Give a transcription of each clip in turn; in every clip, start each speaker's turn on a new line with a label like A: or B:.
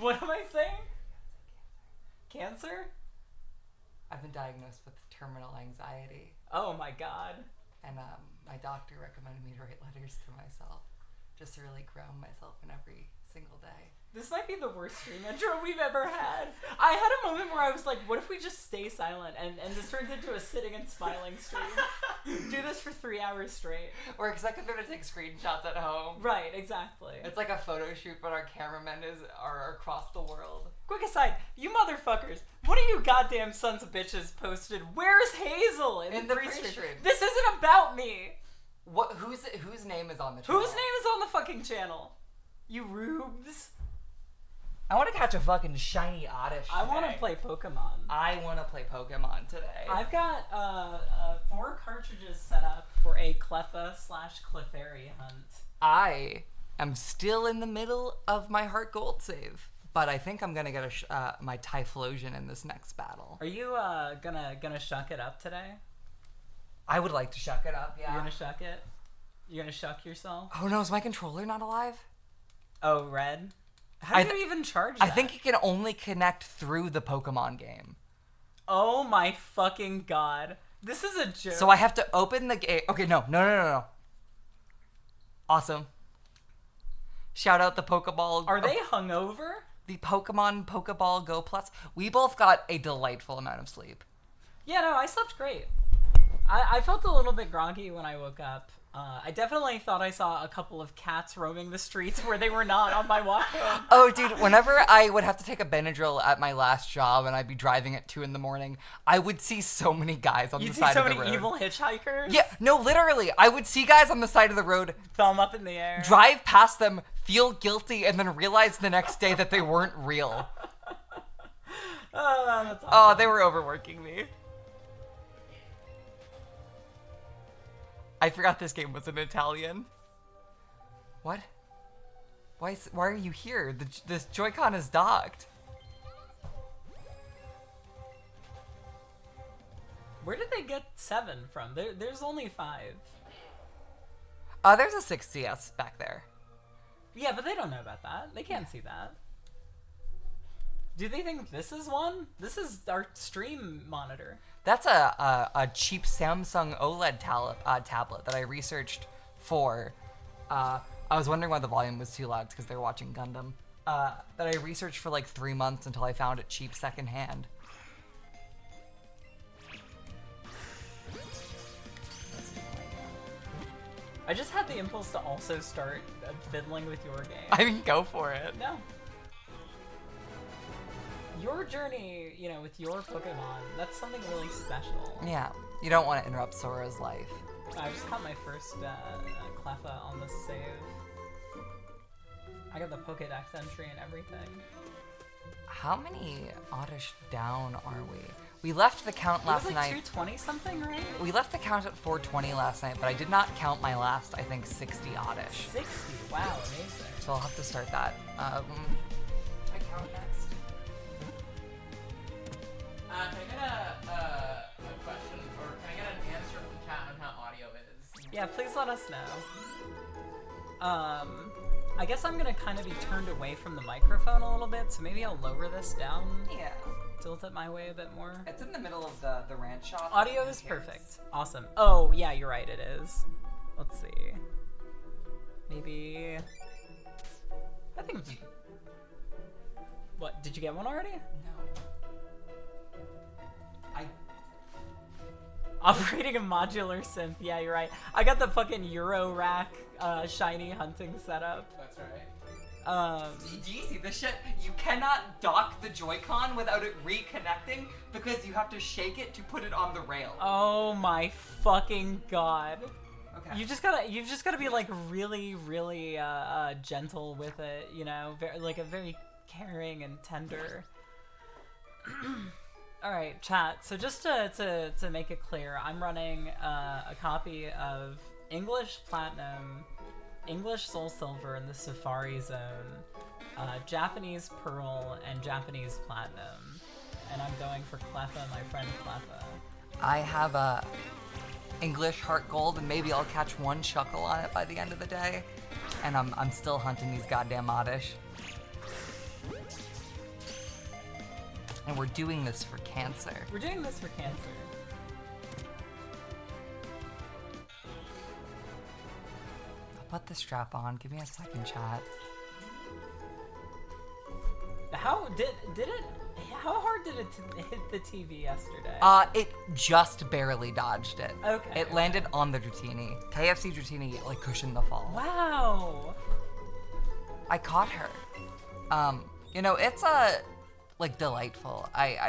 A: What am I saying? Cancer?
B: I've been diagnosed with terminal anxiety.
A: Oh my god.
B: And my doctor recommended me to write letters to myself just to really ground myself in every single day.
A: This might be the worst stream intro we've ever had. I had a moment where I was like, what if we just stay silent and this turns into a sitting and smiling stream? Do this for 3 hours straight.
B: Or because I could to take screenshots at home.
A: Right, exactly.
B: It's like a photo shoot, but our cameramen are across the world.
A: Quick aside, you motherfuckers, one of you goddamn sons of bitches posted, where's Hazel in the pre-stream? This isn't about me.
B: What? Whose name is on the channel?
A: Whose name is on the fucking channel? You rubes.
B: I want to catch a fucking shiny oddish today.
A: I want to play Pokemon.
B: I want to play Pokemon today.
A: I've got 4 cartridges set up for a Cleffa/Clefairy hunt.
B: I am still in the middle of my heart gold save, but I think I'm gonna get my Typhlosion in this next battle.
A: Are you gonna shuck it up today?
B: I would like to shuck it up. Yeah.
A: You're gonna shuck it? You're gonna shuck yourself?
B: Oh no, is my controller not alive?
A: Oh, red. How do you even charge that?
B: I think it can only connect through the Pokemon game.
A: Oh my fucking god. This is a joke.
B: So I have to open the game. Okay, no. Awesome. Shout out the Pokeball.
A: Are they hungover?
B: The Pokemon Pokeball Go Plus. We both got a delightful amount of sleep.
A: Yeah, no, I slept great. I felt a little bit groggy when I woke up. I definitely thought I saw a couple of cats roaming the streets where they were not on my walk home.
B: Oh, dude, whenever I would have to take a Benadryl at my last job and I'd be driving at 2 a.m, I would see so many guys on the side of the road.
A: You'd see so many evil hitchhikers?
B: Yeah, no, literally. I would see guys on the side of the road.
A: Thumb up in the air.
B: Drive past them, feel guilty, and then realize the next day that they weren't real.
A: That's awesome.
B: Oh, they were overworking me. I forgot this game was in Italian. What? Why are you here? This Joy-Con is docked.
A: Where did they get 7 from? There's only 5.
B: There's a 6CS back there.
A: Yeah, but they don't know about that. They can't see that. Do they think this is one? This is our stream monitor.
B: That's a cheap Samsung OLED tablet that I researched for. I was wondering why the volume was too loud because they were watching Gundam. That I researched for like 3 months until I found it cheap secondhand.
A: I just had the impulse to also start fiddling with your game.
B: I mean, go for it.
A: No. Your journey, with your Pokemon, that's something really special.
B: Yeah, you don't want to interrupt Sora's life.
A: I just caught my first Cleffa on the save. I got the Pokédex entry and everything.
B: How many oddish down are we? We left the count last
A: night.
B: night.
A: It was like 220 something, right?
B: We left the count at 420 last night, but I did not count my last, I think, 60 oddish.
A: 60? Wow, amazing.
B: So I'll have to start that. I count next.
C: Can I get a question, or can I get an answer from chat on how audio is?
A: Yeah, please let us know. I guess I'm gonna kind of be turned away from the microphone a little bit, so maybe I'll lower this down.
B: Yeah.
A: Tilt it my way a bit more.
B: It's in the middle of the ranch shop.
A: Audio is perfect. Awesome. Oh, yeah, you're right, it is. Let's see. Maybe... I think... What, did you get one already?
B: No.
A: Operating a modular synth. Yeah, you're right. I got the fucking Euro rack shiny hunting setup.
C: That's right.
B: Do you see this shit? You cannot dock the Joy-Con without it reconnecting because you have to shake it to put it on the rail.
A: Oh my fucking god.
B: Okay.
A: You've just gotta be like really, really gentle with it, like a very caring and tender. All right, chat. So just to make it clear, I'm running a copy of English Platinum, English Soul Silver in the Safari Zone, Japanese Pearl, and Japanese Platinum. And I'm going for Cleffa, my friend Cleffa.
B: I have a English Heart Gold, and maybe I'll catch one Shuckle on it by the end of the day. And I'm still hunting these goddamn oddish. And we're doing this for cancer.
A: We're doing this for cancer.
B: I'll put the strap on. Give me a second, chat.
A: How did it? How hard did it hit the TV yesterday?
B: It just barely dodged it.
A: Okay.
B: It landed on the Dratini. KFC Dratini, like, cushioned the fall.
A: Wow.
B: I caught her. You know, it's like delightful.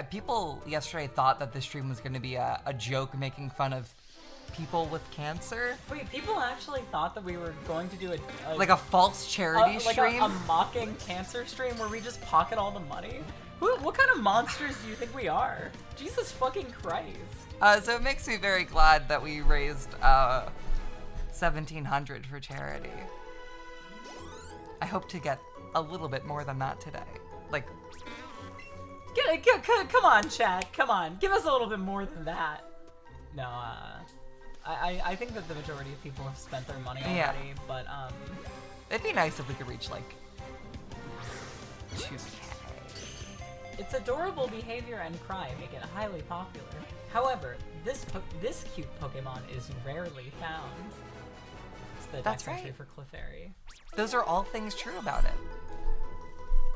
B: People yesterday thought that this stream was going to be a joke making fun of people with cancer.
A: Wait, people actually thought that we were going to do
B: Like a false charity stream?
A: Like a mocking cancer stream where we just pocket all the money? What kind of monsters do you think we are? Jesus fucking Christ.
B: So it makes me very glad that we raised $1,700 for charity. I hope to get a little bit more than that today. Like,
A: come on, chat. Come on. Give us a little bit more than that. No, I think that the majority of people have spent their money already,
B: Yeah.
A: but
B: it'd be nice if we could reach like 2K.
A: It's adorable behavior and cry make it highly popular. However, this cute Pokemon is rarely found. It's the
B: That's
A: deck entry
B: right.
A: for Clefairy.
B: Those are all things true about it.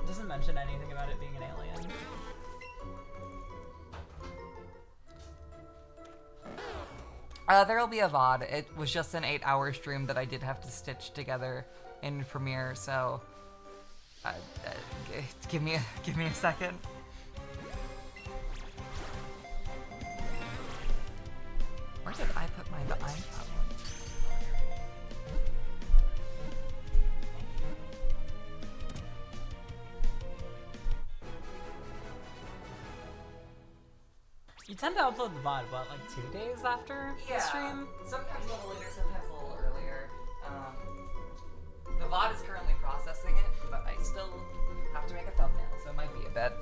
A: It doesn't mention anything about it being an alien.
B: There'll be a VOD. It was just an 8-hour stream that I did have to stitch together in Premiere, so give me a second. Where did I put my iPad one?
A: You tend to upload the VOD, what, like 2 days after the stream?
B: Sometimes a little later, sometimes a little earlier. The VOD is currently processing it, but I still have to make a thumbnail, so it might be a bit.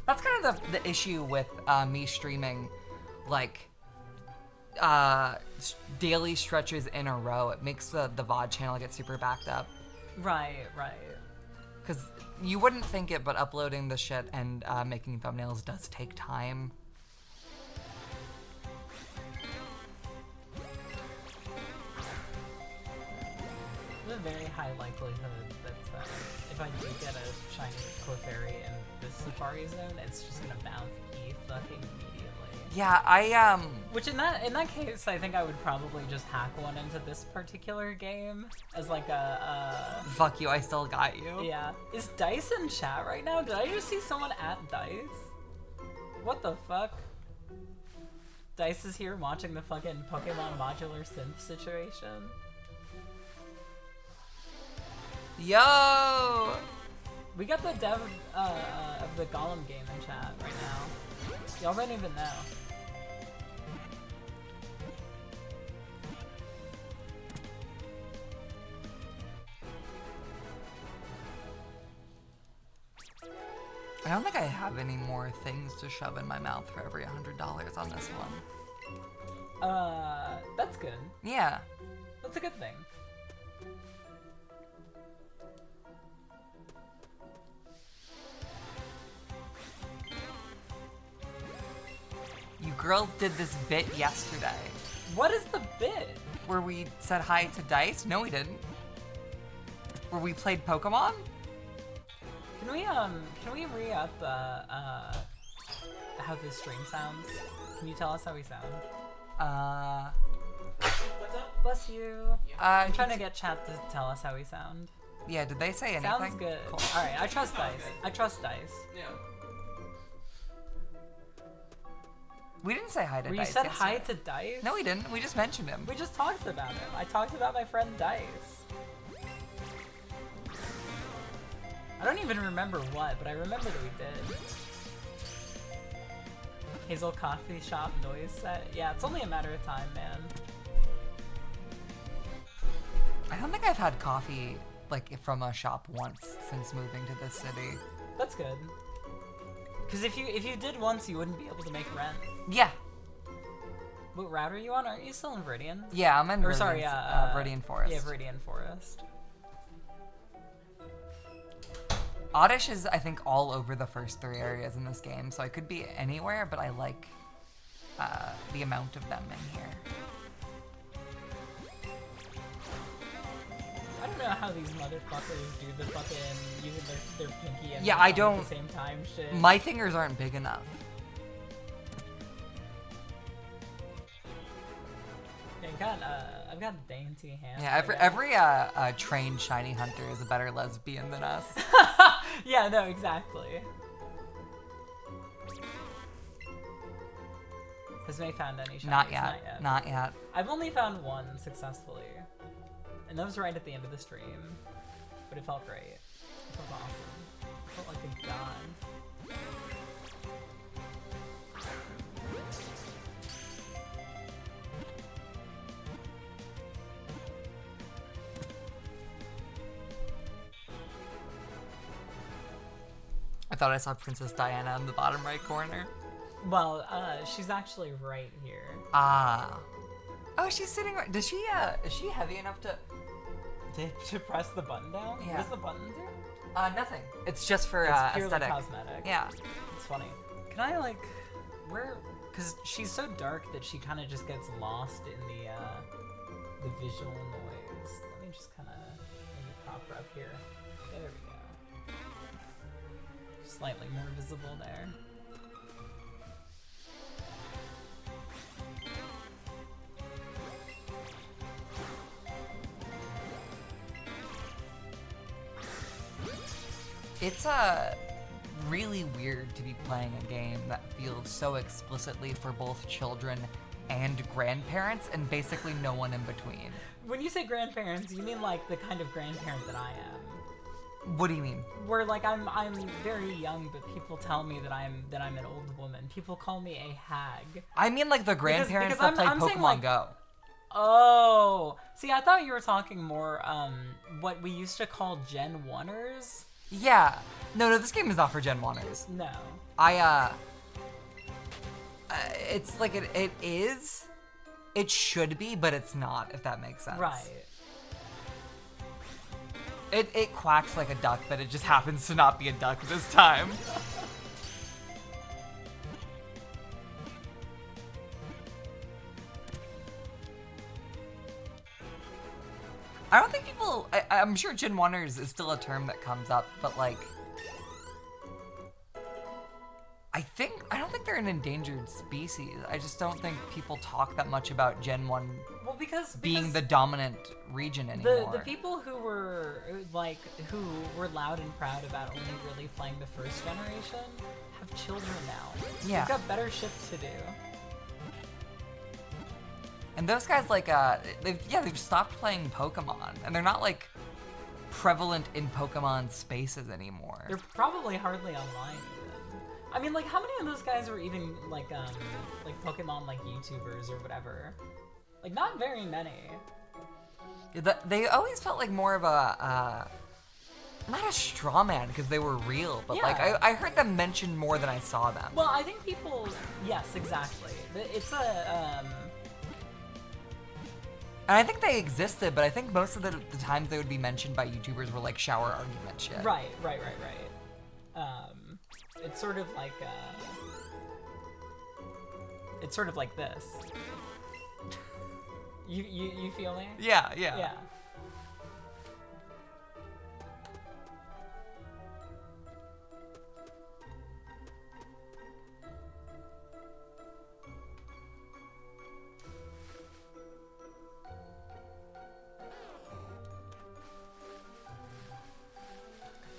B: That's kind of the issue with me streaming, like, daily stretches in a row. It makes the VOD channel get super backed up.
A: Right.
B: Because you wouldn't think it, but uploading the shit and making thumbnails does take time.
A: There's a very high likelihood that if I do get a shiny Clefairy in this Safari Zone, it's just gonna bounce fucking immediately.
B: Yeah,
A: Which in that case, I think I would probably just hack one into this particular game as like a
B: fuck you, I still got you.
A: yeah. Is Dice in chat right now? Did I just see someone at Dice? What the fuck? Dice is here watching the fucking Pokemon modular synth situation.
B: Yo!
A: We got the dev of the Golem game in chat right now. Y'all don't even know.
B: I don't think I have any more things to shove in my mouth for every $100 on this one.
A: That's good.
B: Yeah.
A: That's a good thing.
B: You girls did this bit yesterday.
A: What is the bit?
B: Where we said hi to Dice? No, we didn't. Where we played Pokemon?
A: Can we re-up, how this stream sounds? Can you tell us how we sound? What's up? Bless you. I'm trying to get chat to tell us how we sound.
B: Yeah, did they say anything?
A: Sounds good.
B: Cool.
A: Alright, I trust Dice. I trust Dice.
C: Yeah.
B: We didn't say hi to
A: Where you
B: Dice
A: said hi
B: yesterday.
A: to Dice?
B: No, we didn't. We just mentioned him.
A: We just talked about him. I talked about my friend Dice. I don't even remember what, but I remember that we did. Hazel coffee shop noise set. Yeah, it's only a matter of time, man.
B: I don't think I've had coffee, like, from a shop once since moving to this city.
A: That's good. Because if you did once, you wouldn't be able to make rent.
B: Yeah.
A: What route are you on? Aren't you still in Viridian?
B: Yeah, I'm in
A: Or sorry,
B: Viridian Forest.
A: Yeah, Viridian Forest.
B: Oddish is, I think, all over the first 3 areas in this game, so I could be anywhere, but I like the amount of them in here.
A: I don't know how these motherfuckers do the fucking using their pinky and
B: Yeah,
A: their
B: I
A: thumb
B: don't-
A: at the same time shit.
B: My fingers aren't big enough.
A: Okay, I've got dainty hands.
B: Yeah,
A: I
B: every
A: guess.
B: trained shiny hunter is a better lesbian than us.
A: Yeah, no, exactly. Has May found any shinies?
B: Not yet. Not yet.
A: I've only found one successfully. And that was right at the end of the stream. But it felt great. It felt awesome. It felt like a god.
B: I thought I saw Princess Diana in the bottom right corner.
A: Well, she's actually right here.
B: Ah. Oh, she's sitting right. Does she? Is she heavy enough to?
A: To press the button down?
B: Yeah.
A: What does the button do?
B: Nothing. It's just for
A: It's purely
B: aesthetic.
A: cosmetic.
B: Yeah.
A: It's funny. Can I like, where? Because she's so dark that she kind of just gets lost in the visual noise. Let me just kind of maybe prop her up here. There we go. Slightly more visible there.
B: It's really weird to be playing a game that feels so explicitly for both children and grandparents, and basically no one in between.
A: When you say grandparents, you mean like the kind of grandparent that I am.
B: What do you mean?
A: Where like I'm very young, but people tell me that I'm an old woman. People call me a hag.
B: I mean like the grandparents that play
A: I'm saying,
B: Pokemon
A: like,
B: Go.
A: Oh, see, I thought you were talking more what we used to call Gen 1ers.
B: Yeah. No, this game is not for Gen 1ers.
A: No.
B: It's like it is. It should be, but it's not, if that makes sense.
A: Right.
B: It quacks like a duck, but it just happens to not be a duck this time. I don't think people. I'm sure Gen 1ers is still a term that comes up, but like. I don't think they're an endangered species. I just don't think people talk that much about Gen 1
A: Well, because
B: being the dominant region anymore.
A: the people who were loud and proud about only really playing the first generation have children now.
B: Yeah.
A: They've got better shit to do.
B: And those guys, like, they've stopped playing Pokemon, and they're not, like, prevalent in Pokemon spaces anymore.
A: They're probably hardly online even. I mean, like, how many of those guys were even, like Pokemon, like, YouTubers or whatever? Like, not very many.
B: They always felt like more of a, not a straw man, because they were real, but, like,
A: Yeah.
B: I heard them mentioned more than I saw them.
A: Well, I think people, yes, exactly. It's
B: And I think they existed, but I think most of the times they would be mentioned by YouTubers were, like, shower argument shit.
A: Right. It's sort of like this. You feel me?
B: Yeah.
A: Yeah.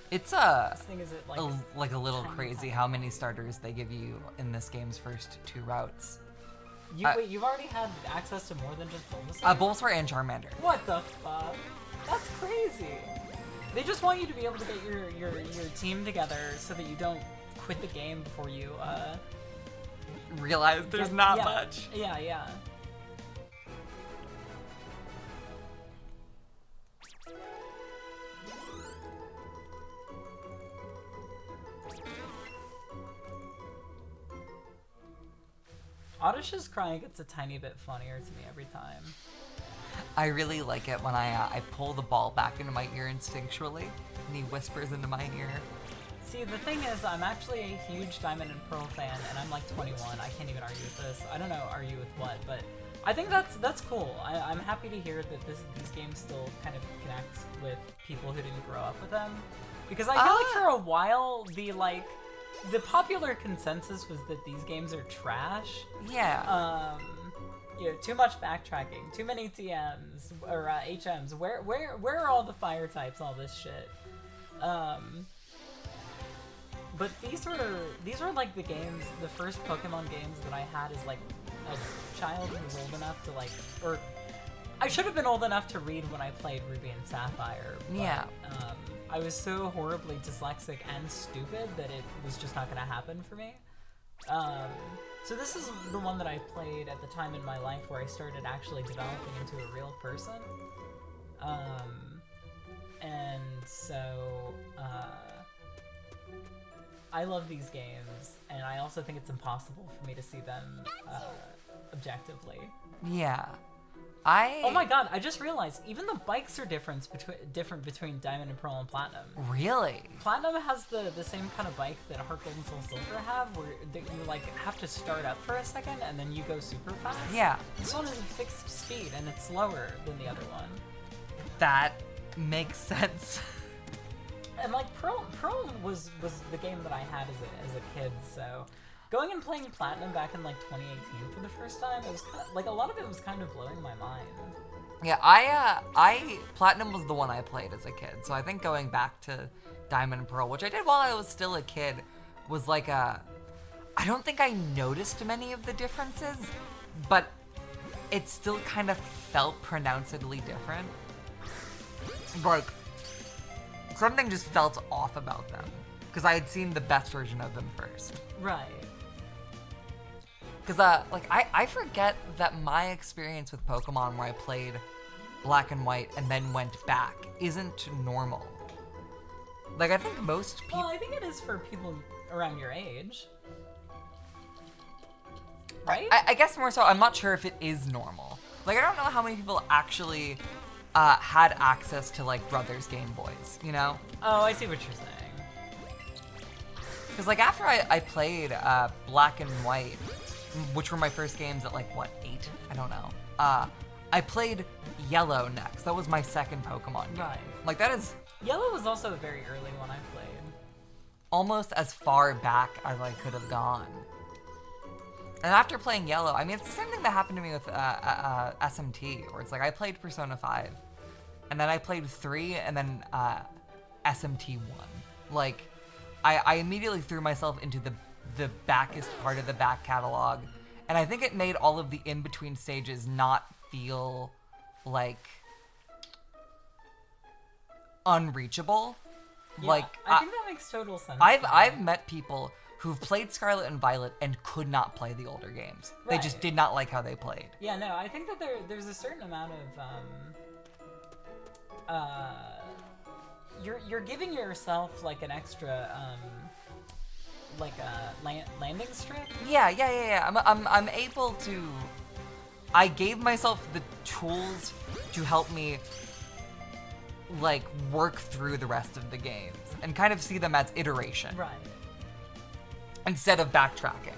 B: It's
A: This thing is like
B: a little
A: tiny,
B: crazy
A: tiny
B: how many starters they give you in this game's first 2 routes.
A: wait, you've already had access to more than just Bulbasaur?
B: Bulbasaur and Charmander.
A: What the fuck? That's crazy. They just want you to be able to get your team together so that you don't quit the game before you
B: Realize there's not
A: yeah,
B: much.
A: Yeah. Oddish's crying gets a tiny bit funnier to me every time.
B: I really like it when I pull the ball back into my ear instinctually, and he whispers into my ear.
A: See, the thing is, I'm actually a huge Diamond and Pearl fan, and I'm like 21. I can't even argue with this. I don't know, argue with what, but I think that's cool. I'm happy to hear that these games still kind of connect with people who didn't grow up with them, because I feel like for a while the popular consensus was that these games are trash.
B: Yeah.
A: Too much backtracking, too many TMs or HMs. Where are all the fire types? All this shit. But these were like the games, the first Pokemon games that I had as like a child who was old enough to like, or I should have been old enough to read when I played Ruby and Sapphire. But,
B: Yeah.
A: I was so horribly dyslexic and stupid that it was just not going to happen for me. So this is the one that I played at the time in my life where I started actually developing into a real person. And so, I love these games, and I also think it's impossible for me to see them objectively.
B: Yeah.
A: Oh my god, I just realized, even the bikes are different between Diamond and Pearl and Platinum.
B: Really?
A: Platinum has the same kind of bike that Heart Gold and Soul Silver have, where you like have to start up for a second and then you go super fast.
B: Yeah.
A: This one is a fixed speed and it's slower than the other one.
B: That makes sense.
A: And like Pearl was the game that I had as a kid, so going and playing Platinum back in like 2018 for the first time, it was kind of, like a lot of it was kind of blowing my mind.
B: Yeah, I Platinum was the one I played as a kid, so I think going back to Diamond and Pearl, which I did while I was still a kid, was like I don't think I noticed many of the differences, but it still kind of felt pronouncedly different. Like, something just felt off about them, because I had seen the best version of them first.
A: Right.
B: Because, I forget that my experience with Pokemon where I played Black and White and then went back isn't normal. Like, I think most people...
A: Well, I think it is for people around your age. Right?
B: I guess more so, I'm not sure if it is normal. Like, I don't know how many people actually had access to, like, Brothers Game Boys, you know?
A: Oh, I see what you're saying.
B: Because, like, after I played Black and White, which were my first games at, like, what, 8? I don't know. I played Yellow next. That was my second Pokemon game.
A: Right.
B: Like, that is
A: Yellow was also a very early one I played.
B: almost as far back as I could have gone. And after playing Yellow, I mean, it's the same thing that happened to me with SMT, where it's like I played Persona 5, and then I played 3, and then SMT 1. Like, I immediately threw myself into the backest part of the back catalog, and I think it made all of the in-between stages not feel like unreachable.
A: Yeah,
B: like
A: I think that makes total sense.
B: I've met people who've played Scarlet and Violet and could not play the older games. They just
A: Right.
B: did not like how they played.
A: Yeah, no, I think that there's a certain amount of you're giving yourself like an extra like a landing strip.
B: Yeah. I'm able to. I gave myself the tools to help me like work through the rest of the games and kind of see them as iteration
A: Right.
B: instead of backtracking.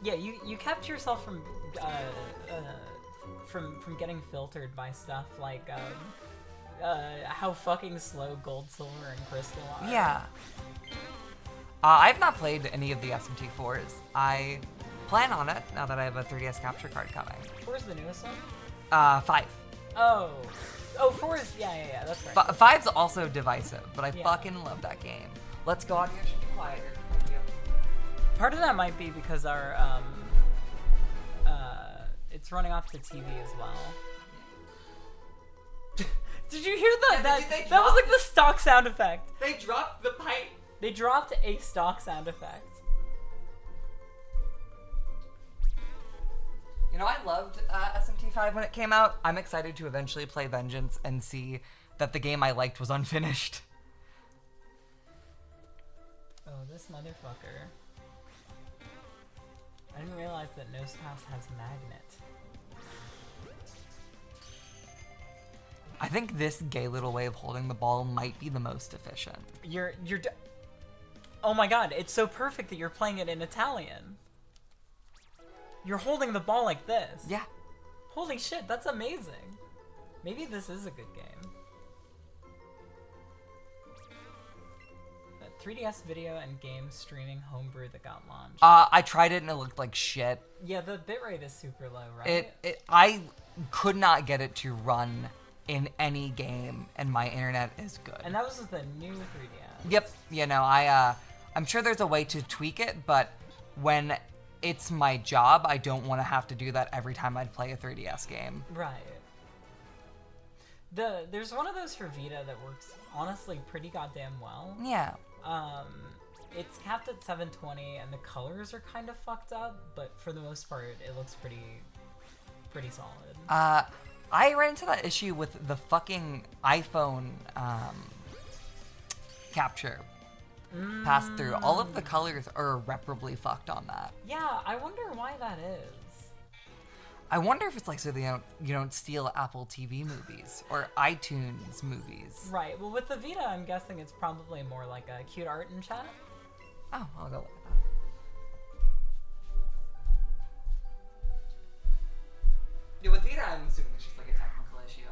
A: Yeah, you kept yourself from getting filtered by stuff like how fucking slow Gold, Silver, and Crystal are.
B: Yeah. I've not played any of the SMT4s. I plan on it now that I have a 3DS capture card coming.
A: 4's the newest one?
B: 5.
A: Oh, 4 is yeah, that's right.
B: 5's also divisive, but I
A: Yeah.
B: fucking love that game. Let's go on here. Should be quieter. Thank you.
A: Part of that might be because our it's running off the TV as well. Did you hear that?
B: Yeah, did they
A: That was
B: drop
A: like the stock sound effect.
B: They dropped the pipe.
A: They dropped a stock sound effect.
B: You know, I loved SMT5 when it came out. I'm excited to eventually play Vengeance and see that the game I liked was unfinished.
A: Oh, this motherfucker. I didn't realize that Nosepass has magnet.
B: I think this gay little way of holding the ball might be the most efficient.
A: Oh my god, it's so perfect that you're playing it in Italian. You're holding the ball like this.
B: Yeah.
A: Holy shit, that's amazing. Maybe this is a good game. 3DS video and game streaming homebrew that got launched.
B: I tried it and it looked like shit.
A: Yeah, the bitrate is super low, right?
B: I could not get it to run in any game, and my internet is good.
A: And that was with the new 3DS.
B: Yep, you know, I'm sure there's a way to tweak it, but when it's my job, I don't want to have to do that every time I'd play a 3DS game.
A: Right. There's one of those for Vita that works honestly pretty goddamn well.
B: Yeah.
A: It's capped at 720 and the colors are kind of fucked up, but for the most part, it looks pretty solid.
B: I ran into that issue with the fucking iPhone capture pass through. All of the colors are irreparably fucked on that.
A: Yeah, I wonder why that is.
B: I wonder if it's like so you don't steal Apple TV movies or iTunes movies.
A: Right. Well, with the Vita, I'm guessing it's probably more like a cute art in chat.
B: Oh, I'll go with that. Yeah, with Vita, I'm assuming it's just like a technical issue.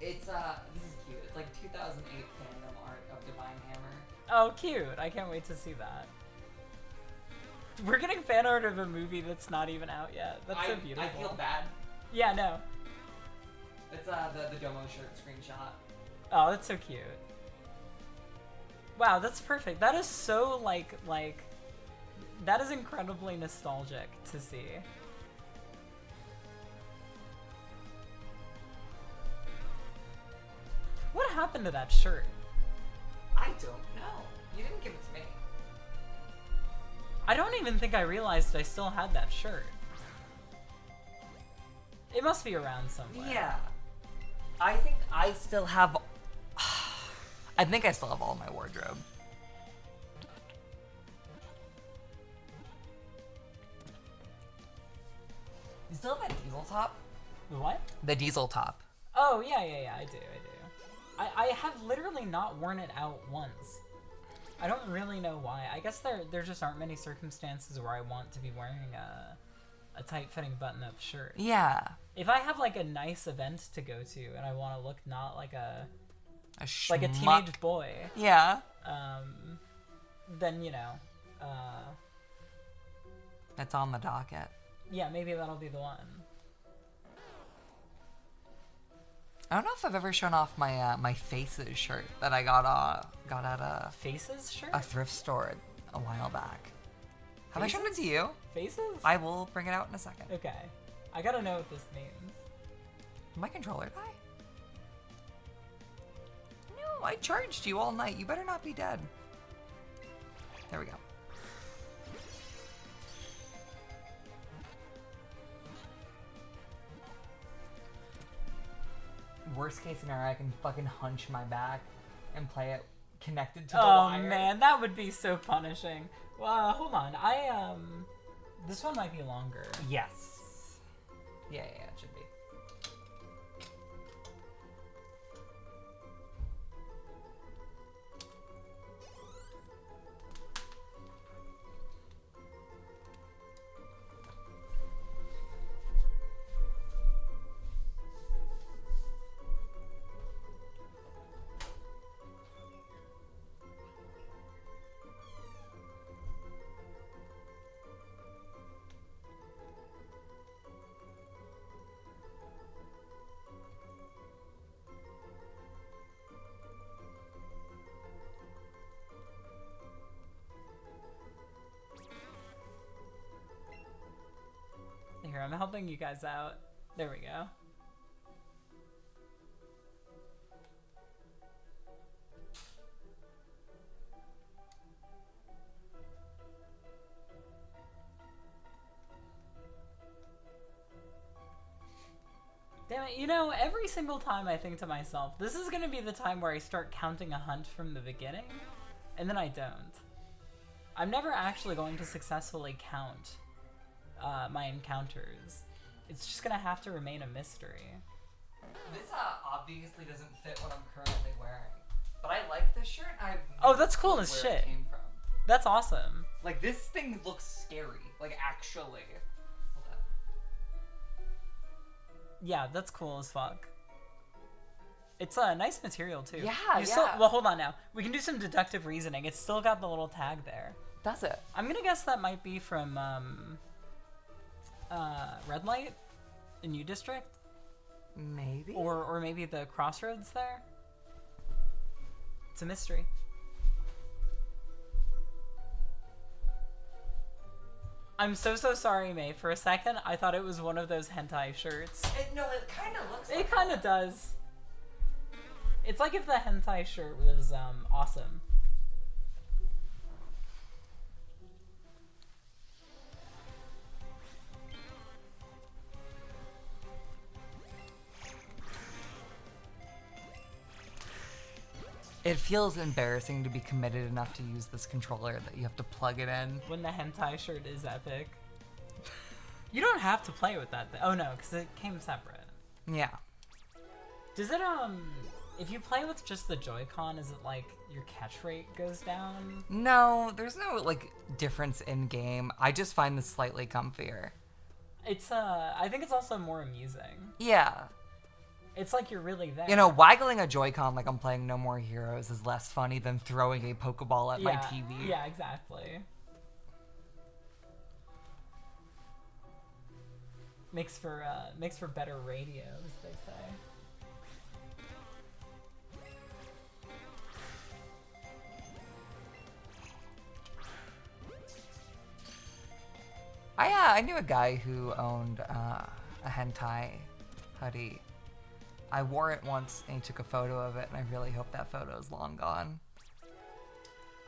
B: It's this is cute. It's like 2008 fandom art of Divine Hammer.
A: Oh, cute. I can't wait to see that. We're getting fan art of a movie that's not even out yet. That's so beautiful.
B: I feel bad.
A: Yeah, no.
B: It's the Domo shirt screenshot.
A: Oh, that's so cute. Wow, that's perfect. That is so like that is incredibly nostalgic to see. What happened to that shirt?
B: I don't know. You didn't give it to me.
A: I don't even think I realized I still had that shirt. It must be around somewhere.
B: Yeah. I think I still have... I think I still have all my wardrobe. You still have that diesel top?
A: The what?
B: The diesel top.
A: Oh, yeah, I do. I have literally not worn it out once. I don't really know why. I guess there just aren't many circumstances where I want to be wearing a tight-fitting button-up shirt.
B: Yeah.
A: If I have like a nice event to go to and I want to look not like a
B: schmuck.
A: teenage boy,
B: Yeah.
A: then you know,
B: That's on the docket.
A: yeah, maybe that'll be the one.
B: I don't know if I've ever shown off my my Faces shirt that I got at
A: Faces shirt?
B: a thrift store a while back. Have I shown it to you?
A: Faces?
B: I will bring it out in a second.
A: Okay. I gotta know what this means.
B: Did my controller die? No, I charged you all night. You better not be dead. There we go. Worst case scenario, I can fucking hunch my back and play it connected to the wire.
A: Oh man, that would be so punishing. Well, hold on. This one might be longer.
B: Yes. Yeah, it should be.
A: Here, I'm helping you guys out. There we go. Damn it, you know, every single time I think to myself, this is gonna be the time where I start counting a hunt from the beginning, and then I don't. I'm never actually going to successfully count my encounters. It's just gonna have to remain a mystery.
B: This obviously doesn't fit what I'm currently wearing, but I like this shirt.
A: Oh, that's cool as
B: where it
A: shit.
B: came from.
A: That's awesome.
B: Like, this thing looks scary. Like, actually. Hold up.
A: Yeah, that's cool as fuck. It's a nice material too.
B: Yeah,
A: Still,
B: yeah.
A: well, hold on now. We can do some deductive reasoning. It's still got the little tag there.
B: Does it?
A: I'm gonna guess that might be from Red Light in U District,
B: Maybe.
A: or maybe the Crossroads there. It's a mystery. I'm so sorry, May. For a second, I thought it was one of those hentai shirts.
B: No, it kind of looks like
A: It kind of does. It's like if the hentai shirt was awesome.
B: It feels embarrassing to be committed enough to use this controller that you have to plug it in.
A: When the hentai shirt is epic. You don't have to play with that. Oh no, because it came separate.
B: Yeah.
A: Does it, if you play with just the Joy-Con, is it like your catch rate goes down?
B: No, there's no, like, difference in game. I just find this slightly comfier.
A: It's, I think it's also more amusing.
B: Yeah.
A: It's like you're really there.
B: You know, waggling a Joy-Con like I'm playing No More Heroes is less funny than throwing a Pokeball at my TV.
A: Yeah, exactly. Makes for better radio, as they say.
B: I knew a guy who owned a hentai hoodie. I wore it once and he took a photo of it, and I really hope that photo is long gone.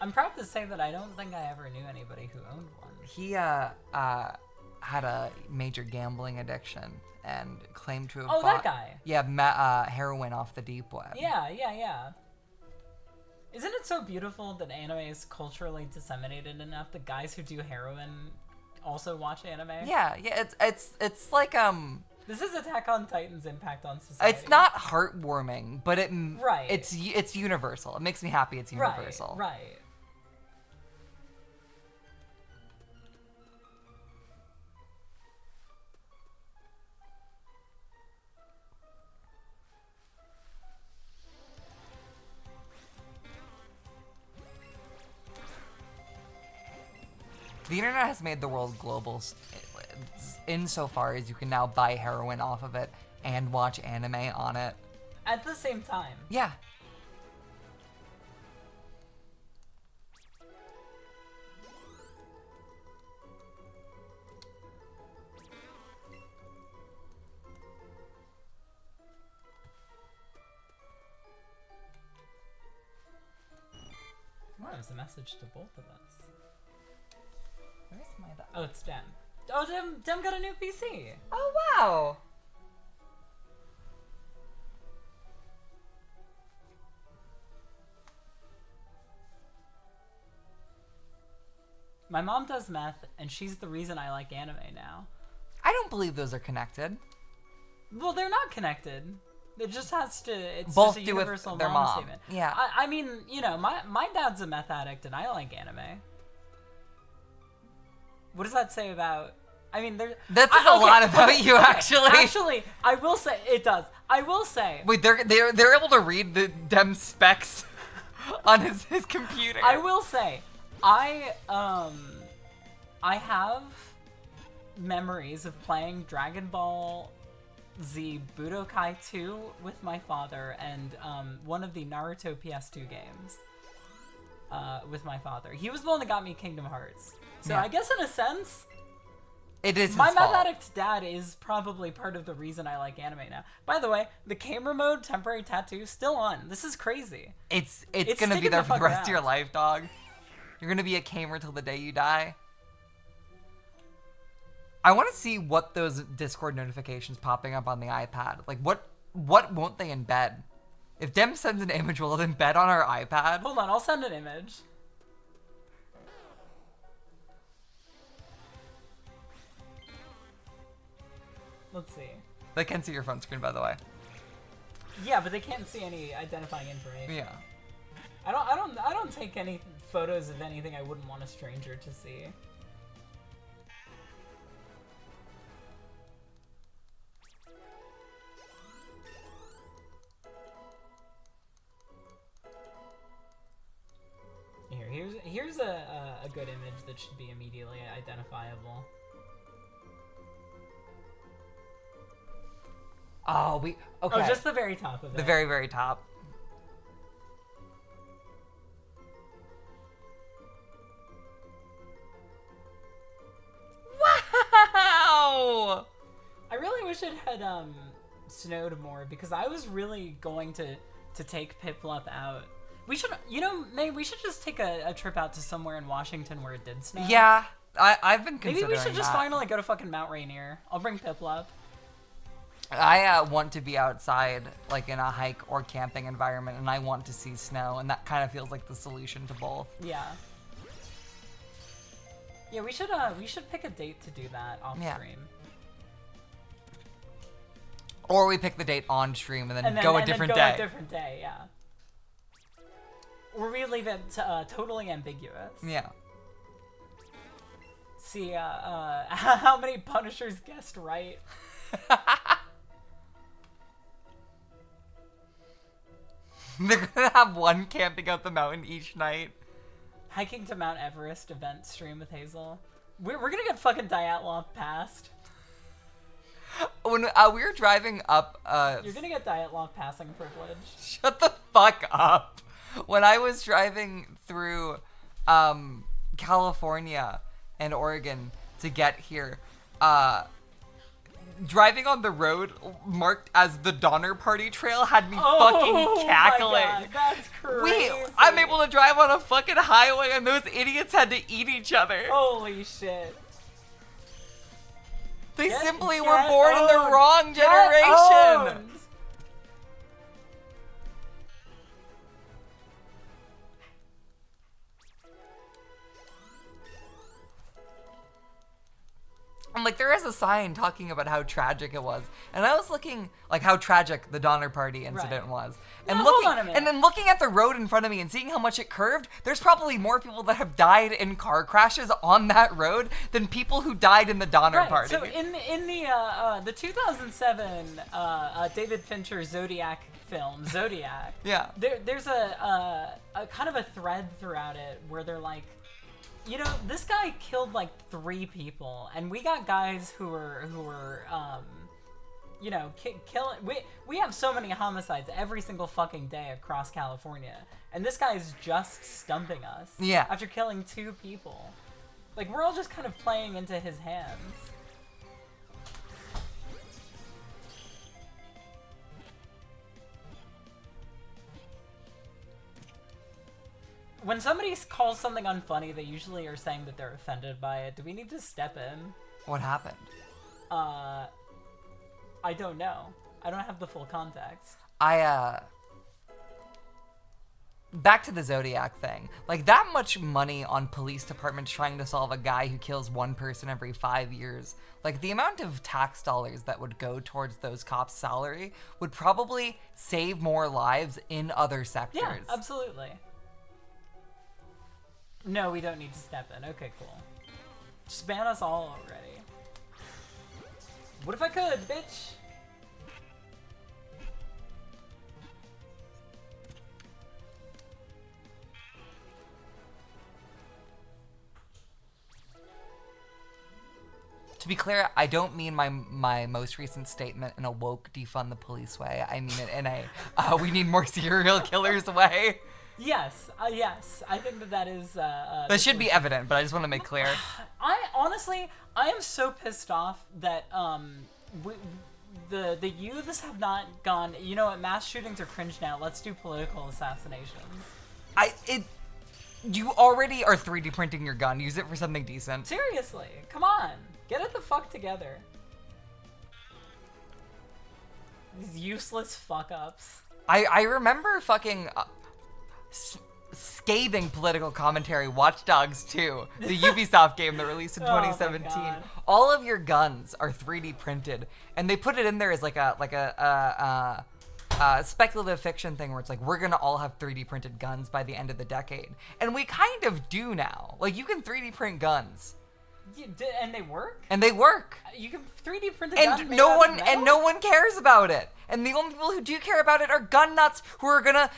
A: I'm proud to say that I don't think I ever knew anybody who owned one.
B: He had a major gambling addiction and claimed to have
A: Oh,
B: bought,
A: that guy.
B: Yeah, heroin off the deep web.
A: Yeah. Isn't it so beautiful that anime is culturally disseminated enough that guys who do heroin also watch anime?
B: Yeah, it's like
A: This is Attack on Titan's impact on society.
B: it's not heartwarming, but
A: Right.
B: it's universal. It makes me happy it's universal.
A: Right.
B: The internet has made the world global insofar as you can now buy heroin off of it and watch anime on it.
A: At the same time.
B: Yeah.
A: Well, there's a message to both of us.
B: Where's my
A: Oh, it's Dem. Oh, Dem got a new PC.
B: Oh, wow.
A: My mom does meth, and she's the reason I like anime now.
B: I don't believe those are connected.
A: Well, they're not connected. It just has to. It's
B: Both
A: just a
B: do with
A: universal
B: their
A: mom
B: mom.
A: statement.
B: Yeah.
A: I mean, you know, my dad's a meth addict, and I like anime. What does that say about? I mean, there.
B: That says a lot about you, actually.
A: Actually, I will say it does. I will say.
B: Wait, they're able to read the Dem specs on his computer.
A: I will say, I have memories of playing Dragon Ball Z Budokai 2 with my father, and one of the Naruto PS2 games with my father. He was the one that got me Kingdom Hearts. So
B: Yeah.
A: I guess in a sense,
B: It is
A: my
B: his fault.
A: meth addict dad is probably part of the reason I like anime now. By the way, the camera mode temporary tattoo still on. This is crazy.
B: It's
A: It's
B: gonna be
A: sticking
B: there
A: the
B: for the
A: fuck
B: rest of your
A: around.
B: life, dog. You're gonna be a gamer till the day you die. I want to see what those Discord notifications popping up on the iPad. Like, what won't they embed? If Dem sends an image, will it embed on our iPad?
A: Hold on, I'll send an image. Let's see.
B: They can see your phone screen, by the way.
A: Yeah, but they can't see any identifying information.
B: Yeah.
A: I don't take any photos of anything I wouldn't want a stranger to see. Here's a good image that should be immediately identifiable.
B: Oh, okay.
A: Oh, just the very top of it.
B: The very, very top. Wow!
A: I really wish it had snowed more, because I was really going to take Piplup out. We should, May, we should just take a trip out to somewhere in Washington where it did snow.
B: Yeah, I've been considering
A: Maybe we should just
B: that.
A: finally go to fucking Mount Rainier. I'll bring Piplup.
B: I want to be outside, like in a hike or camping environment, and I want to see snow, and that kind of feels like the solution to both.
A: Yeah. Yeah, we should pick a date to do that off stream.
B: Or we pick the date on stream and then go a different
A: go
B: day.
A: A different day, yeah. Or we leave it totally ambiguous.
B: Yeah.
A: See how many Punishers guessed right.
B: They're gonna have one camping out the mountain each night.
A: Hiking to Mount Everest event stream with Hazel. We're gonna get fucking Dyatlov passed.
B: When we were driving up...
A: You're gonna get Dyatlov passing privilege.
B: Shut the fuck up. When I was driving through California and Oregon to get here, driving on the road marked as the Donner Party Trail had me fucking cackling.
A: My God, that's crazy.
B: I'm able to drive on a fucking highway and those idiots had to eat each other.
A: Holy shit.
B: They simply were born in the wrong
A: Get
B: generation.
A: owned.
B: And like there is a sign talking about how tragic it was, and I was looking like how tragic the Donner Party incident was, and
A: Now,
B: looking
A: hold on a minute.
B: and then looking at the road in front of me and seeing how much it curved. There's probably more people that have died in car crashes on that road than people who died in the Donner Party.
A: So in the 2007 David Fincher Zodiac film Zodiac,
B: Yeah.
A: there's a kind of a thread throughout it where they're like, this guy killed like 3 people, and we got guys who were killing. We have so many homicides every single fucking day across California, and this guy is just stumping us.
B: Yeah.
A: After killing 2 people, like we're all just kind of playing into his hands. When somebody calls something unfunny, they usually are saying that they're offended by it. Do we need to step in?
B: What happened?
A: I don't know. I don't have the full context.
B: Back to the Zodiac thing. Like, that much money on police departments trying to solve a guy who kills 1 person every 5 years. Like, the amount of tax dollars that would go towards those cops' salary would probably save more lives in other sectors.
A: Yeah, absolutely. No, we don't need to step in. Okay, cool. Just ban us all already. What if I could, bitch?
B: To be clear, I don't mean my most recent statement in a woke defund the police way. I mean it in a we need more serial killers way.
A: Yes, yes. I think that is...
B: that should be evident, but I just want to make clear.
A: I am so pissed off that the youths have not gone, you know what, mass shootings are cringe now, let's do political assassinations. You
B: already are 3D printing your gun. Use it for something decent.
A: Seriously, come on. Get it the fuck together. These useless fuck-ups.
B: I remember fucking scathing political commentary Watch Dogs 2, the Ubisoft game that released in 2017.
A: God.
B: All of your guns are 3D printed, and they put it in there as like a speculative fiction thing where it's like, we're gonna all have 3D printed guns by the end of the decade. And we kind of do now. Like, you can 3D print guns.
A: And they work?
B: And they work.
A: You can 3D print a gun
B: And
A: made
B: no
A: out of
B: one
A: metal?
B: no one cares about it. And the only people who do care about it are gun nuts who are gonna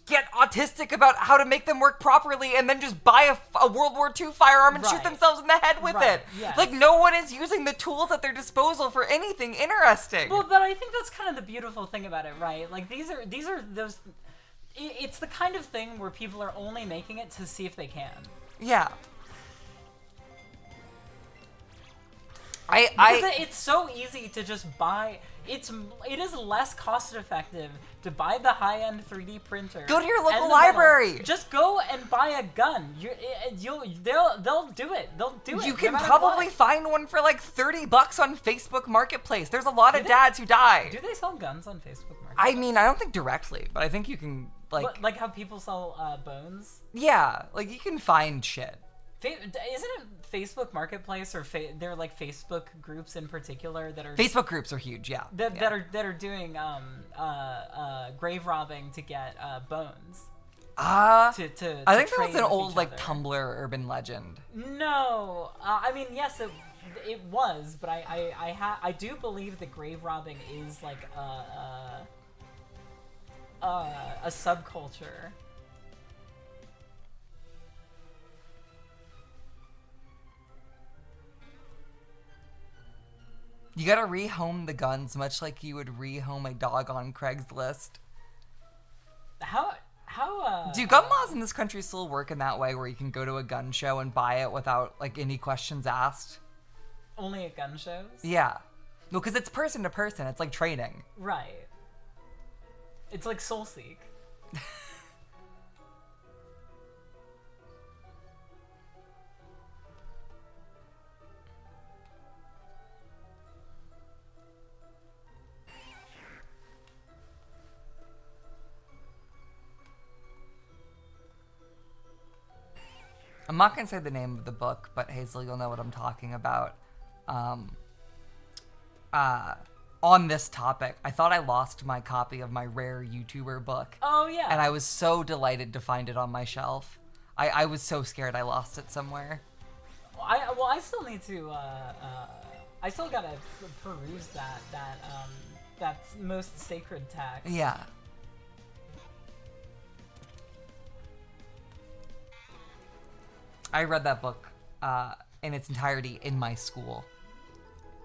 B: get autistic about how to make them work properly and then just buy a World War II firearm and shoot
A: Right.
B: themselves in the head with
A: Right,
B: it.
A: yes.
B: Like, no one is using the tools at their disposal for anything interesting.
A: Well, but I think that's kind of the beautiful thing about it, right? Like, these are those... It's the kind of thing where people are only making it to see if they can.
B: Yeah.
A: It's so easy to just buy. It is less cost effective to buy the high-end 3D printer.
B: Go to your local
A: and the
B: library.
A: metal. Just go and buy a gun. They'll do it. They'll do it.
B: You
A: no
B: can
A: matter
B: probably
A: what.
B: find one for like $30 on Facebook Marketplace. There's a lot of
A: they?
B: dads who die.
A: Do they sell guns on Facebook Market?
B: I mean, I don't think directly, but I think you can
A: Like how people sell bones.
B: yeah, like you can find shit.
A: Isn't it Facebook Marketplace or they're like Facebook groups in particular that are
B: Facebook groups are huge, yeah.
A: that are doing grave robbing to get bones. To
B: I think that
A: trade
B: was an
A: with
B: old
A: each
B: like
A: other.
B: Tumblr urban legend.
A: No, I mean yes, it was, but I do believe that grave robbing is like a subculture.
B: You gotta rehome the guns much like you would rehome a dog on Craigslist.
A: How
B: Do gun laws in this country still work in that way where you can go to a gun show and buy it without like any questions asked?
A: only at gun shows?
B: Yeah. No, because it's person to person. It's like trading.
A: Right. It's like Soulseek.
B: I'm not gonna say the name of the book, but Hazel, you'll know what I'm talking about. On this topic, I thought I lost my copy of my rare YouTuber book.
A: Oh yeah.
B: And I was so delighted to find it on my shelf. I was so scared I lost it somewhere.
A: I still need to I still gotta peruse that most sacred text.
B: Yeah. I read that book in its entirety in my school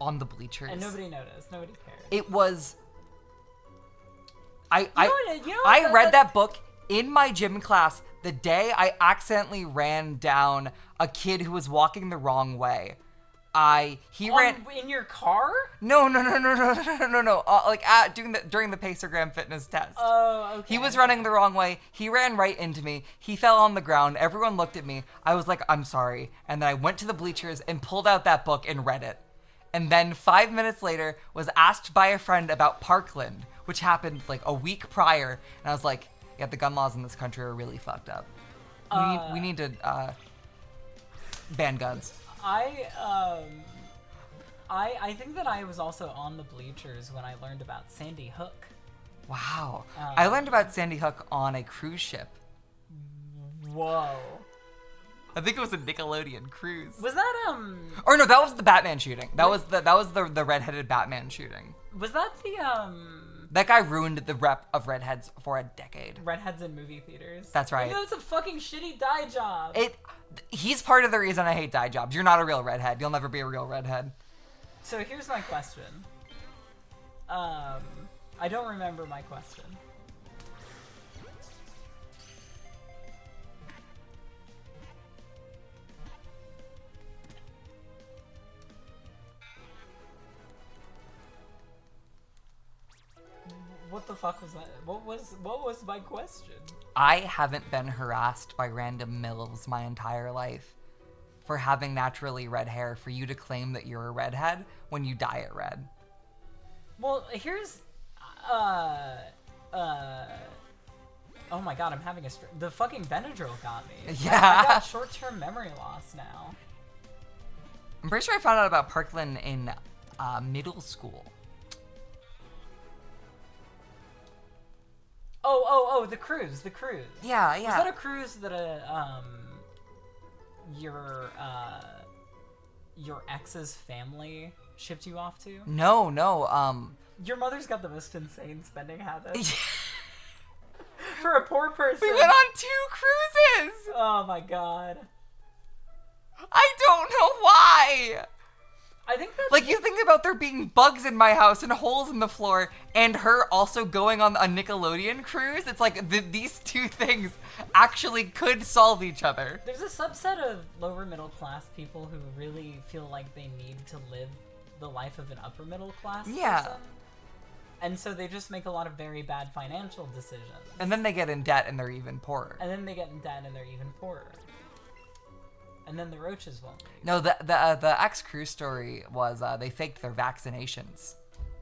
B: on the bleachers.
A: And nobody noticed. Nobody cared.
B: It was. I read that book in my gym class the day I accidentally ran down a kid who was walking the wrong way. Ran
A: in your car?
B: No. Like during the Pacergram fitness test.
A: Oh, okay.
B: He was running the wrong way. He ran right into me. He fell on the ground. Everyone looked at me. I was like, I'm sorry. And then I went to the bleachers and pulled out that book and read it. And then 5 minutes later was asked by a friend about Parkland, which happened like a week prior. And I was like, yeah, the gun laws in this country are really fucked up. We need to ban guns.
A: I think that I was also on the bleachers when I learned about Sandy Hook.
B: Wow. I learned about Sandy Hook on a cruise ship.
A: Whoa.
B: I think it was a Nickelodeon cruise.
A: Was that
B: Or no, that was the Batman shooting. That was the redheaded Batman shooting.
A: Was that the
B: That guy ruined the rep of redheads for a decade.
A: redheads in movie theaters?
B: That's right.
A: Even though it's a fucking shitty dye job.
B: He's part of the reason I hate dye jobs. You're not a real redhead. You'll never be a real redhead.
A: So here's my question. I don't remember my question. What the fuck was that? What was my question?
B: I haven't been harassed by random MILFs my entire life. for having naturally red hair for you to claim that you're a redhead when you dye it red.
A: Well, here's, oh my god, I'm having the fucking Benadryl got me.
B: Yeah.
A: I got short-term memory loss now.
B: I'm pretty sure I found out about Parkland in middle school.
A: Oh, the cruise.
B: Yeah.
A: Was that a cruise that your ex's family shipped you off to?
B: No.
A: Your mother's got the most insane spending habits. For a poor person.
B: We went on 2 cruises!
A: Oh my god.
B: I don't know why!
A: I think that's...
B: Like, you think about there being bugs in my house and holes in the floor, and her also going on a Nickelodeon cruise. It's like, these 2 things actually could solve each other.
A: There's a subset of lower middle class people who really feel like they need to live the life of an upper middle class person. And so they just make a lot of very bad financial decisions.
B: And then they get in debt and they're even poorer.
A: And then they get in debt and they're even poorer. And then the roaches won't leave.
B: No, the ex-cruise story was they faked their vaccinations.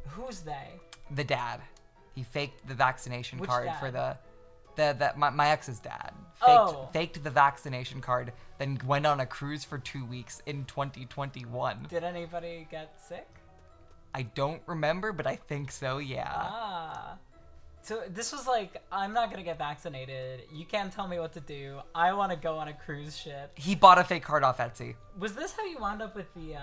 A: Who's they?
B: The dad. He faked the vaccination
A: Which
B: card
A: dad?
B: for my ex's dad. Faked the vaccination card, then went on a cruise for 2 weeks in 2021.
A: Did anybody get sick?
B: I don't remember, but I think so, yeah.
A: Ah. So this was like, I'm not gonna get vaccinated. You can't tell me what to do. I want to go on a cruise ship.
B: He bought a fake card off Etsy.
A: Was this how you wound up with the,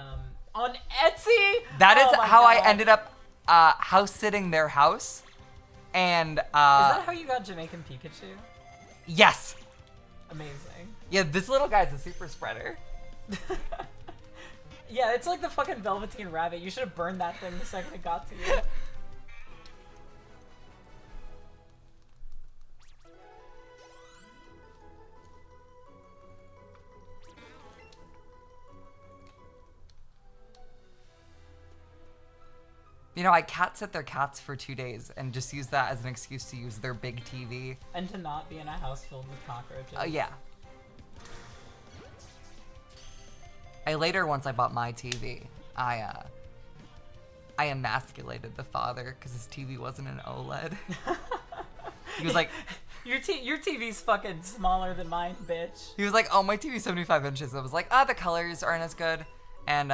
A: on Etsy?
B: That is
A: my
B: how
A: God.
B: I ended up house-sitting their house. And,
A: Is that how you got Jamaican Pikachu?
B: Yes.
A: Amazing.
B: Yeah, this little guy's a super spreader.
A: Yeah, it's like the fucking Velveteen Rabbit. You should have burned that thing the second it got to you.
B: You know, I cat sit their cats for 2 days and just use that as an excuse to use their big TV.
A: And to not be in a house filled with cockroaches.
B: Yeah. Once I bought my TV, I emasculated the father because his TV wasn't an OLED. He was like...
A: Your TV's fucking smaller than mine, bitch.
B: He was like, oh, my TV's 75 inches. I was like, the colors aren't as good. And,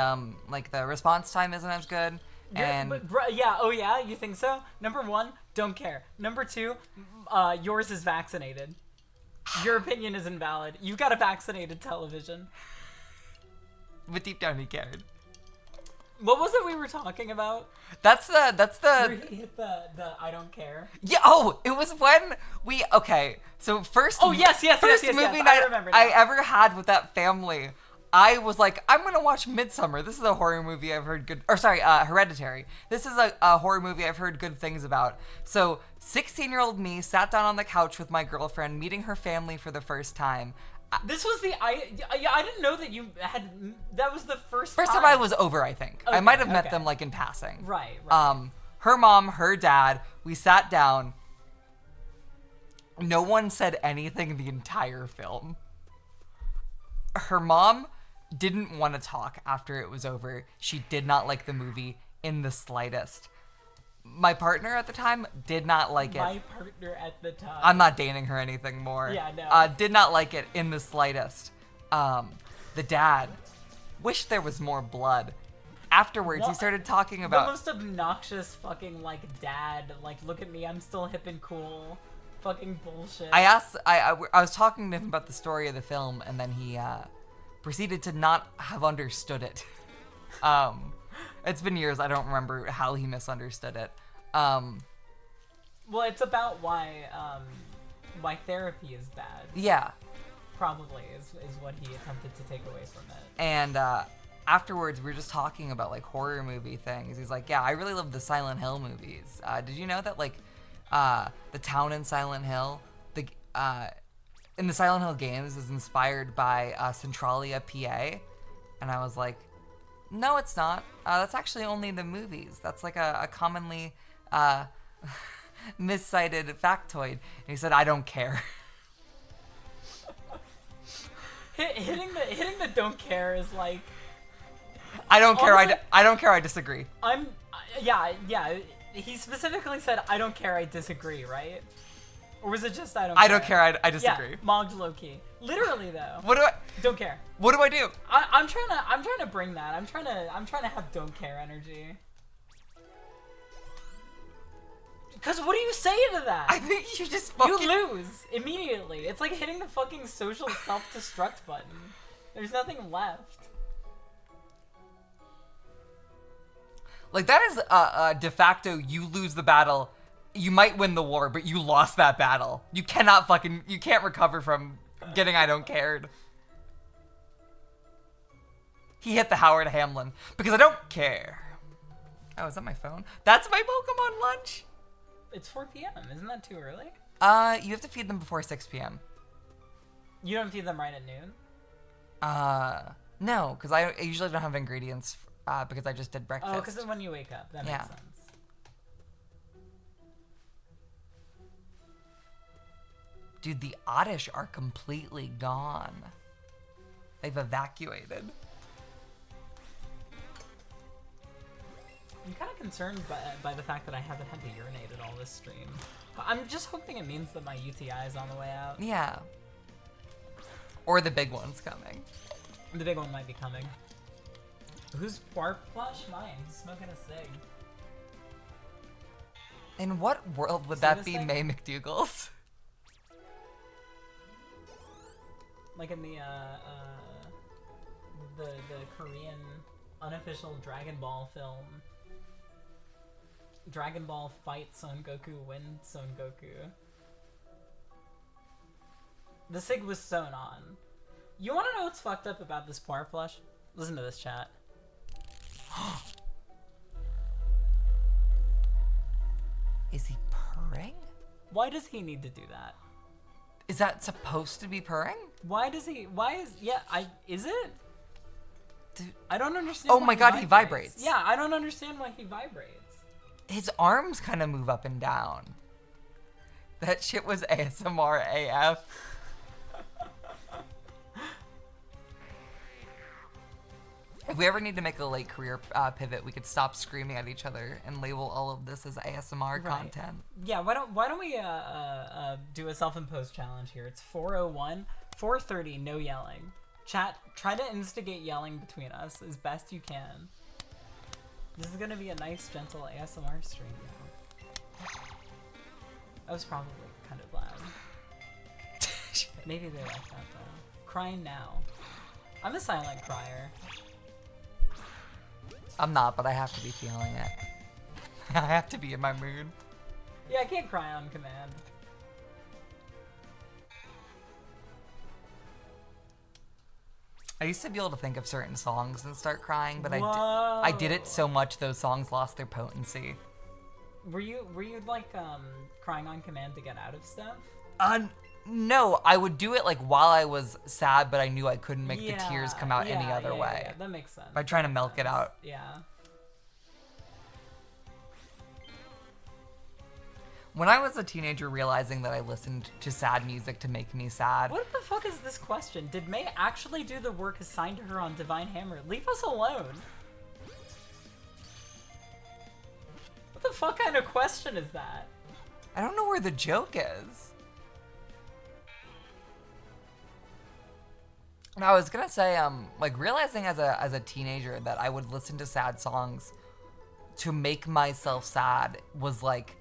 B: like, the response time isn't as good. And
A: you think so? Number 1, don't care. Number 2, yours is vaccinated. Your opinion is invalid. You've got a vaccinated television.
B: But deep down he cared.
A: What was it we were talking about?
B: That's the
A: Where he hit the I don't care.
B: Yeah, it was when so first
A: movie
B: night
A: I remember
B: I
A: now.
B: ever had with that family. I was like, I'm gonna watch Midsummer. This is a horror movie I've heard Hereditary. This is a horror movie I've heard good things about. So 16-year-old me sat down on the couch with my girlfriend, meeting her family for the first time.
A: This was I didn't know that you had, that was the first
B: time I was over, I think. I might have met them like in passing.
A: Right.
B: Her mom, her dad, we sat down. No one said anything the entire film. Her mom didn't want to talk after it was over. She did not like the movie in the slightest. My partner at the time did not like it.
A: My partner at the time.
B: I'm not dating her anything more.
A: Yeah, no.
B: Did not like it in the slightest. The dad wished there was more blood. Afterwards, he started talking about...
A: The most obnoxious fucking, like, dad, like, look at me, I'm still hip and cool. Fucking bullshit.
B: I was talking to him about the story of the film, and then he proceeded to not have understood it. It's been years, I don't remember how he misunderstood it.
A: Well, it's about why therapy is bad.
B: Yeah.
A: Probably, is what he attempted to take away from it.
B: And afterwards, we were just talking about, like, horror movie things. He's like, yeah, I really love the Silent Hill movies. Did you know that, like, the town in Silent Hill, in the Silent Hill games is inspired by Centralia, PA? And I was like, no, it's not. That's actually only the movies. That's like a commonly miscited factoid. And he said, I don't care.
A: hitting the don't care is like.
B: I don't care.
A: Honestly,
B: I don't care. I disagree.
A: Yeah. He specifically said, "I don't care. I disagree." Right? Or was it just I don't?
B: I
A: care?
B: don't care. I disagree.
A: Yeah, Mogged low key. Literally though.
B: What do I?
A: Don't care.
B: What do I do?
A: I'm trying to bring that. I'm trying to have don't care energy. Because what do you say to that?
B: I think you just fucking...
A: You lose immediately. It's like hitting the fucking social self-destruct button. There's nothing left.
B: Like, that is de facto, you lose the battle. You might win the war, but you lost that battle. You cannot you can't recover from getting I don't cared. He hit the Howard Hamlin. Because I don't care. Oh, is that my phone? That's my Pokemon lunch?
A: It's 4 p.m. Isn't that too early?
B: You have to feed them before 6 p.m.
A: You don't feed them right at noon?
B: No, because I usually don't have ingredients because I just did breakfast.
A: Oh, because when you wake up. That makes sense.
B: Dude, the Oddish are completely gone. They've evacuated.
A: I'm kind of concerned by the fact that I haven't had to urinate at all this stream. I'm just hoping it means that my UTI is on the way out.
B: Yeah. Or the big one's coming.
A: The big one might be coming. Who's Bark Plush? Mine. He's smoking a cig.
B: In what world would that be May McDougal's?
A: Like in the Korean unofficial Dragon Ball film. Dragon Ball fight Son Goku, win Son Goku. The sig was sewn on. You wanna know what's fucked up about this Power Plush? Listen to this, chat.
B: Is he purring?
A: Why does he need to do that?
B: Is that supposed to be purring?
A: Is it?
B: Dude.
A: I don't understand.
B: Oh
A: why
B: my god, he vibrates.
A: Yeah, I don't understand why he vibrates.
B: His arms kind of move up and down. That shit was ASMR AF. If we ever need to make a late career pivot, we could stop screaming at each other and label all of this as ASMR content. Yeah,
A: why don't we do a self-imposed challenge here? It's 4:01, 4:30, no yelling. Chat, try to instigate yelling between us as best you can. This is gonna be a nice, gentle ASMR stream now. That was probably kind of loud. Maybe they like that though. Crying now. I'm a silent crier.
B: I'm not, but I have to be feeling it. I have to be in my mood.
A: Yeah, I can't cry on command.
B: I used to be able to think of certain songs and start crying, but I did it so much those songs lost their potency.
A: Were you like crying on command to get out of stuff?
B: No, I would do it like while I was sad, but I knew I couldn't make the tears come out any other way.
A: Yeah, that makes sense.
B: By trying to milk it out.
A: Yeah.
B: When I was a teenager realizing that I listened to sad music to make me sad.
A: What the fuck is this question? Did May actually do the work assigned to her on Divine Hammer? Leave us alone. What the fuck kind of question is that?
B: I don't know where the joke is. And I was gonna say, like realizing as a teenager that I would listen to sad songs to make myself sad was like,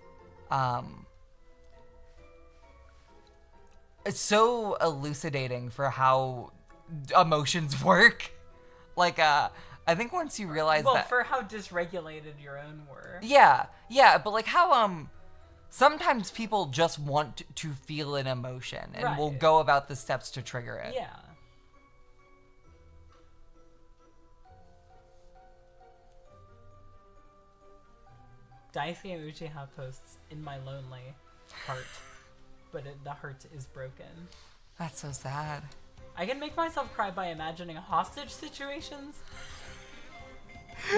B: it's so elucidating for how emotions work. Like, I think once you realize that.
A: Well, for how dysregulated your own were.
B: Yeah, but like how, sometimes people just want to feel an emotion and will go about the steps to trigger it.
A: Yeah. Daisuke Uchiha posts, "In my lonely heart, but the heart is broken."
B: That's so sad.
A: I can make myself cry by imagining hostage situations.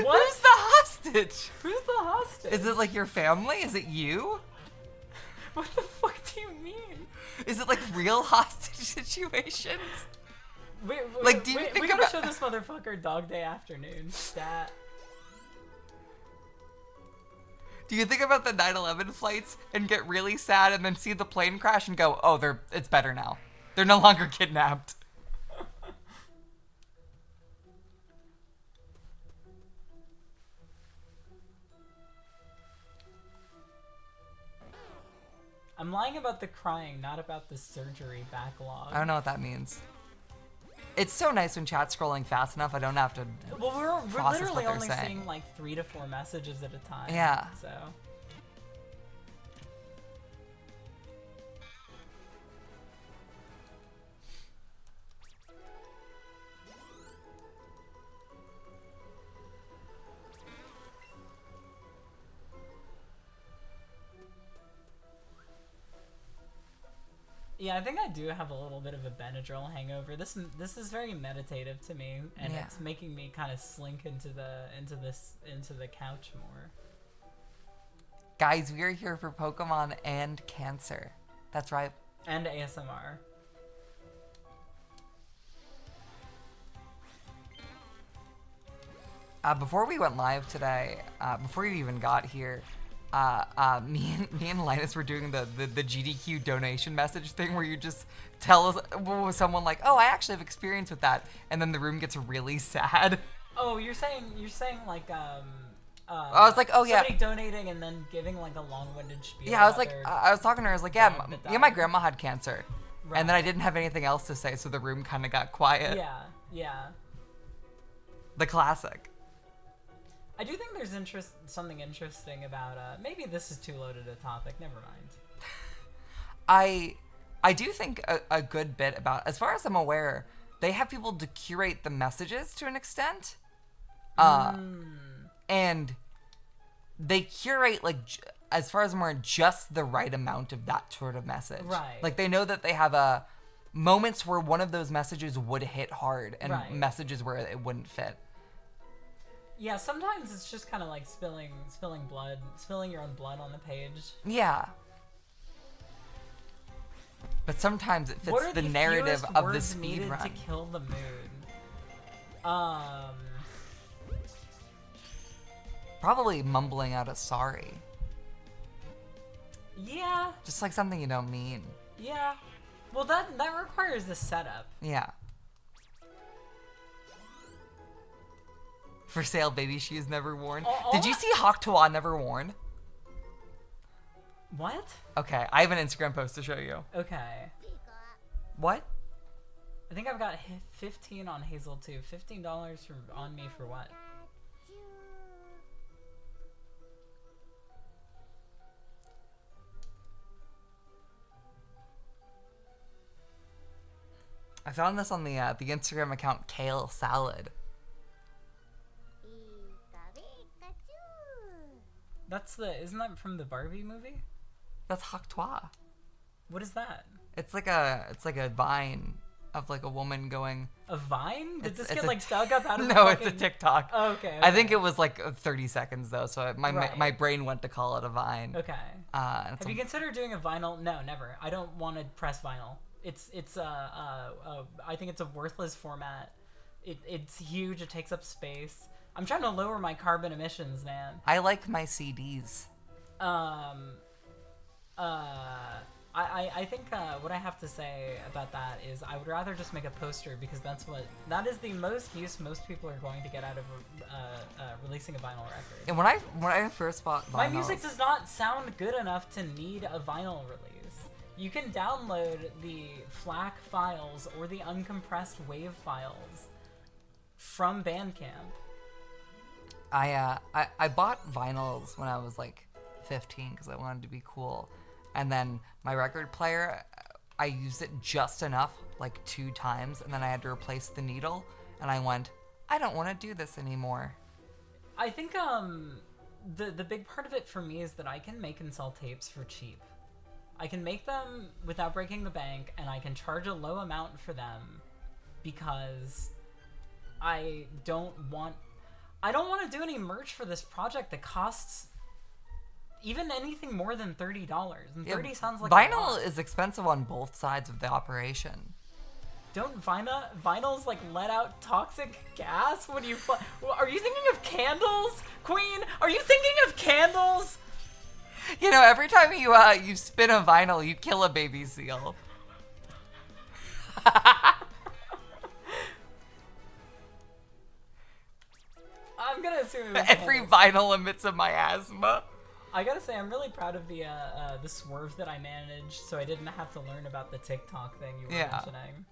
B: What? Who's the hostage?
A: Who's the hostage?
B: Is it like your family? Is it you?
A: What the fuck do you mean?
B: Is it like real hostage situations? Like, do you think
A: we gotta
B: about-
A: show this motherfucker Dog Day Afternoon stat.
B: Do you think about the 9/11 flights and get really sad and then see the plane crash and go, oh, it's better now. They're no longer kidnapped.
A: I'm lying about the crying, not about the surgery backlog.
B: I don't know what that means. It's so nice when chat's scrolling fast enough I don't have to
A: Well, we're
B: process
A: literally
B: what they're
A: only
B: saying.
A: seeing like 3 to 4 messages at a time.
B: Yeah.
A: So. Yeah, I think I do have a little bit of a Benadryl hangover. This is very meditative to me, and
B: Yeah.
A: it's making me kind of slink into the couch more.
B: Guys, we are here for Pokemon and cancer. That's right.
A: And ASMR.
B: Before we went live today, before you even got here, me and Linus were doing the GDQ donation message thing where you just tell someone like, oh, I actually have experience with that, and then the room gets really sad.
A: Oh, you're saying like
B: I was like, oh yeah.
A: somebody donating and then giving like a long-winded spiel.
B: Yeah, I was
A: about
B: like,
A: their-
B: I was talking to her. I was like, yeah,
A: dog that
B: yeah, my
A: died.
B: grandma had cancer, and then I didn't have anything else to say, so the room kind of got quiet.
A: Yeah.
B: The classic.
A: I do think there's something interesting about maybe this is too loaded a topic. Never mind.
B: I do think a good bit about, as far as I'm aware, they have people to curate the messages to an extent, and they curate like as far as I'm aware, just the right amount of that sort of message.
A: Right.
B: Like they know that they have moments where one of those messages would hit hard, and
A: Right.
B: messages where it wouldn't fit.
A: Yeah, sometimes it's just kind of like spilling your own blood on the page.
B: Yeah. But sometimes it
A: What
B: fits
A: are
B: the narrative
A: fewest
B: of the
A: words
B: speed
A: needed
B: run.
A: to kill the mood?
B: Probably mumbling out a sorry.
A: Yeah,
B: Just like something you don't mean.
A: yeah. Well, that requires the setup.
B: Yeah. For sale, baby shoes never worn. Did you see Hawk never worn?
A: What?
B: Okay, I have an Instagram post to show you.
A: Okay.
B: What?
A: I think I've got 15 on Hazel too. $15 on me for what?
B: I found this on the Instagram account Kale Salad.
A: Isn't that from the Barbie movie?
B: That's Hawk.
A: What is that?
B: It's like a vine of like a woman going.
A: A vine? Did
B: It's-
A: this
B: it's
A: get
B: a
A: like dug up out of the
B: No,
A: fucking...
B: it's a TikTok.
A: Oh, okay,
B: I think
A: okay.
B: it was like 30 seconds though, so
A: Right.
B: my brain went to call it a vine.
A: Okay.
B: And it's
A: Have you considered doing a vinyl? No, never. I don't want to press vinyl. It's I think it's a worthless format. It's huge. It takes up space. I'm trying to lower my carbon emissions, man.
B: I like my CDs.
A: I think what I have to say about that is I would rather just make a poster because that is the most use most people are going to get out of releasing a vinyl record.
B: And when I first bought vinyls,
A: My music does not sound good enough to need a vinyl release. You can download the FLAC files or the uncompressed WAV files from Bandcamp.
B: I bought vinyls when I was like 15 because I wanted to be cool, and then my record player, I used it just enough, like 2 times, and then I had to replace the needle, and I went, I don't want to do this anymore.
A: I think the big part of it for me is that I can make and sell tapes for cheap. I can make them without breaking the bank, and I can charge a low amount for them because I don't want to do any merch for this project that costs even anything more than $30. And 30 sounds like a
B: vinyl
A: lot.
B: is expensive on both sides of the operation.
A: Don't vinyls like let out toxic gas when you are you thinking of candles, Queen? Are you thinking of candles?
B: You know, every time you spin a vinyl, you kill a baby seal.
A: I'm gonna assume it was
B: Every
A: candles.
B: vinyl emits a miasma.
A: I gotta say, I'm really proud of the swerve that I managed, so I didn't have to learn about the TikTok thing you were mentioning.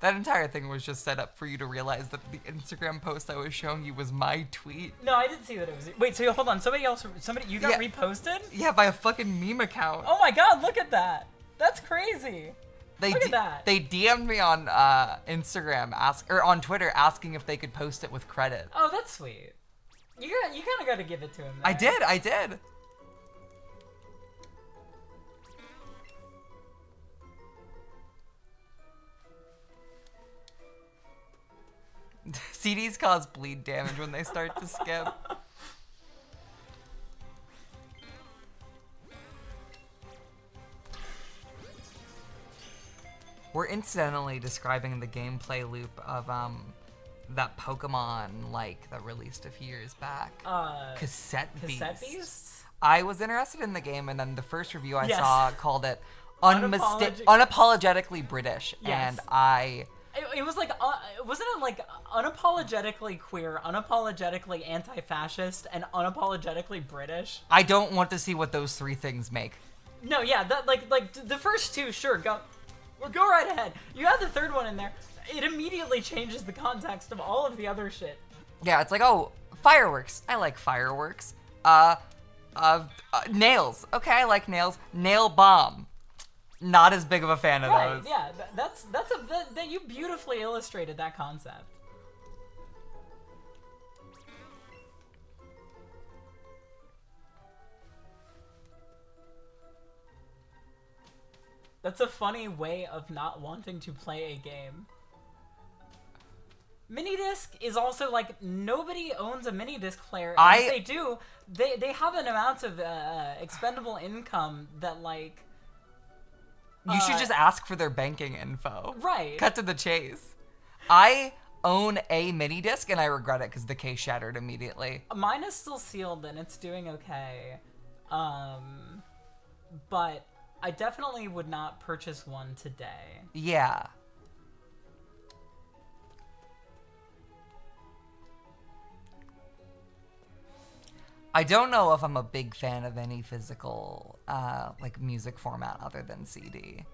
B: That entire thing was just set up for you to realize that the Instagram post I was showing you was my tweet.
A: No, I didn't see that it was. Wait, so hold on. You got reposted?
B: Yeah, by a fucking meme account.
A: Oh my god, look at that. That's crazy. Look at that.
B: They DM'd me on Instagram, on Twitter, asking if they could post it with credit.
A: Oh, that's sweet. You kind of got to give it to him. There.
B: I did. CDs cause bleed damage when they start to skip. We're incidentally describing the gameplay loop of that Pokemon that released a few years back. Cassette Beasts. I was interested in the game, and then the first review I saw called it unapologetically British, and
A: It was like, wasn't it like unapologetically queer, unapologetically anti-fascist, and unapologetically British?
B: I don't want to see what those three things make.
A: No, yeah, that like the first two, sure, go right ahead. You add the third one in there, it immediately changes the context of all of the other shit.
B: Yeah, it's like, oh, fireworks. I like fireworks. Nails. Okay, I like nails. Nail bomb. Not as big of a fan of those.
A: Yeah, that you beautifully illustrated that concept. That's a funny way of not wanting to play a game. Minidisc is also like, nobody owns a minidisc player. And if they do, they have an amount of expendable income that like.
B: You should just ask for their banking info.
A: Right.
B: Cut to the chase. I own a mini disc and I regret it because the case shattered immediately.
A: Mine is still sealed and it's doing okay. But I definitely would not purchase one today.
B: Yeah. I don't know if I'm a big fan of any physical, music format other than CD.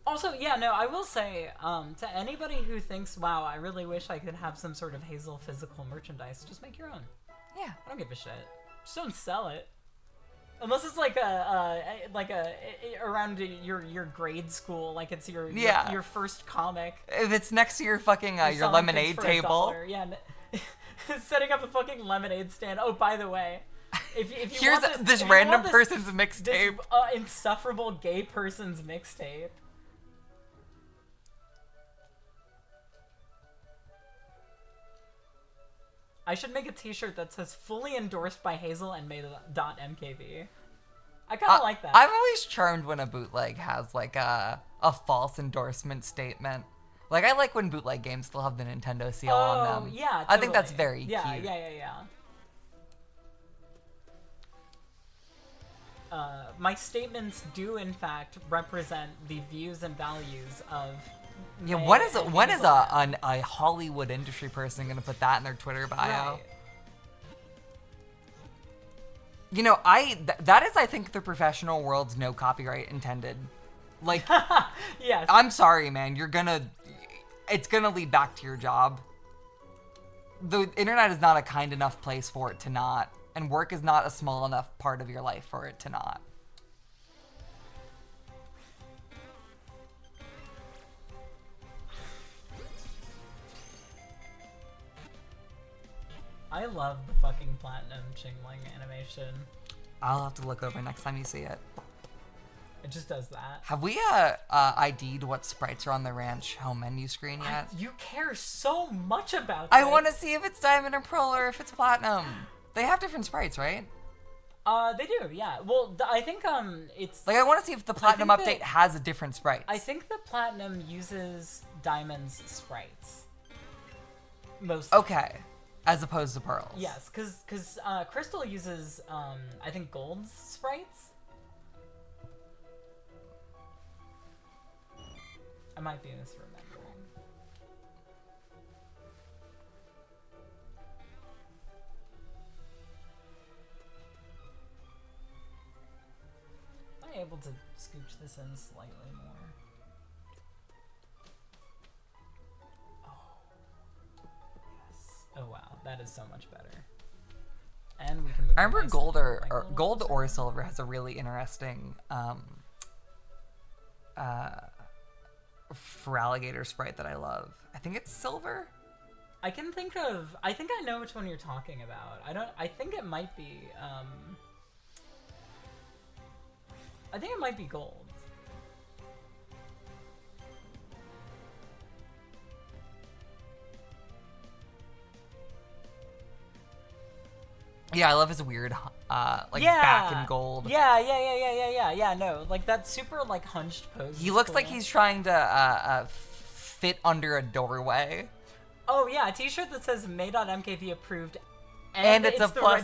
A: Also, yeah, no, I will say, to anybody who thinks, wow, I really wish I could have some sort of Hazel physical merchandise, just make your own.
B: Yeah.
A: I don't give a shit. Just don't sell it. Unless it's around your grade school, like it's your first comic.
B: If it's next to your fucking your lemonade table.
A: Yeah. Setting up a fucking lemonade stand. Oh, by the way, if you
B: here's
A: want
B: this random person's mixtape,
A: insufferable gay person's mixtape. I should make a T-shirt that says "fully endorsed by Hazel and maedotmkv." I kind of like that.
B: I'm always charmed when a bootleg has like a false endorsement statement. Like, I like when bootleg games still have the Nintendo seal on them.
A: Yeah, totally.
B: I think that's very cute.
A: Yeah. My statements do, in fact, represent the views and values of.
B: Yeah, when is a Hollywood industry person gonna put that in their Twitter bio?
A: Right.
B: You know, that is, I think, the professional world's no copyright intended. Like,
A: yes.
B: I'm sorry, man. It's gonna lead back to your job. The internet is not a kind enough place for it to not, and work is not a small enough part of your life for it to not.
A: I love the fucking platinum Chingling animation.
B: I'll have to look over next time you see it.
A: It just does that.
B: Have we ID'd what sprites are on the ranch home menu screen yet?
A: You care so much about
B: I
A: this.
B: want to see if it's diamond or pearl or if it's platinum. They have different sprites, right?
A: They do, yeah. Well, I think it's
B: Like, I want to see if the Platinum
A: think
B: update
A: that-
B: has a different sprites.
A: I think the Platinum uses Diamond's sprites. Mostly.
B: Okay. As opposed to Pearls.
A: Yes, because Crystal uses I think Gold's sprites. I might be misremembering. Am I able to scooch this in slightly more? Oh. Yes. Oh wow, that is so much better. And we can move
B: I remember
A: nice
B: gold
A: and
B: or
A: like
B: gold
A: closer.
B: or silver has a really interesting for alligator sprite that I love. I think it's silver.
A: I can think of. I think I know which one you're talking about. I don't. I think it might be. I think it might be gold.
B: Yeah, I love his weird like
A: Yeah.
B: back in gold.
A: Yeah. No, like that super like hunched pose.
B: He
A: is
B: looks
A: cool.
B: like he's trying to fit under a doorway.
A: Oh yeah, a T-shirt that says maedotmkv approved,
B: And it's a
A: the
B: plus-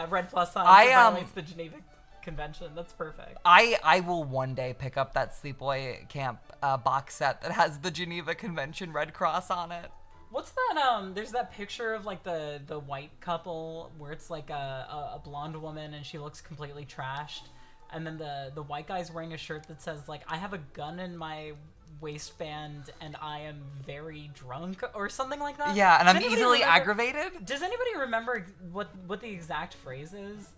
A: red plus sign.
B: I,
A: that violates the Geneva Convention. That's perfect.
B: I will one day pick up that Sleepaway Camp box set that has the Geneva Convention Red Cross on it.
A: What's that? There's that picture of like the white couple where it's like a blonde woman and she looks completely trashed, and then the white guy's wearing a shirt that says like I have a gun in my waistband and I am very drunk or something like that.
B: Yeah, and
A: Does
B: I'm
A: anybody
B: easily
A: remember-
B: aggravated.
A: Does anybody remember what the exact phrase is?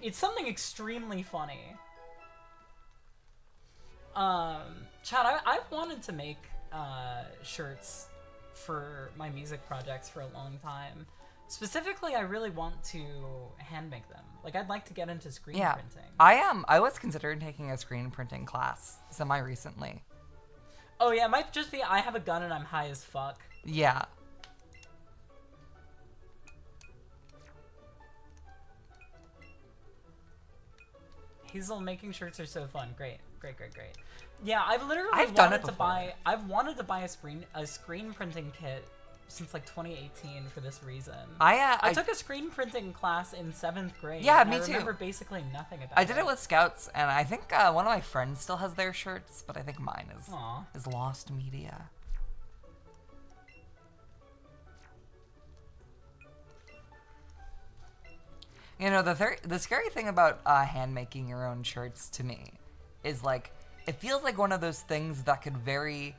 A: It's something extremely funny. Chad, I've wanted to make shirts for my music projects for a long time. Specifically, I really want to hand make them. Like, I'd like to get into screen
B: Yeah,
A: printing.
B: I was considering taking a screen printing class semi recently.
A: Oh yeah, it might just be I have a gun and I'm high as fuck.
B: Yeah.
A: Hazel, making shirts are so fun. Great. Yeah, I've literally
B: I've done
A: wanted
B: it
A: to
B: before.
A: I've wanted to buy a screen printing kit since like 2018 for this reason.
B: I
A: took a screen printing class in 7th grade.
B: Yeah,
A: and
B: me
A: I
B: too.
A: remember basically nothing about it.
B: I did it with Scouts, and I think one of my friends still has their shirts, but I think mine
A: Aw.
B: is lost media. You know, the scary thing about hand making your own shirts to me is like it feels like one of those things that could very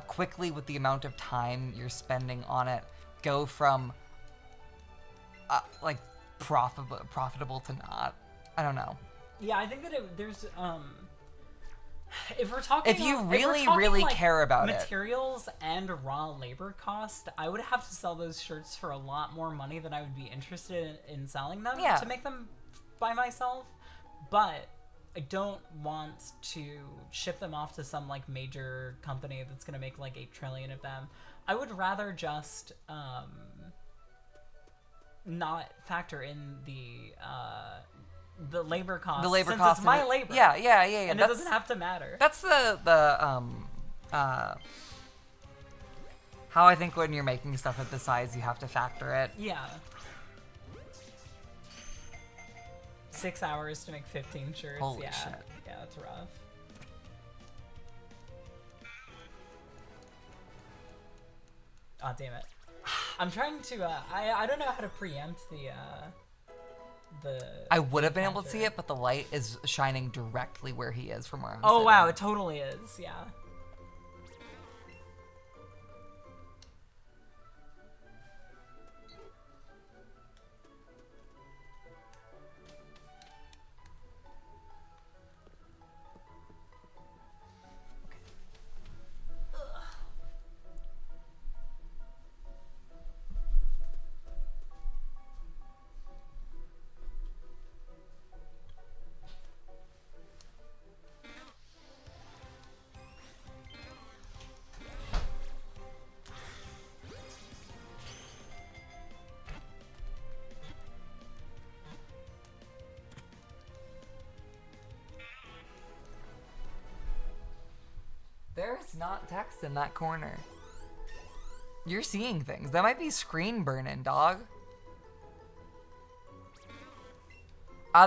B: quickly, with the amount of time you're spending on it, go from like profitable to not. I don't know.
A: Yeah, I think that there's if we're talking
B: If you
A: if we're
B: really,
A: talking,
B: really
A: like,
B: care about it.
A: materials and raw labor cost, I would have to sell those shirts for a lot more money than I would be interested in selling them
B: Yeah.
A: to make them by myself. But I don't want to ship them off to some like major company that's gonna make like 8 trillion of them. I would rather just not factor in the labor cost.
B: The labor
A: since
B: cost.
A: it's my
B: of it.
A: labor.
B: Yeah.
A: And it doesn't have to matter.
B: That's how I think when you're making stuff at this size, you have to factor it.
A: Yeah. 6 hours to make 15 shirts.
B: Holy
A: yeah.
B: shit.
A: Yeah, that's rough. Oh, damn it. I'm trying to, I don't know how to preempt the
B: I would have been able to see
A: counter.
B: it, but the light is shining directly where he is from where I'm
A: Oh,
B: sitting.
A: wow, it totally is, yeah.
B: There's not text in that corner. You're seeing things. That might be screen burning, dog.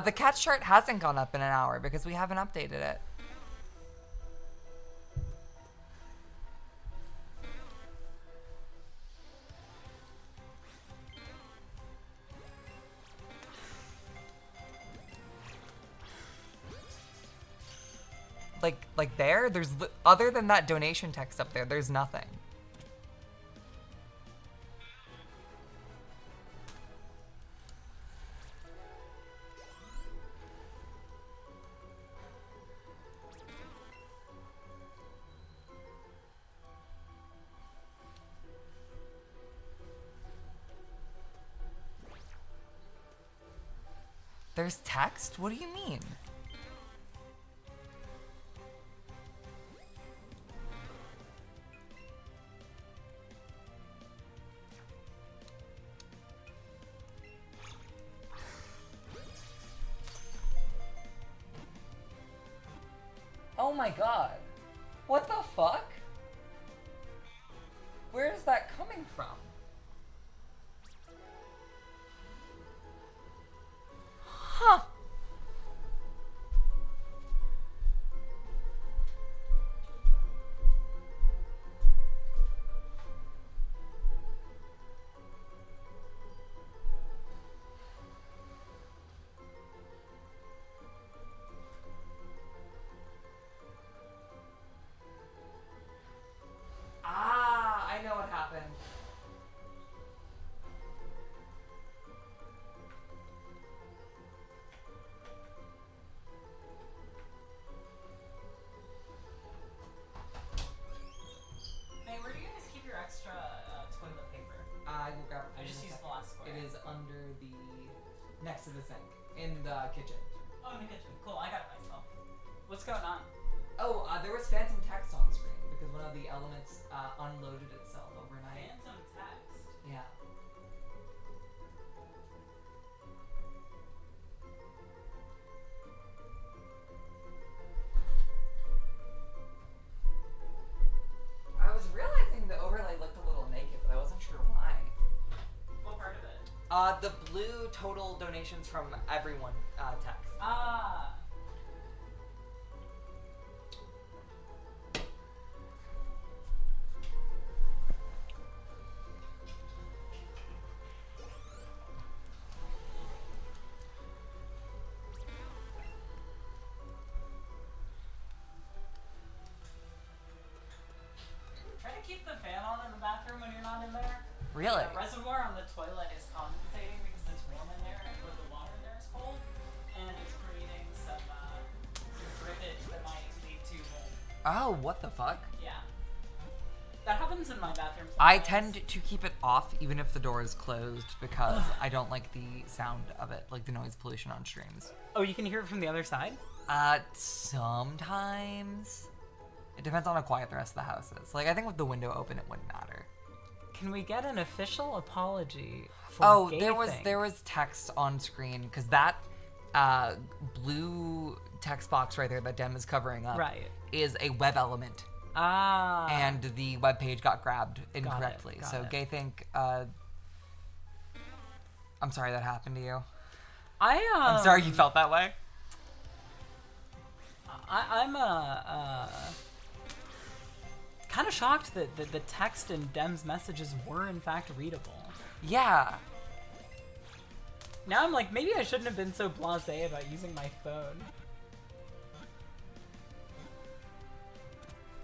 B: The catch chart hasn't gone up in an hour because we haven't updated it. Like there's other than that donation text up there, there's nothing. There's text? What do you mean? Oh my god. What the fuck? Where is that coming from? Huh. I know what happened.
A: Hey, where do you guys keep your extra toilet paper?
B: I will grab it.
A: I just used the last square.
B: It is under the next to the sink in the kitchen.
A: Oh, in the kitchen. Cool, I got it myself. What's going on?
B: Oh, there was phantom text on screen because one of the elements unloaded itself overnight.
A: Phantom text.
B: Yeah. I was realizing the overlay looked a little naked, but I wasn't sure why.
A: What part of it?
B: The blue total donations from everyone text.
A: Ah. Try to keep the fan on in the bathroom when you're not in there.
B: Really?
A: The reservoir on the toilet is compensating because it's warm in there, but the water in there is cold, and it's creating some drippage that might lead to mold.
B: Oh, what the fuck?
A: Yeah. That happens in my bathroom sometimes.
B: I tend to keep it off even if the door is closed because I don't like the sound of it, like the noise pollution on streams.
A: Oh, you can hear it from the other side?
B: Sometimes. It depends on how quiet the rest of the house is. Like, I think with the window open, it wouldn't matter.
A: Can we get an official apology for
B: Oh,
A: gay
B: there
A: thing?
B: was text on screen because that blue text box right there that Dem is covering up is a web element.
A: Ah.
B: And the web page got grabbed incorrectly.
A: Got
B: So
A: it.
B: Gay think I'm sorry that happened to you.
A: I'm
B: sorry you felt that way.
A: I'm kind of shocked that the text in Dem's messages were in fact readable.
B: Yeah.
A: Now I'm like, maybe I shouldn't have been so blasé about using my phone.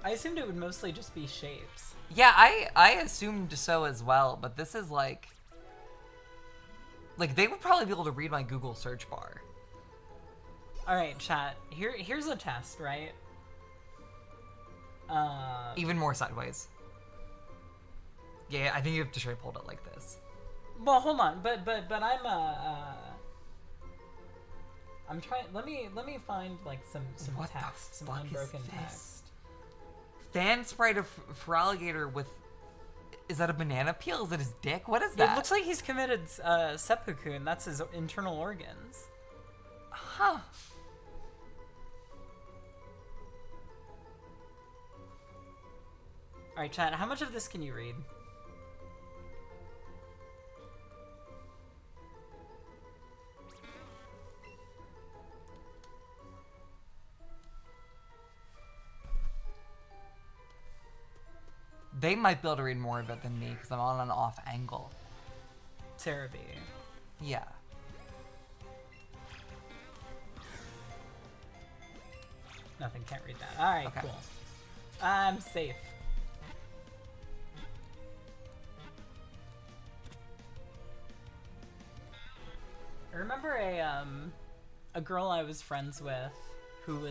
A: I assumed it would mostly just be shapes.
B: Yeah, I assumed so as well, but this is like they would probably be able to read my Google search bar.
A: All right, chat. Here's a test, right?
B: Even more sideways. Yeah, I think you have to straight hold it like this.
A: Well, hold on, but I'm trying. Let me find like some
B: What the
A: text, some
B: fuck is
A: unbroken
B: this?
A: text.
B: Fan sprite for alligator with. Is that a banana peel? Is it his dick? What is that?
A: It looks like he's committed seppuku, and that's his internal organs.
B: Huh.
A: Alright, chat, how much of this can you read?
B: They might be able to read more of it than me because I'm on an off angle.
A: Cerebi.
B: Yeah.
A: Nothing, can't read that. Alright,
B: Okay.
A: cool. I'm safe. I remember a girl I was friends with who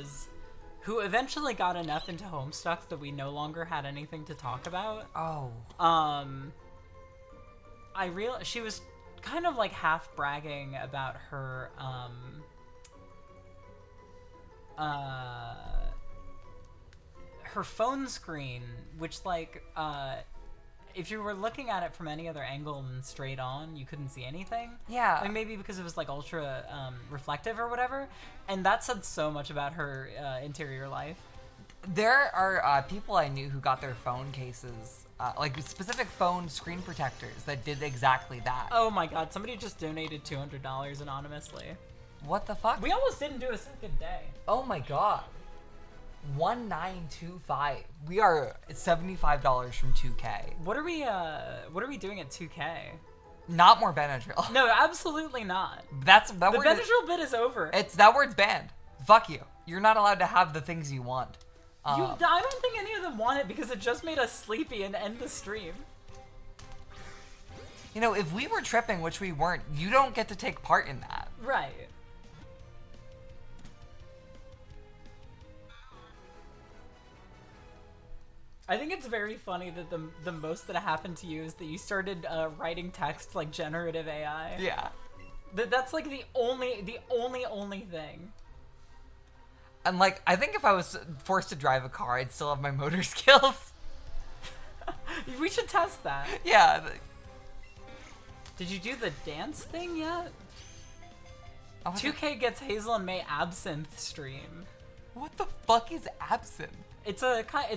A: eventually got enough into Homestuck that we no longer had anything to talk about.
B: Oh.
A: She was kind of like half bragging about her her phone screen, which like if you were looking at it from any other angle than straight on, you couldn't see anything.
B: Yeah.
A: Like maybe because it was like ultra reflective or whatever, and that said so much about her interior life.
B: There are people I knew who got their phone cases, like specific phone screen protectors that did exactly that.
A: Oh my god, somebody just donated $200 anonymously.
B: What the fuck?
A: We almost didn't do a second day.
B: Oh my god. 1925. We are $75 from 2K.
A: What are we doing at 2K?
B: Not more Benadryl.
A: No, absolutely not.
B: That
A: The
B: word
A: Benadryl bit is over.
B: It's that word's banned. Fuck you. You're not allowed to have the things you want.
A: I don't think any of them want it because it just made us sleepy and end the stream.
B: You know, if we were tripping, which we weren't, you don't get to take part in that.
A: Right. I think it's very funny that the most that happened to you is that you started writing text like generative AI.
B: Yeah.
A: That's like the only thing.
B: And like, I think if I was forced to drive a car, I'd still have my motor skills.
A: We should test that.
B: Yeah.
A: Did you do the dance thing yet?
B: Oh,
A: 2K gets Hazel and May absinthe stream.
B: What the fuck is absinthe?
A: It's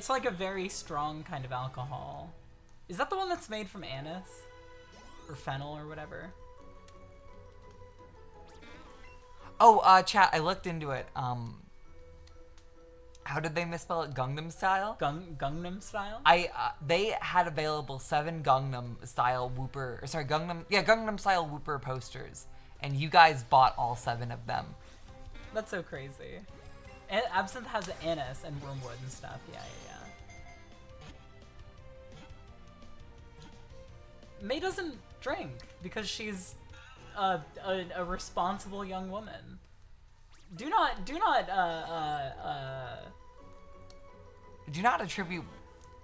A: like a very strong kind of alcohol. Is that the one that's made from anise? Or fennel or whatever?
B: Oh, chat, I looked into it. How did they misspell it? Gangnam Style?
A: Gangnam Style?
B: They had available 7 Gangnam Style Gangnam Style Whooper posters, and you guys bought all 7 of them.
A: That's so crazy. And absinthe has anise and wormwood and stuff. Yeah. May doesn't drink because she's a responsible young woman. Do not
B: attribute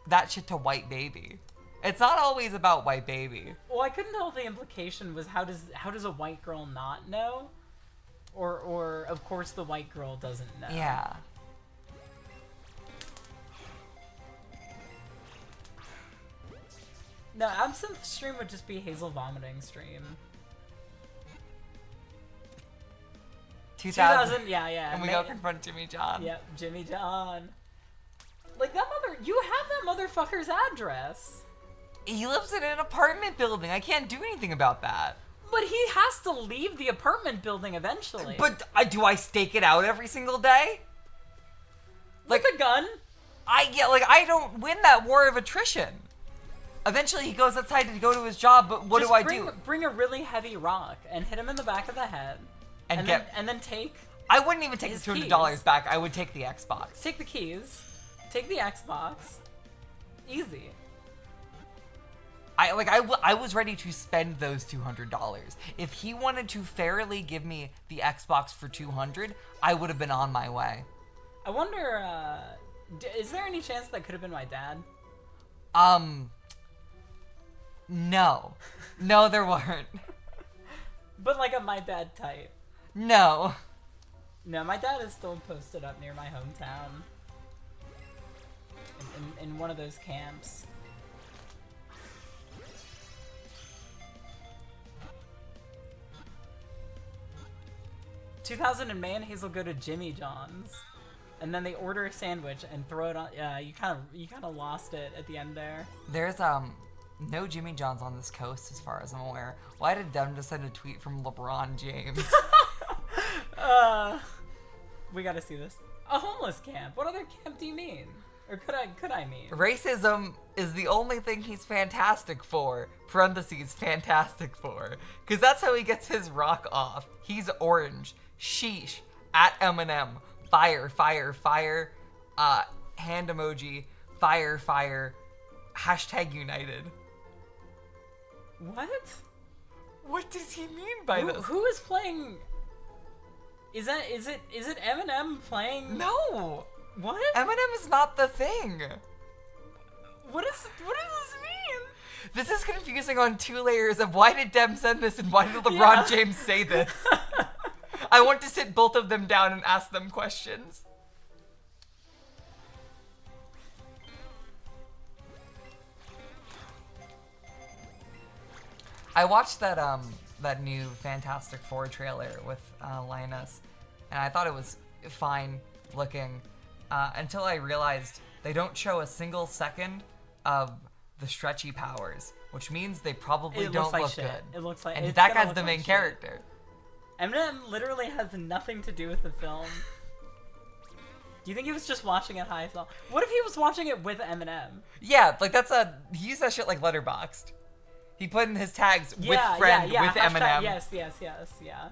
B: that shit to white baby. It's not always about white baby.
A: Well, I couldn't tell if the implication was how does a white girl not know? Or of course the white girl doesn't know.
B: Yeah.
A: No, absinthe stream would just be Hazel vomiting stream.
B: 2000.
A: Yeah.
B: And we go confront Jimmy John.
A: Yep, Jimmy John. Like that you have that motherfucker's address.
B: He lives in an apartment building. I can't do anything about that.
A: But he has to leave the apartment building eventually.
B: But do I stake it out every single day?
A: Like a gun?
B: I don't win that war of attrition. Eventually he goes outside to go to his job, but what do I do?
A: Bring a really heavy rock and hit him in the back of the head. And then take
B: I wouldn't even take the $200 back. I would take the Xbox.
A: Take the keys. Take the Xbox. Easy.
B: I was ready to spend those $200. If he wanted to fairly give me the Xbox for $200, I would have been on my way.
A: I wonder, is there any chance that could have been my dad?
B: No. No, there weren't.
A: But like a my dad type.
B: No.
A: No, my dad is still posted up near my hometown. In one of those camps. $2,000 and May and Hazel go to Jimmy John's. and then they order a sandwich and throw it on. You kind of lost it at the end there.
B: There's no Jimmy John's on this coast as far as I'm aware. Why did Dem just send a tweet from LeBron James?
A: We gotta see this. A homeless camp. What other camp do you mean? Or could I mean?
B: Racism is the only thing he's fantastic for. Parentheses, fantastic for. Because that's how he gets his rock off. He's orange. Sheesh. At Eminem. Fire, fire, fire. Hand emoji. Fire, fire. Hashtag United.
A: What?
B: What does he mean by this?
A: Who is playing? Is it Eminem playing?
B: No!
A: What?
B: Eminem is not the thing.
A: What does this mean?
B: This is confusing on two layers of why did Dem send this and why did LeBron James say this? I want to sit both of them down and ask them questions. I watched that new Fantastic Four trailer with Linus, and I thought it was fine looking until I realized they don't show a single second of the stretchy powers, which means they probably don't look good.
A: It looks like,
B: and
A: it's
B: that
A: gonna
B: guy's
A: look
B: the
A: like
B: main
A: shit.
B: character.
A: Eminem literally has nothing to do with the film. Do you think he was just watching it high? What if he was watching it with Eminem?
B: Yeah, like he used that shit like Letterboxd. He put in his tags with friend with
A: Hashtag,
B: Eminem.
A: Yes, yeah.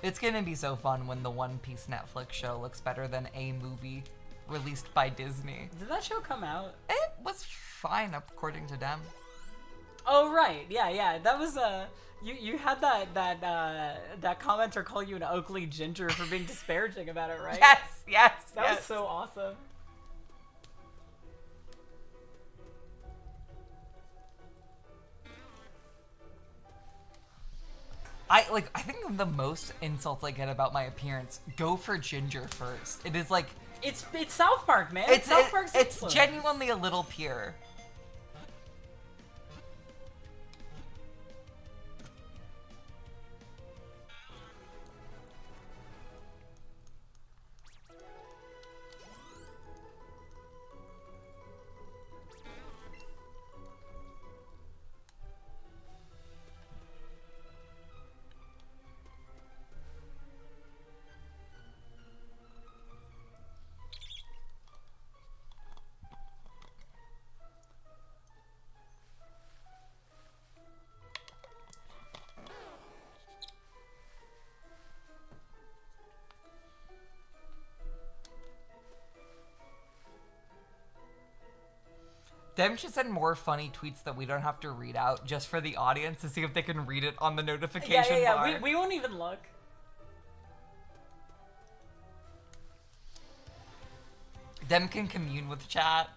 B: It's gonna be so fun when the One Piece Netflix show looks better than a movie released by Disney.
A: Did that show come out?
B: It was fine according to them.
A: Oh right, yeah. That was you had that commenter call you an Oakley ginger for being disparaging about it, right?
B: Yes.
A: That was so awesome.
B: I think the most insults I get about my appearance go for ginger first. It is like
A: It's South Park, man.
B: it's
A: South Park's
B: it's
A: influence.
B: genuinely a little pure. Dem should send more funny tweets that we don't have to read out just for the audience to see if they can read it on the notification bar.
A: We won't even look.
B: Dem can commune with chat.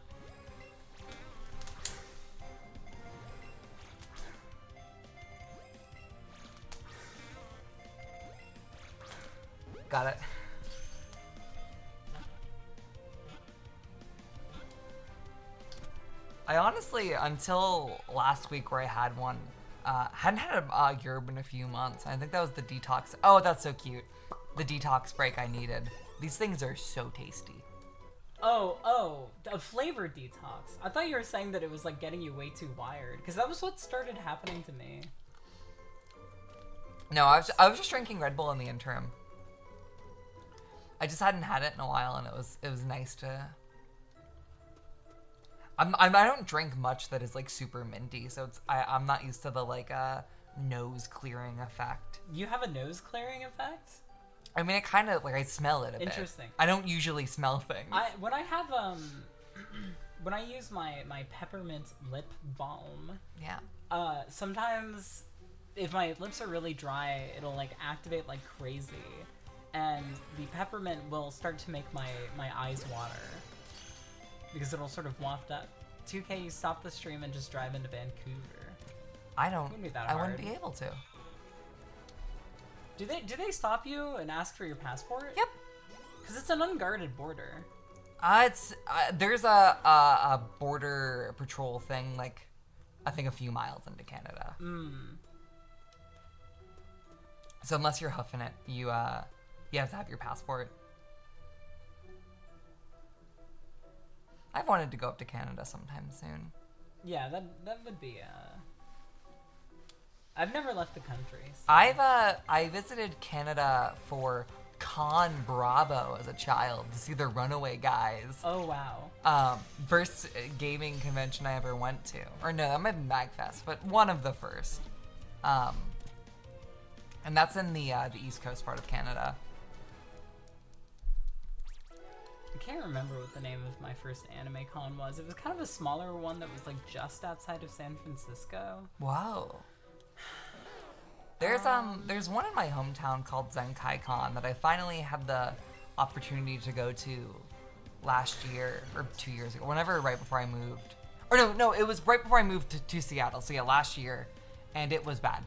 B: Got it. I honestly, until last week where I had one, hadn't had a yerb in a few months. I think that was the detox. Oh, that's so cute. The detox break I needed. These things are so tasty.
A: Oh, a flavor detox. I thought you were saying that it was like getting you way too wired, because that was what started happening to me.
B: No, I was just drinking Red Bull in the interim. I just hadn't had it in a while, and it was nice to. I don't drink much that is like super minty, so I'm not used to the like nose clearing effect.
A: You have a nose clearing effect?
B: I mean, it kind of like I smell it a bit.
A: Interesting.
B: I don't usually smell things.
A: When I have when I use my peppermint lip balm.
B: Yeah.
A: Sometimes if my lips are really dry, it'll like activate like crazy, and the peppermint will start to make my eyes water. Because it'll sort of waft up. 2K, you stop the stream and just drive into Vancouver. Wouldn't be that
B: I
A: hard.
B: wouldn't be able to.
A: Do they stop you and ask for your passport?
B: Yep.
A: Because it's an unguarded border.
B: There's a border patrol thing like I think a few miles into Canada. So unless you're hoofing it, you have to have your passport. I've wanted to go up to Canada sometime soon.
A: Yeah, that would be. I've never left the country. So.
B: I visited Canada for Con Bravo as a child to see the Runaway Guys.
A: Oh wow.
B: First gaming convention I ever went to, or no, that might have been MagFest, but one of the first. And that's in the East Coast part of Canada.
A: I can't remember what the name of my first anime con was. It was kind of a smaller one that was like just outside of San Francisco.
B: Whoa. There's one in my hometown called Zenkai Con that I finally had the opportunity to go to last year or 2 years ago, right before I moved. Or no, it was right before I moved to Seattle. So yeah, last year, and it was bad,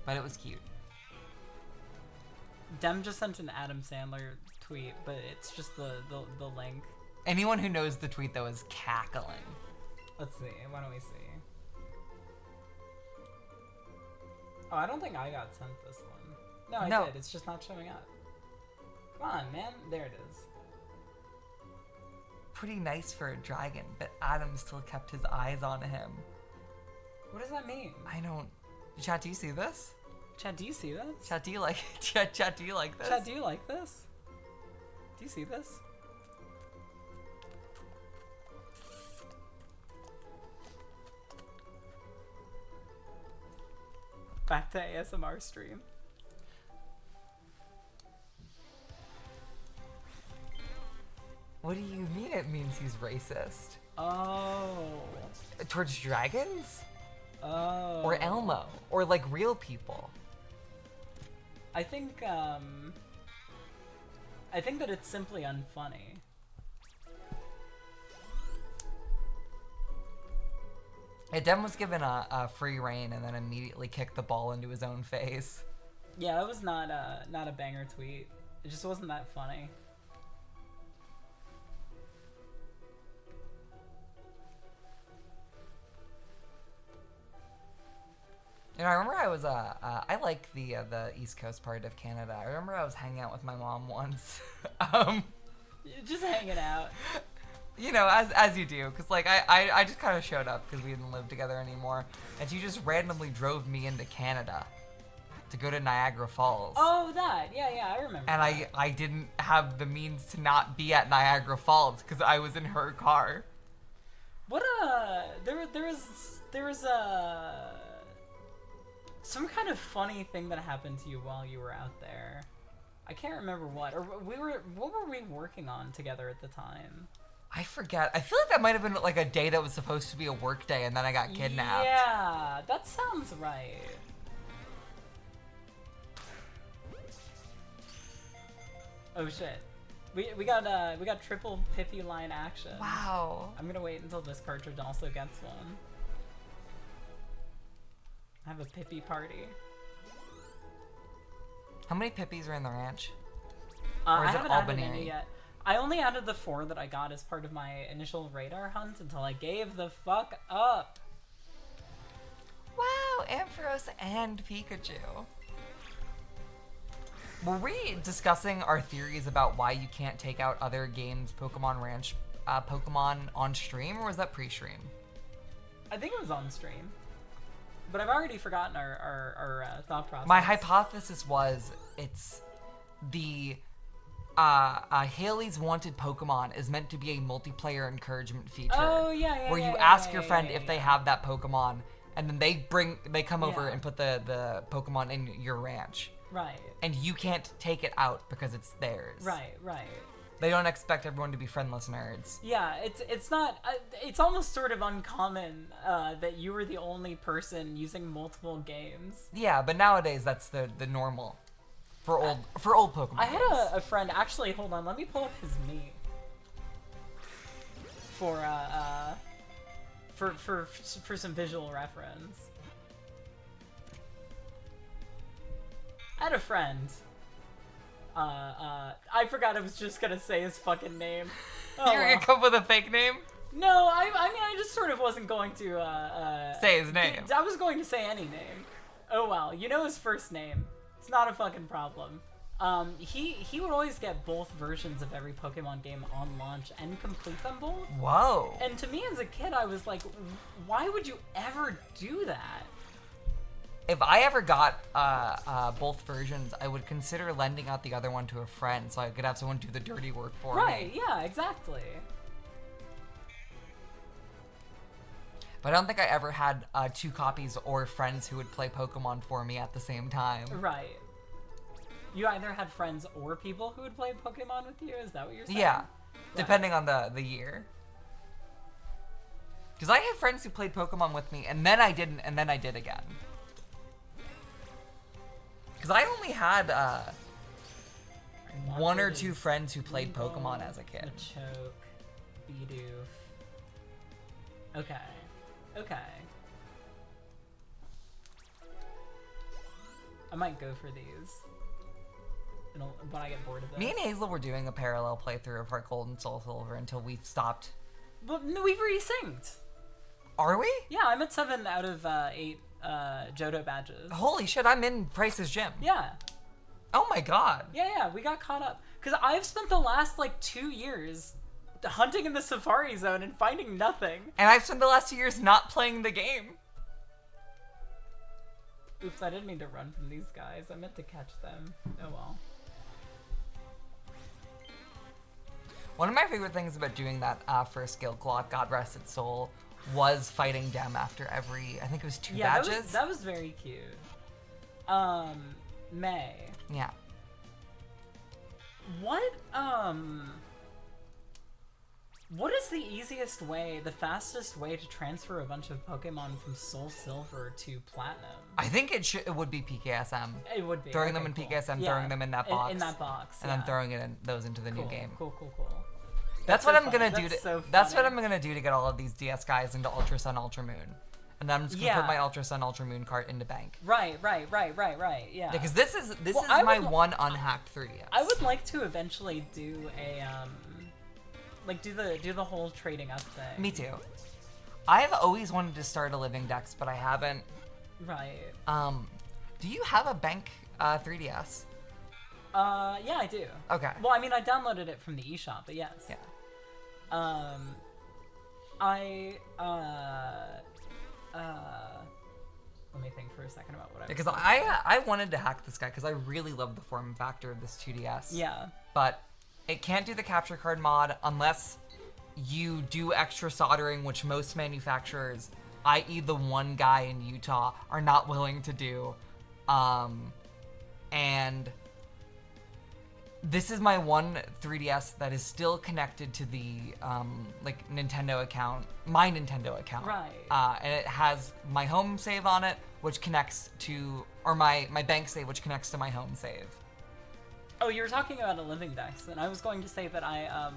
B: but it was cute.
A: Dem just sent an Adam Sandler tweet, but it's just the link.
B: Anyone who knows the tweet though is cackling.
A: Let's see. Why don't we see? Oh, I don't think I got sent this one. No, I did. It's just not showing up. Come on, man. There it is.
B: Pretty nice for a dragon, but Adam still kept his eyes on him.
A: What does that mean?
B: I don't... Chat, do you see this?
A: Chat, do you see this?
B: Chat, do you like... Chat, do you like this?
A: Chat, do you like this? Do you see this? Back to ASMR stream.
B: What do you mean it means he's racist?
A: Oh.
B: Towards dragons?
A: Oh.
B: Or Elmo? Or like real people?
A: I think that it's simply unfunny.
B: Dem was given a free reign and then immediately kicked the ball into his own face.
A: Yeah, that was not a banger tweet. It just wasn't that funny.
B: You know, I remember I was I like the East Coast part of Canada. I remember I was hanging out with my mom once.
A: Just hanging out.
B: You know, as you do, because like I just kind of showed up because we didn't live together anymore, and she just randomly drove me into Canada to go to Niagara Falls.
A: Oh, that. Yeah, I remember.
B: And
A: that.
B: I didn't have the means to not be at Niagara Falls because I was in her car.
A: What there was some kind of funny thing that happened to you while you were out there. I can't remember what. Or what were we working on together at the time?
B: I forget. I feel like that might have been like a day that was supposed to be a work day and then I got kidnapped.
A: Yeah, that sounds right. Oh shit. We got triple Pippi line action.
B: Wow.
A: I'm gonna wait until this cartridge also gets one. I have a Pippi party.
B: How many Pippis are in the ranch?
A: I haven't added any yet. I only added the 4 that I got as part of my initial radar hunt until I gave the fuck up.
B: Wow, Ampharos and Pikachu. Were we discussing our theories about why you can't take out other games' Pokemon Ranch Pokemon on stream, or was that pre-stream?
A: I think it was on stream. But I've already forgotten our thought process.
B: My hypothesis was it's the Haley's Wanted Pokemon is meant to be a multiplayer encouragement feature.
A: Oh yeah.
B: Where you ask your friend if they have that Pokemon, and then they come over and put the Pokemon in your ranch.
A: Right.
B: And you can't take it out because it's theirs.
A: Right.
B: They don't expect everyone to be friendless nerds.
A: Yeah, it's not. It's almost sort of uncommon that you were the only person using multiple games.
B: Yeah, but nowadays that's the normal for old Pokemon.
A: I had a friend. Actually, hold on. Let me pull up his meme for some visual reference. I had a friend. I forgot I was just gonna say his fucking name. Oh,
B: You're gonna come up with a fake name?
A: No, I mean, I just sort of wasn't going to,
B: say his name.
A: I was going to say any name. Oh, well. You know his first name. It's not a fucking problem. He would always get both versions of every Pokemon game on launch and complete them both.
B: Whoa.
A: And to me as a kid, I was like, why would you ever do that?
B: If I ever got both versions, I would consider lending out the other one to a friend so I could have someone do the dirty work for me.
A: Right, yeah, exactly.
B: But I don't think I ever had 2 copies or friends who would play Pokemon for me at the same time.
A: Right. You either had friends or people who would play Pokemon with you? Is that what you're saying?
B: Yeah,
A: Right.
B: depending on the year. Because I had friends who played Pokemon with me, and then I didn't, and then I did again. Because I only had 1 or 2 friends who played Pokemon as a kid.
A: Machoke, Bidoof. Okay. Okay. I might go for these. When I get bored of this.
B: Me and Hazel were doing a parallel playthrough of Heart Gold and Soul Silver until we stopped.
A: But no, we've resynced.
B: Are we?
A: Yeah, I'm at 7 out of 8 Johto badges.
B: Holy shit, I'm in Price's gym.
A: Yeah.
B: Oh my god.
A: Yeah, we got caught up. Because I've spent the last, 2 years hunting in the Safari Zone and finding nothing.
B: And I've spent the last 2 years not playing the game.
A: Oops, I didn't mean to run from these guys. I meant to catch them. Oh well.
B: One of my favorite things about doing that first guild clock, God rest its soul, was fighting Dem after every, I think it was 2 badges.
A: That was very cute. May.
B: Yeah.
A: What is the easiest way, the fastest way to transfer a bunch of Pokemon from Soul Silver to Platinum?
B: I think it would be PKSM.
A: It would be.
B: Throwing
A: Okay,
B: them in
A: cool.
B: PKSM,
A: Yeah,
B: throwing them in that box.
A: In that box,
B: and then throwing those into the new game.
A: Cool.
B: That's what
A: so
B: I'm gonna
A: funny.
B: do.
A: That's so
B: That's what
A: funny.
B: I'm gonna do to get all of these DS guys into Ultra Sun, Ultra Moon, and then I'm just gonna put my Ultra Sun, Ultra Moon cart into bank.
A: Right, yeah.
B: Because this is
A: I
B: my
A: would-
B: one unhacked 3DS.
A: I would like to eventually do a do the whole trading up thing.
B: Me too. I've always wanted to start a living dex, but I haven't.
A: Right.
B: Do you have a bank 3DS?
A: Yeah, I do.
B: Okay.
A: Well, I mean, I downloaded it from the eShop, but yes.
B: Yeah.
A: Let me think for a second about what I.
B: Because I wanted to hack this guy because I really love the form factor of this 2DS.
A: Yeah.
B: But it can't do the capture card mod unless you do extra soldering, which most manufacturers, i.e. the one guy in Utah, are not willing to do. And this is my one 3DS that is still connected to the Nintendo account, my Nintendo account.
A: Right.
B: And it has my home save on it, which connects to, or my bank save, which connects to my home save.
A: Oh, you were talking about a living dex, and I was going to say that I'm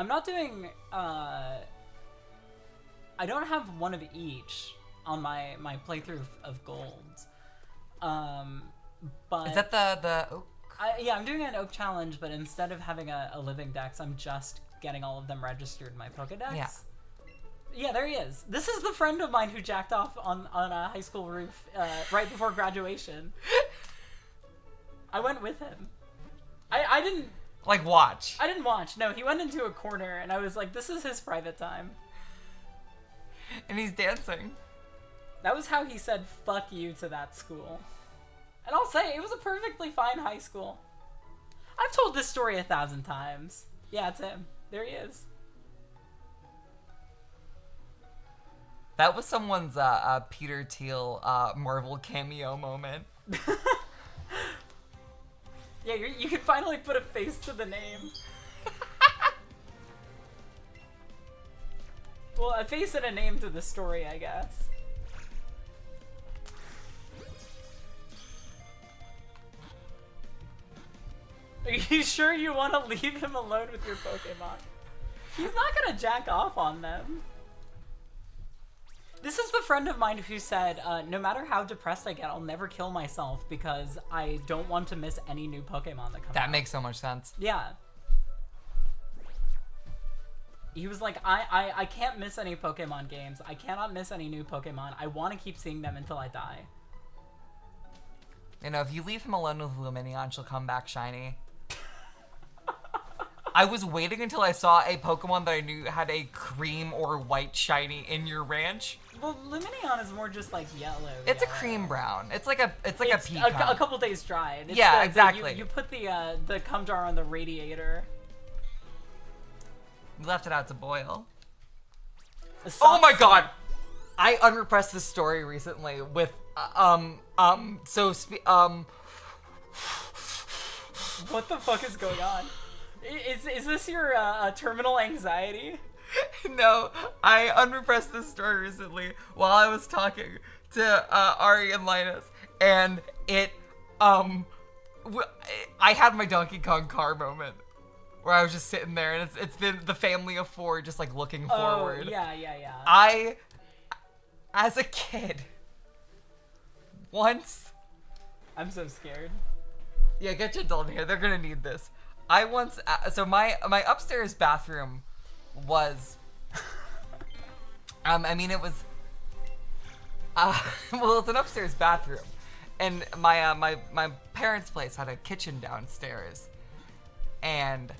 A: not doing I don't have one of each on my playthrough of Gold. But
B: Is that the oak?
A: yeah, I'm doing an Oak challenge, but instead of having a living dex, I'm just getting all of them registered in my Pokedex.
B: Yeah.
A: Yeah, there he is. This is the friend of mine who jacked off on a high school roof right before graduation. I went with him. I didn't...
B: Like, watch.
A: I didn't watch. No, he went into a corner, and I was like, this is his private time.
B: And he's dancing.
A: That was how he said fuck you to that school. And I'll say, it was a perfectly fine high school. I've told this story 1,000 times. Yeah, it's him. There he is.
B: That was someone's Peter Thiel Marvel cameo moment.
A: Yeah, you can finally put a face to the name. Well, a face and a name to the story, I guess. Are you sure you want to leave him alone with your Pokemon? He's not gonna jack off on them. This is the friend of mine who said, no matter how depressed I get, I'll never kill myself because I don't want to miss any new Pokemon that come out.
B: That makes so much sense.
A: Yeah. He was like, I can't miss any Pokemon games. I cannot miss any new Pokemon. I want to keep seeing them until I die.
B: You know, if you leave him alone with Luminion, she'll come back shiny. I was waiting until I saw a Pokemon that I knew had a cream or white shiny in your ranch.
A: Well, Luminion is more just like yellow.
B: It's a cream brown. It's like a pecan.
A: A couple days dried. It's
B: yeah, exactly.
A: You put the cum jar on the radiator.
B: You left it out to boil.
A: Oh
B: my god! I unrepressed this story recently with
A: What the fuck is going on? Is this your terminal anxiety?
B: No, I unrepressed this story recently while I was talking to Ari and Linus, and I had my Donkey Kong car moment where I was just sitting there, and it's been the family of four just like looking forward.
A: Oh, yeah.
B: I, as a kid, once.
A: I'm so scared.
B: Yeah, get your adult in here. They're gonna need this. I once, so my upstairs bathroom was, it was, well, it's an upstairs bathroom, and my parents' place had a kitchen downstairs, and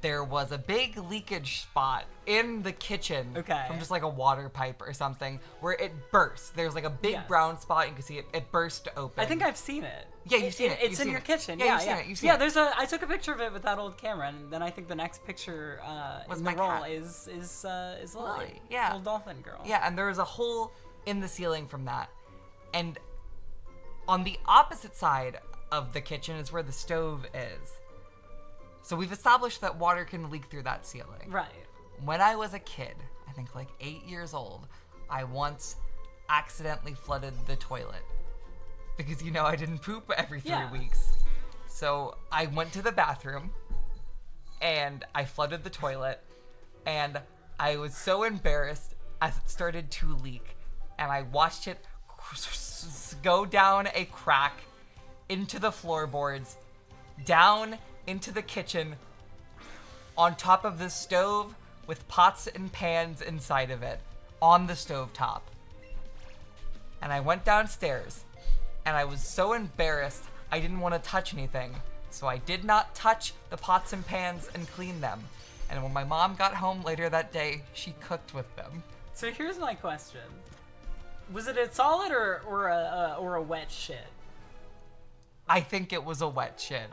B: there was a big leakage spot in the kitchen from just like a water pipe or something where it burst. There's like a big brown spot. You can see it burst open.
A: I think I've seen it.
B: Yeah, you've seen it.
A: It's in your kitchen.
B: Yeah, you've seen it.
A: I took a picture of it with that old camera, and then I think the next picture
B: was
A: in
B: my
A: the roll
B: cat.
A: is Lily.
B: Lily, yeah.
A: Little dolphin girl.
B: Yeah, and there was a hole in the ceiling from that. And on the opposite side of the kitchen is where the stove is. So we've established that water can leak through that ceiling.
A: Right.
B: When I was a kid, I think like 8 years old, I once accidentally flooded the toilet. Because, you know, I didn't poop every 3 weeks. So I went to the bathroom, and I flooded the toilet, and I was so embarrassed as it started to leak, and I watched it go down a crack into the floorboards, down into the kitchen, on top of the stove with pots and pans inside of it, on the stovetop. And I went downstairs, and I was so embarrassed I didn't want to touch anything, so I did not touch the pots and pans and clean them. And when my mom got home later that day, she cooked with them.
A: So here's my question: was it a solid or a wet shit?
B: I think it was a wet shit.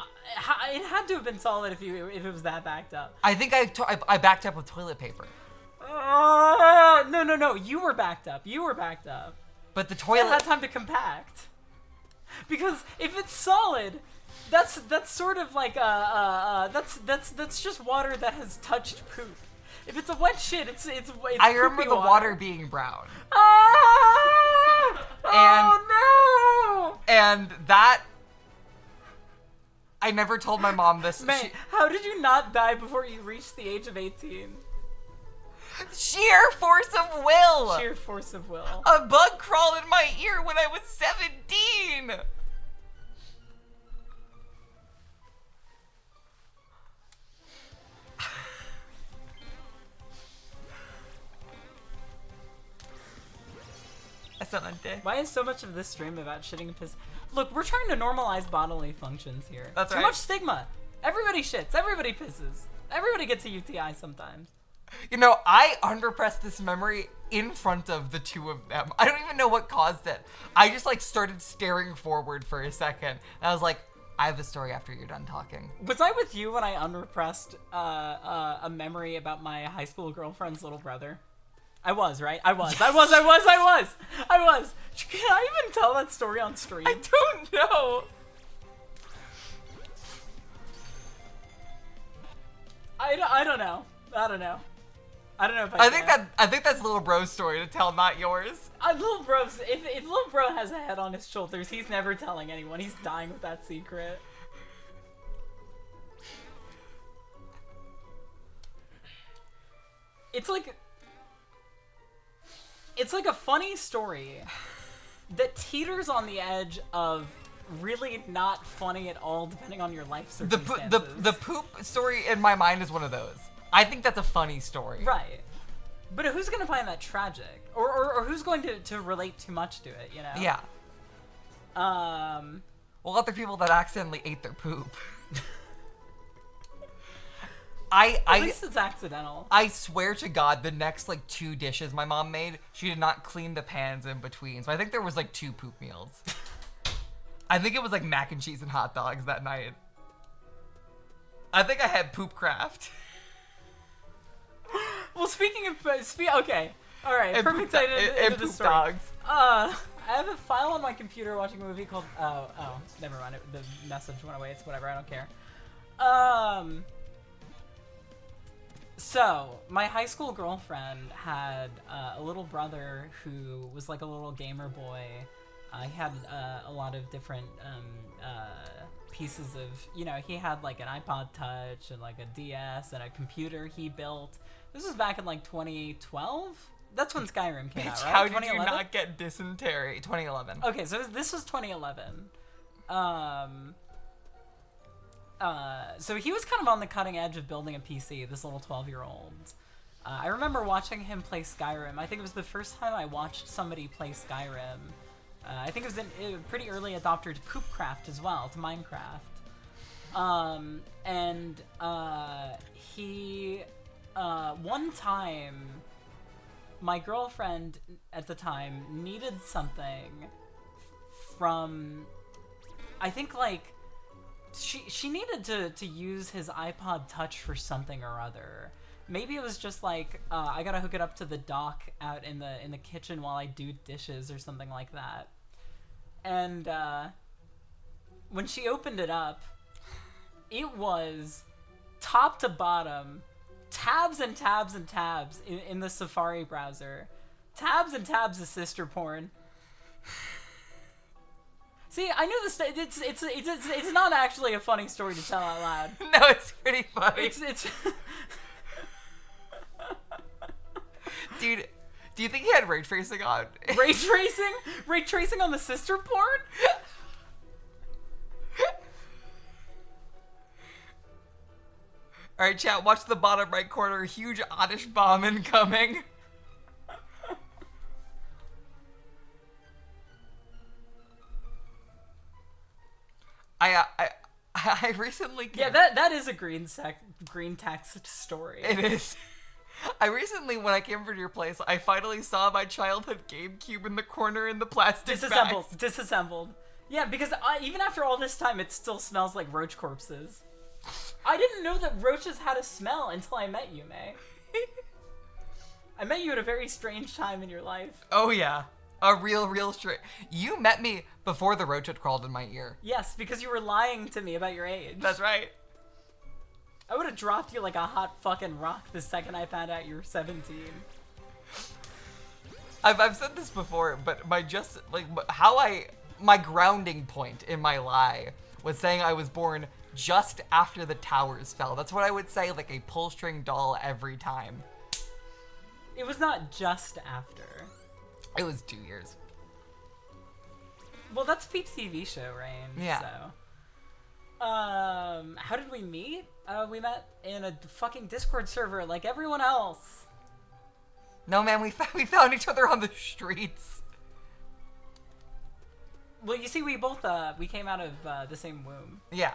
A: It had to have been solid if it was that backed up.
B: I think I backed up with toilet paper.
A: No. You were backed up.
B: But the
A: It
B: toilet
A: had time to compact. Because if it's solid, that's sort of like that's just water that has touched poop. If it's a wet shit, it's
B: I remember
A: poopy
B: the water being brown.
A: Oh no!
B: And that I never told my mom this.
A: Man, how did you not die before you reached the age of 18?
B: Sheer force of will.
A: Sheer force of will.
B: A bug crawled in my ear when I was 17.
A: Why is so much of this stream about shitting and piss? Look, we're trying to normalize bodily functions here.
B: That's
A: Too
B: right.
A: much stigma. Everybody shits. Everybody pisses. Everybody gets a UTI sometimes.
B: You know, I unrepressed this memory in front of the two of them. I don't even know what caused it. I just like started staring forward for a second. And I was like, I have a story after you're done talking.
A: Was I with you when I unrepressed a memory about my high school girlfriend's little brother? I was, right? I was. Yes. I was. Can I even tell that story on stream?
B: I don't know.
A: I don't know. I don't know if
B: I think that's little bro's story to tell, not yours.
A: Little bro's. If little bro has a head on his shoulders, he's never telling anyone. He's dying with that secret. It's like a funny story that teeters on the edge of really not funny at all, depending on your life circumstances.
B: The poop story in my mind is one of those. I think that's a funny story.
A: Right. But who's going to find that tragic? Or who's going to relate too much to it, you know?
B: Yeah. Well, other people that accidentally ate their poop. At
A: least it's accidental.
B: I swear to God, the next like 2 dishes my mom made, she did not clean the pans in between. So I think there was like 2 poop meals. I think it was like mac and cheese and hot dogs that night. I think I had poop craft.
A: Well, speaking of okay, all right,
B: And
A: perfect
B: poop,
A: into
B: and
A: the
B: poop
A: story.
B: dogs.
A: I have a file on my computer watching a movie called never mind. The message went away. It's whatever. I don't care. So my high school girlfriend had a little brother who was like a little gamer boy. He had a lot of different pieces of, he had like an iPod Touch and like a DS and a computer he built. This was back in like 2012. That's when Skyrim came out, right?
B: How did you not get dysentery? 2011.
A: Okay, so this was 2011. So he was kind of on the cutting edge of building a PC, this little 12-year-old. I remember watching him play Skyrim. I think it was the first time I watched somebody play Skyrim. I think it was a pretty early adopter to Poopcraft as well, to Minecraft. One time, my girlfriend at the time needed something from, I think like, she needed to use his iPod Touch for something or other. Maybe it was just like, I gotta hook it up to the dock out in the kitchen while I do dishes or something like that. And when she opened it up, it was top to bottom, tabs and tabs and tabs in the Safari browser. Tabs and tabs of sister porn. See, I knew this. It's not actually a funny story to tell out loud.
B: No, it's pretty funny.
A: It's
B: Dude, do you think he had ray tracing on?
A: Ray tracing? Ray tracing on the sister porn?
B: Alright, chat, watch the bottom right corner. Huge Oddish bomb incoming. I recently came...
A: Yeah, that is a green text story.
B: It is. I recently, when I came over to your place, I finally saw my childhood GameCube in the corner in the plastic bags.
A: Disassembled. Yeah, because even after all this time, it still smells like roach corpses. I didn't know that roaches had a smell until I met you, May. I met you at a very strange time in your life.
B: Oh, yeah. A real straight. You met me before the roach had crawled in my ear.
A: Yes, because you were lying to me about your age.
B: That's right.
A: I would have dropped you like a hot fucking rock the second I found out you were 17.
B: I've said this before, but my grounding point in my lie was saying I was born just after the towers fell. That's what I would say, like a pull string doll every time.
A: It was not just after.
B: It was 2 years.
A: Well, that's Pete's TV show, Rain.
B: Yeah.
A: So. How did we meet? We met in a fucking Discord server like everyone else.
B: No, man, we found each other on the streets.
A: Well, you see, we both, we came out of, the same womb.
B: Yeah.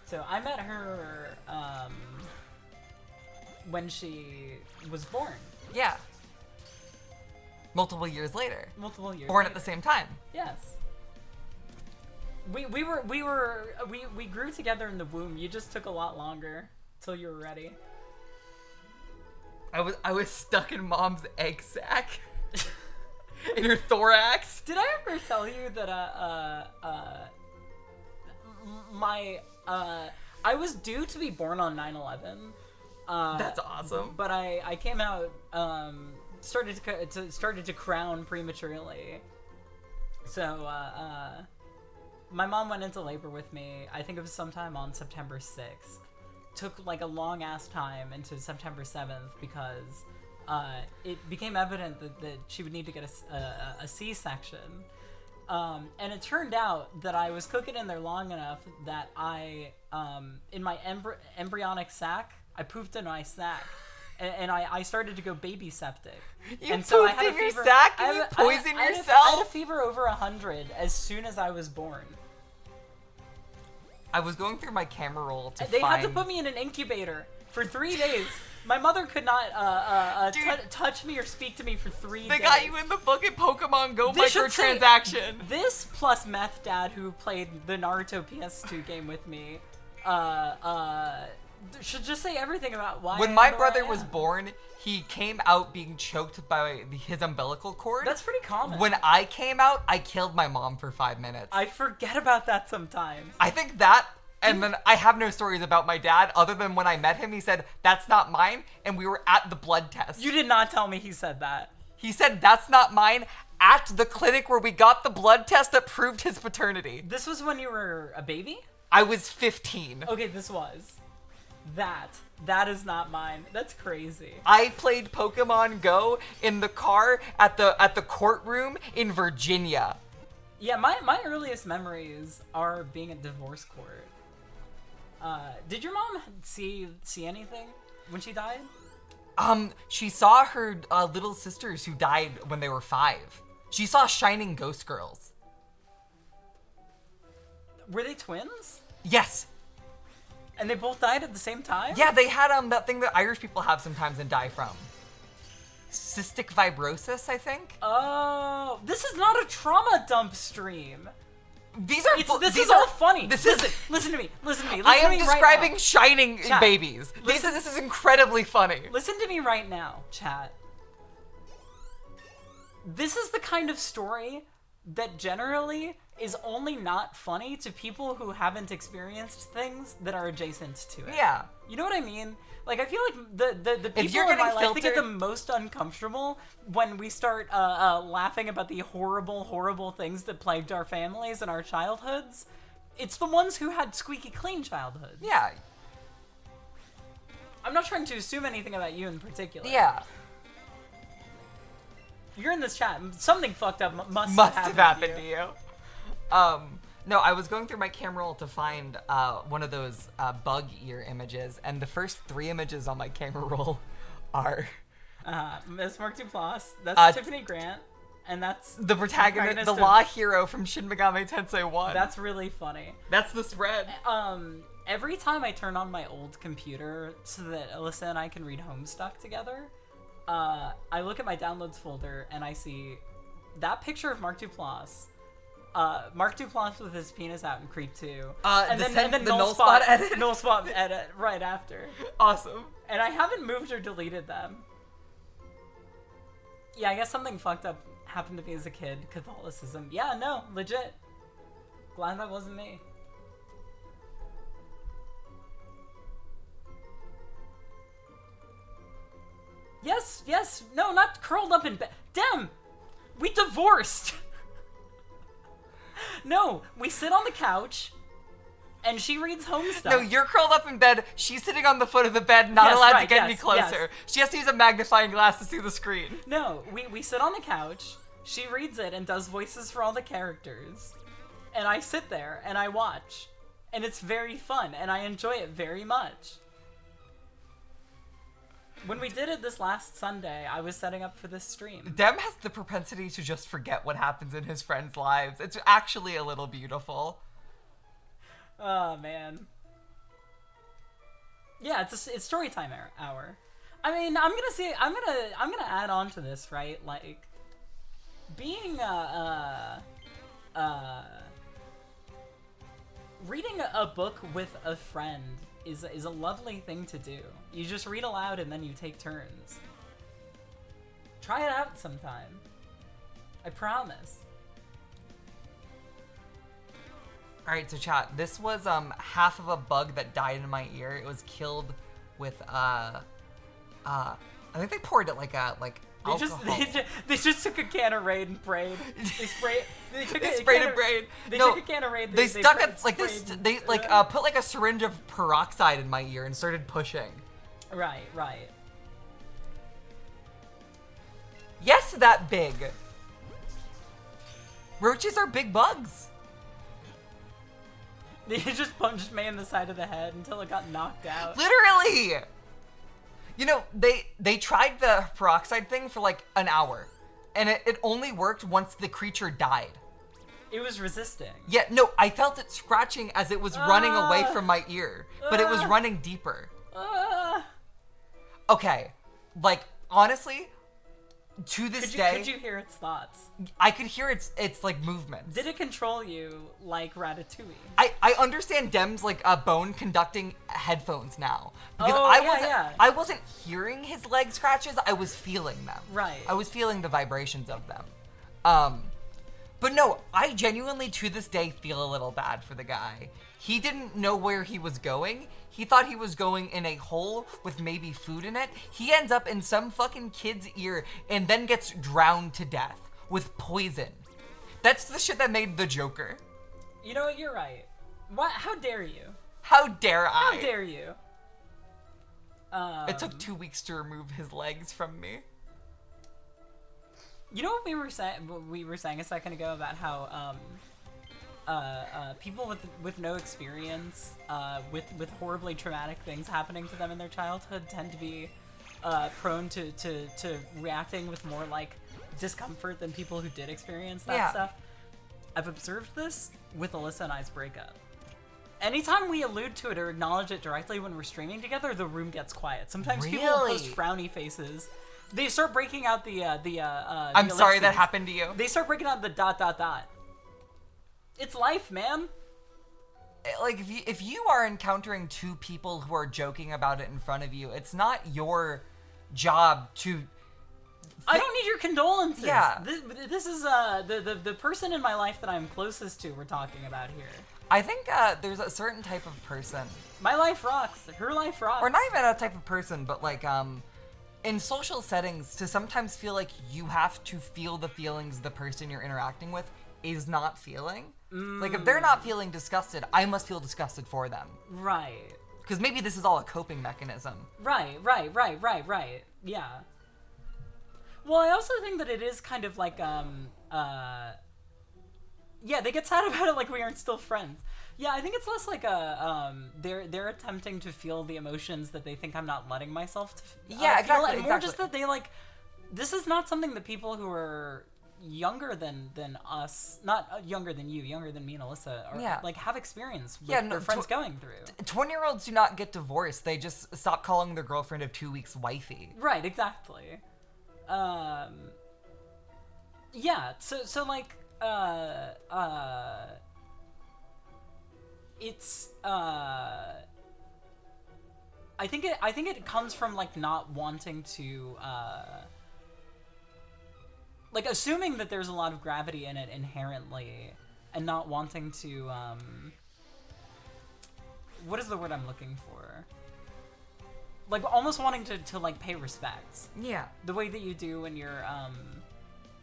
A: So I met her, when she was born.
B: Yeah. Multiple years later.
A: Born
B: later. At the same time.
A: Yes. We grew together in the womb. You just took a lot longer till you were ready.
B: I was stuck in mom's egg sac. In her thorax.
A: Did I ever tell you that I was due to be born on 9/11.
B: That's awesome.
A: But I came out started to crown prematurely. So my mom went into labor with me. I think it was sometime on September 6th. Took like a long ass time into September 7th because it became evident that she would need to get a C-section. And it turned out that I was cooking in there long enough that I, in my embryonic sac, I pooped in my sac. and I started to go baby septic.
B: You
A: and so I
B: pooped
A: had a
B: in your
A: fever.
B: sack
A: I
B: and you
A: had a-
B: poisoned
A: I had a
B: yourself?
A: fever over 100 as soon as I was born.
B: I was going through my camera roll to
A: They
B: find...
A: had to put me in an incubator for 3 days. My mother could not
B: Dude.
A: touch me or speak to me for 3 days.
B: They got you in the fucking Pokemon Go
A: They should say-
B: microtransaction.
A: This plus Meth Dad, who played the Naruto PS2 game with me, should just say everything about why.
B: When
A: I
B: my
A: am the way
B: brother
A: I
B: was
A: am.
B: born, he came out being choked by his umbilical cord.
A: That's pretty common.
B: When I came out, I killed my mom for 5 minutes.
A: I forget about that sometimes.
B: I think that, and then I have no stories about my dad other than when I met him, he said, "That's not mine," and we were at the blood test.
A: You did not tell me he said that.
B: He said, "That's not mine," at the clinic where we got the blood test that proved his paternity.
A: This was when you were a baby?
B: I was 15.
A: Okay, this was. That is not mine. That's crazy.
B: I played Pokemon Go in the car at the courtroom in Virginia.
A: Yeah, my earliest memories are being at divorce court. Did your mom see anything when she died?
B: She saw her little sisters who died when they were 5. She saw Shining Ghost Girls.
A: Were they twins?
B: Yes.
A: And they both died at the same time?
B: Yeah, they had that thing that Irish people have sometimes and die from. Cystic fibrosis, I think.
A: Oh, this is not a trauma dump stream.
B: These are
A: This
B: these
A: is
B: are
A: all funny.
B: This
A: listen,
B: is
A: listen to me. Listen to me.
B: I
A: Listen
B: am
A: to me
B: describing
A: right now.
B: shining
A: Chat,
B: babies.
A: listen-
B: This is incredibly funny.
A: Listen to me right now, chat. This is the kind of story that generally is only not funny to people who haven't experienced things that are adjacent to it.
B: Yeah.
A: You know what I mean? Like, I feel like the people
B: you're
A: in my
B: getting
A: life think get the
B: filtered-
A: most uncomfortable when we start laughing about the horrible, horrible things that plagued our families and our childhoods. It's the ones who had squeaky clean childhoods.
B: Yeah.
A: I'm not trying to assume anything about you in particular.
B: Yeah.
A: You're in this chat. Something fucked up must
B: Have happened
A: to
B: to
A: you.
B: you. No, I was going through my camera roll to find one of those bug ear images, and the first 3 images on my camera roll are
A: Miss Mark Duplass. That's Tiffany Grant. And that's
B: the protagonist, the
A: of-
B: law hero from Shin Megami Tensei 1.
A: That's really funny.
B: That's the spread.
A: Every time I turn on my old computer so that Alyssa and I can read Homestuck together, I look at my downloads folder and I see that picture of Mark Duplass. Mark Duplass with his penis out in Creep 2. And then
B: the null spot edit.
A: Null spot edit right after.
B: Awesome.
A: And I haven't moved or deleted them. Yeah, I guess something fucked up happened to me as a kid. Catholicism. Yeah, no, legit. Glad that wasn't me. Yes, no, not curled up in bed. Damn! We divorced! No, we sit on the couch, and she reads Homestuck.
B: No, you're curled up in bed. She's sitting on the foot of the bed, not
A: Yes,
B: allowed to
A: right,
B: get any
A: yes,
B: closer.
A: yes.
B: She has to use a magnifying glass to see the screen.
A: No, we sit on the couch, she reads it and does voices for all the characters, and I sit there and I watch, and it's very fun, and I enjoy it very much. When we did it this last Sunday, I was setting up for this stream.
B: Dem has the propensity to just forget what happens in his friends' lives. It's actually a little beautiful.
A: Oh, man. Yeah, it's story time hour. I mean, I'm gonna add on to this, right? Like, being reading a book with a friend is a lovely thing to do. You just read aloud and then you take turns. Try it out sometime. I promise.
B: Alright, so chat, this was half of a bug that died in my ear. It was killed with I think they poured it like alcohol.
A: They just took a can of Raid and prayed. They sprayed. They took
B: They
A: a
B: sprayed
A: can
B: and prayed.
A: They
B: No,
A: took a can of Raid.
B: They stuck
A: prayed-
B: it like this.
A: sprayed-
B: They put like a syringe of peroxide in my ear and started pushing.
A: Right.
B: Yes, that big. Roaches are big bugs.
A: They just punched me in the side of the head until it got knocked out.
B: Literally. You know, they tried the peroxide thing for like an hour, and it only worked once the creature died.
A: It was resisting.
B: Yeah, no, I felt it scratching as it was running away from my ear, but it was running deeper. Okay, like, honestly, to this day...
A: Could you hear its thoughts?
B: I could hear its like, movements.
A: Did it control you like Ratatouille?
B: I understand Dem's, like, bone conducting headphones now. Because
A: yeah.
B: I wasn't hearing his leg scratches, I was feeling them.
A: Right.
B: I was feeling the vibrations of them. But no, I genuinely, to this day, feel a little bad for the guy. He didn't know where he was going. He thought he was going in a hole with maybe food in it. He ends up in some fucking kid's ear and then gets drowned to death with poison. That's the shit that made the Joker.
A: You know what? You're right. What? How dare you?
B: How dare I?
A: How dare you?
B: It took 2 weeks to remove his legs from me.
A: You know what we were saying a second ago about how people with no experience with horribly traumatic things happening to them in their childhood tend to be prone to reacting with more like discomfort than people who did experience that stuff. I've observed this with Alyssa and I's breakup. Anytime we allude to it or acknowledge it directly when we're streaming together, the room gets quiet. Sometimes people will post frowny faces. They start breaking out the
B: I'm sorry
A: ellipses.
B: that happened to you.
A: They start breaking out the ... It's life, man.
B: Like, if you are encountering two people who are joking about it in front of you, it's not your job to...
A: I don't need your condolences.
B: Yeah.
A: This is the person in my life that I'm closest to we're talking about here.
B: I think there's a certain type of person.
A: My life rocks. Her life rocks.
B: Or not even a type of person, but like, in social settings, to sometimes feel like you have to feel the feelings the person you're interacting with is not feeling. Like, if they're not feeling disgusted, I must feel disgusted for them.
A: Right.
B: Because maybe this is all a coping mechanism.
A: Right. Yeah. Well, I also think that it is kind of like, yeah, they get sad about it like we aren't still friends. Yeah, I think it's less like they're attempting to feel the emotions that they think I'm not letting myself
B: yeah,
A: feel,
B: exactly,
A: and more just that they like, this is not something that people who are younger than us, not younger than you, younger than me and Alyssa, or like have experience with their friends going through.
B: 20-year-olds do not get divorced. They just stop calling their girlfriend of 2 weeks wifey.
A: Right, exactly. Yeah, so like, it's, I think it comes from, like, not wanting to, like, assuming that there's a lot of gravity in it inherently, and not wanting to, what is the word I'm looking for? Like, almost wanting to like, pay respects.
B: Yeah.
A: The way that you do when you're,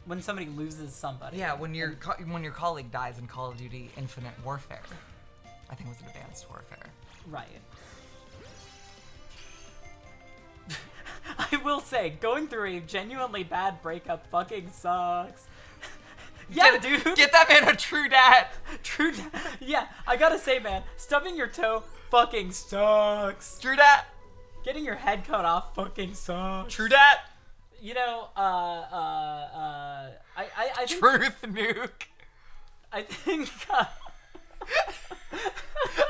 A: when somebody loses somebody.
B: Yeah, when your colleague dies in Call of Duty Infinite Warfare. I think it was Advanced Warfare.
A: Right. I will say, going through a genuinely bad breakup fucking sucks. Yeah, dude.
B: Get that man a true dad.
A: True dad. Yeah, I gotta say, man, stubbing your toe fucking sucks.
B: True dad.
A: Getting your head cut off fucking sucks.
B: True dad.
A: You know, I think...
B: Truth nuke.
A: I think,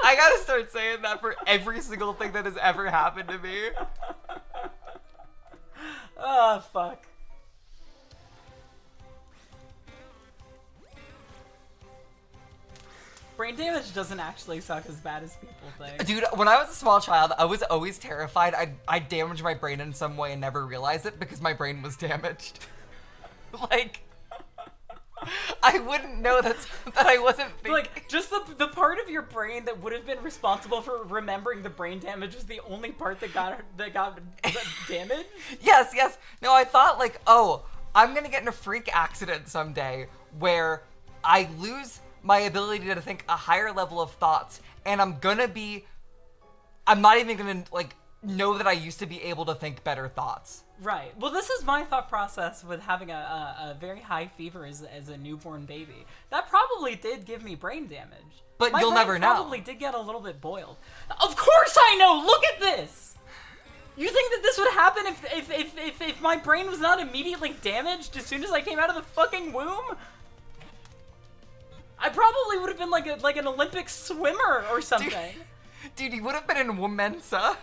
B: I gotta start saying that for every single thing that has ever happened to me.
A: Oh, fuck. Brain damage doesn't actually suck as bad as people think.
B: Dude, when I was a small child, I was always terrified I'd damage my brain in some way and never realize it because my brain was damaged. Like, I wouldn't know that I wasn't thinking.
A: Like, just the part of your brain that would have been responsible for remembering the brain damage was the only part that got damaged?
B: Yes. No, I thought, like, oh, I'm gonna get in a freak accident someday where I lose my ability to think a higher level of thoughts, and I'm not even gonna, like, know that I used to be able to think better thoughts.
A: Right. Well, this is my thought process with having a very high fever as a newborn baby. That probably did give me brain damage.
B: But
A: my
B: you'll
A: brain
B: never know.
A: Probably did get a little bit boiled. Of course I know! Look at this! You think that this would happen if my brain was not immediately damaged as soon as I came out of the fucking womb? I probably would have been like an Olympic swimmer or something.
B: Dude, you would have been in Womensa.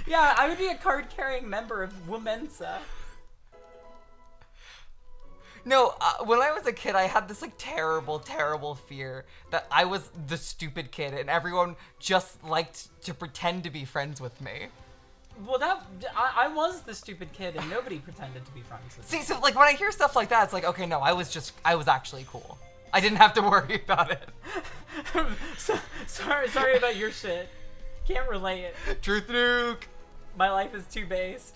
A: Yeah, I would be a card-carrying member of Womensa.
B: No, when I was a kid, I had this like terrible, terrible fear that I was the stupid kid and everyone just liked to pretend to be friends with me.
A: Well, I was the stupid kid and nobody pretended to be friends with me.
B: See, so like when I hear stuff like that, it's like, okay, no, I was actually cool. I didn't have to worry about it.
A: Sorry about your shit. Can't relate.
B: Truth nuke.
A: My life is too based.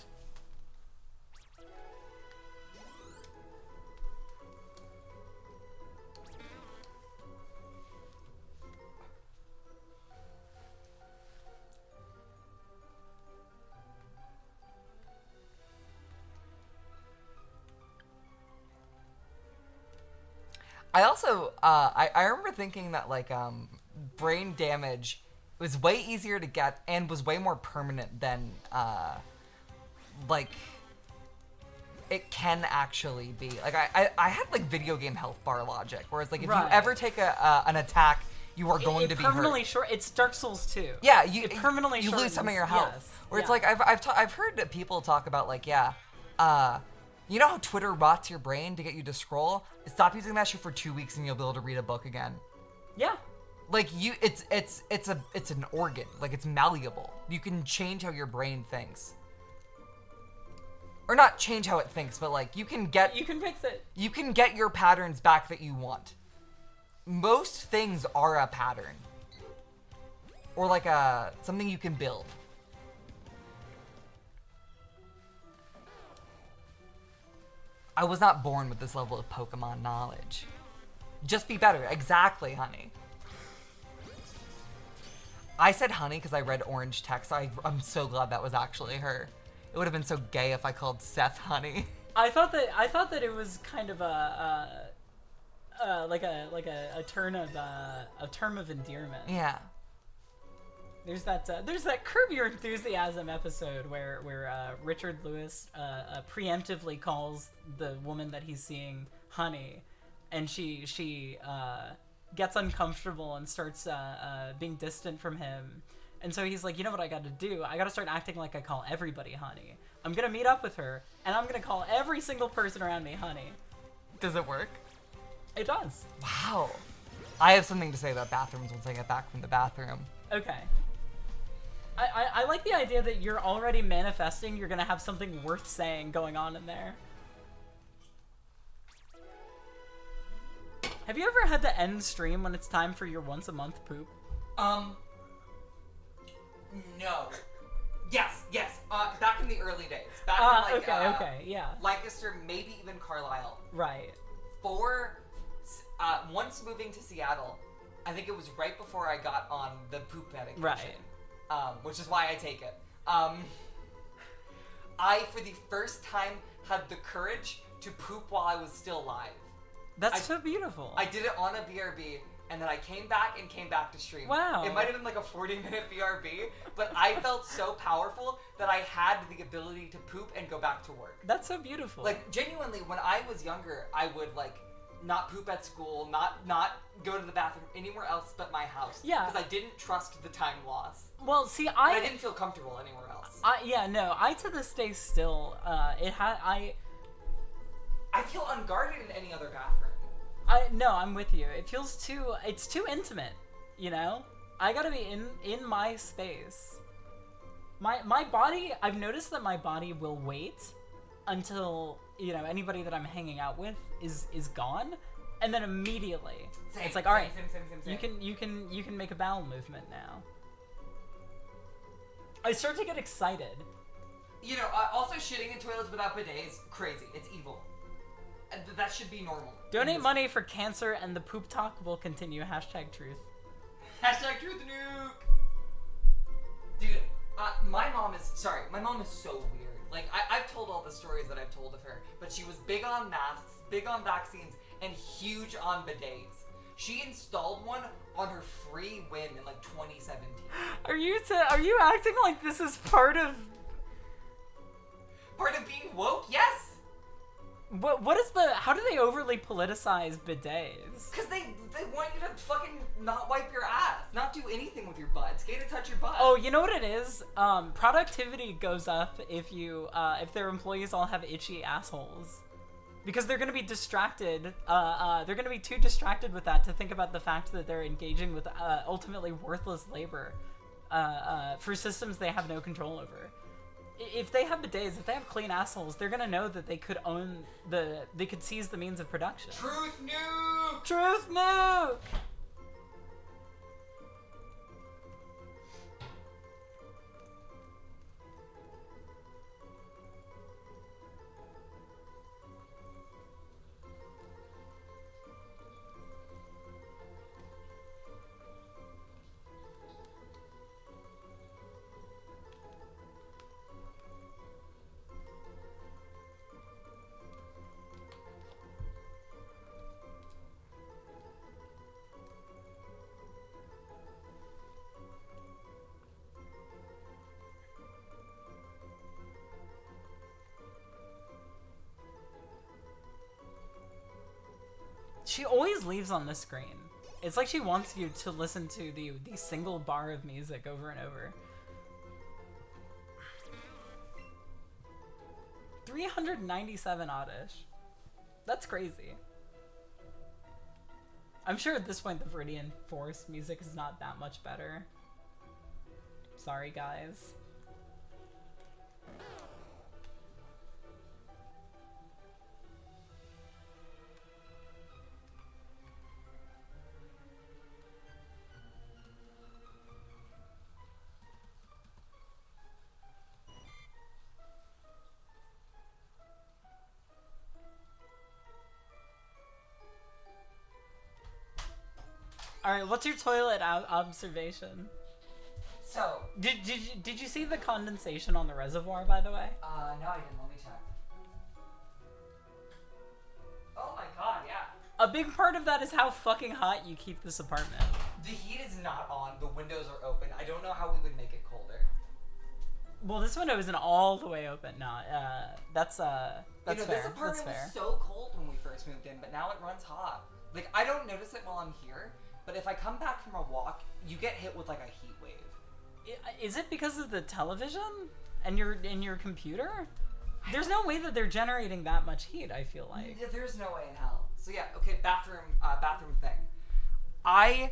B: I also, I remember thinking that, like, brain damage was way easier to get and was way more permanent than, like, it can actually be. Like, I had, like, video game health bar logic, whereas, like, if you ever take an attack, you are going to be hurt.
A: Permanently short. It's Dark Souls 2.
B: Yeah,
A: you permanently
B: you lose some of your health.
A: Yes.
B: Or it's like, I've heard that people talk about, like, you know how Twitter rots your brain to get you to scroll? Stop using that shit for 2 weeks and you'll be able to read a book again.
A: Yeah.
B: Like it's an organ. Like it's malleable. You can change how your brain thinks. Or not change how it thinks, but like you can
A: fix it.
B: You can get your patterns back that you want. Most things are a pattern. Or like something you can build. I was not born with this level of Pokemon knowledge. Just be better. Exactly, honey. I said honey because I read orange text. I'm so glad that was actually her. It would have been so gay if I called Seth honey.
A: I thought that it was kind of a term of endearment.
B: Yeah.
A: There's that Curb Your Enthusiasm episode where Richard Lewis preemptively calls the woman that he's seeing honey, and she gets uncomfortable and starts being distant from him, and so he's like, you know what I got to do? I got to start acting like I call everybody honey. I'm gonna meet up with her, and I'm gonna call every single person around me honey.
B: Does it work?
A: It does.
B: Wow. I have something to say about bathrooms once I get back from the bathroom.
A: Okay. I like the idea that you're already manifesting you're gonna have something worth saying going on in there. Have you ever had to end stream when it's time for your once a month poop?
B: No. Yes. Back in the early days. Back in
A: okay, yeah.
B: Lancaster, maybe even Carlisle.
A: Right.
B: Once moving to Seattle, I think it was right before I got on the poop medication.
A: Right.
B: Which is why I take it. I, for the first time, had the courage to poop while I was still alive.
A: That's so beautiful.
B: I did it on a BRB, and then I came back to stream.
A: Wow.
B: It might have been like a 40-minute BRB, but I felt so powerful that I had the ability to poop and go back to work.
A: That's so beautiful.
B: Like, genuinely, when I was younger, I would, like, not poop at school, not go to the bathroom anywhere else but my house.
A: Yeah.
B: Because I didn't trust the time loss.
A: Well, see,
B: I didn't feel comfortable anywhere else.
A: I to this day still, I
B: feel unguarded in any other bathroom.
A: I'm with you. It's too intimate, you know? I gotta be in my space. My body, I've noticed that my body will wait until, you know, anybody that I'm hanging out with is gone, and then immediately it's like, all right,
B: same.
A: you can make a bowel movement now. I start to get excited.
B: You know, also shitting in toilets without bidets, crazy. It's evil. That should be normal.
A: Donate money for cancer and the poop talk will continue. #truth.
B: #truth nuke. Dude, my mom is so weird. Like, I've told all the stories that I've told of her, but she was big on masks, big on vaccines, and huge on bidets. She installed one on her free whim in like 2017.
A: Are you acting like this is part of
B: being woke? Yes.
A: what is the how do they overly politicize bidets?
B: Because they want you to fucking not wipe your ass, not do anything with your butt. It's gay to touch your butt.
A: Oh, you know what it is? Productivity goes up if if their employees all have itchy assholes. Because they're gonna be distracted, they're gonna be too distracted with that to think about the fact that they're engaging with ultimately worthless labor for systems they have no control over. If they have bidets, if they have clean assholes, they're gonna know that they could they could seize the means of production.
B: Truth nuke!
A: Truth nuke! She always leaves on the screen. It's like she wants you to listen to the single bar of music over and over. 397 oddish. That's crazy. I'm sure at this point the Viridian Forest music is not that much better. Sorry, guys. Alright, what's your toilet observation?
B: So,
A: Did you see the condensation on the reservoir, by the way?
B: no, I didn't. Let me check. Oh my god, yeah.
A: A big part of that is how fucking hot you keep this apartment.
B: The heat is not on. The windows are open. I don't know how we would make it colder.
A: Well, this window isn't all the way open. No, that's fair.
B: This
A: That's
B: apartment
A: fair.
B: was so cold when we first moved in, but now it runs hot. Like, I don't notice it while I'm here, but if I come back from a walk, you get hit with like a heat wave.
A: Is it because of the television and your computer? There's no way that they're generating that much heat, I feel like.
B: Yeah, there's no way in hell. So yeah, okay, bathroom thing.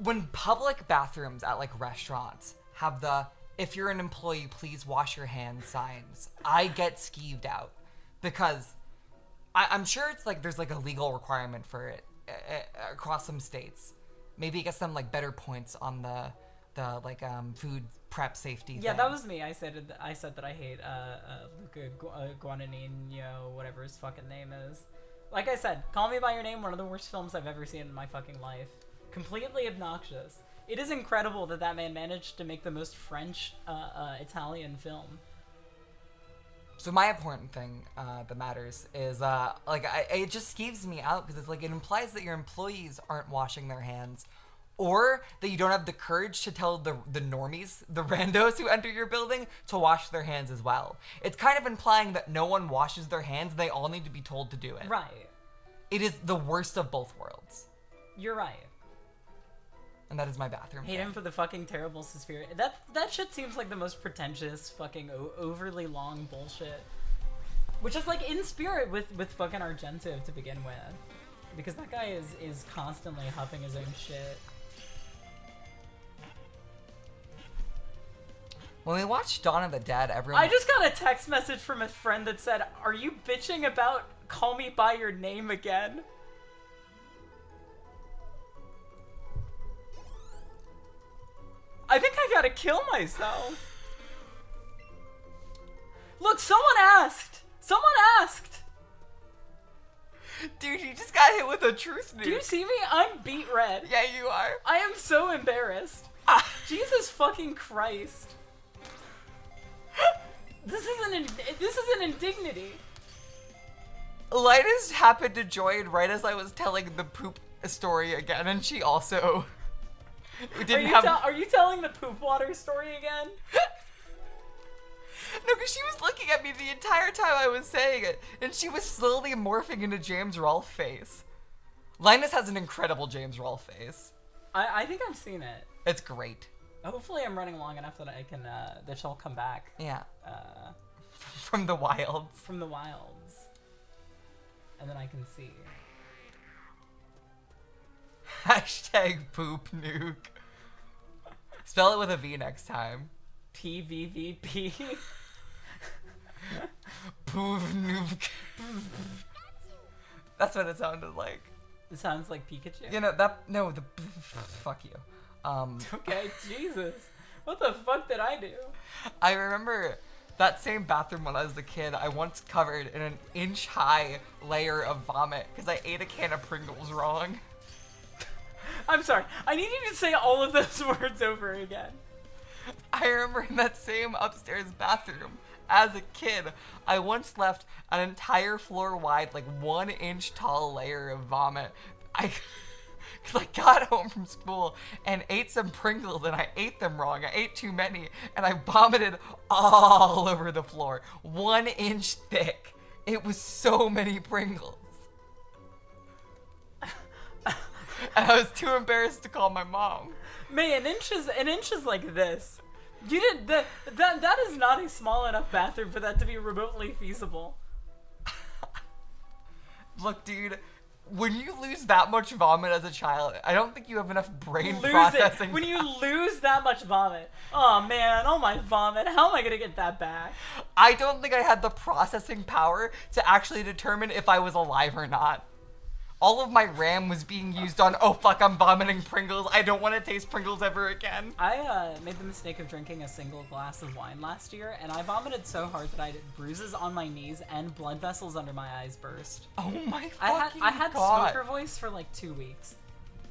B: When public bathrooms at like restaurants have the "if you're an employee, please wash your hands" signs, I get skeeved out because I'm sure it's like there's like a legal requirement for it across some states. Maybe it gets them like better points on the like food prep safety
A: Yeah,
B: thing.
A: that was me. I said that I hate Luca Guadagnino, whatever his fucking name is. Like I said, Call Me by Your Name, one of the worst films I've ever seen in my fucking life. Completely obnoxious. It is incredible that that man managed to make the most French Italian film.
B: So my important thing that matters is it just skeeves me out because it's like it implies that your employees aren't washing their hands, or that you don't have the courage to tell the normies, the randos who enter your building, to wash their hands as well. It's kind of implying that no one washes their hands and they all need to be told to do it.
A: Right.
B: It is the worst of both worlds.
A: You're right.
B: And that is my bathroom.
A: Hate him for the fucking terrible spirit. That shit seems like the most pretentious, fucking overly long bullshit. Which is like in spirit with fucking Argento to begin with, because that guy is constantly huffing his own shit.
B: When we watched Dawn of the Dead, everyone...
A: I just got a text message from a friend that said, "Are you bitching about Call Me by Your Name again?" I think I gotta kill myself. Look, someone asked! Someone asked!
B: Dude, you just got hit with a truth nuke.
A: Do you see me? I'm beet red.
B: Yeah, you are.
A: I am so embarrassed. Jesus fucking Christ. This is an indignity.
B: Linus happened to join right as I was telling the poop story again, and she also
A: Are you telling the poop water story again?
B: No, because she was looking at me the entire time I was saying it, and she was slowly morphing into James Rolfe face. Linus has an incredible James Rolfe face.
A: I think I've seen it.
B: It's great.
A: Hopefully I'm running long enough that I can, that she'll come back.
B: Yeah. From the wilds.
A: From the wilds. And then I can see.
B: Hashtag poop nuke. Spell it with a V next time.
A: PVVP.
B: Poop nuke. That's what it sounded like.
A: It sounds like Pikachu?
B: You know, fuck you.
A: Okay, Jesus. What the fuck did I do?
B: I remember that same bathroom when I was a kid, I once covered in an inch-high layer of vomit because I ate a can of Pringles wrong.
A: I'm sorry. I need you to say all of those words over again.
B: I remember in that same upstairs bathroom, as a kid, I once left an entire floor-wide, like 1-inch tall layer of vomit. Because I got home from school and ate some Pringles and I ate them wrong. I ate too many and I vomited all over the floor. 1 inch thick. It was so many Pringles. And I was too embarrassed to call my mom.
A: Man, an inch is like this. You did that is not a small enough bathroom for that to be remotely feasible.
B: Look, dude, when you lose that much vomit as a child, I don't think you have enough brain processing.
A: When you lose that much vomit, oh man, oh my vomit, how am I gonna get that back?
B: I don't think I had the processing power to actually determine if I was alive or not. All of my RAM was being used on, oh fuck, I'm vomiting Pringles. I don't want to taste Pringles ever again.
A: I made the mistake of drinking a single glass of wine last year, and I vomited so hard that I had bruises on my knees and blood vessels under my eyes burst.
B: Oh my fucking
A: I had
B: god.
A: smoker voice for like 2 weeks.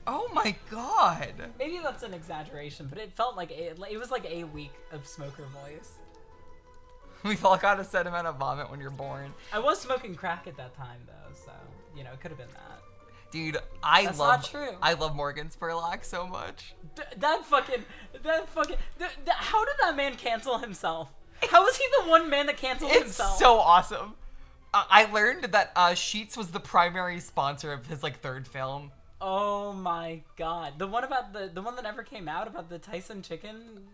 B: Oh my god.
A: Maybe that's an exaggeration, but it felt like it was like a week of smoker voice.
B: We've all got a set amount of vomit when you're born.
A: I was smoking crack at that time though, so you know it could have been that.
B: Dude,
A: That's not true.
B: I love Morgan Spurlock so much.
A: How did that man cancel himself? How was he the one man that canceled himself?
B: It's so awesome. I learned that Sheets was the primary sponsor of his like third film.
A: Oh my god, the one about the one that never came out about the Tyson chicken.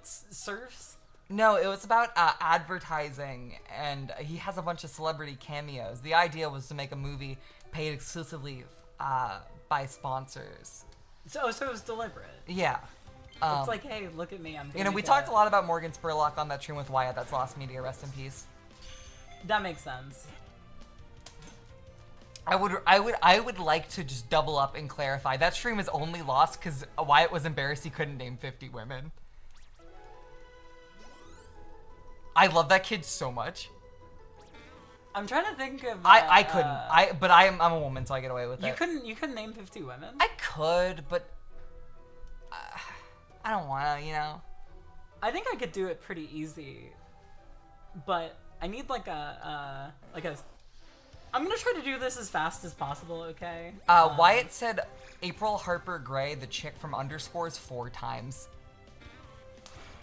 A: Serfs.
B: No, it was about advertising, and he has a bunch of celebrity cameos. The idea was to make a movie paid exclusively by sponsors.
A: So it was deliberate.
B: Yeah.
A: It's like, hey, look at me, I'm.
B: You know, we talked a lot about Morgan Spurlock on that stream with Wyatt. That's Lost Media. Rest in peace.
A: That makes sense.
B: I would like to just double up and clarify that stream is only lost because Wyatt was embarrassed he couldn't name 50 women. I love that kid so much.
A: I'm trying to think of.
B: I couldn't. But I'm a woman, so I get away with it.
A: You couldn't name 50 women.
B: I could, but I don't want to. You know.
A: I think I could do it pretty easy, but I need like a. I'm gonna try to do this as fast as possible. Okay.
B: Wyatt said April Harper Gray, the chick from Underscores, 4 times.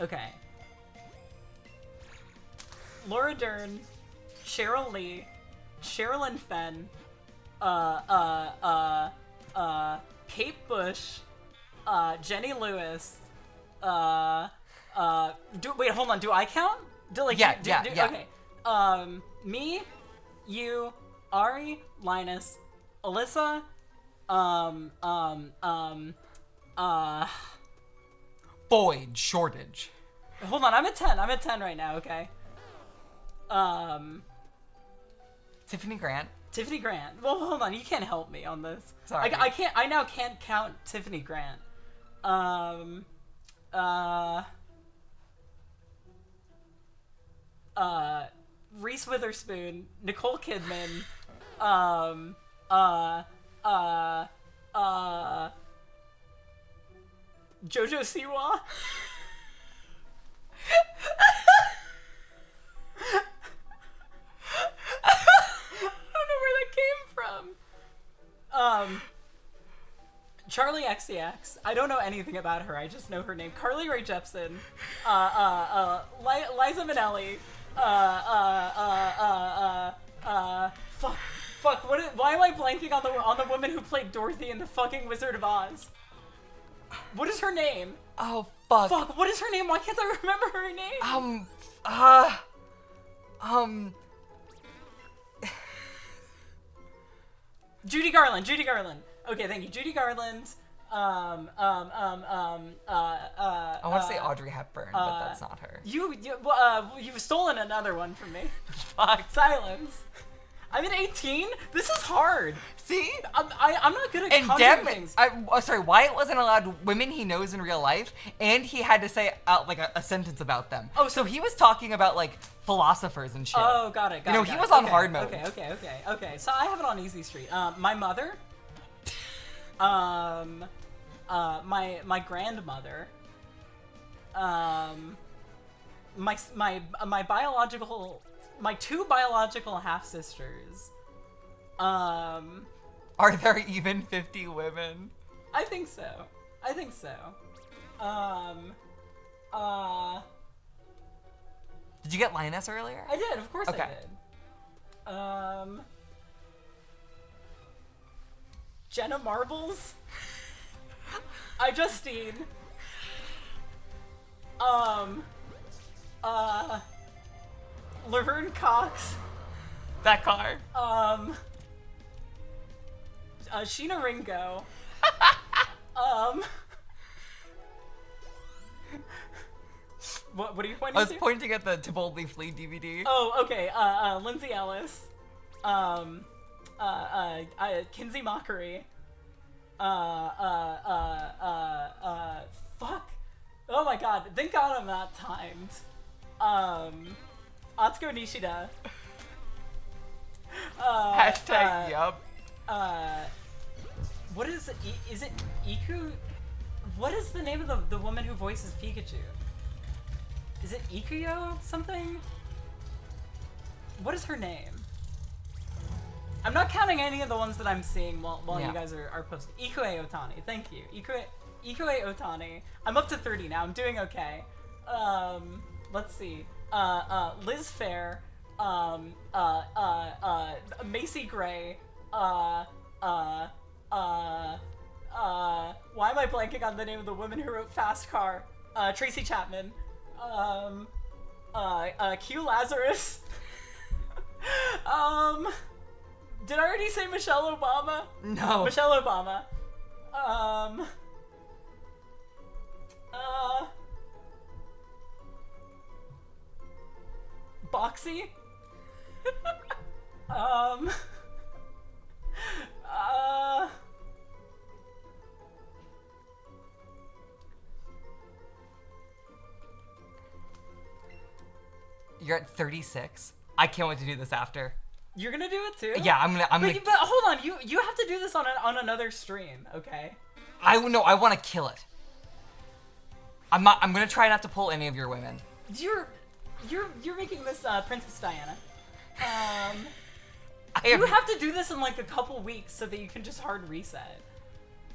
A: Okay. Laura Dern, Cheryl Lee, Sherilyn Fenn, Kate Bush, Jenny Lewis, wait, hold on, do I count?
B: Yeah.
A: Okay. Me, you, Ari, Linus, Alyssa,
B: Boyd, shortage.
A: Hold on, I'm at 10 right now, okay?
B: Tiffany Grant.
A: Tiffany Grant. Well, hold on. You can't help me on this.
B: Sorry.
A: I can't. I now can't count Tiffany Grant. Reese Witherspoon, Nicole Kidman, Jojo Siwa. XCX. I don't know anything about her. I just know her name. Carly Rae Jepsen. Liza Minnelli. Fuck. Why am I blanking on the woman who played Dorothy in the fucking Wizard of Oz? What is her name?
B: Oh, fuck.
A: Fuck, what is her name? Why can't I remember her name? Judy Garland. Okay, thank you. Judy Garland.
B: I want to say Audrey Hepburn, but that's not her.
A: You've stolen another one from me.
B: Fuck.
A: Silence. I'm at 18? This is hard.
B: See?
A: I'm not good at
B: And
A: conjuring things.
B: sorry, Wyatt wasn't allowed women he knows in real life, and he had to say out like a sentence about them.
A: Oh,
B: so he was talking about like philosophers and shit.
A: Oh, got it.
B: He was on hard mode.
A: Okay. So I have it on easy street. My mother. My grandmother. My two biological half sisters.
B: Are there even 50 women?
A: I think so.
B: Did you get Lioness earlier?
A: I did, of course
B: Okay.
A: I did. Jenna Marbles. Justine. Laverne Cox.
B: That car.
A: Sheena Ringo. What are you pointing to?
B: I was pointing at the To Boldly Flee DVD.
A: Oh, okay. Lindsay Ellis. Kinsey Mockery. Fuck. Oh my god. Thank God I'm not timed. Atsuko Nishida.
B: Hashtag yup.
A: What is it? Is it Iku? What is the name of the woman who voices Pikachu? Is it Ikuyo something? What is her name? I'm not counting any of the ones that I'm seeing while
B: Yeah.
A: you guys are posting. Ikue Otani, thank you. Ikue Otani. I'm up to 30 now. I'm doing okay. Let's see. Liz Fair. Macy Gray. Why am I blanking on the name of the woman who wrote Fast Car? Tracy Chapman. Q Lazarus. Did I already say Michelle Obama?
B: No.
A: Michelle Obama. Boxy.
B: You're at 36. I can't wait to do this after.
A: You're gonna do it too?
B: Yeah, I'm gonna.
A: But hold on, you have to do this on another stream, okay?
B: I want to kill it. I'm gonna try not to pull any of your women.
A: You're making this Princess Diana.
B: You
A: You have to do this in like a couple weeks so that you can just hard reset.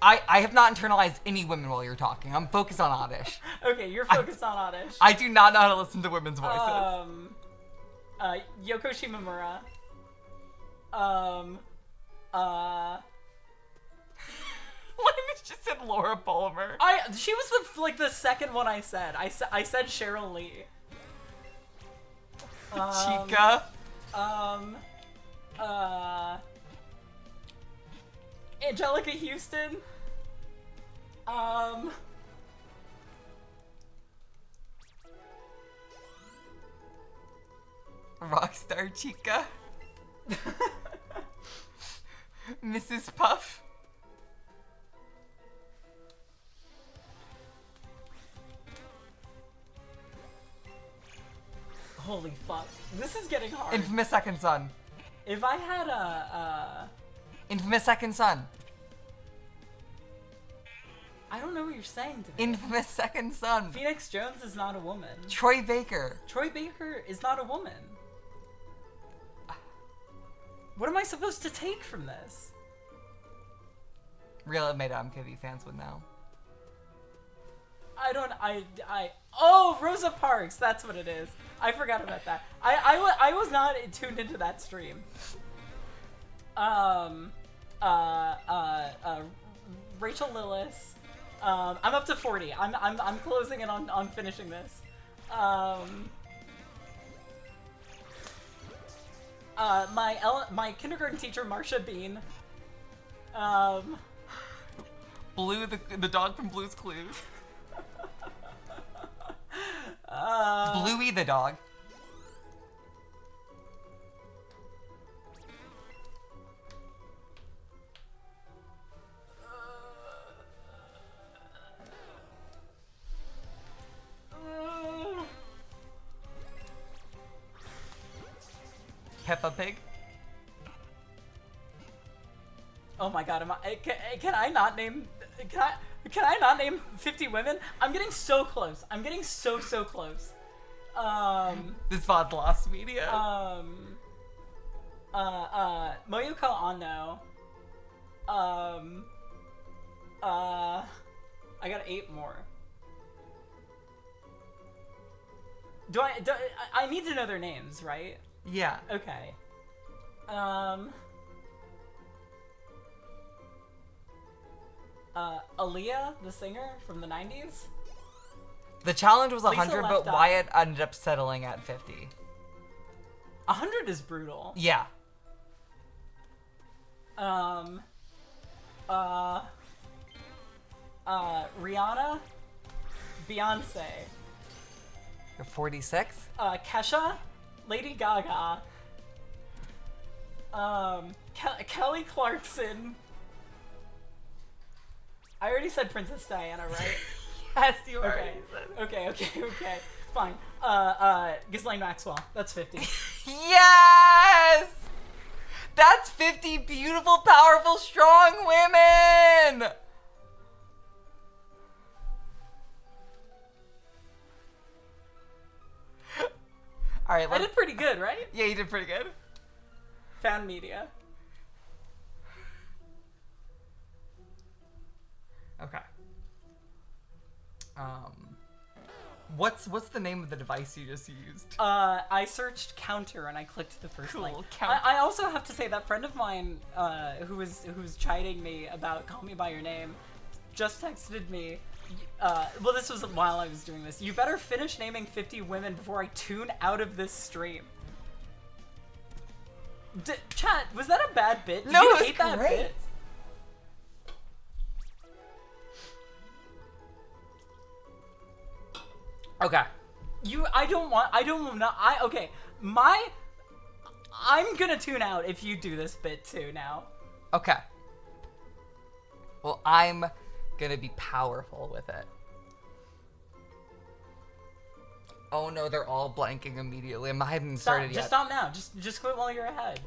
B: I have not internalized any women while you're talking. I'm focused on Oddish.
A: Okay, you're focused on Oddish.
B: I do not know how to listen to women's voices.
A: Yoko Shimomura.
B: Linus just said Laura Palmer.
A: She was the second one I said. I said Cheryl Lee.
B: Chica.
A: Angelica Houston.
B: Rockstar Chica. Mrs. Puff.
A: Holy fuck. This is getting hard.
B: Infamous Second Son.
A: If I had
B: Infamous Second Son.
A: I don't know what you're saying to me.
B: Infamous Second Son.
A: Phoenix Jones is not a woman.
B: Troy Baker.
A: Troy Baker is not a woman. What am I supposed to take from this?
B: Real maedotmkv fans would know.
A: Oh, Rosa Parks, that's what it is. I forgot about that. I was not tuned into that stream. Rachel Lillis. I'm up to 40. I'm closing in on finishing this. My kindergarten teacher, Marsha Bean.
B: Blue, the dog from Blue's Clues. Bluey the dog. Peppa Pig.
A: Oh my god, can I not name... Can I not name 50 women? I'm getting so close. I'm getting so close.
B: This VOD lost media.
A: Moyuko Anno. I got 8 more. I need to know their names, right?
B: Yeah.
A: Okay. Aaliyah, the singer from the 90s.
B: The challenge was
A: Lisa
B: 100,
A: Left
B: but
A: Eye.
B: Wyatt ended up settling at 50.
A: 100 is brutal.
B: Yeah.
A: Rihanna, Beyonce,
B: You're 46?
A: Kesha, Lady Gaga, Kelly Clarkson. I already said Princess Diana, right?
B: Yes, you
A: Okay. Okay. Fine. Ghislaine Maxwell. That's 50.
B: Yes! That's 50 beautiful, powerful, strong women! Alright,
A: I did pretty good, right?
B: Yeah, you did pretty good.
A: Fan media.
B: Okay. What's the name of the device you just used?
A: I searched counter and I clicked the first
B: Cool,
A: link.
B: counter.
A: I also have to say that friend of mine who was chiding me about Call Me By Your Name just texted me. Well, this was while I was doing this. You better finish naming 50 women before I tune out of this stream. Chat, was that a bad bit? Did
B: No,
A: you
B: it was
A: hate that
B: great.
A: bit?
B: Okay.
A: I'm gonna tune out if you do this bit too now.
B: Okay. Well, I'm gonna be powerful with it. Oh no, they're all blanking immediately. I haven't even started
A: Just
B: yet.
A: stop now. Just quit while you're ahead.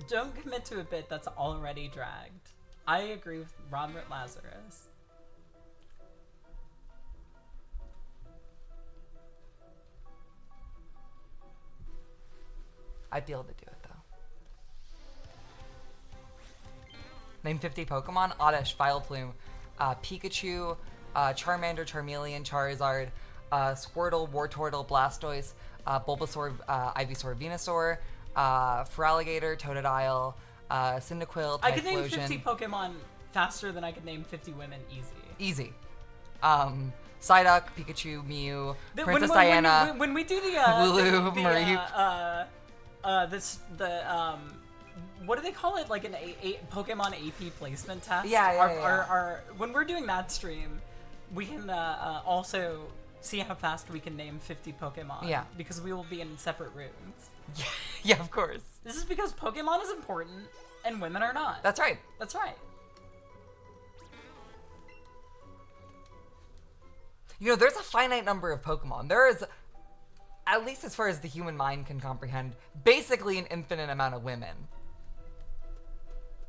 A: Don't commit to a bit that's already dragged. I agree with Robert Lazarus.
B: I'd be able to do it though. Name 50 Pokemon: Oddish, Vileplume, Pikachu, Charmander, Charmeleon, Charizard, Squirtle, Wartortle, Blastoise, Bulbasaur, Ivysaur, Venusaur, Feraligatr, Totodile, Cyndaquil, Typhlosion.
A: I could name 50 Pokemon faster than I could name 50 women easy.
B: Easy. Psyduck, Pikachu, Mew,
A: The-
B: Princess Diana,
A: when we do the
B: Lulu, Marie.
A: what do they call it? Like a Pokemon AP placement test.
B: Yeah.
A: When we're doing that stream, we can also see how fast we can name 50 Pokemon.
B: Yeah.
A: Because we will be in separate rooms.
B: Yeah, of course.
A: This is because Pokemon is important and women are not.
B: That's right.
A: That's right.
B: You know, there's a finite number of Pokemon. There is, at least as far as the human mind can comprehend, basically an infinite amount of women.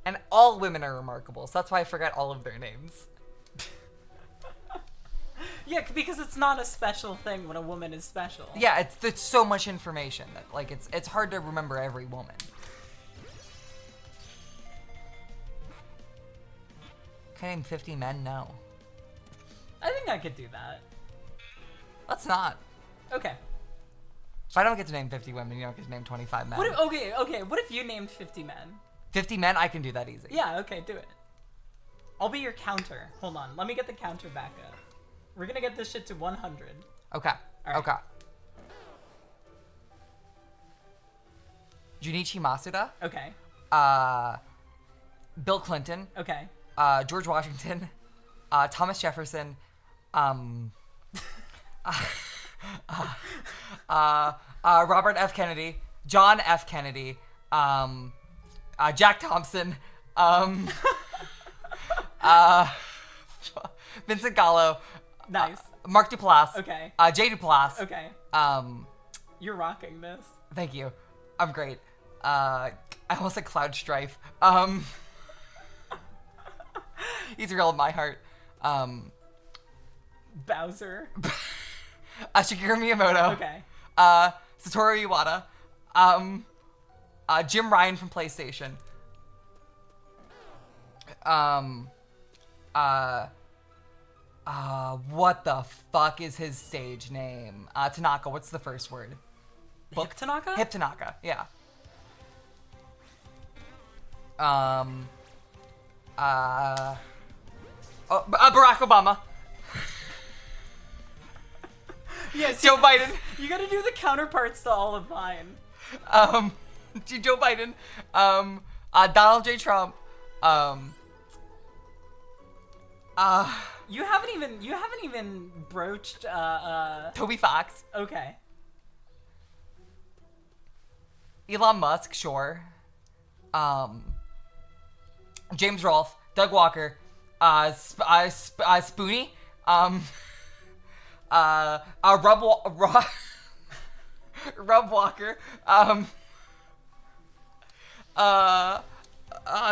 B: And all women are remarkable, so that's why I forget all of their names.
A: Yeah, because it's not a special thing when a woman is special.
B: Yeah, it's so much information that like it's hard to remember every woman. Can I name 50 men? No.
A: I think I could do that.
B: Let's not.
A: Okay.
B: If I don't get to name 50 women, you don't get to name 25 men.
A: Okay, what if you named 50 men?
B: 50 men? I can do that easy.
A: Yeah, okay, do it. I'll be your counter. Hold on, let me get the counter back up. We're gonna get this shit to 100.
B: Okay.
A: All right.
B: Okay. Junichi Masuda.
A: Okay.
B: Bill Clinton.
A: Okay.
B: George Washington. Thomas Jefferson. Robert F. Kennedy. John F. Kennedy. Jack Thompson. Vincent Gallo.
A: Nice.
B: Mark Duplass.
A: Okay.
B: Jay Duplass.
A: Okay. You're rocking this.
B: Thank you. I'm great. I almost said Cloud Strife. He's real in my heart.
A: Bowser.
B: Shigeru Miyamoto.
A: Okay.
B: Satoru Iwata. Jim Ryan from PlayStation. What the fuck is his stage name? Tanaka, what's the first word?
A: Hip Tanaka?
B: Hip Tanaka, yeah. Barack Obama.
A: Yes.
B: Joe Biden.
A: You gotta do the counterparts to all of mine.
B: Joe Biden. Donald J. Trump.
A: You haven't even broached
B: Toby Fox.
A: Okay.
B: Elon Musk, sure. James Rolfe, Doug Walker, Spoonie, Rob Walker,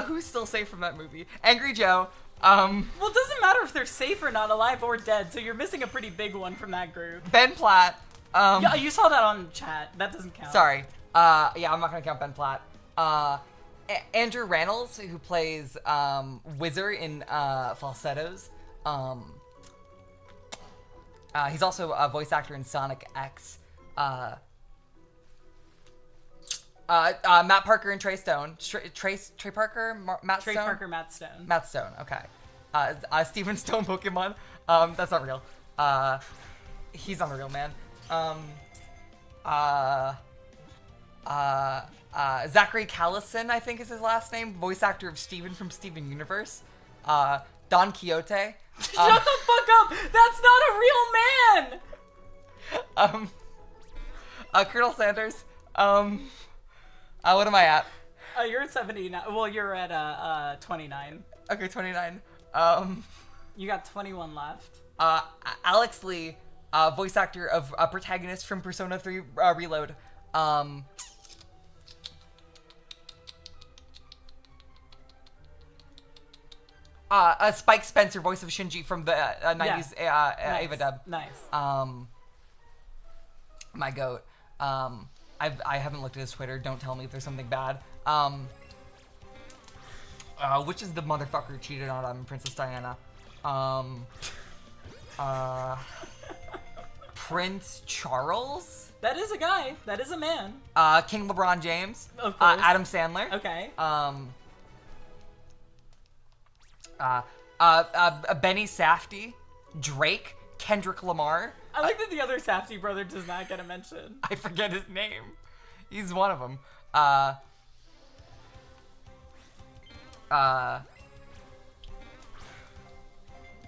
B: who's still safe from that movie? Angry Joe.
A: Well, it doesn't matter if they're safe or not, alive or dead, so you're missing a pretty big one from that group.
B: Ben Platt.
A: Yeah, you saw that on chat. That doesn't count.
B: Sorry. Yeah, I'm not gonna count Ben Platt. Andrew Rannells, who plays Wizard in Falsettos. He's also a voice actor in Sonic X. Matt Parker and Trey Stone. Trey Parker? Matt
A: Trey
B: Stone?
A: Parker, Matt Stone.
B: Matt Stone, okay. Steven Stone Pokemon. That's not real. He's not a real man. Zachary Callison, I think is his last name. Voice actor of Steven from Steven Universe. Don Quixote.
A: Shut the fuck up! That's not a real man!
B: Colonel Sanders. What am I at?
A: You're at 79. Well, you're at 29.
B: Okay, 29.
A: You got 21 left.
B: Alex Lee, voice actor of protagonist from Persona 3 Reload. Spike Spencer, voice of Shinji from the 90s
A: Nice.
B: Ava dub.
A: Nice.
B: My goat. I haven't looked at his Twitter. Don't tell me if there's something bad. Which is the motherfucker who cheated on Princess Diana? Prince Charles?
A: That is a guy. That is a man.
B: King LeBron James?
A: Of course.
B: Adam Sandler?
A: Okay.
B: Benny Safdie? Drake? Kendrick Lamar?
A: I like that the other Safdie brother does not get a mention.
B: I forget his name. He's one of them.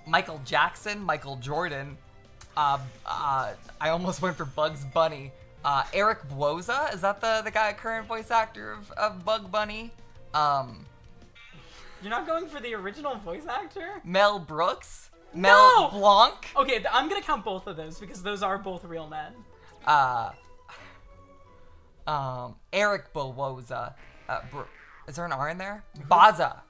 B: Michael Jackson, Michael Jordan. I almost went for Bugs Bunny. Eric Buoza, is that the guy, current voice actor of Bug Bunny?
A: You're not going for the original voice actor?
B: Mel Brooks?
A: No!
B: Mel Blanc?
A: Okay, I'm gonna count both of those because those are both real men.
B: Eric Buoza. Is there an R in there? Baza.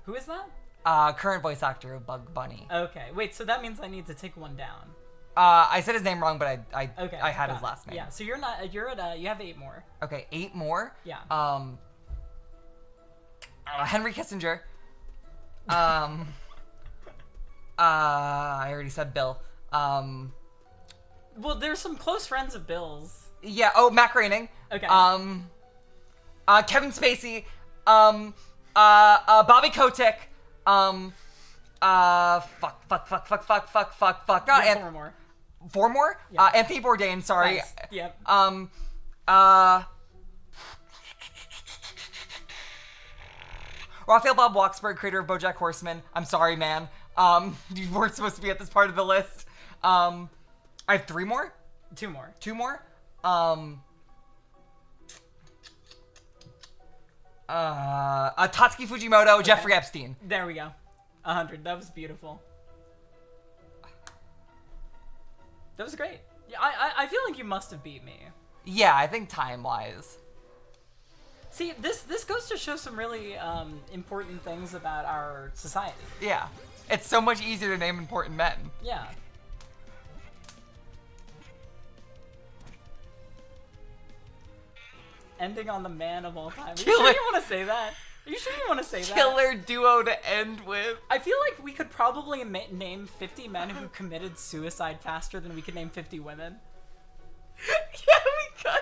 A: Who is that?
B: Current voice actor of Bug Bunny.
A: Okay, wait, so that means I need to take one down.
B: I said his name wrong, but I had his
A: got
B: last
A: it.
B: name.
A: Yeah, so you're at, you have 8 more.
B: Okay, 8 more.
A: Yeah.
B: Henry Kissinger. I already said Bill.
A: Well, there's some close friends of Bill's.
B: Yeah. Oh, Matt Groening.
A: Okay.
B: Kevin Spacey. Bobby Kotick. Fuck. Not
A: Yeah, 4 more.
B: 4 more?
A: Yeah.
B: Anthony Bourdain. Sorry.
A: Nice. Yep.
B: Raphael Bob Waksberg, creator of BoJack Horseman. I'm sorry, man. You weren't supposed to be at this part of the list. I have 3 more?
A: 2 more.
B: 2 more? Tatsuki Fujimoto,
A: Okay.
B: Jeffrey Epstein.
A: There we go. 100. That was beautiful. That was great. Yeah, I feel like you must have beat me.
B: Yeah, I think time-wise.
A: See, this goes to show some really important things about our society.
B: Yeah. It's so much easier to name important men.
A: Yeah. Ending on the man of all time. Are you sure you want to say that? Are you sure you want to say that?
B: Killer duo to end with.
A: I feel like we could probably name 50 men who committed suicide faster than we could name 50 women.
B: Yeah, we could.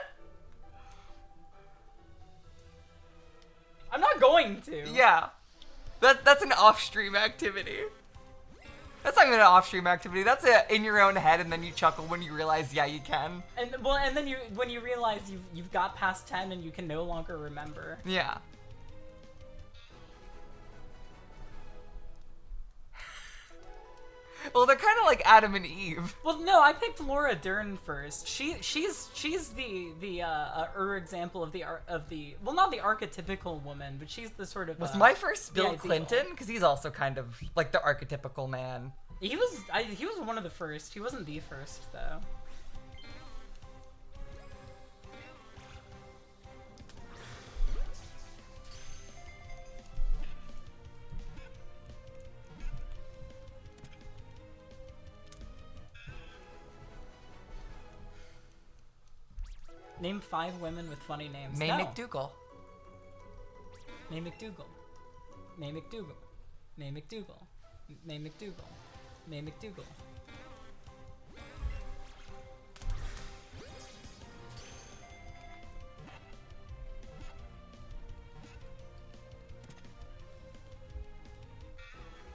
A: I'm not going to.
B: Yeah. That's an off-stream activity. That's not even an off-stream activity. That's in your own head, and then you chuckle when you realize, yeah, you can.
A: And then when you realize you've got past 10 and you can no longer remember.
B: Yeah. Well, they're kind of like Adam and Eve.
A: Well, no, I picked Laura Dern first. She's the example of the well, not the archetypical woman, but she's the sort of
B: Was my first
A: the
B: Bill
A: ideal.
B: Clinton? Because he's also kind of like the archetypical man.
A: He was one of the first. He wasn't the first though. Name 5 women with funny names.
B: May
A: No.
B: McDougal.
A: May McDougal. May McDougal. May McDougal. May McDougal. May McDougal.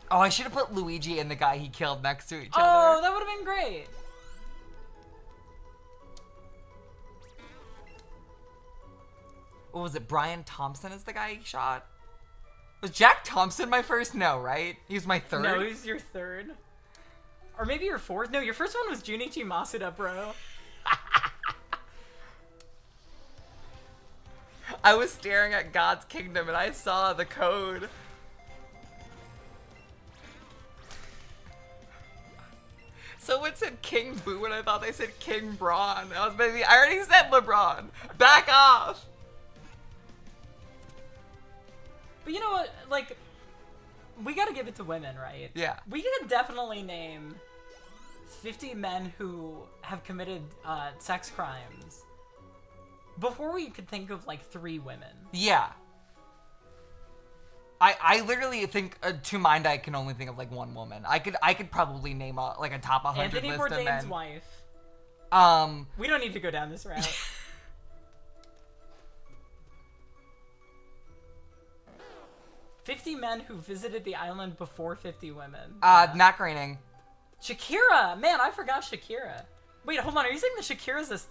B: Oh, I should have put Luigi and the guy he killed next to each
A: Oh,
B: other.
A: that would have been great.
B: What was it? Brian Thompson is the guy he shot? Was Jack Thompson my first? No, right? He was my third?
A: No, he's your third. Or maybe your fourth. No, your first one was Junichi Masuda, bro.
B: I was staring at God's Kingdom and I saw the code. Someone said King Boo and I thought they said King Braun. I already said LeBron. Back off.
A: But you know what? Like, we gotta give it to women, right?
B: Yeah.
A: We could definitely name 50 men who have committed sex crimes before we could think of like 3 women.
B: Yeah. I literally think to mind I can only think of like 1 woman. I could probably name a top 100
A: Anthony
B: list of
A: Bourdain's
B: men.
A: wife. We don't need to go down this route. 50 men who visited the island before 50 women.
B: Matt Groening.
A: Shakira! Man, I forgot Shakira. Wait, hold on. Are you saying that Shakira's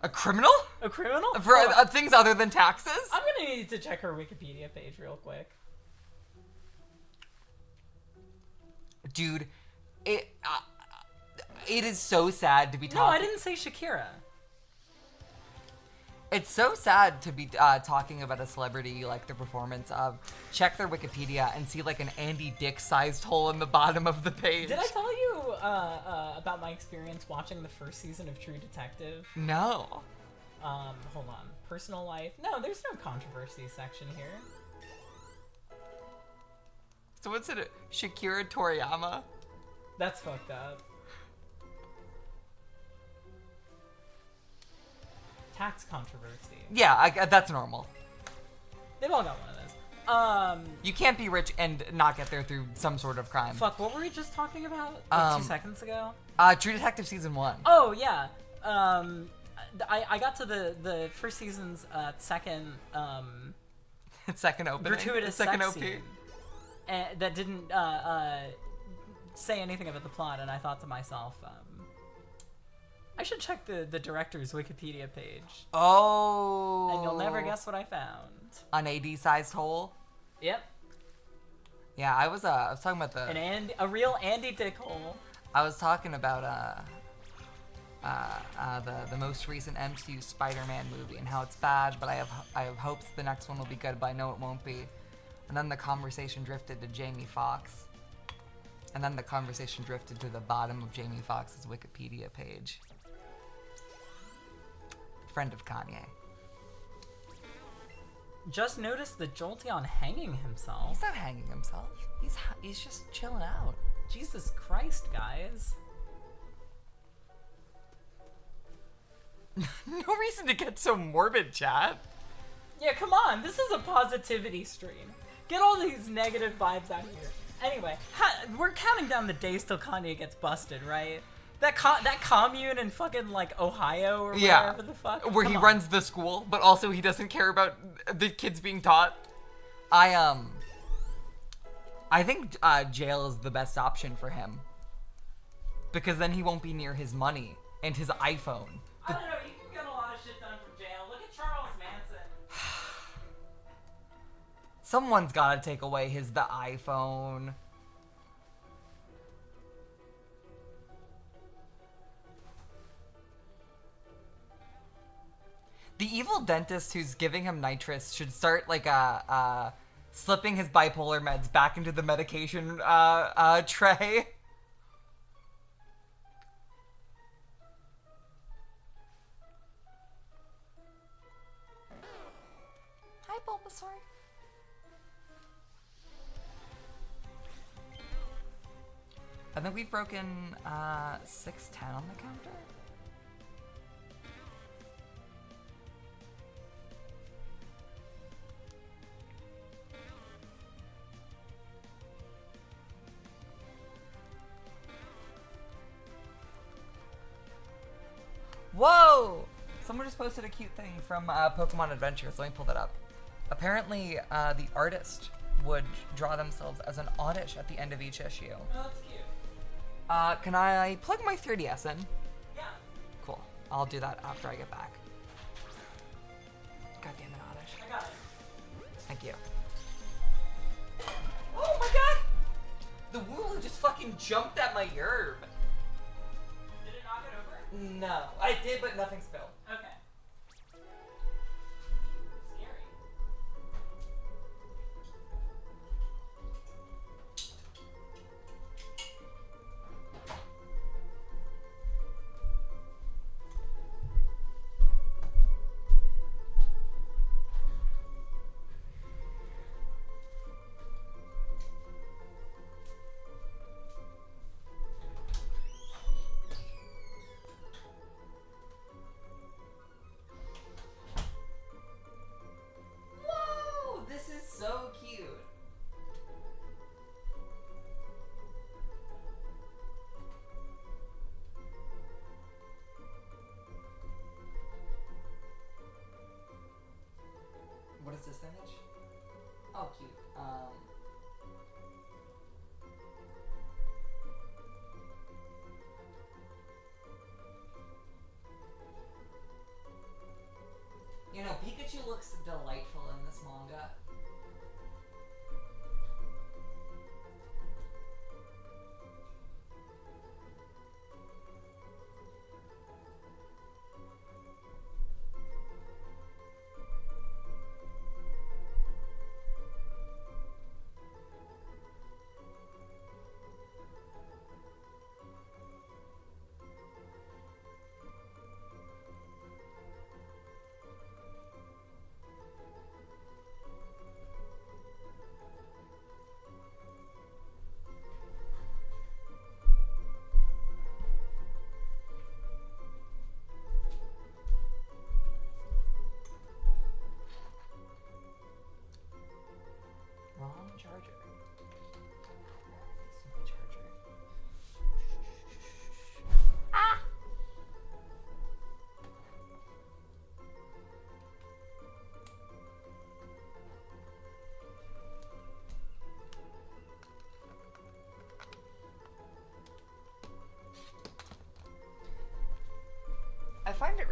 B: A criminal?
A: a criminal?
B: For
A: Hold on.
B: things other than taxes?
A: I'm gonna need to check her Wikipedia page real quick.
B: Dude, it is so sad to be talking.
A: No, I didn't say Shakira.
B: It's so sad to be talking about a celebrity you like the performance of. Check their Wikipedia and see like an Andy Dick-sized hole in the bottom of the page.
A: Did I tell you about my experience watching the first season of True Detective?
B: No.
A: Hold on. Personal life. No, there's no controversy section here.
B: So what's it? Shakira Toriyama?
A: That's fucked up. Tax controversy.
B: Yeah, that's normal.
A: They've all got one of those.
B: You can't be rich and not get there through some sort of crime.
A: Fuck, what were we just talking about? Like 2 seconds ago?
B: True Detective Season 1.
A: Oh, yeah. I got to the first season's second,
B: second opening.
A: gratuitous
B: second
A: sex
B: OP.
A: scene. And that didn't, say anything about the plot, and I thought to myself, I should check the director's Wikipedia page.
B: Oh.
A: And you'll never guess what I found.
B: An AD-sized hole?
A: Yep.
B: Yeah, I was talking about
A: A real Andy Dick hole.
B: I was talking about the most recent MCU Spider-Man movie and how it's bad, but I have hopes the next one will be good, but I know it won't be. And then the conversation drifted to Jamie Foxx. And then the conversation drifted to the bottom of Jamie Foxx's Wikipedia page. Friend of Kanye.
A: Just noticed the Jolteon hanging himself.
B: He's not hanging himself. He's just chilling out.
A: Jesus Christ, guys.
B: No reason to get so morbid, chat.
A: Yeah, come on. This is a positivity stream. Get all these negative vibes out of here. Anyway, we're counting down the days till Kanye gets busted, right? That commune in fucking, like, Ohio or wherever the fuck.
B: Where he runs the school, but also he doesn't care about the kids being taught. I think jail is the best option for him. Because then he won't be near his money and his iPhone.
A: I don't know, you can get a lot of shit done from jail. Look at Charles Manson.
B: Someone's gotta take away the iPhone. The evil dentist who's giving him nitrous should start like slipping his bipolar meds back into the medication tray. Hi, Bulbasaur. I think we've broken 610 on the counter. Whoa! Someone just posted a cute thing from Pokemon Adventures. Let me pull that up. Apparently, the artist would draw themselves as an oddish at the end of each issue.
A: Oh, that's cute.
B: Can I plug my 3DS in?
A: Yeah.
B: Cool. I'll do that after I get back. God damn it, oddish.
A: I got it.
B: Thank you.
A: Oh my god!
B: The Wooloo just fucking jumped at my herb.
A: Did it knock it over?
B: No. I did, but nothing spilled.
A: Okay. Scary.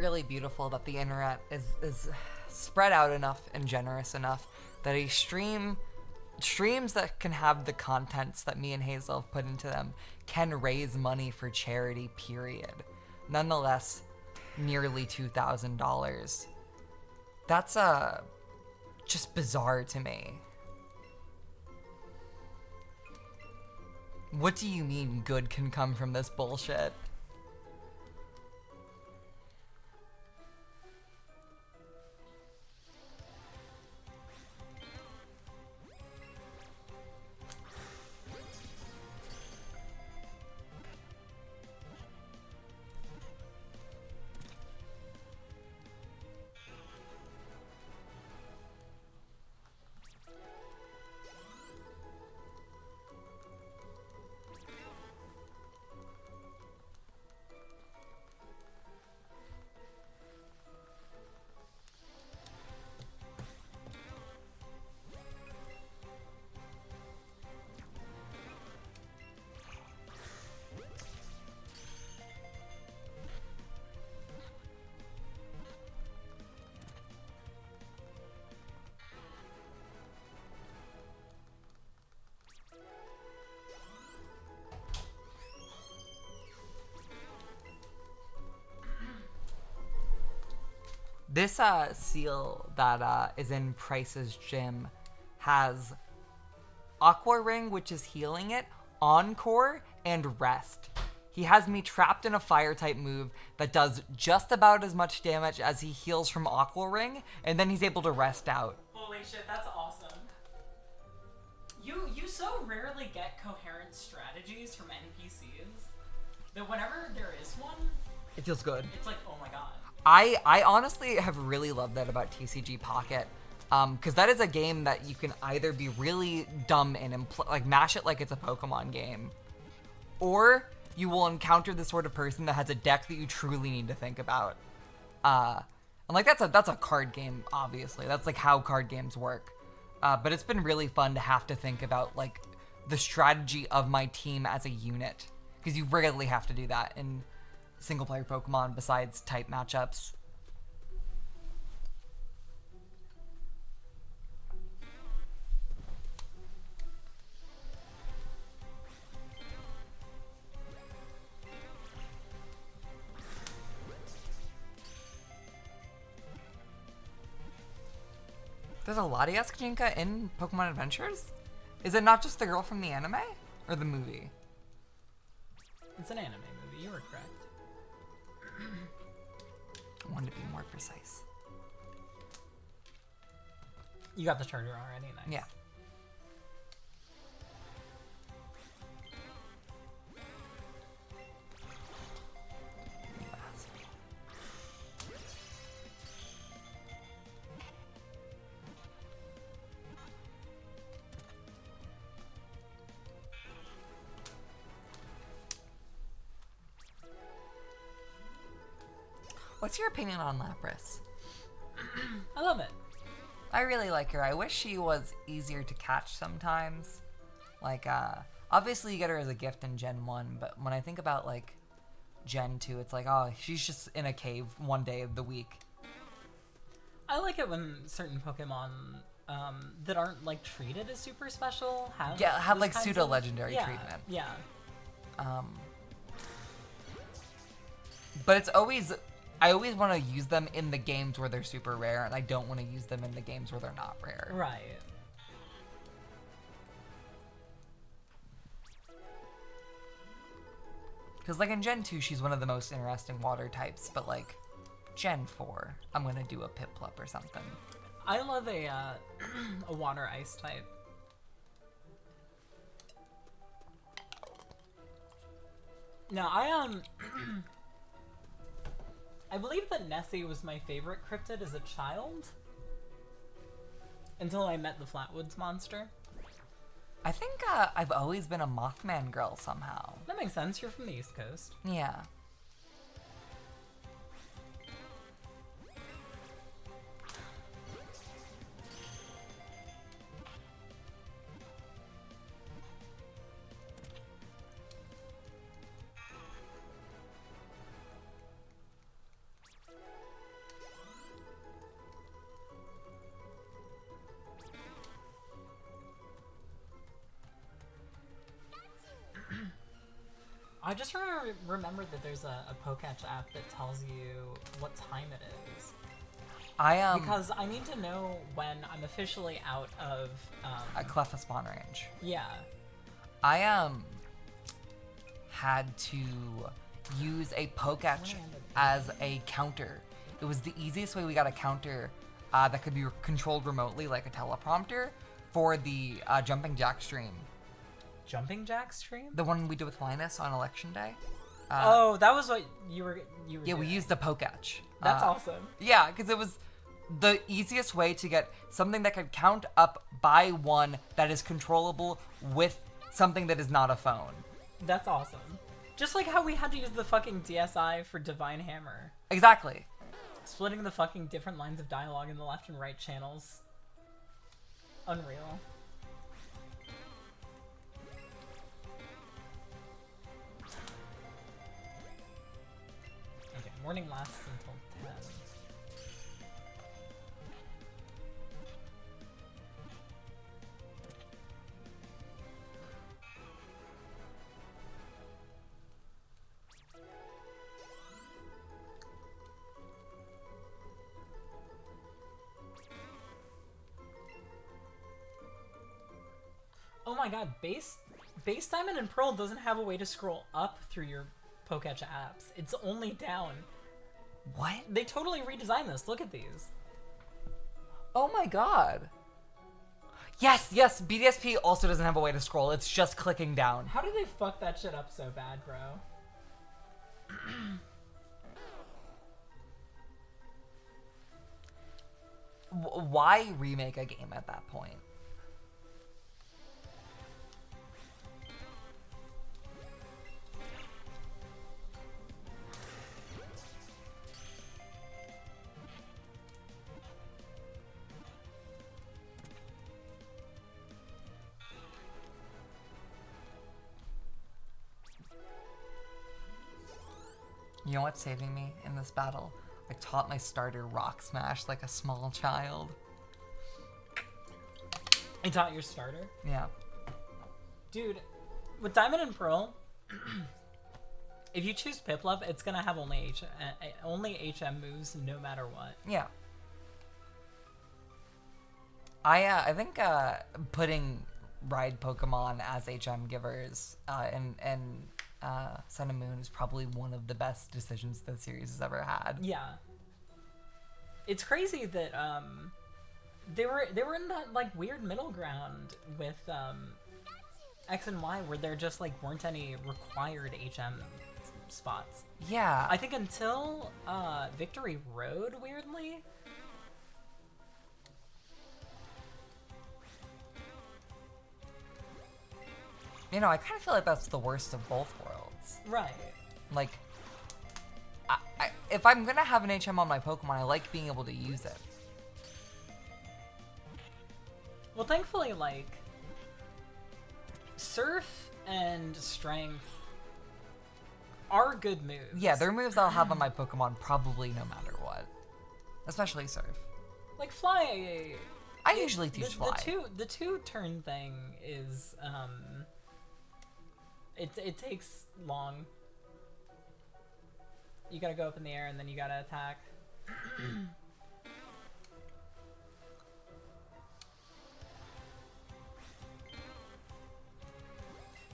B: really beautiful that the internet is spread out enough and generous enough that streams that can have the contents that me and Hazel have put into them can raise money for charity, period. Nonetheless, nearly $2,000. That's just bizarre to me. What do you mean good can come from this bullshit? This seal that is in Price's gym has Aqua Ring, which is healing it, Encore, and Rest. He has me trapped in a fire type move that does just about as much damage as he heals from Aqua Ring, and then he's able to rest out.
A: Holy shit, that's awesome. You so rarely get coherent strategies from NPCs that whenever there is one,
B: It feels good.
A: it's like, oh my god.
B: I honestly have really loved that about TCG Pocket, because that is a game that you can either be really dumb and like mash it like it's a Pokemon game, or you will encounter the sort of person that has a deck that you truly need to think about. And like that's a card game, obviously. That's like how card games work. But it's been really fun to have to think about like the strategy of my team as a unit, because you rarely have to do that in single player Pokemon besides type matchups. There's a Latias Kajinka in Pokemon Adventures? Is it not just the girl from the anime? Or the movie?
A: It's an anime movie, you were correct.
B: I wanted to be more precise.
A: You got the charger already, nice.
B: Yeah. What's your opinion on Lapras?
A: I love it.
B: I really like her. I wish she was easier to catch sometimes. Like, obviously you get her as a gift in Gen 1, but when I think about, like, Gen 2, it's like, oh, she's just in a cave one day of the week.
A: I like it when certain Pokemon that aren't, like, treated as super special have
B: have
A: those
B: like,
A: kinds
B: pseudo-legendary
A: of,
B: treatment.
A: Yeah.
B: But it's always... I always want to use them in the games where they're super rare, and I don't want to use them in the games where they're not rare.
A: Right.
B: Because, like, in Gen 2, she's one of the most interesting water types, but, like, Gen 4, I'm going to do a Piplup or something.
A: I love a water ice type. Now, I believe that Nessie was my favorite cryptid as a child. Until I met the Flatwoods monster.
B: I think I've always been a Mothman girl somehow.
A: That makes sense, you're from the East Coast.
B: Yeah.
A: I just remembered that there's a Poketch app that tells you what time it is. Because I need to know when I'm officially out of
B: a Cleffa spawn range.
A: Yeah.
B: I had to use a Poketch as a counter. It was the easiest way we got a counter that could be controlled remotely, like a teleprompter, for the Jumping Jack stream.
A: Jumping Jack stream?
B: The one we did with Linus on election day.
A: Oh, that was what you were
B: Yeah,
A: doing.
B: we used the Poketch.
A: That's awesome.
B: Yeah, because it was the easiest way to get something that could count up by one that is controllable with something that is not a phone.
A: That's awesome. Just like how we had to use the fucking DSI for Divine Hammer.
B: Exactly.
A: Splitting the fucking different lines of dialogue in the left and right channels. Unreal. Okay, morning lasts until 10. Oh my god, base Diamond and Pearl doesn't have a way to scroll up through your Poketch apps. It's only down.
B: What?
A: They totally redesigned this. Look at these.
B: Oh my god. Yes, BDSP also doesn't have a way to scroll. It's just clicking down.
A: How did they fuck that shit up so bad, bro?
B: Why remake a game at that point? You know what's saving me in this battle? I taught my starter Rock Smash like a small child.
A: You taught your starter?
B: Yeah.
A: Dude, with Diamond and Pearl, if you choose Piplup, it's gonna have only HM moves no matter what.
B: Yeah. I think putting ride Pokemon as HM givers and Sun and Moon is probably one of the best decisions the series has ever had.
A: Yeah. It's crazy that they were in that like weird middle ground with X and Y where there just like weren't any required HM spots.
B: Yeah.
A: I think until Victory Road, weirdly.
B: You know, I kind of feel like that's the worst of both worlds.
A: Right.
B: Like, if I'm gonna have an HM on my Pokemon, I like being able to use it.
A: Well, thankfully, like, Surf and Strength are good moves.
B: Yeah, they're moves I'll have on my Pokemon probably no matter what. Especially Surf.
A: Like, Fly...
B: I usually teach Fly.
A: The two-turn thing is, It takes long. You gotta go up in the air and then you gotta attack.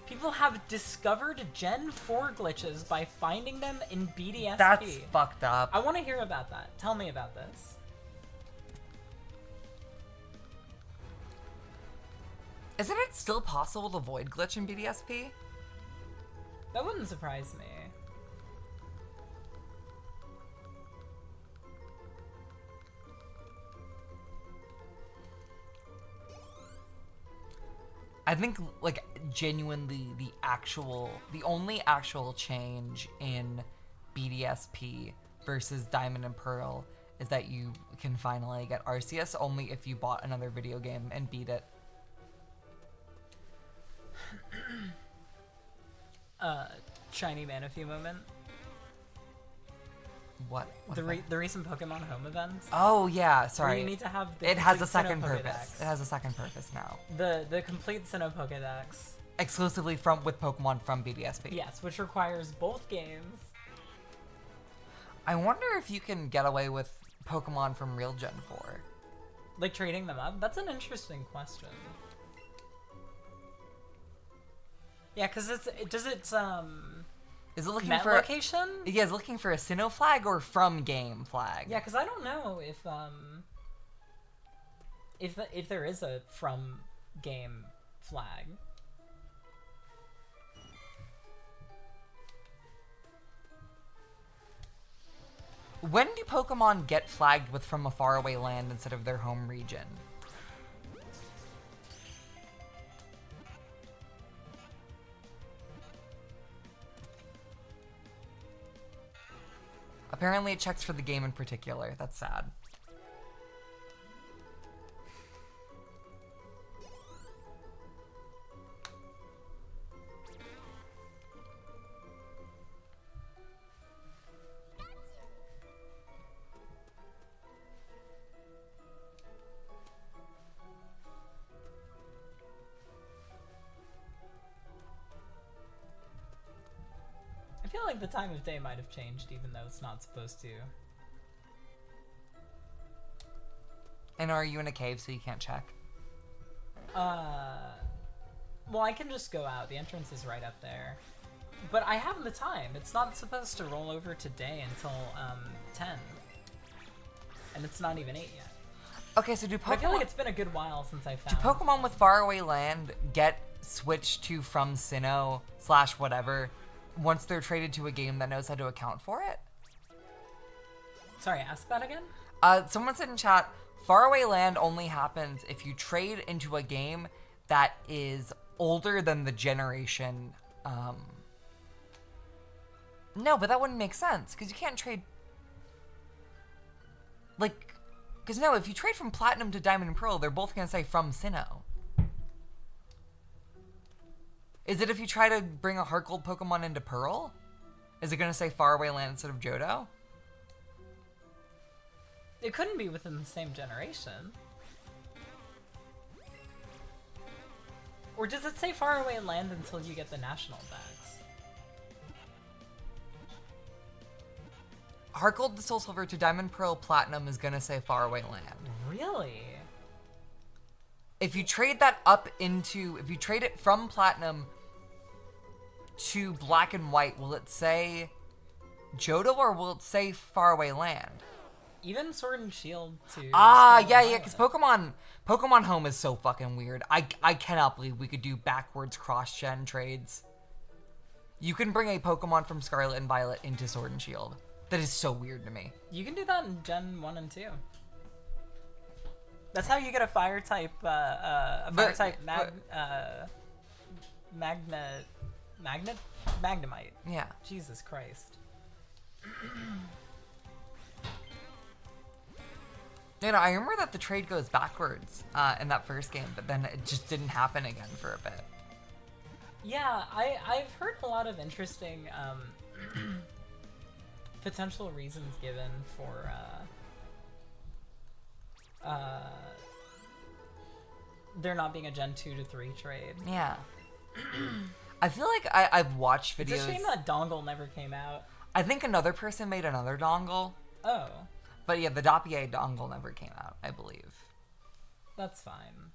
A: People have discovered Gen 4 glitches by finding them in BDSP.
B: That's fucked up.
A: I want to hear about that. Tell me about this.
B: Isn't it still possible to void glitch in BDSP?
A: That wouldn't surprise me.
B: I think, like, genuinely the only actual change in BDSP versus Diamond and Pearl is that you can finally get Arceus only if you bought another video game and beat it.
A: Shiny Manaphy moment.
B: What?
A: The recent Pokemon Home events.
B: Oh yeah, sorry.
A: Where you need to have the
B: it has a
A: complete
B: second
A: Sinnoh
B: purpose.
A: Pokédex.
B: It has a second purpose now.
A: The complete Sinnoh Pokédex
B: exclusively with Pokemon from BDSP.
A: Yes, which requires both games.
B: I wonder if you can get away with Pokemon from Real Gen 4.
A: Like trading them up? That's an interesting question. Yeah, because
B: Is it looking
A: Met
B: for
A: location?
B: Yeah, is it looking for a Sinnoh flag or from game flag?
A: Yeah, because I don't know if there is a from game flag.
B: When do Pokemon get flagged with from a faraway land instead of their home region? Apparently it checks for the game in particular. That's sad.
A: I feel like the time of day might have changed, even though it's not supposed to.
B: And are you in a cave so you can't check?
A: Well, I can just go out. The entrance is right up there. But I have the time. It's not supposed to roll over today until 10. And it's not even 8 yet.
B: Okay, so do Pokemon...
A: I feel like it's been a good while since I
B: Do
A: found...
B: Pokemon with faraway land get switched to from Sinnoh / whatever once they're traded to a game that knows how to account for it?
A: Sorry, ask that again?
B: Someone said in chat, faraway land only happens if you trade into a game that is older than the generation. No, but that wouldn't make sense, because you can't trade... Like, because no, if you trade from Platinum to Diamond and Pearl, they're both going to say from Sinnoh. Is it if you try to bring a Heart Gold Pokemon into Pearl? Is it going to say faraway land instead of Johto?
A: It couldn't be within the same generation. Or does it say faraway land until you get the national bags?
B: Heart Gold to Soul Silver to Diamond Pearl Platinum is going to say faraway land.
A: Really?
B: If you trade that up into... If you trade it from Platinum to Black and White, will it say Johto or will it say faraway land?
A: Even Sword and Shield to...
B: Ah,
A: Scarlet
B: yeah,
A: Violet.
B: because Pokemon Home is so fucking weird. I cannot believe we could do backwards cross-gen trades. You can bring a Pokemon from Scarlet and Violet into Sword and Shield. That is so weird to me.
A: You can do that in Gen 1 and 2. That's how you get a fire type, Magnemite.
B: Yeah.
A: Jesus Christ.
B: You know, I remember that the trade goes backwards in that first game, but then it just didn't happen again for a bit.
A: Yeah, I've heard a lot of interesting potential reasons given for there not being a Gen 2 to 3 trade.
B: Yeah. I feel like I've watched videos.
A: It's a shame that dongle never came out.
B: I think another person made another dongle.
A: Oh.
B: But yeah, the Doppie dongle never came out, I believe.
A: That's fine.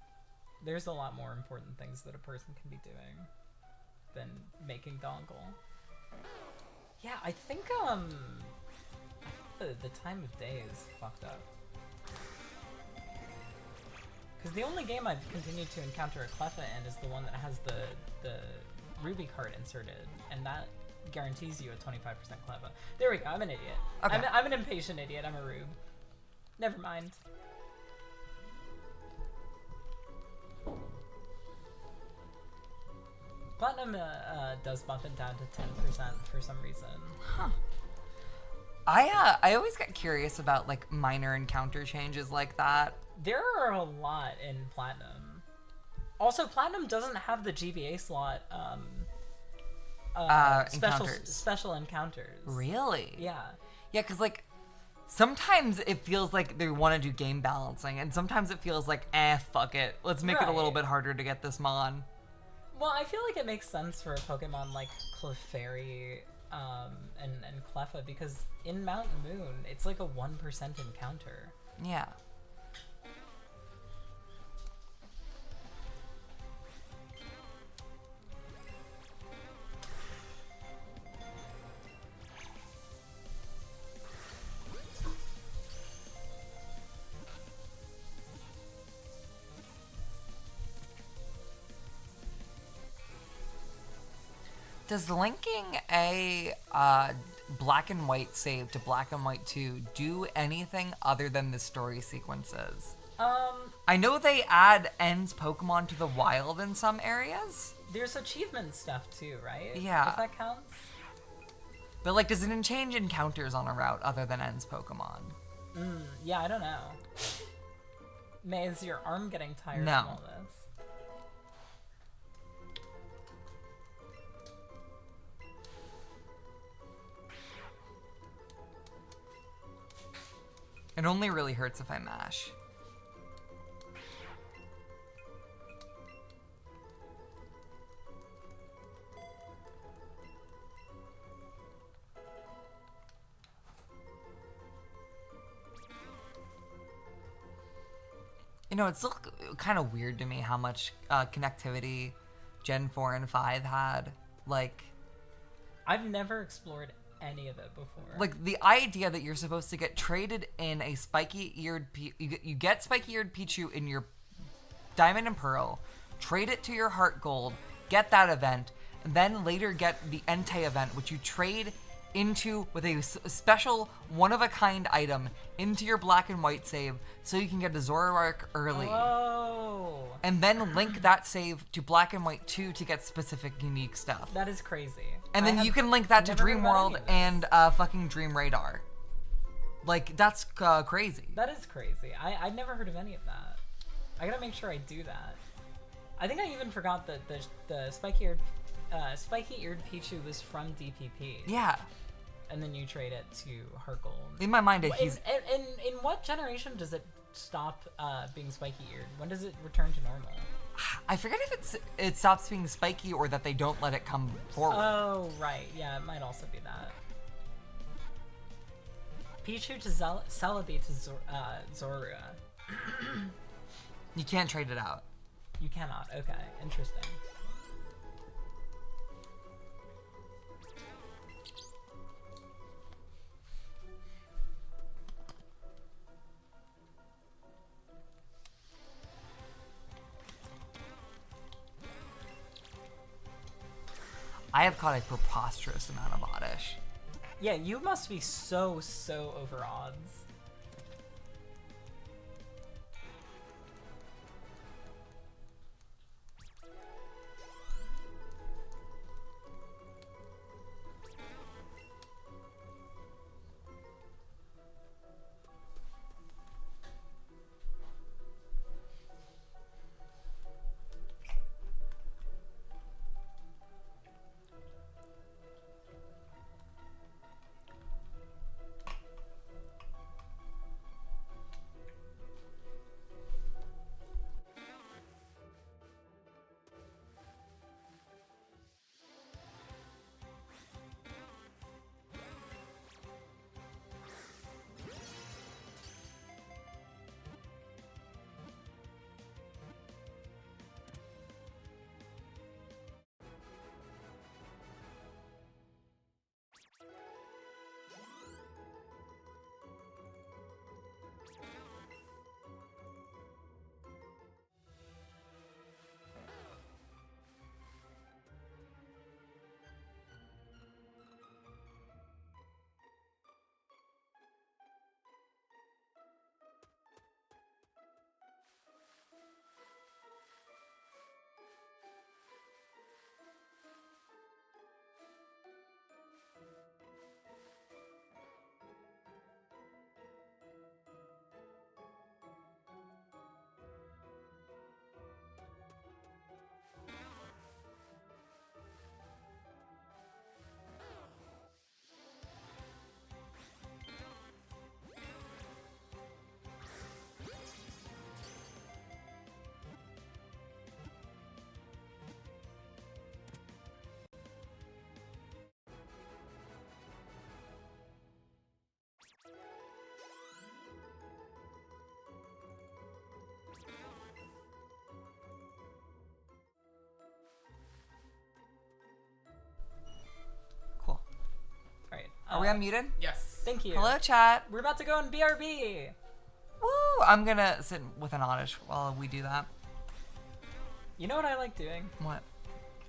A: There's a lot more important things that a person can be doing than making dongle. Yeah, I think the time of day is fucked up. Because the only game I've continued to encounter a Cleffa in is the one that has the Ruby card inserted, and that guarantees you a 25% Cleffa. There we go, I'm an idiot.
B: Okay.
A: I'm an impatient idiot, I'm a rube. Never mind. Platinum does bump it down to 10% for some reason.
B: Huh. I always get curious about like minor encounter changes like that.
A: There are a lot in Platinum. Also, Platinum doesn't have the GBA slot special encounters.
B: Really?
A: Yeah.
B: Yeah, because like sometimes it feels like they want to do game balancing, and sometimes it feels like, fuck it, let's make it a little
A: Right.
B: bit harder to get this mon.
A: Well, I feel like it makes sense for a Pokemon like Clefairy and Cleffa, because in Mount Moon, it's like a 1% encounter.
B: Yeah. Does linking a black and white save to black and white 2 do anything other than the story sequences? I know they add ends Pokemon to the wild in some areas.
A: There's achievement stuff too, right?
B: Yeah.
A: If that counts.
B: But like, does it change encounters on a route other than ends Pokemon?
A: Yeah, I don't know. May, is your arm getting tired
B: No.
A: from all this?
B: It only really hurts if I mash. You know, it's still kind of weird to me how much connectivity Gen 4 and 5 had. Like,
A: I've never explored any of it before.
B: like the idea that you're supposed to get traded in a spiky-eared you get spiky-eared Pichu in your Diamond and Pearl, trade it to your Heart Gold, get that event, and then later get the Entei event, which you trade into with a special one-of-a-kind item into your black and white save so you can get a Zoroark early.
A: Oh,
B: And then link that save to black and white 2 to get specific unique stuff.
A: that is crazy.
B: And then you can link that to
A: never heard
B: Dream
A: about
B: World
A: any of this.
B: and fucking Dream Radar. Like, that's crazy.
A: That is crazy. I'd never heard of any of that. I gotta make sure I do that. I think I even forgot that the spiky-eared Pichu was from DPP.
B: Yeah.
A: And then you trade it to Heart Gold.
B: In my mind,
A: In
B: he's...
A: what generation does it stop being spiky-eared? When does it return to normal?
B: I forget if it stops being spiky or that they don't let it come forward.
A: Oh, right. Yeah, it might also be that. Pichu to Celebi to Zorua.
B: You can't trade it out.
A: You cannot. Okay, interesting.
B: I have caught a preposterous amount of Oddish.
A: Yeah, you must be so over odds.
B: Are we unmuted?
C: Yes.
A: Thank you.
B: Hello, chat.
A: We're about to go on BRB.
B: Woo! I'm gonna sit with an oddish while we do that.
A: You know what I like doing?
B: What?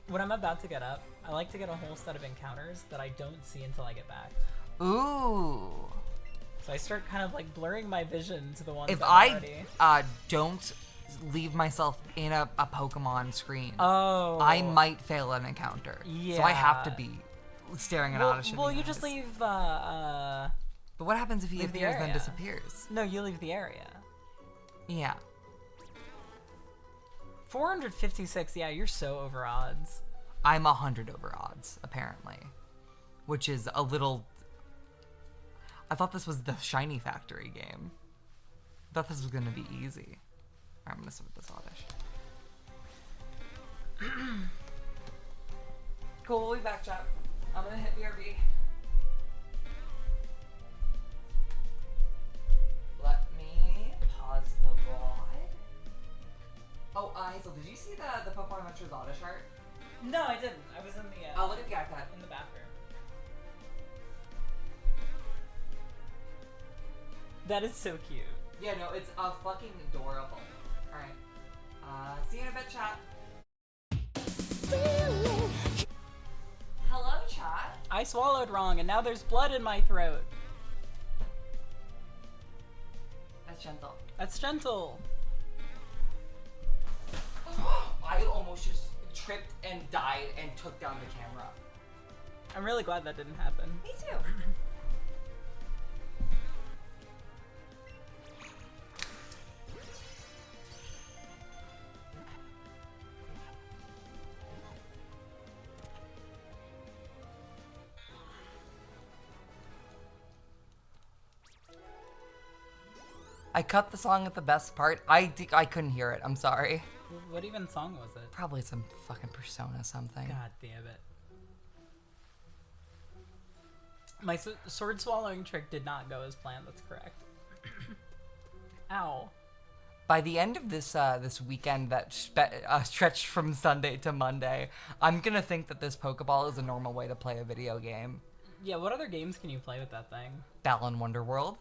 A: When I'm about to get up, I like to get a whole set of encounters that I don't see until I get back.
B: Ooh.
A: So I start kind of like blurring my vision to the ones
B: If
A: that
B: I
A: already...
B: don't leave myself in a Pokemon screen,
A: Oh.
B: I might fail an encounter.
A: Yeah.
B: So I have to be staring at oddish. in
A: Well,
B: the
A: you
B: eyes.
A: just leave,
B: But what happens if he
A: leave the
B: appears then
A: area.
B: disappears?
A: No, you leave the area.
B: Yeah.
A: 456, yeah, you're so over odds.
B: I'm 100 over odds, apparently. Which is a little... I thought this was the Shiny Factory game. I thought this was going to be easy. I'm going to sit with this oddish. Cool, we'll be back, chat. I'm going to hit BRB. Let me pause the VOD. Oh, Hazel, did you see the Pokemon Adventures Oddish art?
A: No, I didn't. I was in the,
B: Oh, look at the iPad.
A: in the bathroom. That is so cute.
B: Yeah, no, it's fucking adorable. Alright. See you in a bit, chat. Hello, chat.
A: I swallowed wrong, and now there's blood in my throat.
B: That's gentle.
A: That's gentle.
B: I almost just tripped and died and took down the camera.
A: I'm really glad that didn't happen.
B: Me too. I cut the song at the best part. I couldn't hear it. I'm sorry.
A: What even song was it?
B: Probably some fucking Persona something.
A: God damn it. My sword swallowing trick did not go as planned, that's correct. Ow.
B: By the end of this this weekend that stretched from Sunday to Monday, I'm gonna think that this Pokeball is a normal way to play a video game.
A: Yeah, what other games can you play with that thing?
B: Balan Wonderworld.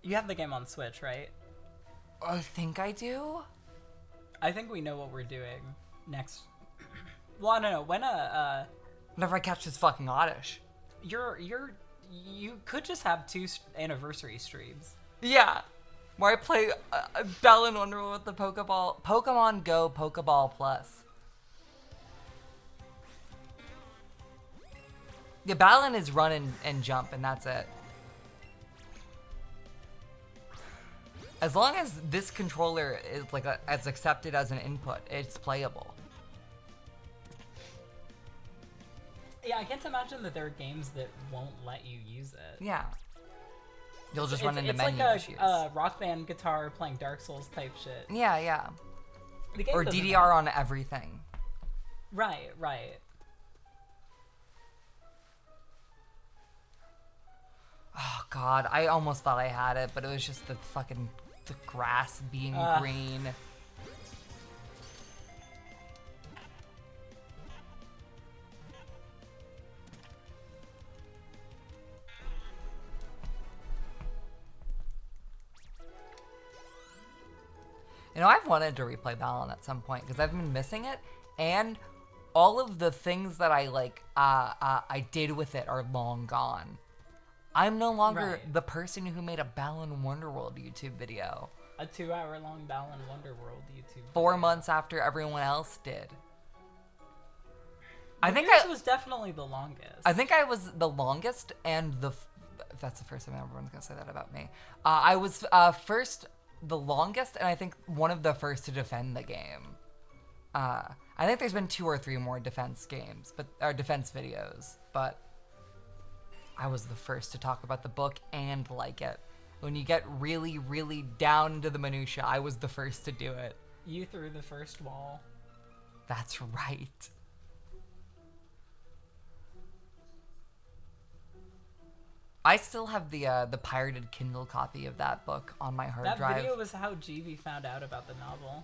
A: You have the game on Switch, right?
B: I think I do.
A: I think we know what we're doing next. Well, no, when
B: Whenever I catch this fucking oddish.
A: you could just have two anniversary streams.
B: Yeah. Where I play Balan Wonderworld with the Pokeball. Pokemon Go Pokeball Plus. Yeah, Balan is run and jump, and that's it. As long as this controller is like as accepted as an input, it's playable.
A: Yeah, I can't imagine that there are games that won't let you use it.
B: Yeah. You'll just run into
A: it's
B: menu
A: like
B: issues.
A: a Rock Band guitar playing Dark Souls type shit.
B: Yeah, yeah.
A: The game
B: Or
A: doesn't
B: DDR
A: have-
B: on everything.
A: Right, right.
B: Oh god, I almost thought I had it, but it was just the grass being green. You know, I've wanted to replay Balan at some point because I've been missing it, and all of the things that I did with it are long gone. I'm no longer
A: Right.
B: the person who made a Balan Wonderworld YouTube video
A: A 2-hour-long Balan Wonderworld YouTube.
B: 4 months after everyone else did. I think
A: Yours was definitely the longest.
B: I think I was the longest and that's the first time everyone's gonna say that about me. I was first the longest, and I think one of the first to defend the game. I think there's been 2 or 3 more defense games, defense videos, but I was the first to talk about the book and like it. When you get really, really down into the minutia, I was the first to do it.
A: You threw the first wall.
B: That's right. I still have the pirated Kindle copy of that book on my hard
A: That
B: drive.
A: video was how GB found out about the novel.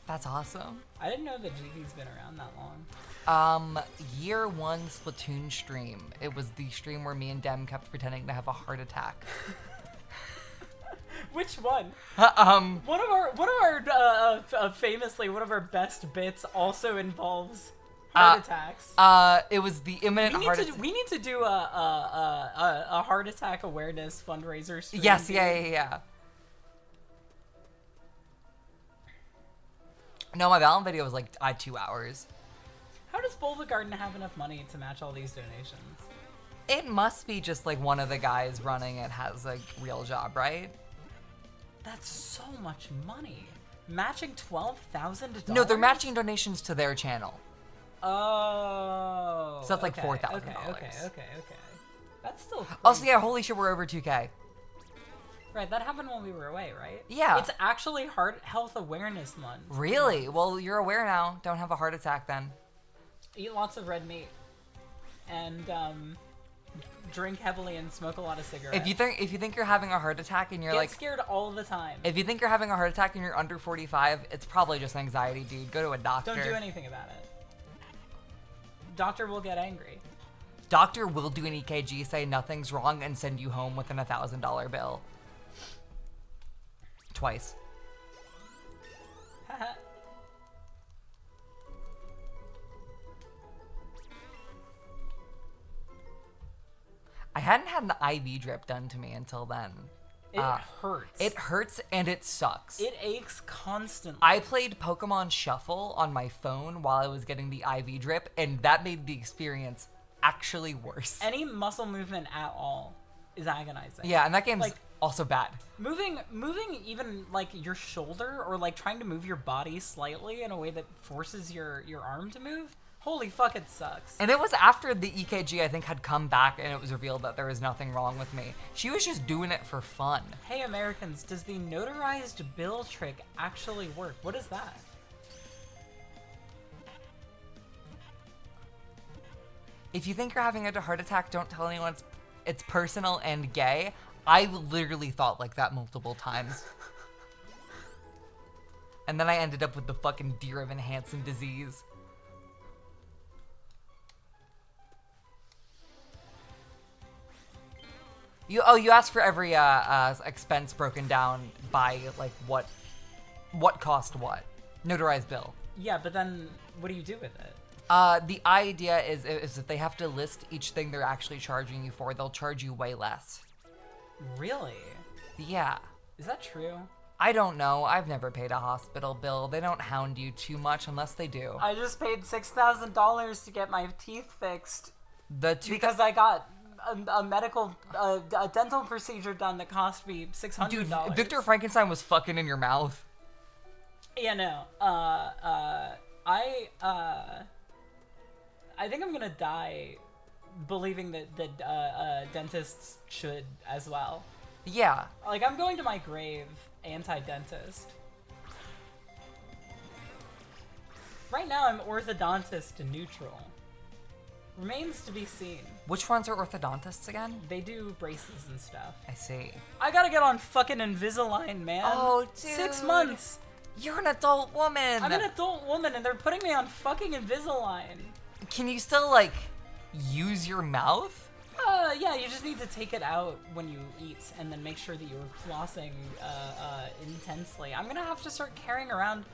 B: That's awesome.
A: I didn't know that GV's been around that long.
B: Year 1 Splatoon stream. It was the stream where me and Dem kept pretending to have a heart attack.
A: Which one?
B: Um,
A: One of our famously one of our best bits also involves heart attacks.
B: it was the imminent heart attack.
A: We need to do a heart attack awareness fundraiser stream.
B: Yes, yeah. No, my Valorant video was like 2 hours.
A: How does Bulbagarden have enough money to match all these donations?
B: It must be just like one of the guys running it has a real job, right?
A: That's so much money. Matching $12,000?
B: No, they're matching donations to their channel.
A: Oh.
B: So that's like
A: okay,
B: $4,000.
A: Okay. That's still crazy.
B: Also, yeah, holy shit, we're over 2K.
A: Right, that happened when we were away, right?
B: Yeah.
A: It's actually Heart Health Awareness Month.
B: Really? Well, you're aware now. Don't have a heart attack then.
A: Eat lots of red meat. And, drink heavily and smoke a lot of cigarettes.
B: If you think you're having a heart attack and you're
A: Get scared all the time.
B: if you think you're having a heart attack and you're under 45, it's probably just anxiety, dude. Go to a doctor.
A: Don't do anything about it. Doctor will get angry.
B: Doctor will do an EKG, say nothing's wrong, and send you home with an $1,000 bill. Twice. I hadn't had an IV drip done to me until then.
A: It hurts.
B: It hurts and it sucks.
A: It aches constantly.
B: I played Pokemon Shuffle on my phone while I was getting the IV drip, and that made the experience actually worse.
A: Any muscle movement at all is agonizing.
B: Yeah, and that game's
A: like,
B: also bad.
A: Moving even like your shoulder or like trying to move your body slightly in a way that forces your arm to move. Holy fuck, it sucks.
B: And it was after the EKG, I think, had come back and it was revealed that there was nothing wrong with me. She was just doing it for fun.
A: Hey Americans, does the notarized bill trick actually work? What is that?
B: If you think you're having a heart attack, don't tell anyone it's personal and gay. I literally thought like that multiple times. And then I ended up with the fucking Deer Evan Hansen disease. You asked for every expense broken down by like what cost what. Notarized bill.
A: Yeah, but then what do you do with it?
B: The idea is that they have to list each thing they're actually charging you for. They'll charge you way less.
A: Really?
B: Yeah.
A: Is that true?
B: I don't know. I've never paid a hospital bill. They don't hound you too much unless they do.
A: I just paid $6,000 to get my teeth fixed because I got a medical a dental procedure done that cost me $600.
B: Dude, Victor Frankenstein was fucking in your mouth.
A: Yeah, no. I think I'm gonna die believing that dentists should as well.
B: Yeah.
A: Like, I'm going to my grave anti-dentist. Right now, I'm orthodontist neutral. Remains to be seen.
B: Which ones are orthodontists again?
A: They do braces and stuff.
B: I see.
A: I gotta get on fucking Invisalign, man.
B: Oh, dude.
A: 6 months.
B: You're an adult woman.
A: I'm an adult woman, and they're putting me on fucking Invisalign.
B: Can you still, like, use your mouth?
A: Yeah, you just need to take it out when you eat, and then make sure that you're flossing intensely. I'm gonna have to start carrying around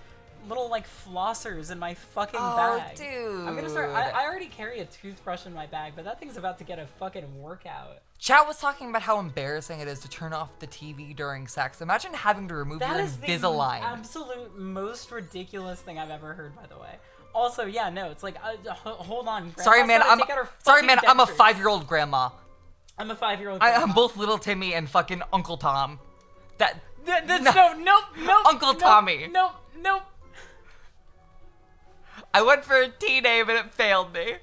A: little, like, flossers in my fucking bag.
B: Dude.
A: I'm gonna start. I already carry a toothbrush in my bag, but that thing's about to get a fucking workout.
B: Chat was talking about how embarrassing it is to turn off the TV during sex. Imagine having to remove your Invisalign.
A: That is the absolute most ridiculous thing I've ever heard, by the way. Also, yeah, no, it's like, hold on.
B: Sorry, man, I'm a 5-year-old grandma.
A: I'm a 5-year-old
B: grandma.
A: grandma.
B: I'm both little Timmy and fucking Uncle Tom.
A: That's nope.
B: Uncle Tommy.
A: Nope.
B: I went for a T name and it failed me.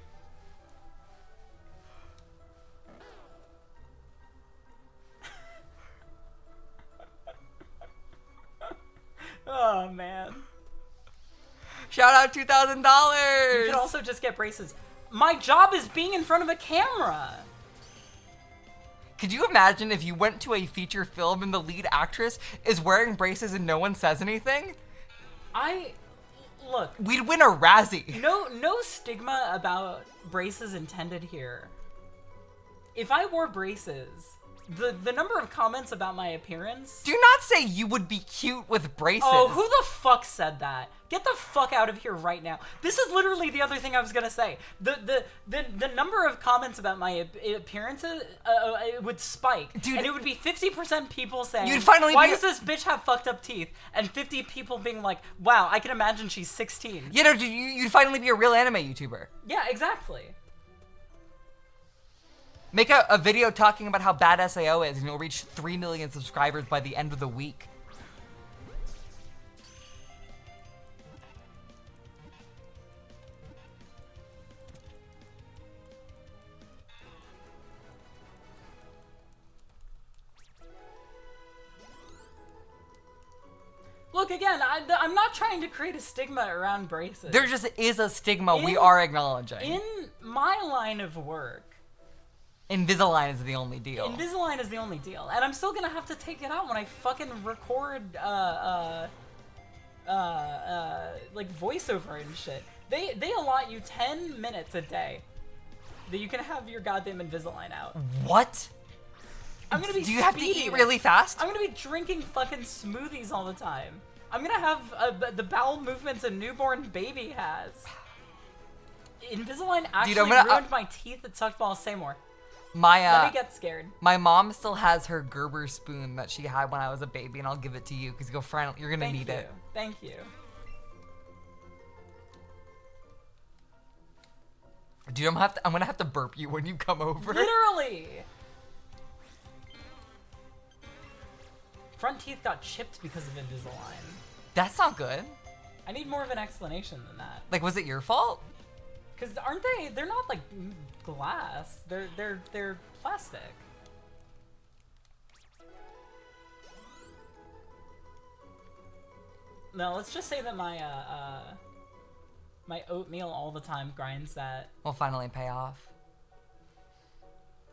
A: Oh, man.
B: Shout out $2,000.
A: You could also just get braces. My job is being in front of a camera.
B: Could you imagine if you went to a feature film and the lead actress is wearing braces and no one says anything?
A: Look,
B: we'd win a Razzie.
A: no stigma about braces intended here. If I wore braces, the number of comments about my appearance...
B: Do not say you would be cute with braces.
A: Oh, who the fuck said that? Get the fuck out of here right now. This is literally the other thing I was gonna say. The number of comments about my appearances it would spike.
B: Dude,
A: and it would be 50% people saying,
B: you'd finally
A: why
B: be...
A: does this bitch have fucked up teeth? And 50 people being like, wow, I can imagine she's 16.
B: You know, you'd finally be a real anime YouTuber.
A: Yeah, exactly.
B: Make a video talking about how bad SAO is, and you'll reach 3 million subscribers by the end of the week.
A: Look, again, I'm not trying to create a stigma around braces.
B: There just is a stigma we are acknowledging.
A: In my line of work,
B: Invisalign is the only deal.
A: Invisalign is the only deal, and I'm still gonna have to take it out when I fucking record, like voiceover and shit. They allot you 10 minutes a day that you can have your goddamn Invisalign out.
B: What?
A: I'm gonna be.
B: Do you have to eat really fast?
A: I'm gonna be drinking fucking smoothies all the time. I'm gonna have the bowel movements a newborn baby has. Invisalign actually ruined my teeth at Suck Balls. Say more. Let me get scared.
B: My mom still has her Gerber spoon that she had when I was a baby, and I'll give it to you because you're gonna need it.
A: Thank you.
B: Dude, I'm gonna have to burp you when you come over.
A: Literally. Front teeth got chipped because of Invisalign.
B: That's not good.
A: I need more of an explanation than that.
B: Like, was it your fault?
A: Because aren't they? They're not like glass. They're plastic. No, let's just say that my my oatmeal all the time grinds that.
B: Will finally pay off.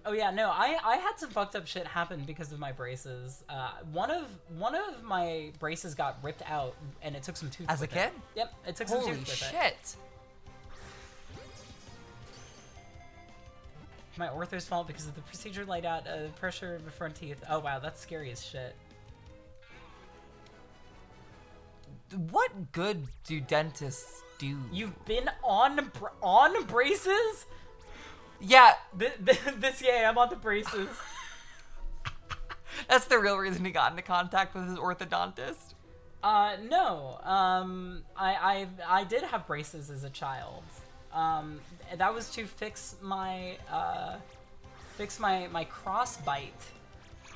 A: Oh yeah, no, I had some fucked up shit happen because of my braces. One of my braces got ripped out, and it took some tooth.
B: As a kid?
A: Yep, it took some tooth.
B: Holy shit!
A: My ortho's fault because of the procedure laid out pressure of the front teeth. Oh wow, that's scary as shit.
B: What good do dentists do?
A: You've been on braces?
B: Yeah.
A: This I'm on the braces.
B: That's the real reason he got into contact with his orthodontist?
A: No. I did have braces as a child. That was to fix my cross bite.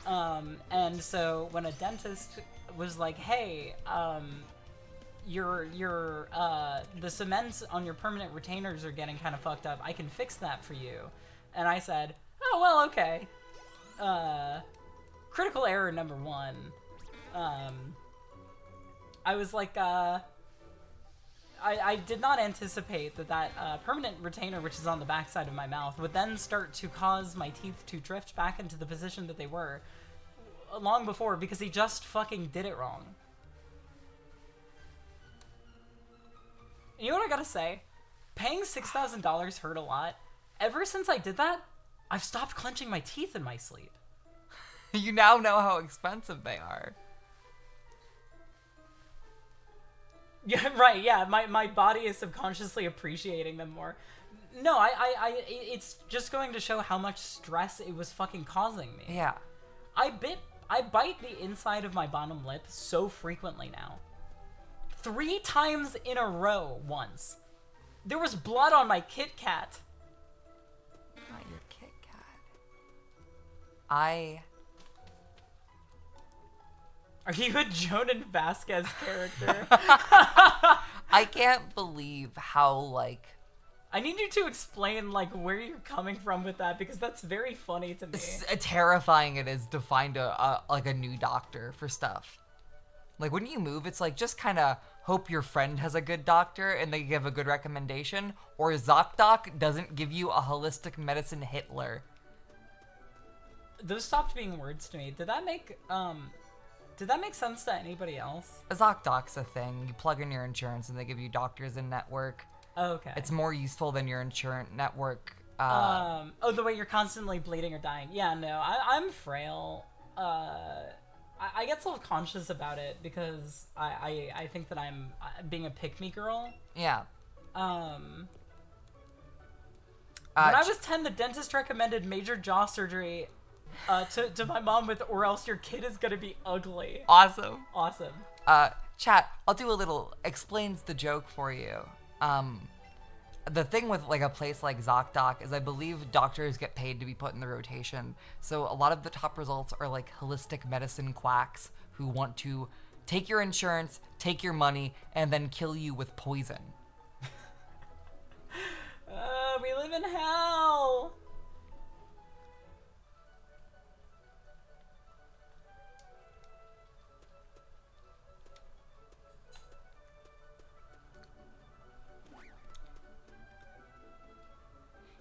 A: And so when a dentist was like, hey, the cements on your permanent retainers are getting kind of fucked up. I can fix that for you. And I said, oh, well, okay. Critical error number 1. I was like, I did not anticipate that permanent retainer, which is on the backside of my mouth, would then start to cause my teeth to drift back into the position that they were long before, because he just fucking did it wrong. You know what I gotta say? Paying $6,000 hurt a lot. Ever since I did that, I've stopped clenching my teeth in my sleep.
B: You now know how expensive they are.
A: Yeah, right, yeah, my body is subconsciously appreciating them more. No, it's just going to show how much stress it was fucking causing me.
B: Yeah.
A: I bite the inside of my bottom lip so frequently now. 3 times in a row once. There was blood on my Kit Kat.
B: Not your Kit Kat.
A: Are you a Jonan Vasquez character?
B: I can't believe how, like...
A: I need you to explain, like, where you're coming from with that, because that's very funny to me.
B: Terrifying it is to find a new doctor for stuff. Like, when you move, it's like, just kind of hope your friend has a good doctor and they give a good recommendation, or ZocDoc doesn't give you a holistic medicine Hitler.
A: Those stopped being words to me. Did that make, Did that make sense to anybody else?
B: A ZocDoc's a thing. You plug in your insurance and they give you doctors in network.
A: Oh, okay.
B: It's more useful than your insurance network.
A: The way you're constantly bleeding or dying. Yeah, no, I'm frail. I get self-conscious about it because I think that I'm being a pick-me girl.
B: Yeah.
A: When I was 10, the dentist recommended major jaw surgery to my mom with, or else your kid is gonna be ugly.
B: Awesome.
A: Awesome.
B: Chat, I'll do a little explains the joke for you. The thing with like a place like ZocDoc is I believe doctors get paid to be put in the rotation. So a lot of the top results are like holistic medicine quacks who want to take your insurance, take your money, and then kill you with poison.
A: We live in hell.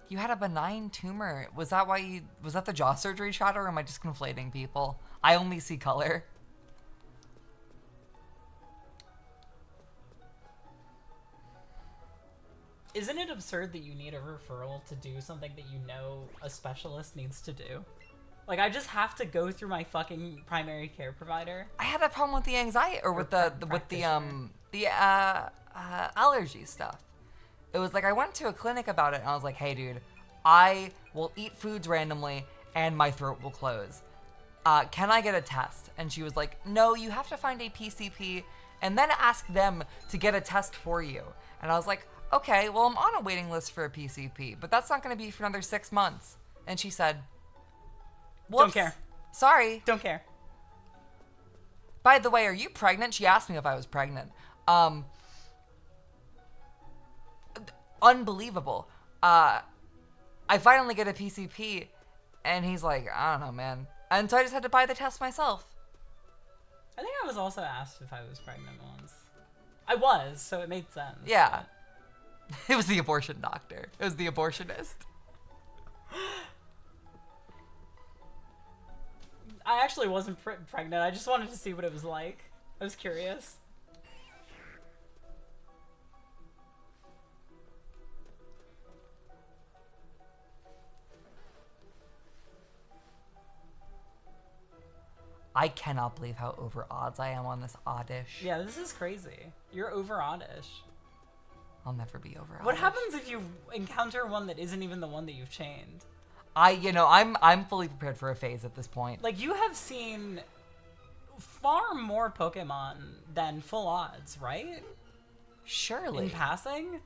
B: You had a benign tumor. Was that the jaw surgery shot, or am I just conflating people? I only see color.
A: Isn't it absurd that you need a referral to do something that you know a specialist needs to do? Like, I just have to go through my fucking primary care provider.
B: I had a problem with the anxiety, or with the allergy stuff. It was like I went to a clinic about it, and I was like, "Hey, dude, I will eat foods randomly, and my throat will close. Can I get a test?" And she was like, "No, you have to find a PCP, and then ask them to get a test for you." And I was like, "Okay, well, I'm on a waiting list for a PCP, but that's not going to be for another 6 months." And she said, "Whoops,
A: Don't care.
B: Sorry.
A: Don't care.
B: By the way, are you pregnant?" She asked me if I was pregnant. Unbelievable. I finally get a PCP, and he's like, "I don't know, man." And so I just had to buy the test myself.
A: I think I was also asked if I was pregnant once. I was, so it made sense.
B: Yeah. It was the abortion doctor. It was the abortionist.
A: I actually wasn't pregnant. I just wanted to see what it was like. I was curious.
B: I cannot believe how over odds I am on this oddish.
A: Yeah, this is crazy. You're over oddish.
B: I'll never be over oddish.
A: What happens if you encounter one that isn't even the one that you've chained?
B: I'm fully prepared for a phase at this point.
A: Like, you have seen far more Pokemon than full odds, right?
B: Surely.
A: In passing?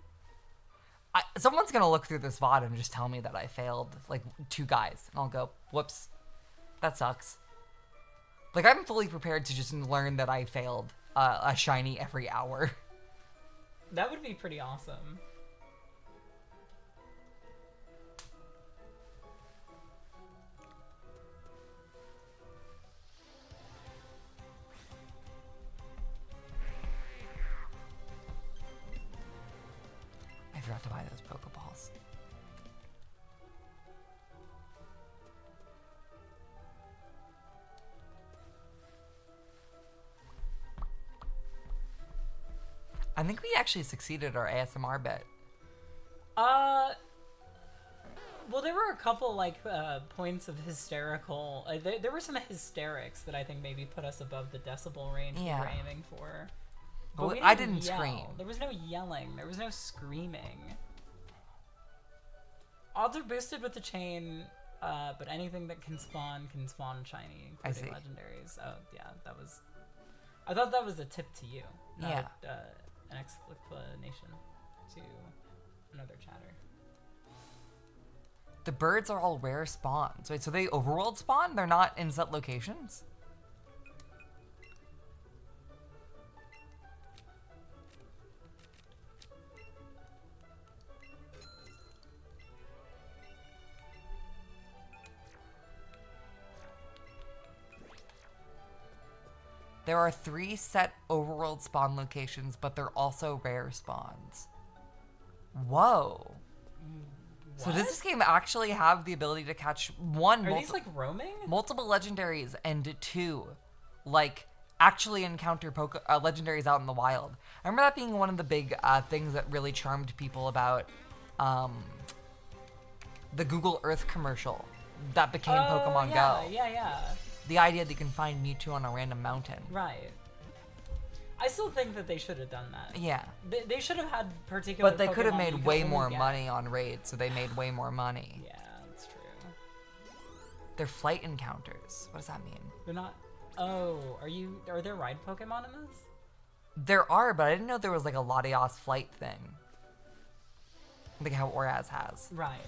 B: Someone's gonna look through this VOD and just tell me that I failed, like, 2 guys. And I'll go, whoops. That sucks. Like, I'm fully prepared to just learn that I failed a shiny every hour.
A: That would be pretty awesome.
B: I forgot to buy those Pokeballs. I think we actually succeeded our ASMR bit.
A: Well, there were a couple, like, points of hysterical... there were some hysterics that I think maybe put us above the decibel range we were aiming for. But we
B: I didn't
A: yell.
B: scream.
A: There was no yelling. There was no screaming. Odds are boosted with the chain, but anything that can spawn shiny, including legendaries. Oh, yeah, that was... I thought that was a tip to you, not an explanation to another chatter.
B: The birds are all rare spawns. Wait, so they overworld spawn? They're not in set locations? There are 3 set overworld spawn locations, but they're also rare spawns. Whoa. What? So does this game actually have the ability to catch 1...
A: Are these, like, roaming?
B: Multiple legendaries, and 2, like, actually encounter legendaries out in the wild. I remember that being one of the big things that really charmed people about the Google Earth commercial that became Pokemon Go.
A: Yeah.
B: The idea that you can find Mewtwo on a random mountain.
A: Right. I still think that they should have done that.
B: Yeah.
A: They should have had particular
B: But they could have
A: Pokemon
B: made
A: you could
B: way
A: only
B: more
A: get.
B: money on raids, so they made way more money.
A: Yeah, that's true.
B: They're flight encounters. What does that mean?
A: They're not. Oh, are there ride Pokemon in this?
B: There are, but I didn't know there was like a Latios flight thing. Like how Oraz has.
A: Right.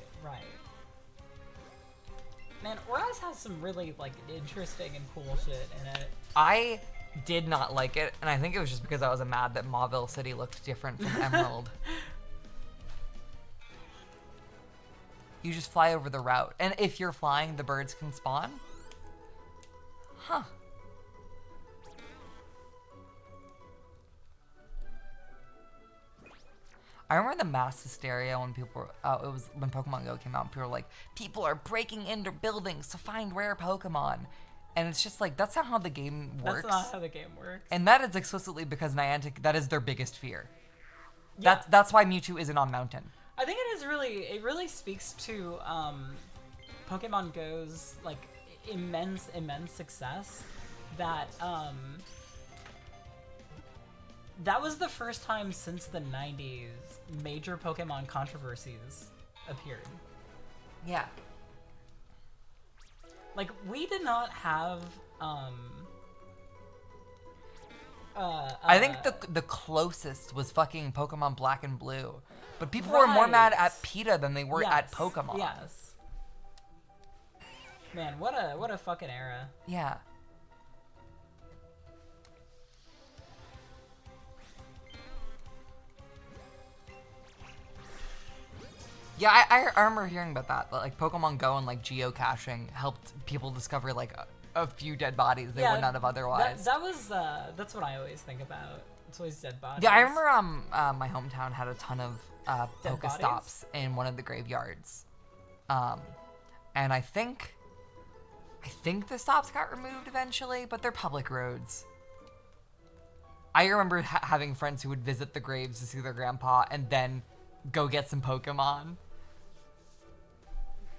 A: Man, Oraz has some really like interesting and cool shit in it.
B: I did not like it, and I think it was just because I was mad that Mauville City looked different from Emerald. You just fly over the route, and if you're flying, the birds can spawn? Huh. I remember the mass hysteria when people were, it was when Pokemon Go came out, and people were like, people are breaking into buildings to find rare Pokemon. And it's just like, that's not how the game works.
A: That's not how the game works.
B: And that is explicitly because Niantic, that is their biggest fear.
A: Yeah.
B: That's why Mewtwo isn't on Mountain.
A: I think it really speaks to Pokemon Go's like immense success that that was the first time since the 90s major Pokemon controversies appeared.
B: Yeah.
A: Like, we did not have
B: I think the closest was fucking Pokemon Black and Blue. But people were more mad at PETA than they were at Pokemon.
A: Yes. Man, what a fucking era.
B: Yeah. Yeah, I remember hearing about that. Like Pokemon Go and like geocaching helped people discover like a few dead bodies they would not have otherwise.
A: That's what I always think about. It's always dead bodies.
B: Yeah, I remember my hometown had a ton of
A: Dead bodies?
B: Pokestops in one of the graveyards. And I think the stops got removed eventually, but they're public roads. I remember having friends who would visit the graves to see their grandpa and then go get some Pokemon.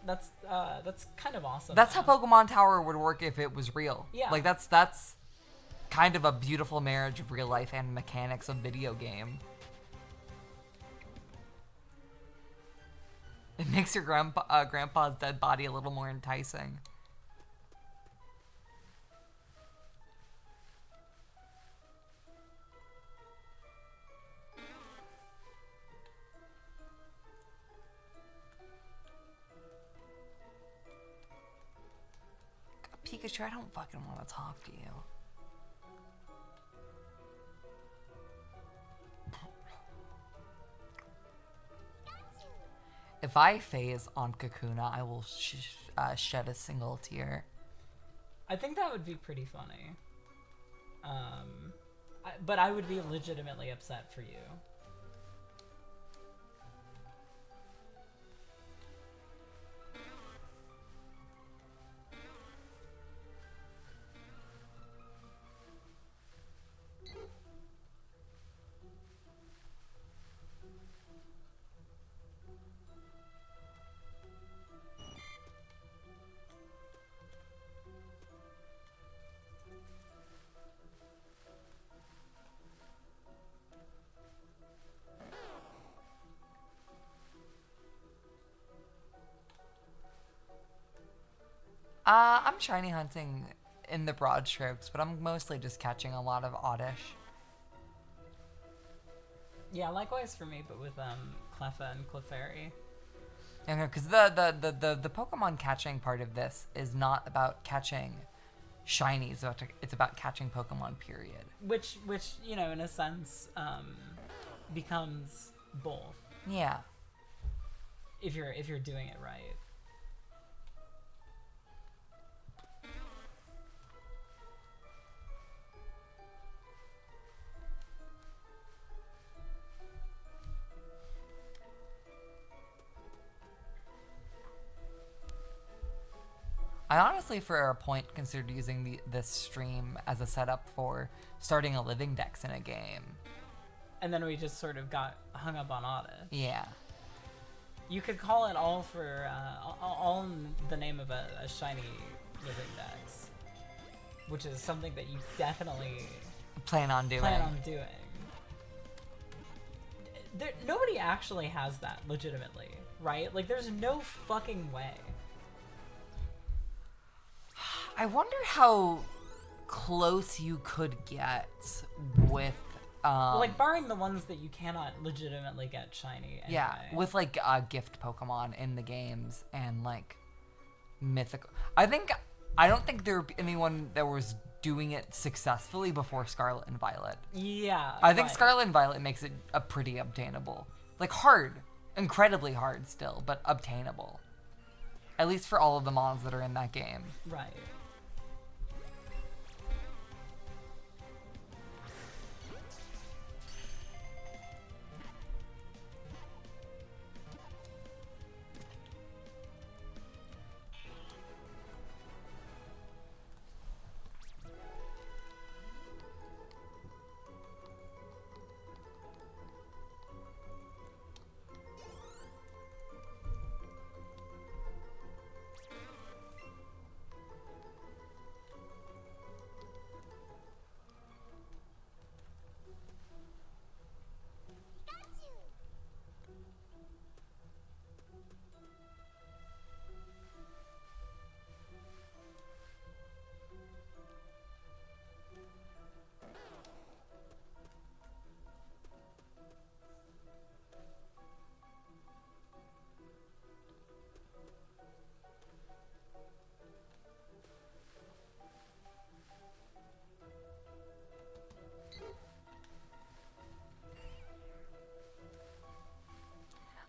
A: That's kind of awesome.
B: That's how Pokemon Tower would work if it was real.
A: Yeah.
B: Like that's kind of a beautiful marriage of real life and mechanics of video game. It makes your grandpa's dead body a little more enticing. Pikachu, I don't fucking want to talk to you. If I phase on Kakuna, I will shed a single tear.
A: I think that would be pretty funny. But I would be legitimately upset for you.
B: I'm shiny hunting in the broad strokes, but I'm mostly just catching a lot of oddish.
A: Yeah, likewise for me, but with Cleffa and Clefairy.
B: Okay, because the Pokemon catching part of this is not about catching shinies, it's about catching Pokemon, period.
A: Which you know, in a sense, becomes both.
B: Yeah.
A: If you're doing it right.
B: I honestly, for a point, considered using this stream as a setup for starting a living dex in a game.
A: And then we just sort of got hung up on audit.
B: Yeah.
A: You could call it all for all in the name of a shiny living dex, which is something that you definitely
B: Plan on doing.
A: Nobody actually has that legitimately, right? Like, there's no fucking way.
B: I wonder how close you could get with
A: like, barring the ones that you cannot legitimately get shiny anyway.
B: Yeah, with like gift Pokemon in the games and like mythical. I don't think there would be anyone that was doing it successfully before Scarlet and Violet.
A: Yeah.
B: I think Scarlet and Violet makes it a pretty obtainable. Like, hard. Incredibly hard still, but obtainable. At least for all of the mons that are in that game.
A: Right.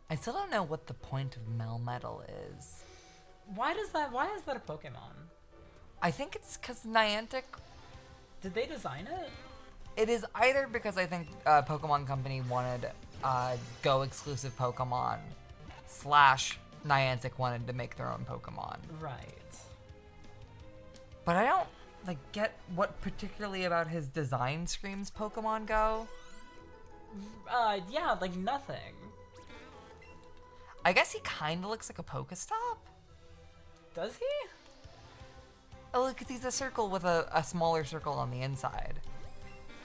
B: I still don't know what the point of Melmetal is.
A: Why is that a Pokemon?
B: I think it's because Niantic...
A: Did they design it?
B: It is either because I think Pokemon Company wanted Go exclusive Pokemon / Niantic wanted to make their own Pokemon.
A: Right.
B: But I don't get what particularly about his design screams Pokemon Go.
A: Yeah, like nothing.
B: I guess he kind of looks like a Pokestop.
A: Does he?
B: Oh, look, 'cause he's a circle with a smaller circle on the inside.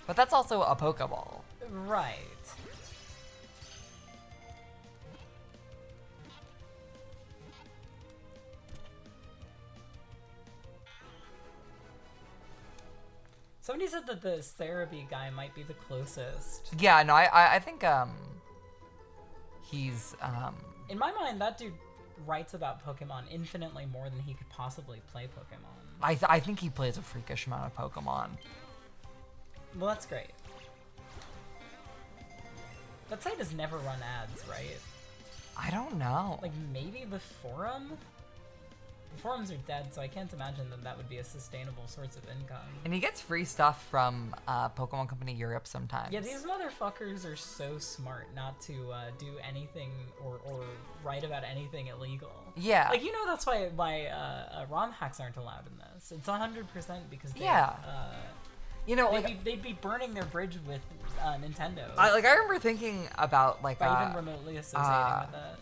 B: But that's also a Pokeball.
A: Right. Somebody said that the Cerebi guy might be the closest.
B: Yeah, no, I think he's
A: In my mind, that dude writes about Pokemon infinitely more than he could possibly play Pokemon.
B: I think he plays a freakish amount of Pokemon.
A: Well, that's great. That site has never run ads, right?
B: I don't know.
A: Like, maybe the forum? The forums are dead, so I can't imagine that that would be a sustainable source of income.
B: And he gets free stuff from Pokemon Company Europe sometimes.
A: Yeah, these motherfuckers are so smart not to do anything or write about anything illegal.
B: Yeah.
A: Like, you know, that's why ROM hacks aren't allowed in this. It's 100% because they,
B: you know,
A: they'd be burning their bridge with Nintendo.
B: I remember thinking about
A: by even remotely associating with it.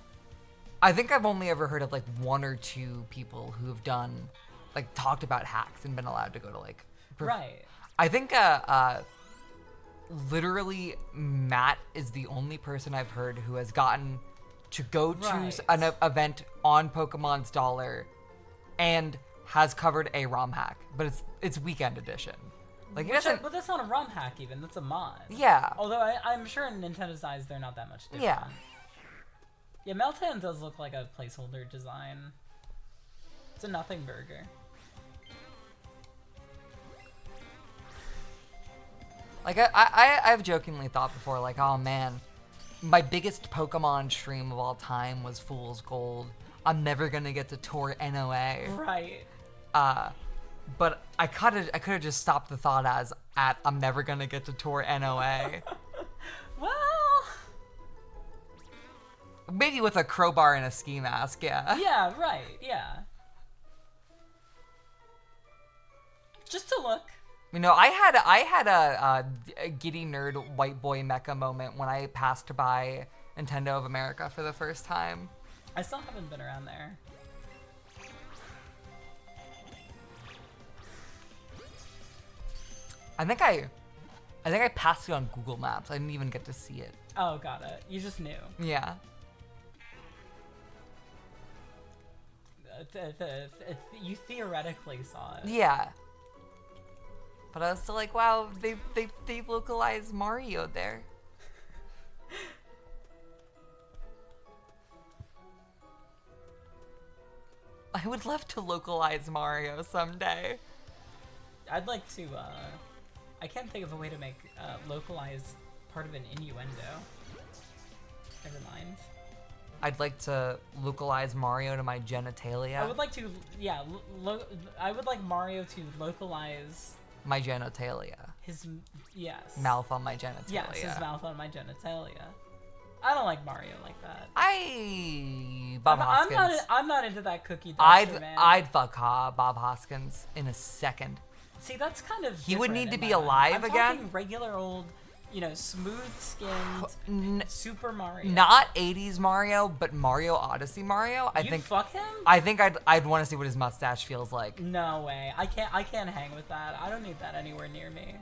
B: I think I've only ever heard of like one or two people who have done, like, talked about hacks and been allowed to go to like.
A: Right.
B: I think literally Matt is the only person I've heard who has gotten to go to an event on Pokemon's Dollar and has covered a ROM hack, but it's weekend edition. Like,
A: But that's not a ROM hack even, that's a mod.
B: Yeah.
A: Although I'm sure in Nintendo's eyes they're not that much different.
B: Yeah.
A: Yeah, Meltan does look like a placeholder design. It's a nothing burger.
B: Like, I've jokingly thought before, like, oh man, my biggest Pokemon stream of all time was Fool's Gold. I'm never gonna get to tour NOA.
A: Right.
B: But I could have just stopped the thought at I'm never gonna get to tour NOA.
A: Well,
B: maybe with a crowbar and a ski mask, yeah.
A: yeah, right, yeah. Just to look.
B: You know, I had a giddy nerd white boy mecha moment when I passed by Nintendo of America for the first time.
A: I still haven't been around there.
B: I think I passed it on Google Maps. I didn't even get to see it.
A: Oh, got it. You just knew.
B: Yeah.
A: You theoretically saw it.
B: Yeah. But I was still like, wow, they've localized Mario there. I would love to localize Mario someday.
A: I'd like to, I can't think of a way to make, localize part of an innuendo. Never mind.
B: I'd like to localize Mario to my genitalia.
A: I would like to, yeah, I would like Mario to localize...
B: My genitalia.
A: His, yes.
B: Mouth on my genitalia.
A: Yes, his mouth on my genitalia. I don't like Mario like that.
B: Bob
A: I'm
B: Hoskins.
A: I'm not into that cookie duster, man.
B: I'd fuck Bob Hoskins in a second.
A: See, that's kind of
B: He would
A: different
B: need to
A: in
B: be
A: my mind.
B: alive
A: I'm
B: again?
A: talking regular old, you know, smooth-skinned Super Mario.
B: Not 80s Mario, but Mario Odyssey Mario.
A: You'd fuck him?
B: I think I'd want to see what his mustache feels like.
A: No way. I can't hang with that. I don't need that anywhere near me.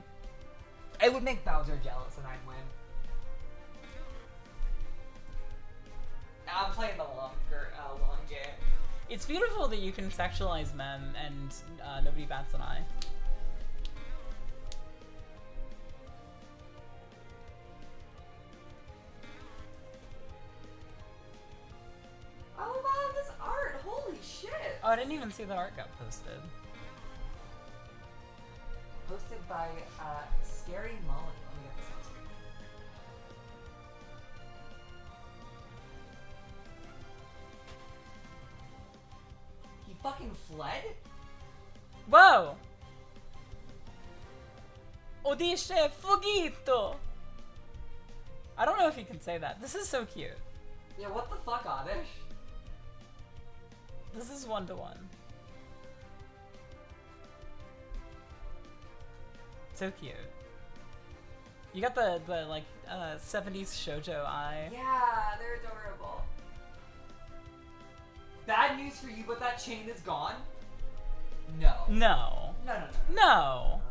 B: It would make Bowser jealous and I'd win. I'm playing the long game.
A: It's beautiful that you can sexualize men and nobody bats an eye.
B: Oh wow, this art! Holy shit!
A: Oh, I didn't even see the art got posted.
B: Posted by Scary Mullen. Let me get this on screen. He fucking fled?
A: Whoa! Odisce fuggito! I don't know if you can say that. This is so cute.
B: Yeah, what the fuck, Oddish?
A: This is 1-to-1. So cute. You got the like 70s shoujo eye.
B: Yeah, they're adorable. Bad news for you, but that chain is gone? No.
A: No.
B: No.
A: No.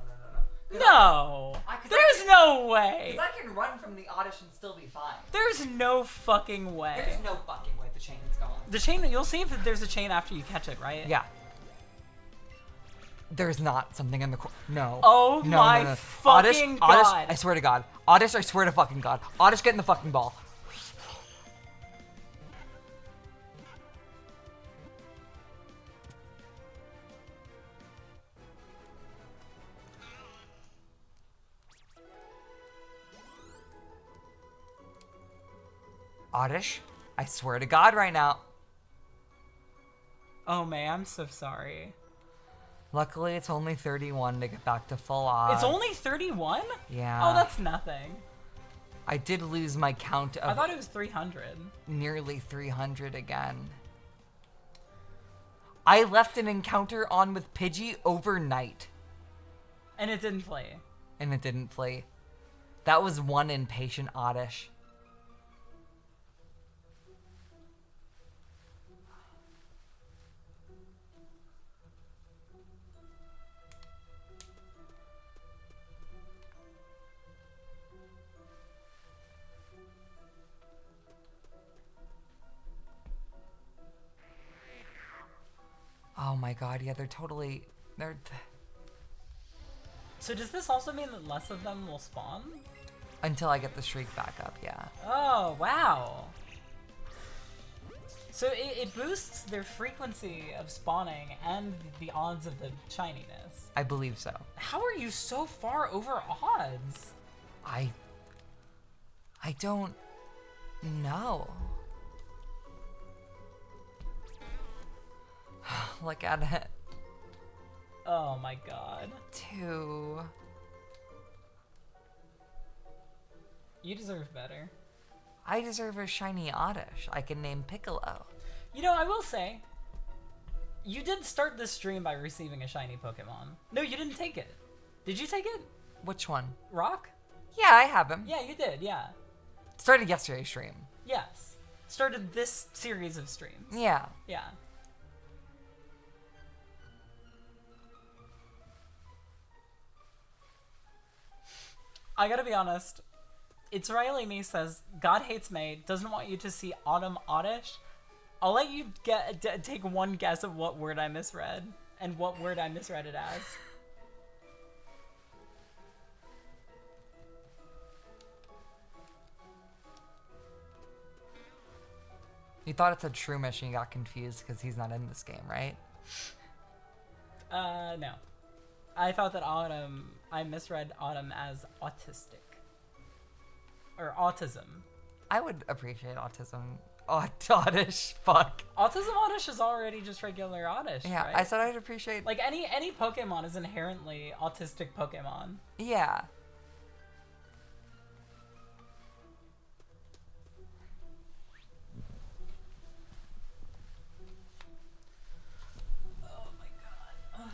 B: No.
A: No. There's no way.
B: Because I can run from the Oddish and still be fine.
A: There's no fucking way.
B: There's no fucking way the chain is gone.
A: The chain, you'll see if there's a chain after you catch it, right?
B: Yeah. There's not something in the no.
A: Oh
B: no,
A: my
B: no, no.
A: fucking god.
B: Oddish, I swear to God. Oddish, I swear to fucking God. Oddish, get in the fucking ball. Oddish, I swear to God right now.
A: Oh man, I'm so sorry.
B: Luckily, it's only 31 to get back to full odds.
A: It's only 31?
B: Yeah.
A: Oh, that's nothing.
B: I did lose my count of
A: I thought it was 300.
B: nearly 300 again. I left an encounter on with Pidgey overnight.
A: And it didn't play.
B: And it didn't play. That was one impatient Oddish. Oh my god, yeah, they're...
A: So does this also mean that less of them will spawn?
B: Until I get the streak back up, yeah.
A: Oh, wow. So it boosts their frequency of spawning and the odds of the shininess.
B: I believe so.
A: How are you so far over odds?
B: I don't know. Look at it.
A: Oh my god.
B: 2.
A: You deserve better.
B: I deserve a shiny Oddish. I can name Piccolo.
A: You know, I will say, You did start this stream by receiving a shiny Pokemon. No, you didn't take it. Did you take it?
B: Which one?
A: Rock?
B: Yeah, I have him.
A: Yeah, you did, yeah.
B: Started yesterday's stream.
A: Yes. Started this series of streams.
B: Yeah.
A: Yeah. I gotta be honest. It's Riley Me says, God hates May, doesn't want you to see Autumn Oddish. I'll let you take one guess of what word I misread and what word I misread it as.
B: You thought it said Shroomish and you got confused because he's not in this game, right?
A: No. I thought that I misread Autumn as autistic. Or autism.
B: I would appreciate autism. Oddish, fuck.
A: Autism Oddish is already just regular Oddish,
B: Yeah,
A: right?
B: I said I'd appreciate...
A: Like, any Pokemon is inherently autistic Pokemon.
B: Yeah.
A: Oh my god. Ugh.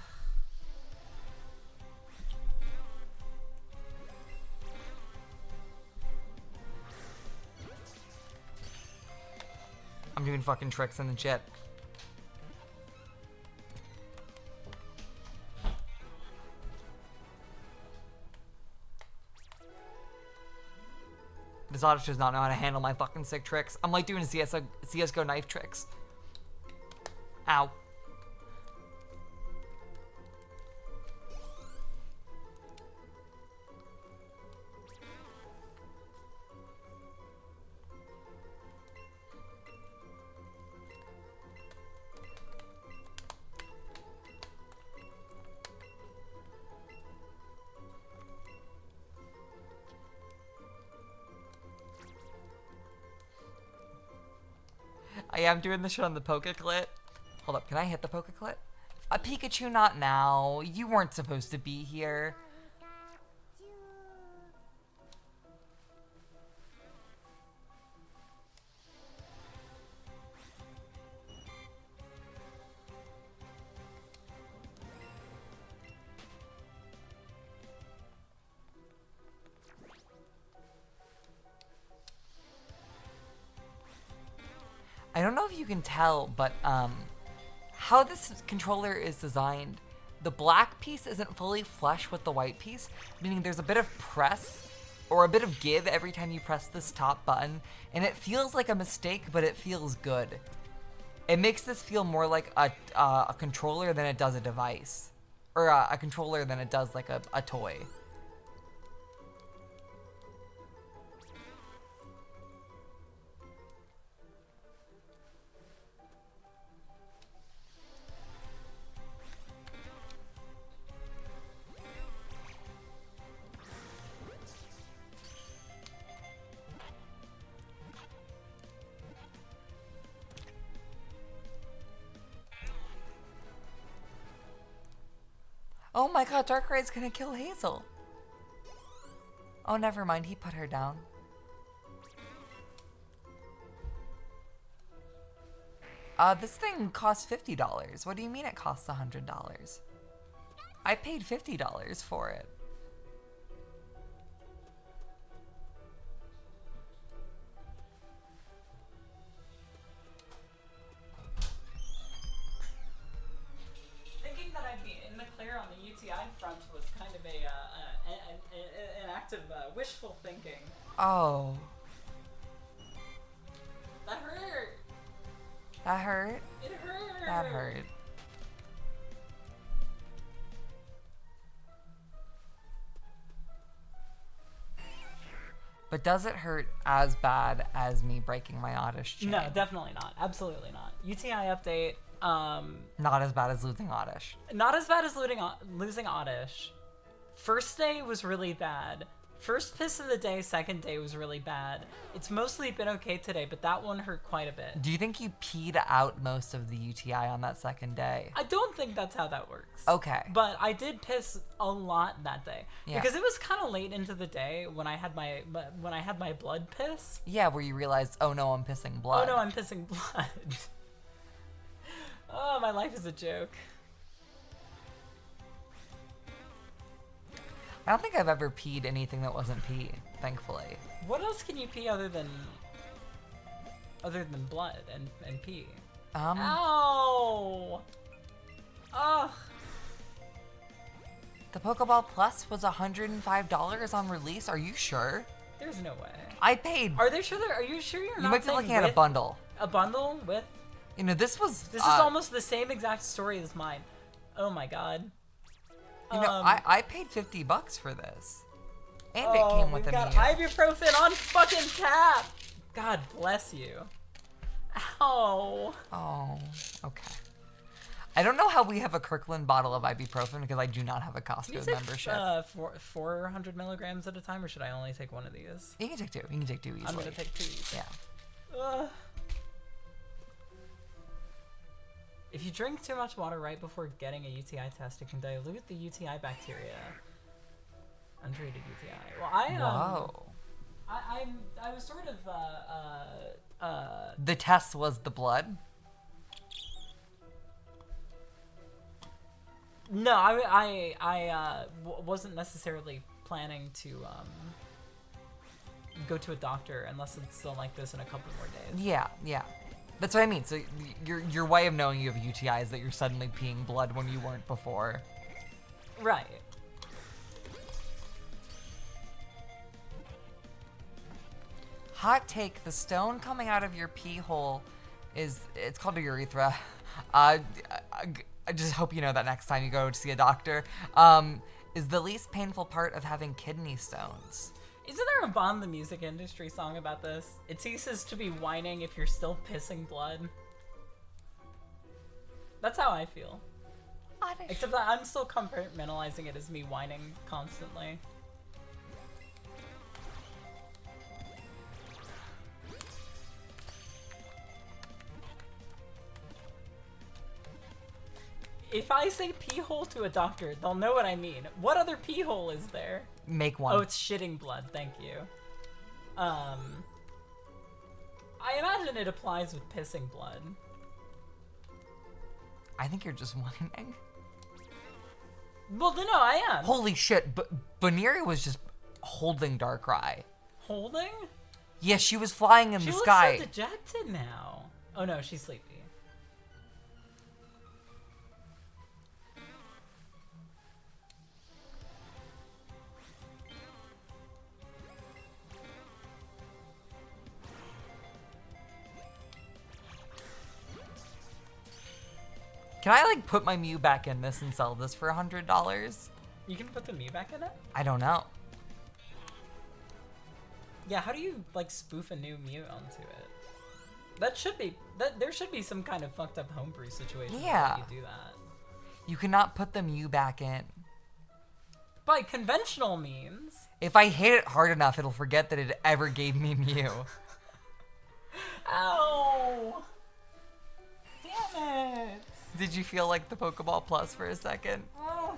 B: I'm doing fucking tricks in the jet. This Oddish does not know how to handle my fucking sick tricks. I'm like doing CSGO knife tricks. Ow. I am doing the shit on the Pokeclit. Hold up, can I hit the Pokeclit? A Pikachu, not now. You weren't supposed to be here. I don't know if you can tell, but how this controller is designed, the black piece isn't fully flush with the white piece, meaning there's a bit of press or a bit of give every time you press this top button, and it feels like a mistake, but it feels good. It makes this feel more like a controller than it does a device, or a controller than it does like a toy. Oh my god, Darkrai's gonna kill Hazel. Oh, never mind, he put her down. This thing costs $50. What do you mean it costs $100? I paid $50 for it.
A: Thinking that I'd be in the clear on the UTI front was kind of an act of wishful thinking.
B: Oh.
A: That hurt.
B: That hurt?
A: It hurt.
B: That hurt. But does it hurt as bad as me breaking my Oddish chain?
A: No, definitely not. Absolutely not. UTI update.
B: Not as bad as losing Oddish.
A: Not as bad as losing Oddish. First day was really bad. First piss of the day, second day was really bad. It's mostly been okay today, but that one hurt quite a bit.
B: Do you think you peed out most of the UTI on that second day?
A: I don't think that's how that works.
B: Okay.
A: But I did piss a lot that day.
B: Yeah.
A: Because it was kind of late into the day when I had my blood piss.
B: Yeah, where you realized, oh no, I'm pissing blood.
A: Oh no, I'm pissing blood. Oh, my life is a joke.
B: I don't think I've ever peed anything that wasn't pee, thankfully.
A: What else can you pee other than blood and pee? Ow! Ugh.
B: The Pokeball Plus was $105 on release. Are you sure?
A: There's no way.
B: I paid.
A: Are you sure you're
B: You
A: not
B: might be
A: saying
B: looking at a
A: with-
B: bundle.
A: A bundle with?
B: You know, this is
A: almost the same exact story as mine. Oh my god.
B: You know, I paid $50 for this, and it
A: Oh,
B: came with
A: we've
B: a
A: got
B: Mew.
A: ibuprofen on fucking tap. God bless you. Ow.
B: Oh, okay. I don't know how we have a Kirkland bottle of ibuprofen because I do not have a
A: Can you
B: Costco
A: take
B: membership.
A: 400 milligrams at a time, or should I only take one of these?
B: You can take two. You can take two easily.
A: I'm gonna take 2 each.
B: Yeah.
A: If you drink too much water right before getting a UTI test, it can dilute the UTI bacteria. Untreated UTI. Well,
B: Whoa.
A: I was sort of
B: The test was the blood.
A: No, I wasn't necessarily planning to go to a doctor unless it's still like this in a couple more days.
B: Yeah, yeah. That's what I mean. So your way of knowing you have a UTI is that you're suddenly peeing blood when you weren't before.
A: Right.
B: Hot take: the stone coming out of your pee hole it's called a urethra. I just hope you know that next time you go to see a doctor. Is the least painful part of having kidney stones.
A: Isn't there a Bond the Music Industry song about this? It ceases to be whining if you're still pissing blood. That's how I feel. Except that I'm still compartmentalizing it as me whining constantly. If I say pee hole to a doctor, they'll know what I mean. What other pee hole is there?
B: Make one.
A: Oh, it's shitting blood. Thank you. I imagine it applies with pissing blood.
B: I think you're just whining.
A: Well, no, I am.
B: Holy shit! Baneri was just holding Darkrai.
A: Holding?
B: Yes, she was flying in
A: She
B: the
A: looks
B: sky.
A: so dejected now. Oh no, she's sleepy.
B: Can I like put my Mew back in this and sell this for $100?
A: You can put the Mew back in it?
B: I don't know.
A: Yeah, how do you like spoof a new Mew onto it? There should be some kind of fucked up homebrew situation
B: Yeah.
A: where you do that.
B: You cannot put the Mew back in.
A: By conventional means.
B: If I hit it hard enough, it'll forget that it ever gave me Mew.
A: Ow! Damn it!
B: Did you feel like the Pokeball Plus for a second?
A: Oh.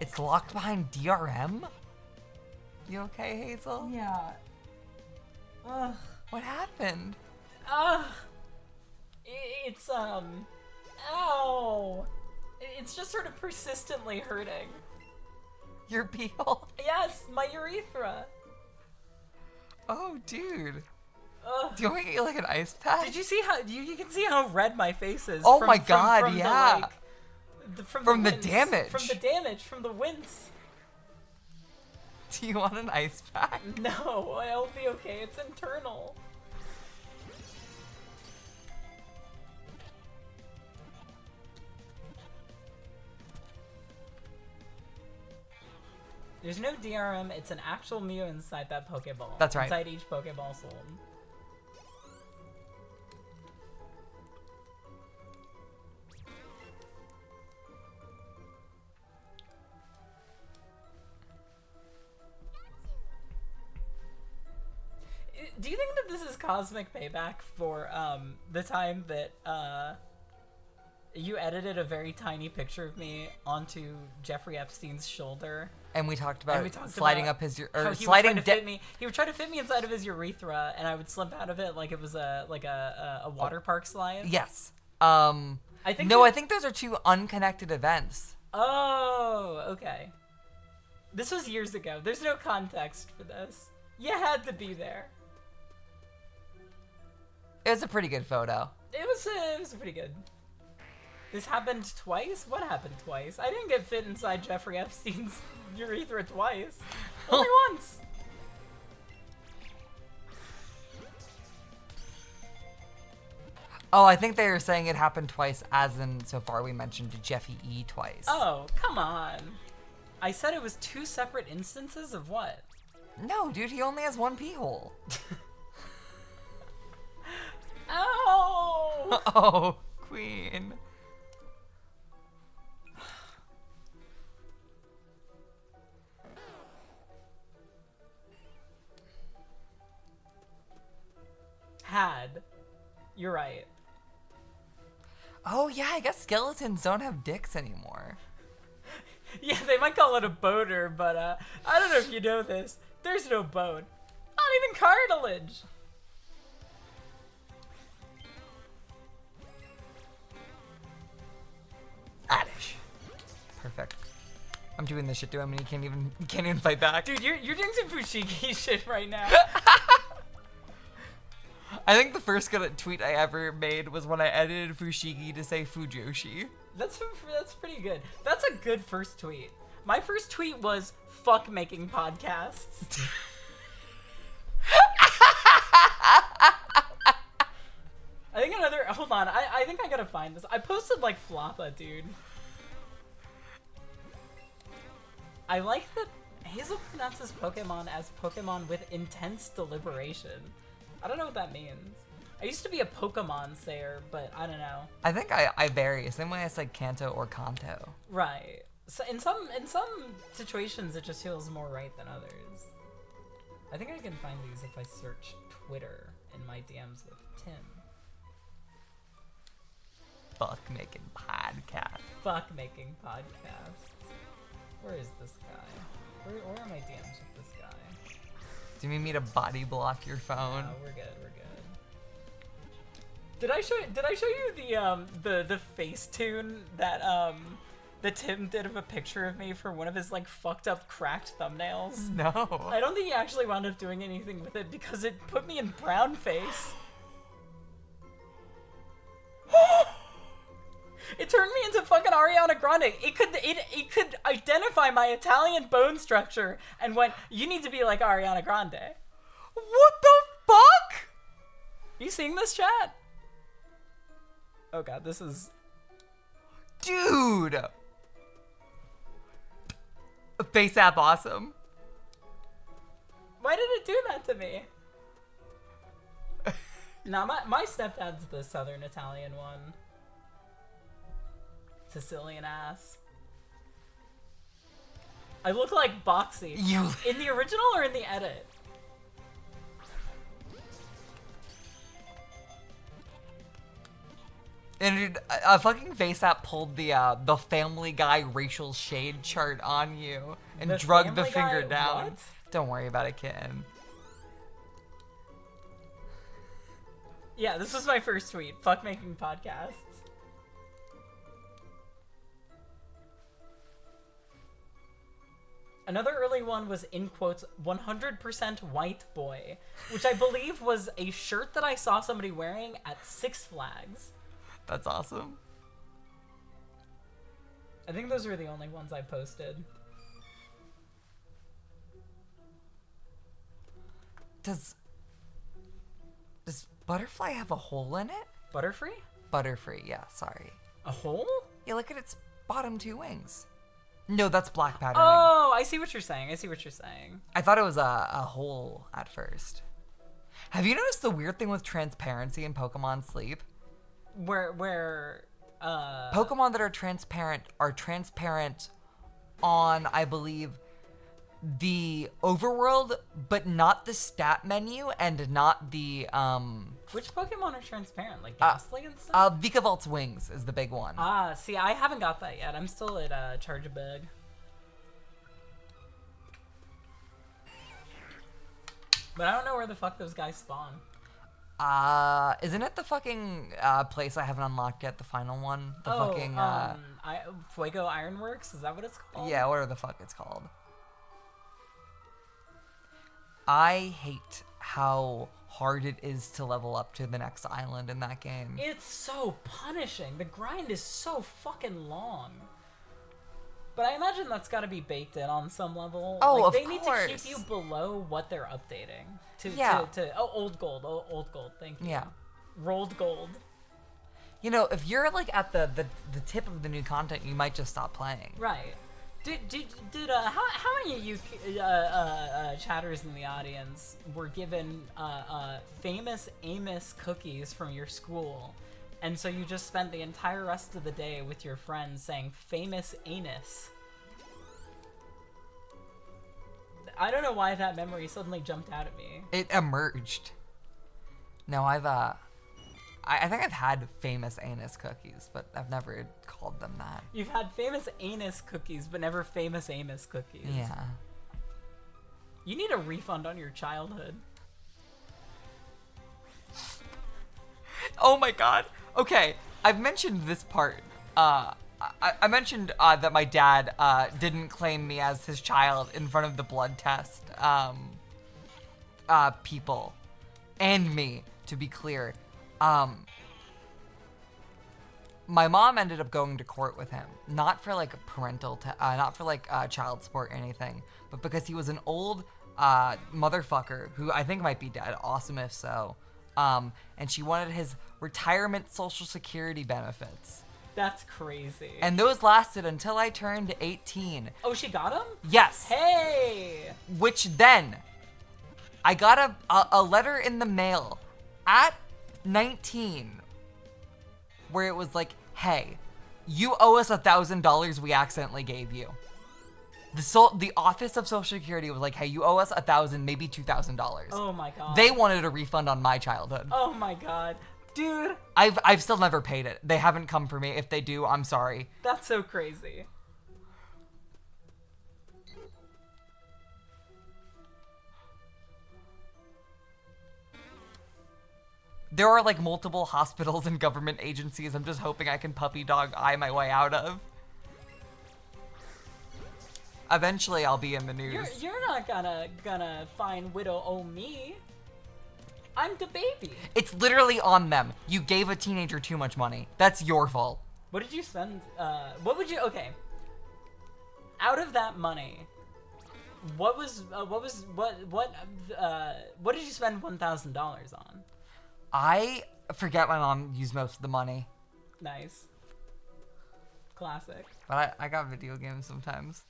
B: It's locked behind DRM? You okay, Hazel?
A: Yeah. Ugh.
B: What happened?
A: Ugh. It's ow. It's just sort of persistently hurting.
B: Your pee hole?
A: Yes, my urethra.
B: Oh, dude.
A: Ugh.
B: Do you want me to get you like an ice pack?
A: Did you see how you can see how red my face is?
B: Oh my God,
A: the,
B: yeah.
A: like,
B: From the
A: wince.
B: damage.
A: From the damage, from the wince.
B: Do you want an ice pack?
A: No, I'll be okay. It's internal. There's no DRM. It's an actual Mew inside that Pokeball.
B: That's right.
A: Inside each Pokeball sold. Do you think that this is cosmic payback for the time that You edited a very tiny picture of me onto Jeffrey Epstein's shoulder.
B: And we talked about
A: And we talked
B: sliding
A: about
B: up his
A: how
B: or
A: he
B: sliding
A: would try to fit me. He would try to fit me inside of his urethra, and I would slip out of it like it was a water park slide.
B: Yes.
A: I think
B: No, I think those are two unconnected events.
A: Oh, okay. This was years ago. There's no context for this. You had to be there.
B: It was a pretty good photo.
A: It was pretty good. This happened twice? What happened twice? I didn't get fit inside Jeffrey Epstein's urethra twice. Only once.
B: Oh, I think they were saying it happened twice, as in so far we mentioned Jeffy E twice.
A: Oh, come on. I said it was two separate instances of what?
B: No, dude, he only has one pee hole.
A: Ow!
B: Oh, queen.
A: Had. You're right.
B: Oh, yeah, I guess skeletons don't have dicks anymore.
A: Yeah, they might call it a boner, but I don't know if you know this. There's no bone. Not even cartilage.
B: Addish. Perfect. I'm doing this shit to him and he can't even fight back.
A: Dude, you're doing some Fushigi shit right now.
B: I think the first good tweet I ever made was when I edited Fushigi to say Fujoshi.
A: That's pretty good. That's a good first tweet. My first tweet was fuck making podcasts. I think another. Hold on. I think I gotta find this. I posted like Floppa, dude. I like that Hazel pronounces Pokemon as Pokemon with intense deliberation. I don't know what that means. I used to be a Pokemon sayer, but I don't know.
B: I think I vary. Same way I said Kanto or Kanto.
A: Right. So in some situations it just feels more right than others. I think I can find these if I search Twitter in my DMs with Tim.
B: Fuck making podcast.
A: Fuck making podcasts. Where is this guy? Where are my DMs with this guy?
B: Do you need me to body block your phone?
A: No, we're good. We're good. Did I show you the Facetune that Tim did of a picture of me for one of his like fucked up cracked thumbnails?
B: No.
A: I don't think he actually wound up doing anything with it because it put me in brown face. It turned me into fucking Ariana Grande. It could identify my Italian bone structure and went, you need to be like Ariana Grande.
B: What the fuck?
A: You seeing this, chat? Oh god, this is...
B: Dude! Face app awesome.
A: Why did it do that to me? Nah, my stepdad's the Southern Italian one. Sicilian ass. I look like Boxy.
B: You...
A: In the original or in the edit?
B: And dude, a fucking face app pulled the Family Guy racial shade chart on you and
A: The
B: drugged the
A: Family
B: finger
A: Guy
B: down.
A: what?
B: Don't worry about it, kitten.
A: Yeah, this was my first tweet. Fuck making podcasts. Another early one was, in quotes, 100% white boy, which I believe was a shirt that I saw somebody wearing at Six Flags.
B: That's awesome.
A: I think those were the only ones I posted.
B: Does Butterfly have a hole in it?
A: Butterfree?
B: Butterfree, yeah, sorry.
A: A hole?
B: Yeah, look at its bottom two wings. No, that's black patterning.
A: Oh, I see what you're saying. I see what you're saying.
B: I thought it was a hole at first. Have you noticed the weird thing with transparency in Pokemon Sleep?
A: Where
B: Pokemon that are transparent on, I believe, the overworld, but not the stat menu and not the
A: Which Pokemon are transparent? Like Ghastly and stuff?
B: Vikavolt Wings is the big one.
A: See, I haven't got that yet. I'm still at Charge-A-Bug. But I don't know where the fuck those guys spawn.
B: Isn't it the fucking place I haven't unlocked yet, the final one? The fucking
A: Fuego Ironworks? Is that what it's called?
B: yeah, whatever the fuck it's called. I hate how hard it is to level up to the next island in that game.
A: It's so punishing. The grind is so fucking long. But I imagine that's got to be baked in on some level.
B: Oh,
A: like,
B: of
A: they
B: course.
A: need to keep you below what they're updating.
B: Yeah.
A: Old gold. Oh, old gold. Thank you.
B: Yeah.
A: Rolled gold.
B: You know, if you're like at the tip of the new content, you might just stop playing.
A: Right. How many of you chatters in the audience were given famous Amos cookies from your school, and so you just spent the entire rest of the day with your friends saying famous anus? I don't know why that memory suddenly jumped out at me.
B: It emerged. No, I think I've had famous anus cookies, but I've never called them that.
A: You've had famous anus cookies, but never famous Amos cookies.
B: Yeah.
A: You need a refund on your childhood.
B: Oh my god. Okay, I've mentioned this part. I mentioned that my dad didn't claim me as his child in front of the blood test people. And me, to be clear. My mom ended up going to court with him, not for like not for like child support or anything, but because he was an old motherfucker who I think might be dead. Awesome if so. And she wanted his retirement social security benefits.
A: That's crazy.
B: And those lasted until I turned 18.
A: Oh, she got him?
B: Yes.
A: Hey!
B: Which then, I got a letter in the mail at 19 where it was like, hey, you owe us $1,000 we accidentally gave you. The Office of Social Security was like, hey, you owe us $1,000, maybe $2,000.
A: Oh my god.
B: They wanted a refund on my childhood.
A: Oh my god. Dude.
B: I've still never paid it. They haven't come for me. If they do, I'm sorry.
A: That's so crazy.
B: There are like multiple hospitals and government agencies I'm just hoping I can puppy dog eye my way out of. Eventually I'll be in the news.
A: You're not gonna find Widow Oh Me. I'm the baby.
B: It's literally on them. You gave a teenager too much money. That's your fault.
A: What did you spend? What would you? Okay. Out of that money, what did you spend $1,000 on?
B: I forget my mom used most of the money.
A: Nice. Classic.
B: But I got video games sometimes.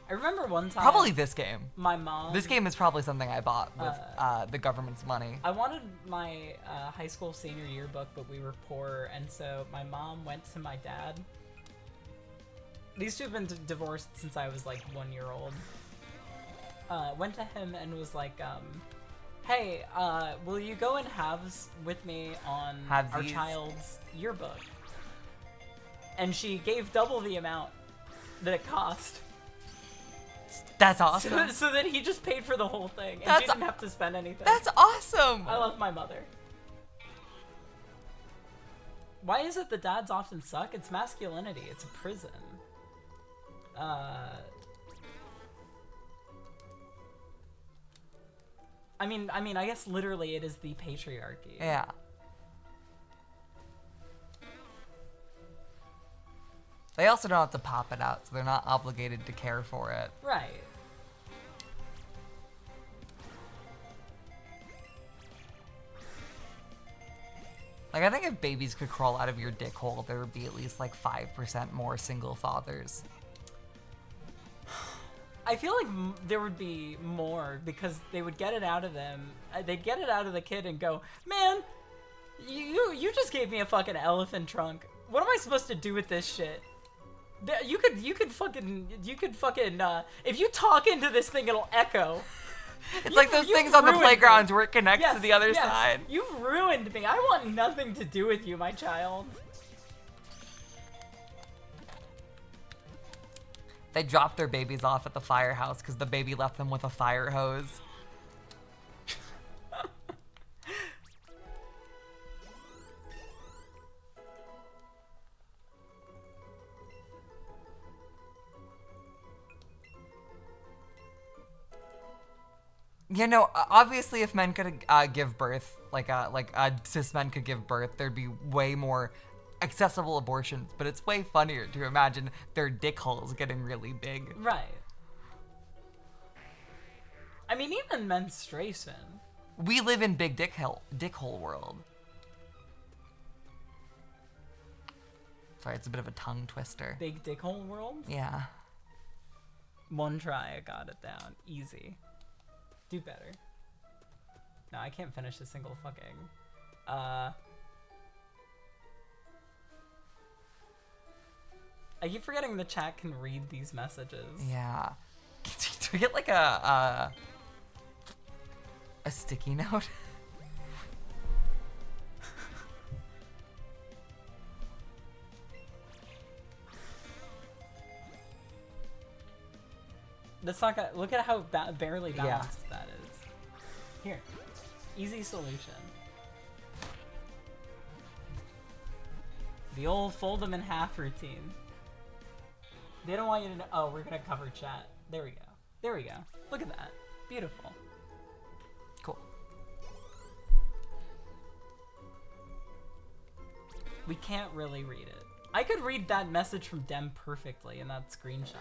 A: I remember one time.
B: Probably this game.
A: My mom.
B: This game is probably something I bought with the government's money.
A: I wanted my high school senior yearbook, but we were poor, and so my mom went to my dad. These two have been divorced since I was like 1 year old. Went to him and was like, hey, will you go in halves with me on our child's yearbook? And she gave double the amount that it cost.
B: That's awesome.
A: So that he just paid for the whole thing, and she didn't have to spend anything.
B: That's awesome.
A: I love my mother. Why is it that dads often suck? It's masculinity. It's a prison. I mean, I guess literally it is the patriarchy.
B: Yeah. They also don't have to pop it out, so they're not obligated to care for it.
A: Right.
B: Like, I think if babies could crawl out of your dick hole, there would be at least like 5% more single fathers.
A: I feel like there would be more because they would get it out of them. They'd get it out of the kid and go, man, you just gave me a fucking elephant trunk. What am I supposed to do with this shit? You could fucking if you talk into this thing, it'll echo.
B: It's like those things on the playgrounds where it connects to the other side.
A: You've ruined me. I want nothing to do with you, my child.
B: They dropped their babies off at the firehouse because the baby left them with a fire hose. You know, obviously, if men could give birth, like cis men could give birth, there'd be way more accessible abortions. But it's way funnier to imagine their dick holes getting really big.
A: Right. I mean, even menstruation.
B: We live in big dick hole world. Sorry, it's a bit of a tongue twister.
A: Big dick hole world?
B: Yeah.
A: One try, I got it down. Easy. Do better. No, I can't finish a single fucking. I keep forgetting the chat can read these messages.
B: Yeah. Do we get like a sticky note?
A: That's not gonna, look at how barely balanced that is. Here. Easy solution. The old fold them in half routine. They don't want you to know. Oh, we're gonna cover chat. There we go. There we go. Look at that. Beautiful.
B: Cool.
A: We can't really read it. I could read that message from Dem perfectly in that screenshot.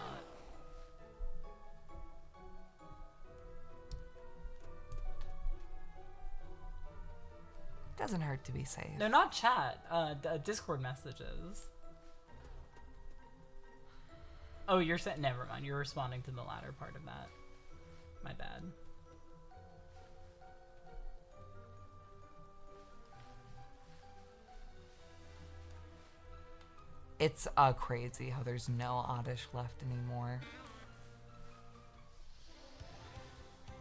B: Doesn't hurt to be safe.
A: No, not chat. Discord messages. Oh, you're saying, never mind. You're responding to the latter part of that. My bad.
B: It's crazy how there's no Oddish left anymore.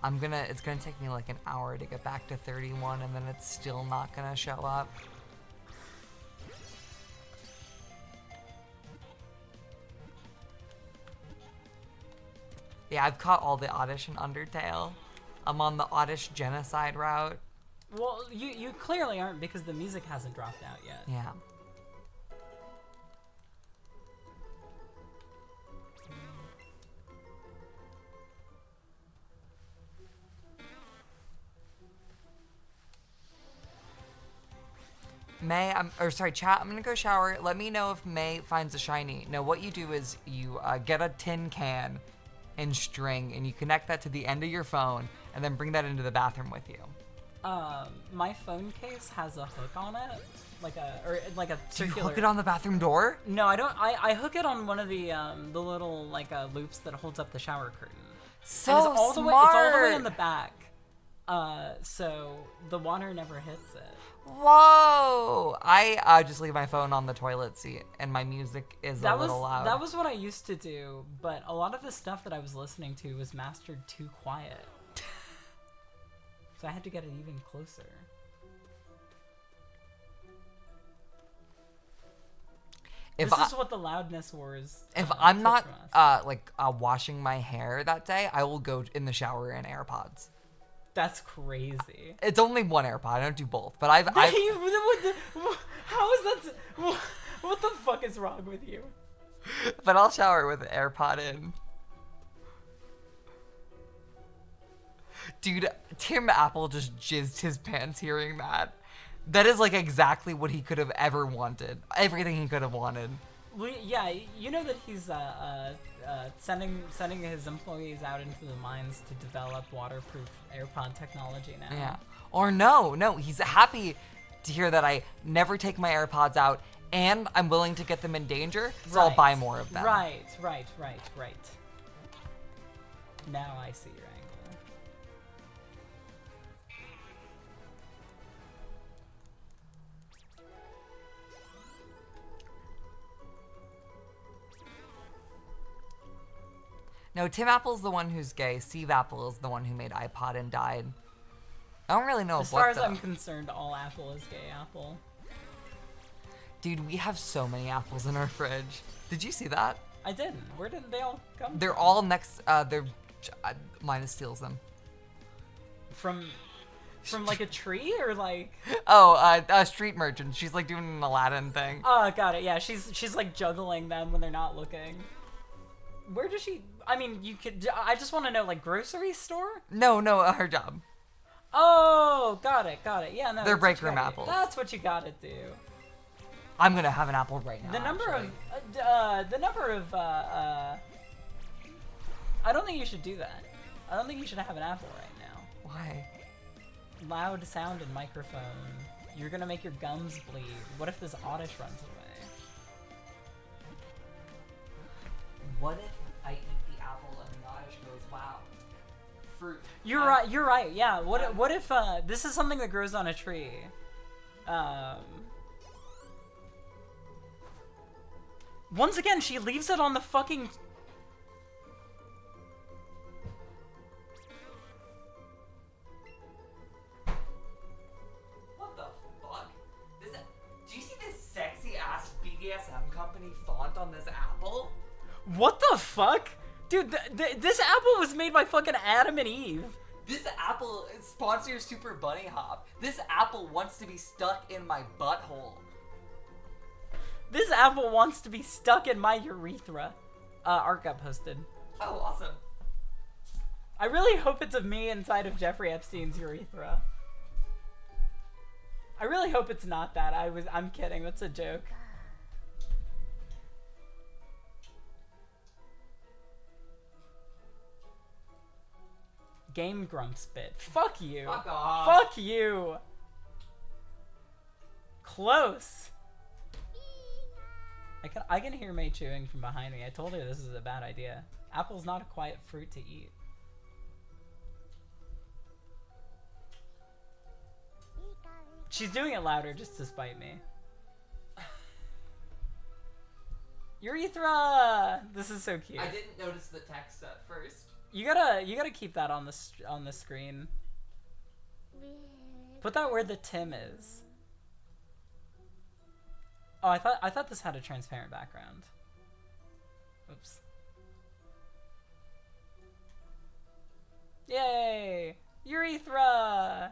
B: It's gonna take me like an hour to get back to 31 and then it's still not gonna show up. Yeah, I've caught all the Oddish in Undertale. I'm on the Oddish genocide route.
A: Well, you clearly aren't because the music hasn't dropped out yet.
B: Yeah. May, chat, I'm gonna go shower. Let me know if May finds a shiny. Now, what you do is you get a tin can and string, and you connect that to the end of your phone, and then bring that into the bathroom with you.
A: My phone case has a hook on it, like a circular.
B: Do you hook it on the bathroom door?
A: No, I don't. I hook it on one of the little loops that holds up the shower curtain.
B: So
A: it's all
B: smart.
A: It's all the way in the back, so the water never hits it.
B: Whoa! I just leave my phone on the toilet seat, and my music is a little loud.
A: That was what I used to do, but a lot of the stuff that I was listening to was mastered too quiet. So I had to get it even closer. This is what the loudness wars.
B: If I'm not washing my hair that day, I will go in the shower in AirPods.
A: That's crazy.
B: It's only one AirPod. I don't do both, but I've
A: how is that? What the fuck is wrong with you?
B: But I'll shower with the AirPod in. Dude, Tim Apple just jizzed his pants hearing that. That is like exactly what he could have ever wanted. Everything he could have wanted.
A: Well, yeah, you know that he's sending his employees out into the mines to develop waterproof AirPod technology now.
B: Yeah. Or no, he's happy to hear that I never take my AirPods out and I'm willing to get them in danger, so I'll buy more of them.
A: Right. Now I see your angle.
B: No, Tim Apple's the one who's gay. Steve Apple is the one who made iPod and died. I don't really know
A: As
B: what
A: far as
B: the...
A: I'm concerned, all Apple is gay Apple.
B: Dude, we have so many apples in our fridge. Did you see that?
A: I didn't. Where did they all come
B: They're
A: from?
B: all next, Mina steals them.
A: From like a tree or like...
B: Oh, a street merchant. She's like doing an Aladdin thing.
A: Oh, got it. Yeah, she's like juggling them when they're not looking. Where does she... I mean, you could... I just want to know, like, grocery store?
B: No, her job.
A: Oh, got it. Yeah, no.
B: They're
A: that's
B: break
A: what you
B: room
A: gotta-
B: apples.
A: That's what you gotta do.
B: I'm gonna have an apple right now.
A: The number
B: actually.
A: of I don't think you should do that. I don't think you should have an apple right now.
B: Why?
A: Loud sound and microphone. You're gonna make your gums bleed. What if this oddish runs away?
B: What if I eat the apple and the oddish goes, wow, fruit?
A: You're right. You're right. Yeah. What if this is something that grows on a tree? Once again, she leaves it on the fucking...
B: What the fuck? Do you see this sexy ass BDSM company font on this apple?
A: What the fuck? Dude, this apple was made by fucking Adam and Eve.
B: This apple sponsors Super Bunny Hop. This apple wants to be stuck in my butthole.
A: This apple wants to be stuck in my urethra. Art got posted.
B: Oh, awesome.
A: I really hope it's of me inside of Jeffrey Epstein's urethra. I really hope it's not that. I'm kidding. That's a joke. Game Grumps bit. Fuck you.
B: Fuck off.
A: Fuck you. Close. I can hear May chewing from behind me. I told her this is a bad idea. Apple's not a quiet fruit to eat. She's doing it louder just to spite me. Urethra! This is so cute.
C: I didn't notice the text at first.
A: You gotta keep that on the screen. Put that where the Tim is. Oh, I thought this had a transparent background. Oops. Yay! Urethra!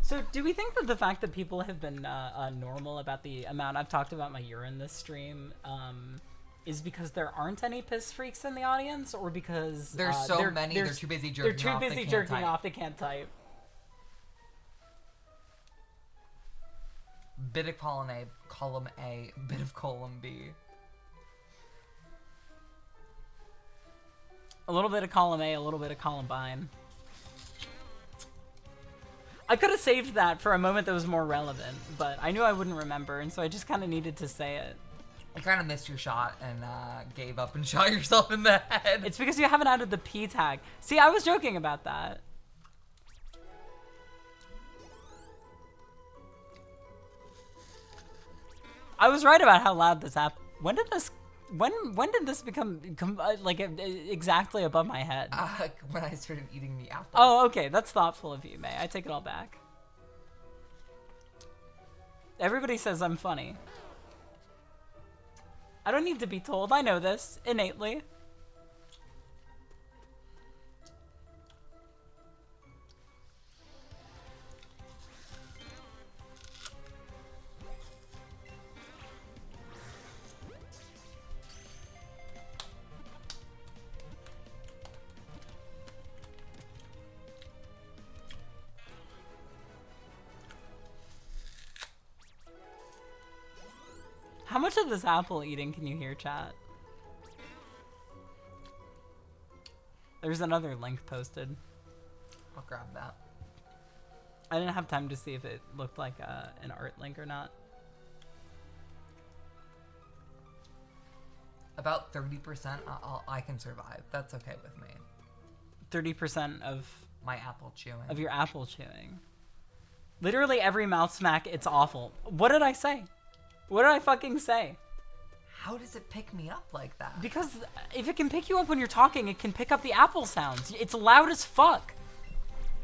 A: So, do we think that the fact that people have been normal about the amount I've talked about my urine this stream is because there aren't any piss freaks in the audience, or because
B: There's so many, they're too busy jerking off.
A: They're too busy jerking off, they can't type.
B: Bit of column A, bit of column B.
A: A little bit of column A, a little bit of Columbine. I could have saved that for a moment that was more relevant, but I knew I wouldn't remember, and so I just kind of needed to say it.
B: You kind of missed your shot and gave up and shot yourself in the head.
A: It's because you haven't added the P tag. See, I was joking about that. I was right about how loud this app. When did this become like exactly above my head?
B: When I started eating the apple.
A: Oh, okay. That's thoughtful of you, May. I take it all back. Everybody says I'm funny. I don't need to be told. I know this innately. How much of this apple eating can you hear, chat? There's another link posted.
B: I'll grab that.
A: I didn't have time to see if it looked like an art link or not.
B: About 30%, I can survive. That's okay with me.
A: 30% of
B: My apple chewing.
A: of your apple chewing. Literally every mouth smack, it's awful. What did I say? What did I fucking say?
B: How does it pick me up like that?
A: Because if it can pick you up when you're talking, it can pick up the apple sounds. It's loud as fuck.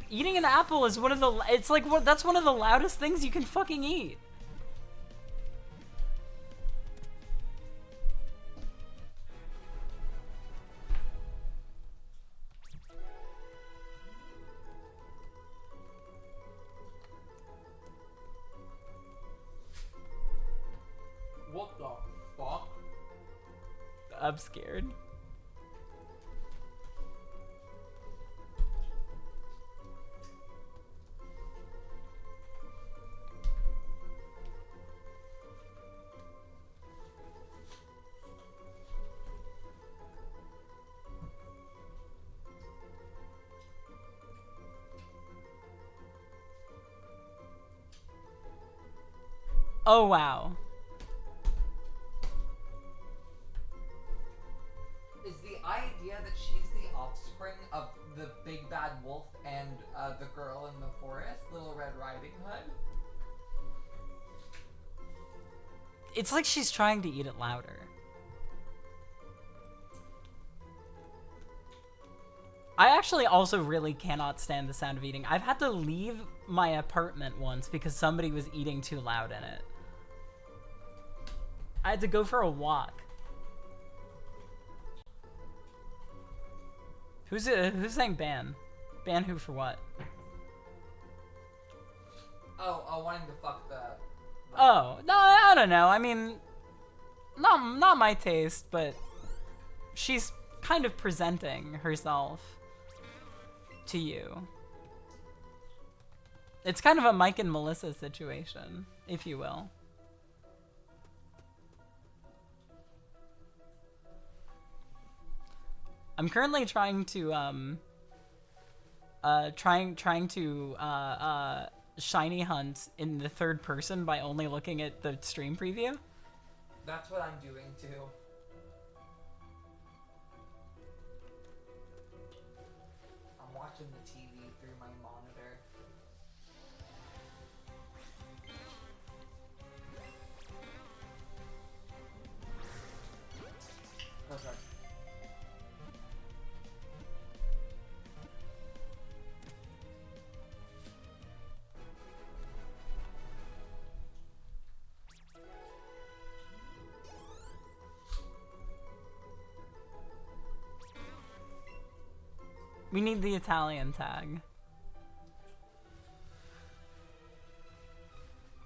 A: Eating an apple is one of the, it's like, that's one of the loudest things you can fucking eat.
C: What the fuck?
A: I'm scared. Oh, wow.
B: Is the idea that she's the offspring of the big bad wolf and the girl in the forest, Little Red Riding Hood?
A: It's like she's trying to eat it louder. I actually also really cannot stand the sound of eating. I've had to leave my apartment once because somebody was eating too loud in it. I had to go for a walk. Who's saying ban? Ban who for what?
B: Oh, wanting to fuck the...
A: Oh, no, I don't know. I mean, not my taste, but she's kind of presenting herself to you. It's kind of a Mike and Melissa situation, if you will. I'm currently trying to shiny hunt in the third person by only looking at the stream preview.
B: That's what I'm doing too. I'm watching the TV through my monitor. Oh, sorry.
A: We need the Italian tag.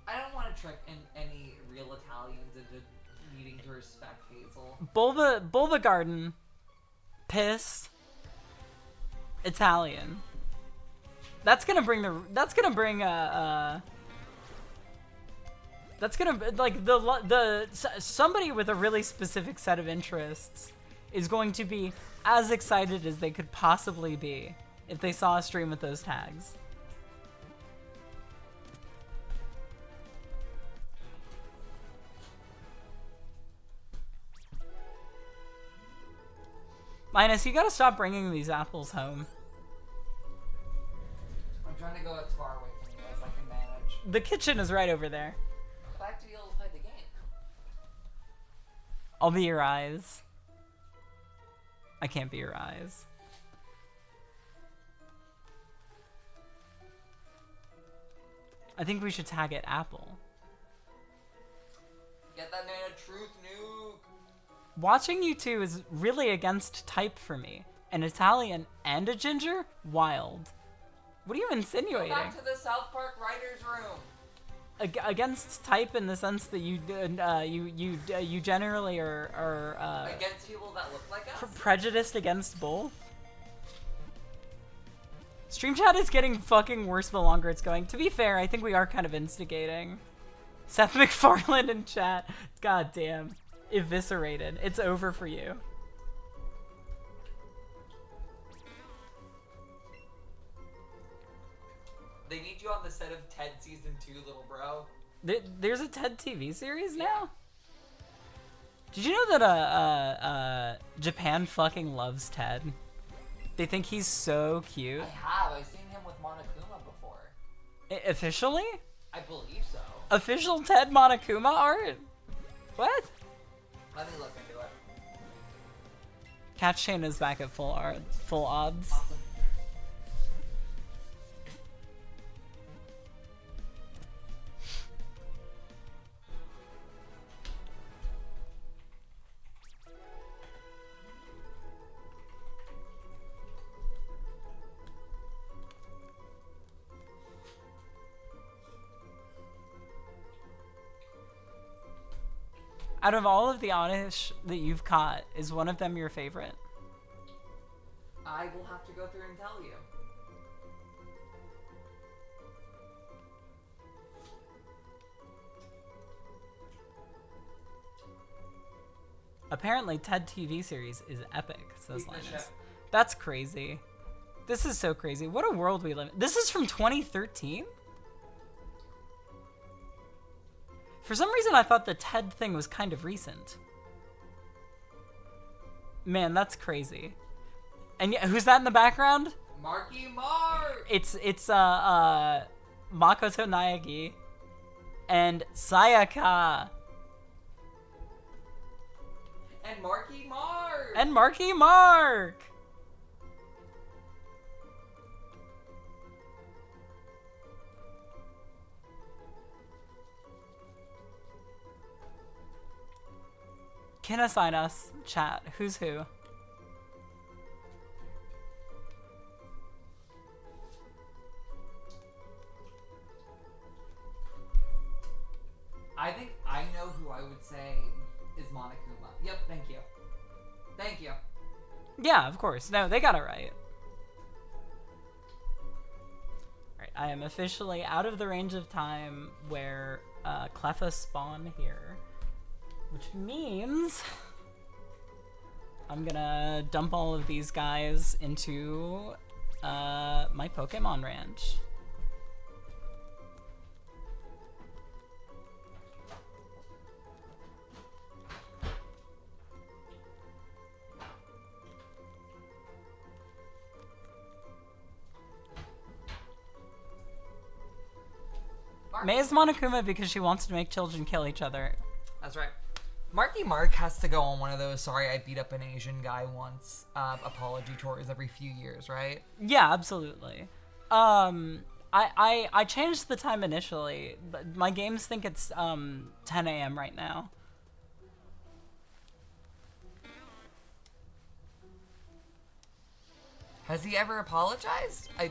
B: I don't want to trick any real Italians into needing to respect Hazel.
A: Bulbagarden, piss, Italian. That's gonna bring somebody with a really specific set of interests is going to be as excited as they could possibly be if they saw a stream with those tags. Linus, you gotta stop bringing these apples home.
B: I'm trying to go as far away from you as I can manage.
A: The kitchen is right over there.
B: But I have to be able to play the game.
A: I'll be your eyes. I can't be your eyes. I think we should tag it Apple.
B: Get that man a truth nuke.
A: Watching you two is really against type for me. An Italian and a ginger? Wild. What are you insinuating?
B: Go back to the South Park writers' room.
A: Against type in the sense that you generally are
B: against people that look like us?
A: prejudiced against both. Stream chat is getting fucking worse the longer it's going. To be fair, I think we are kind of instigating. Seth MacFarlane in chat. God damn. Eviscerated. It's over for you.
B: They need you on the set of Ted Season 2, little bro.
A: There's a TED TV series now? Did you know that Japan fucking loves Ted? They think he's so cute.
B: I have. I've seen him with Monokuma before.
A: Officially?
B: I believe so.
A: Official Ted Monokuma art? What?
B: Let me look into it.
A: Catch Chain is back at full odds.
B: Awesome.
A: Out of all of the Oddish that you've caught, is one of them your favorite?
B: I will have to go through and tell you.
A: Apparently, Ted TV series is epic, says
B: Eat the
A: Linus.
B: shit.
A: That's crazy. This is so crazy. What a world we live in. This is from 2013? For some reason, I thought the Ted thing was kind of recent. Man, that's crazy. And who's that in the background?
B: Marky Mark!
A: It's Makoto Naegi and Sayaka
B: And Marky Mark!
A: and Marky Mark. Can assign us chat. Who's who?
B: I think I know who I would say is Monokuma. Yep, thank you. Thank you.
A: Yeah, of course. No, they got it right. Alright, I am officially out of the range of time where Cleffa spawn here. Which means I'm gonna dump all of these guys into my Pokemon ranch. May is Monokuma because she wants to make children kill each other.
B: That's right. Marky Mark has to go on one of those sorry I beat up an Asian guy once apology tours every few years, right?
A: Yeah, absolutely. I changed the time initially, but my games think it's 10 a.m. right now.
B: Has he ever apologized? I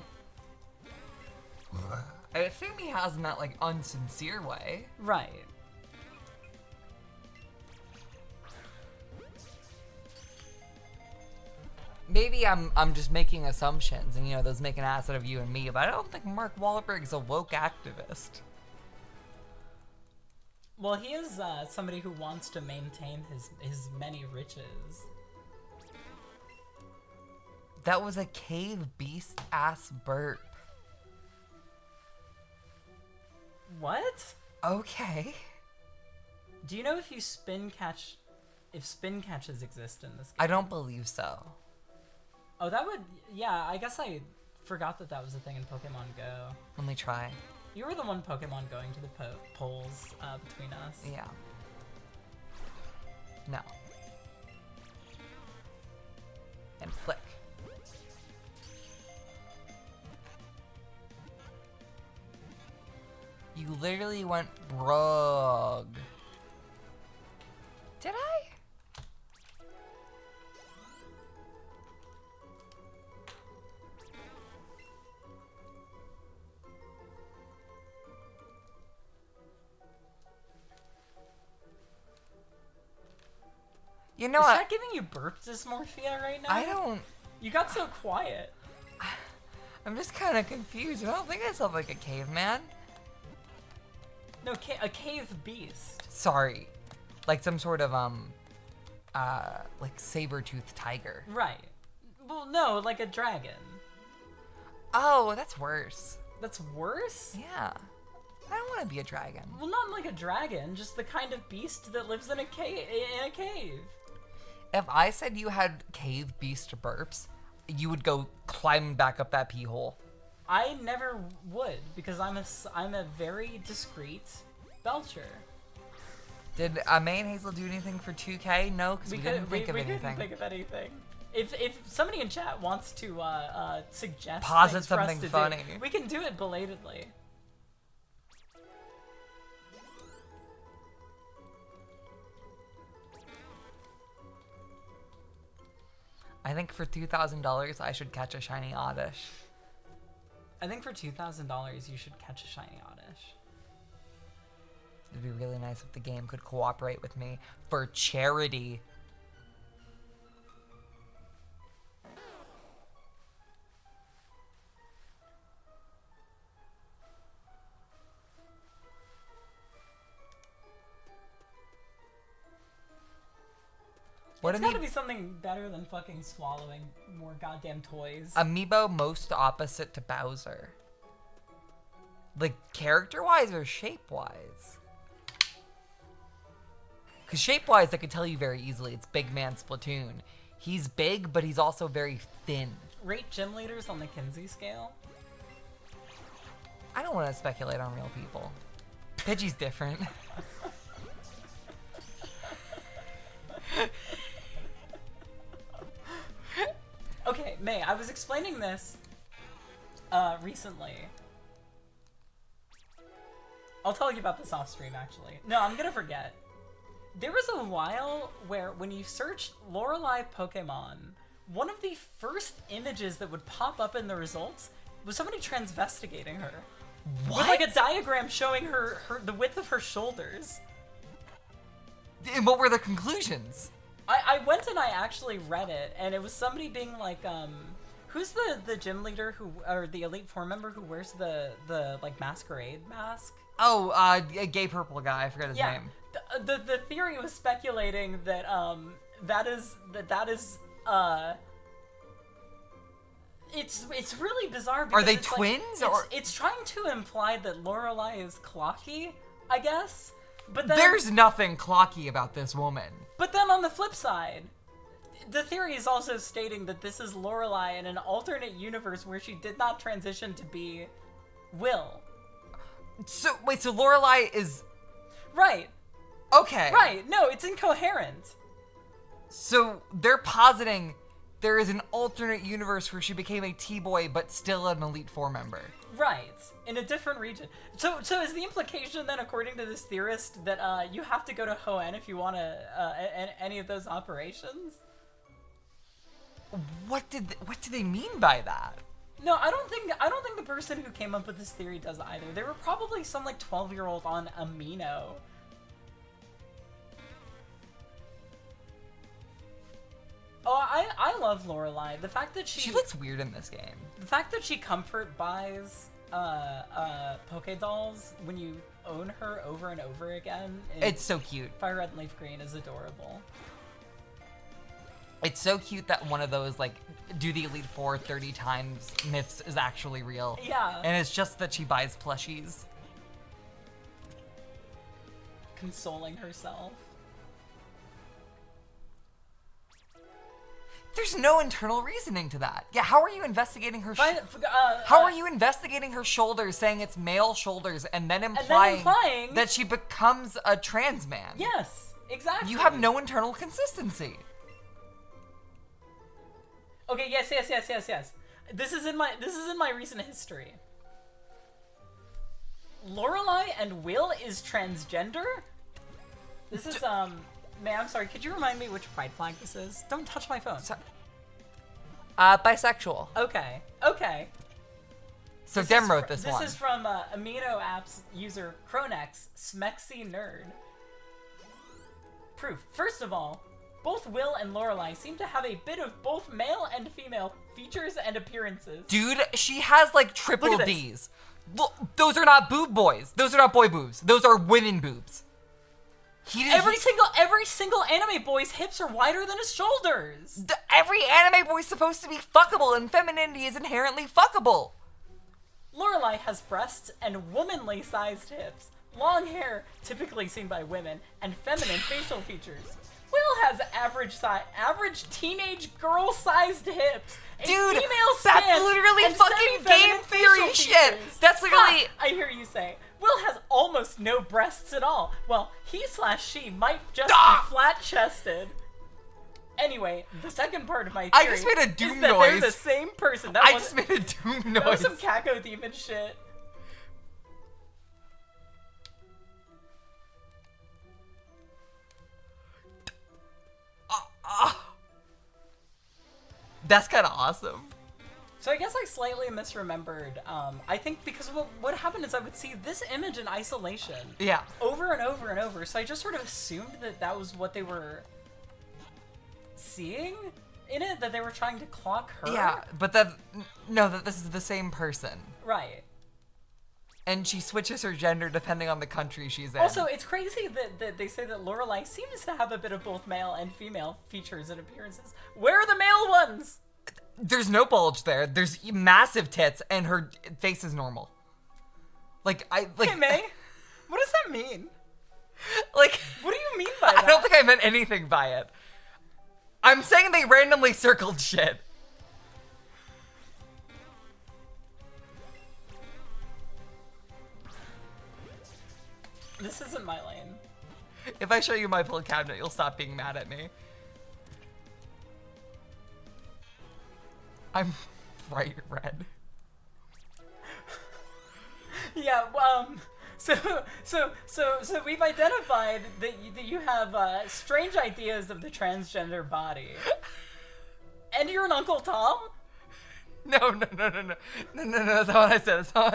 B: assume he has in that like unsincere way.
A: Right.
B: Maybe I'm just making assumptions, and those make an ass out of you and me. But I don't think Mark Wahlberg's a woke activist.
A: Well, he is somebody who wants to maintain his many riches.
B: That was a cave beast ass burp.
A: What?
B: Okay.
A: Do you know if spin catches exist in this game?
B: I don't believe so.
A: Oh, that would... Yeah, I guess I forgot that was a thing in Pokemon Go.
B: Let me try.
A: You were the one Pokemon going to the polls between us.
B: Yeah. No. And flick. You literally went brogue. Did I? You know
A: Is
B: what?
A: that giving you burp dysmorphia right now?
B: I don't...
A: You got so quiet.
B: I'm just kind of confused. I don't think I sound like a caveman.
A: No, a cave beast.
B: Sorry. Like some sort of, like saber-toothed tiger.
A: Right. Well, no, like a dragon.
B: Oh, that's worse.
A: That's worse?
B: Yeah. I don't want to be a dragon.
A: Well, not like a dragon, just the kind of beast that lives in a cave.
B: If I said you had cave beast burps, you would go climb back up that pee hole.
A: I never would, because I'm a very discreet belcher.
B: Did May and Hazel do anything for 2K? No, because we didn't think of anything.
A: Couldn't think of anything. If somebody in chat wants to suggest
B: posit
A: things for us
B: something
A: to
B: funny,
A: do, we can do it belatedly.
B: I think for $2,000, I should catch a shiny Oddish.
A: I think for $2,000, you should catch a shiny Oddish.
B: It'd be really nice if the game could cooperate with me for charity.
A: It's gotta be something better than fucking swallowing more goddamn toys.
B: Amiibo most opposite to Bowser. Like, character-wise or shape-wise? Because shape-wise, I could tell you very easily, it's Big Man Splatoon. He's big, but he's also very thin.
A: Rate gym leaders on the Kinsey scale?
B: I don't want to speculate on real people. Pidgey's different.
A: Okay, May, I was explaining this recently. I'll tell you about this off stream, actually. No, I'm gonna forget. There was a while where when you searched Lorelei Pokemon, one of the first images that would pop up in the results was somebody transvestigating her.
B: What?
A: With like a diagram showing her the width of her shoulders.
B: And what were the conclusions?
A: I went and I actually read it, and it was somebody being like, who's the gym leader who, or the Elite Four member who wears the like masquerade mask?
B: Oh, a gay purple guy, I forgot his name.
A: The theory was speculating that that is it's really bizarre because
B: are they
A: it's
B: twins
A: like,
B: or
A: it's trying to imply that Lorelei is clocky, I guess. But then,
B: there's nothing clocky about this woman.
A: But then on the flip side, the theory is also stating that this is Lorelei in an alternate universe where she did not transition to be Will.
B: So wait, so Lorelei is
A: right.
B: Okay.
A: Right. No, it's incoherent.
B: So they're positing there is an alternate universe where she became a T-boy but still an Elite Four member.
A: Right. In a different region. So is the implication then, according to this theorist, that you have to go to Hoenn if you want any of those operations?
B: What do they mean by that?
A: No, I don't think the person who came up with this theory does either. They were probably some like 12-year-old on Amino. Oh, I love Lorelei. The fact that she
B: looks weird in this game.
A: The fact that she comfort buys Poké Dolls when you own her over and over again.
B: It's so cute.
A: Fire Red and Leaf Green is adorable.
B: It's so cute that one of those, like, do the Elite Four 30 times myths is actually real.
A: Yeah.
B: And it's just that she buys plushies.
A: Consoling herself.
B: There's no internal reasoning to that. Yeah, how are you investigating her how are you investigating her shoulders, saying it's male shoulders, and then implying that she becomes a trans man?
A: Yes, exactly.
B: You have no internal consistency.
A: Okay, yes. This is in my recent history. Lorelei and Will is transgender? This is man, I'm sorry, could you remind me which pride flag this is? Don't touch my phone.
B: Bisexual.
A: Okay.
B: So Dem wrote this one.
A: This is from Amino Apps user Cronex, Smexy Nerd. Proof. First of all, both Will and Lorelei seem to have a bit of both male and female features and appearances.
B: Dude, she has like triple
A: Look at
B: Ds. Look, those are not boob boys. Those are not boy boobs. Those are women boobs.
A: Every single anime boy's hips are wider than his shoulders.
B: Every anime boy's supposed to be fuckable, and femininity is inherently fuckable.
A: Lorelai has breasts and womanly-sized hips, long hair, typically seen by women, and feminine facial features. Will has average teenage girl-sized hips, a
B: Dude,
A: female
B: that's
A: stance,
B: literally
A: and
B: fucking
A: semi-feminine
B: game theory
A: facial
B: shit.
A: features.
B: That's literally.
A: I hear you say. Will has almost no breasts at all. Well, he/she might just be flat-chested. Anyway, the second part of my theory
B: I just made a doom
A: is that
B: noise.
A: they're the same person.
B: I just made a doom
A: That was
B: noise.
A: some Kako demon shit.
B: That's kind of awesome.
A: So I guess I slightly misremembered. I think because what happened is I would see this image in isolation.
B: Yeah.
A: Over and over and over. So I just sort of assumed that that was what they were seeing in it, that they were trying to clock her.
B: Yeah, but no, that this is the same person.
A: Right.
B: And she switches her gender depending on the country she's in.
A: Also, it's crazy that they say that Lorelai seems to have a bit of both male and female features and appearances. Where are the male ones?
B: There's no bulge there. There's massive tits, and her face is normal.
A: Hey, May, what does that mean?
B: Like,
A: What do you mean by that?
B: I don't think I meant anything by it. I'm saying they randomly circled shit.
A: This isn't my lane.
B: If I show you my pull cabinet, you'll stop being mad at me. I'm bright red.
A: Yeah, so we've identified that you have strange ideas of the transgender body. And you're an Uncle Tom?
B: No, that's not what I said. That's not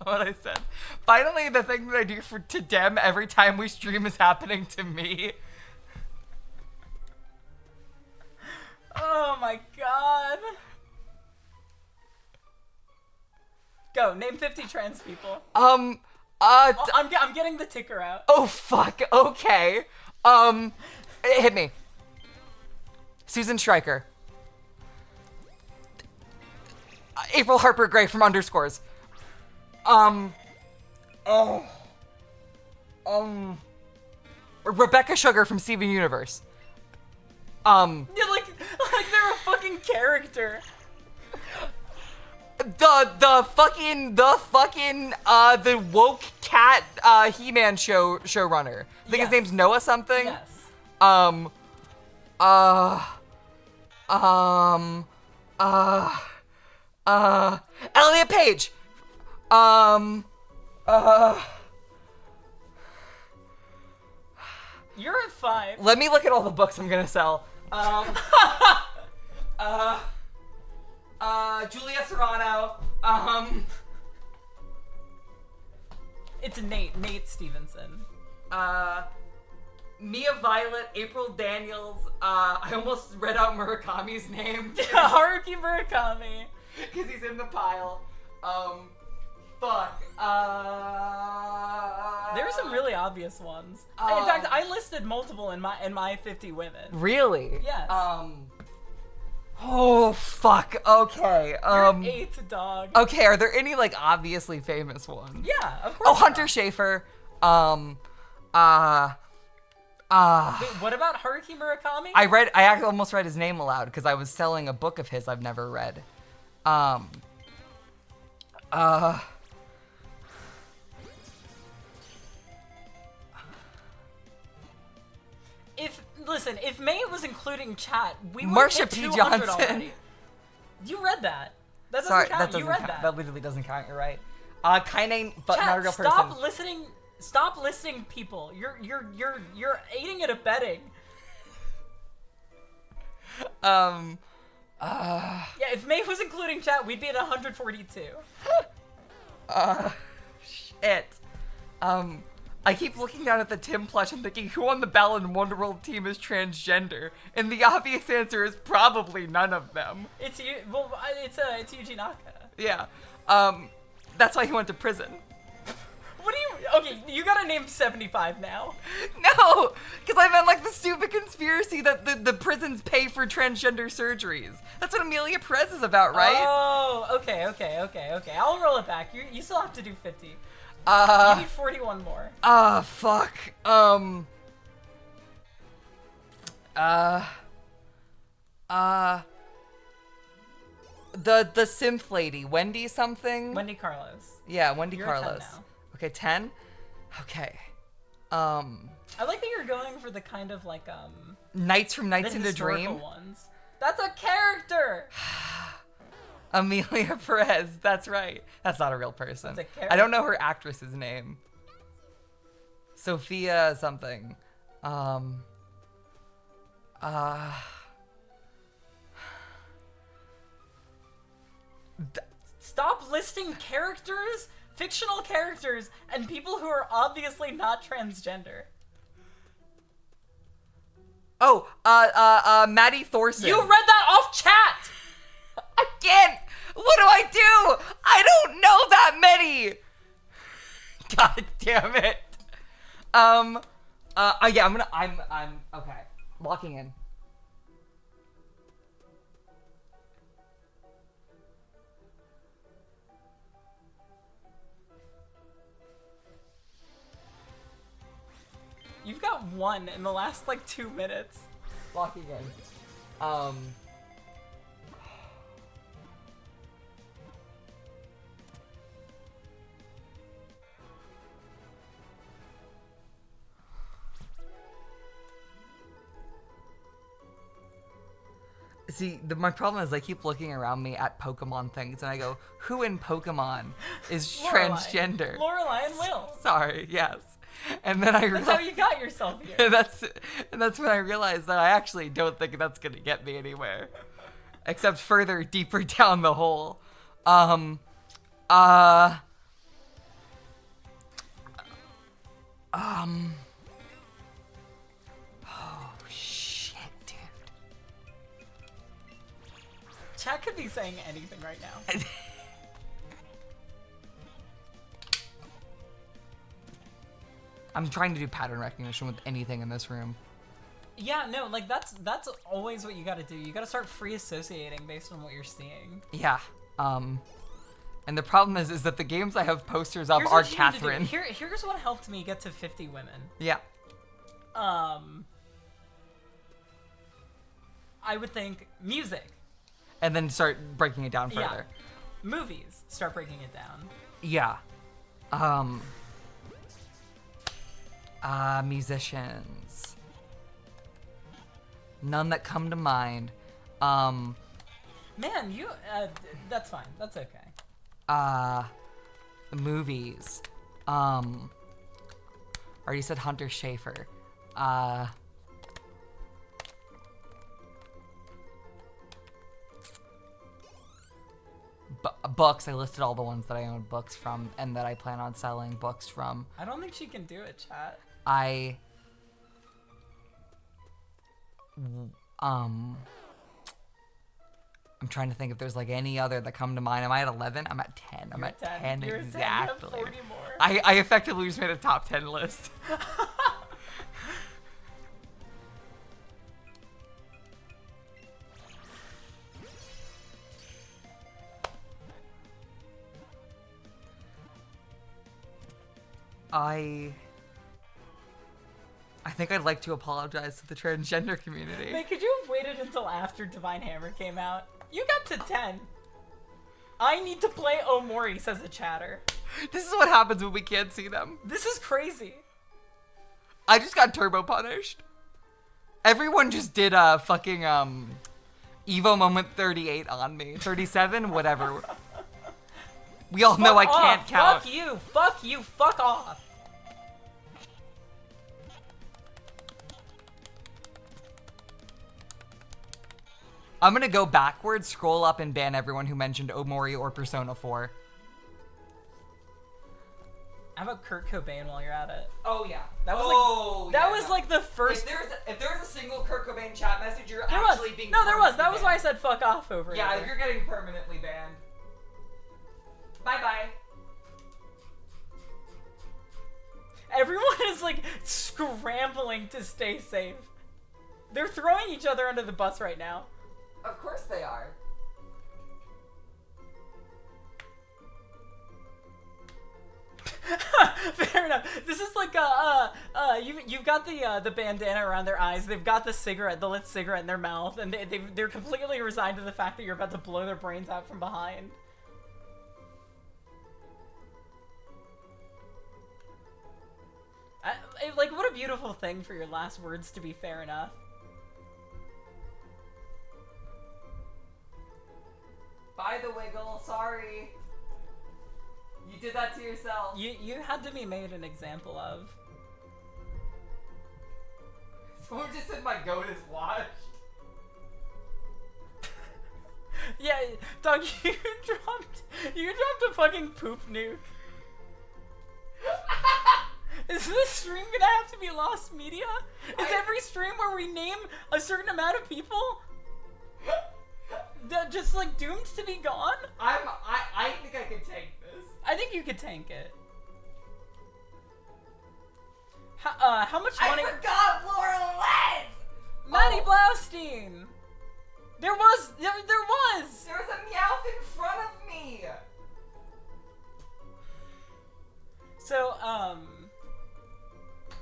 B: what I said. Finally, the thing that I do to Dem every time we stream is happening to me.
A: Oh my god. Go, name 50 trans people. I'm getting the ticker out.
B: Oh fuck, okay. Hit me. Susan Stryker. April Harper Gray from Underscores. Rebecca Sugar from Steven Universe.
A: Yeah, like they're a fucking character.
B: The woke cat He-Man showrunner. I think his name's Noah something.
A: Yes.
B: Elliot Page.
A: You're at 5.
B: Let me look at all the books I'm gonna sell. Julia Serrano.
A: It's Nate Stevenson.
B: Mia Violet, April Daniels. I almost read out Murakami's name.
A: Haruki Murakami.
B: Because he's in the pile. Fuck.
A: There are some really obvious ones. In fact, I listed multiple in my 50 women.
B: Really?
A: Yes.
B: Oh fuck. Okay.
A: You're 8, dog.
B: Okay. Are there any like obviously famous ones?
A: Yeah, of course.
B: Oh, Hunter Schafer.
A: Wait, what about Haruki Murakami?
B: I almost read his name aloud because I was selling a book of his I've never read.
A: If May was including chat, we would
B: Marsha
A: hit
B: P.
A: 200
B: Johnson.
A: already. You read that. That doesn't
B: Sorry,
A: count.
B: that doesn't
A: you read
B: count.
A: that.
B: That literally doesn't count. You're right. Kinda, but
A: Chat,
B: not a real
A: stop
B: person.
A: listening. Stop listening, people. You're aiding and abetting. Yeah, if May was including chat, we'd be at 142.
B: Shit. I keep looking down at the Tim plush and thinking, who on the Balan Wonderworld team is transgender? And the obvious answer is probably none of them.
A: It's Yuji Naka.
B: Yeah. That's why he went to prison.
A: What do you? Okay, you gotta name 75 now.
B: No, because I meant like the stupid conspiracy that the prisons pay for transgender surgeries. That's what Amelia Perez is about, right?
A: Oh, okay. I'll roll it back. You still have to do 50. You need 41 more.
B: Fuck. The synth lady, Wendy something?
A: Wendy Carlos.
B: Yeah, Wendy
A: You're
B: Carlos.
A: 10 now.
B: Okay, 10? Okay.
A: I like that you're going for the kind of like
B: Nights from Nights
A: the
B: into
A: historical
B: Dream?
A: ones. That's a character.
B: Amelia Perez, that's right. That's not a real person.
A: That's a character.
B: I don't know her actress's name. Sophia something.
A: Stop listing characters, fictional characters, and people who are obviously not transgender.
B: Oh, Maddie Thorson.
A: You read that off chat!
B: I can't. What do I do? I don't know that many. God damn it. Yeah, I'm okay. Locking in.
A: You've got one in the last like 2 minutes.
B: Locking in. See, my problem is I keep looking around me at Pokemon things, and I go, who in Pokemon is transgender?
A: Lorelai and Will.
B: Sorry, yes. And then I
A: That's
B: realized
A: how you got yourself here.
B: that's when I realized that I actually don't think that's gonna get me anywhere, except further deeper down the hole. Oh shit, dude.
A: Chat could be saying anything right now.
B: I'm trying to do pattern recognition with anything in this room.
A: Yeah, no, like that's always what you gotta do. You gotta start free associating based on what you're seeing.
B: Yeah. And the problem is that the games I have posters of
A: Here's
B: are
A: what you need to do.
B: Catherine.
A: Here's what helped me get to 50 women.
B: Yeah.
A: I would think music.
B: And then start breaking it down further.
A: Yeah. Movies. Start breaking it down.
B: Yeah. Musicians. None that come to mind.
A: Man, you that's fine. That's okay.
B: Movies. Already said Hunter Schafer. Books. I listed all the ones that I own books from and that I plan on selling books from.
A: I don't think she can do it, chat.
B: I'm trying to think if there's like any other that come to mind. Am I at 11? I'm at 10. I'm at 10
A: You're
B: exactly.
A: 10. You have 40 more.
B: I effectively just made a top 10 list. I think I'd like to apologize to the transgender community.
A: Wait, could you have waited until after Divine Hammer came out? You got to 10. I need to play Omori, says the chatter.
B: This is what happens when we can't see them.
A: This is crazy.
B: I just got turbo punished. Everyone just did a fucking Evo moment 38 on me. 37, whatever. We all know I can't count.
A: Fuck you. Fuck you. Fuck off.
B: I'm gonna go backwards, scroll up, and ban everyone who mentioned Omori or Persona 4.
A: How about Kurt Cobain while you're at it?
B: Oh yeah.
A: That was like the first.
B: If there's a single Kurt Cobain chat message, you're
A: there
B: actually
A: was.
B: being
A: No, there was. That
B: permanently
A: was why I
B: banned.
A: said fuck off over
B: Yeah,
A: here.
B: you're getting permanently banned. Bye bye.
A: Everyone is like scrambling to stay safe. They're throwing each other under the bus right now.
B: Of course they are.
A: Fair enough. This is like you've got the bandana around their eyes. They've got the lit cigarette in their mouth, and they're completely resigned to the fact that you're about to blow their brains out from behind. Like, what a beautiful thing for your last words to be fair enough.
B: By the wiggle, sorry. You did that to yourself.
A: You had to be made an example of.
B: Someone just said my goat is washed.
A: Yeah, dog, you dropped a fucking poop nuke. Is this stream gonna have to be lost media? Is every stream where we name a certain amount of people just like doomed to be gone?
B: I think I can take this.
A: I think you could tank it. How much money?
B: I forgot Laura Les!
A: Maddie Blaustein! There was!
B: There was a Meowth in front of me!
A: So,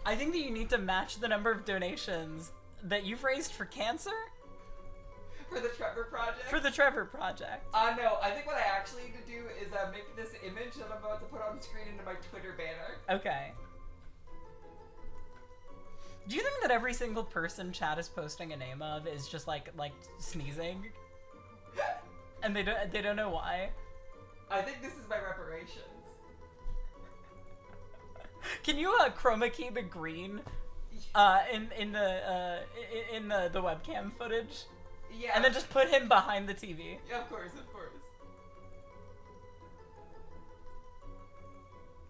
A: I think that you need to match the number of donations that you've raised for cancer?
B: For the Trevor Project?
A: For the Trevor Project.
B: No, I think what I actually need to do is make this image that I'm about to put on screen into my Twitter banner.
A: Okay. Do you think that every single person chat is posting a name of is just like sneezing? And they don't know why?
B: I think this is my reparations.
A: Can you chroma key the green in the webcam footage?
B: Yeah.
A: And then just put him behind the TV.
B: Yeah, of course, of course.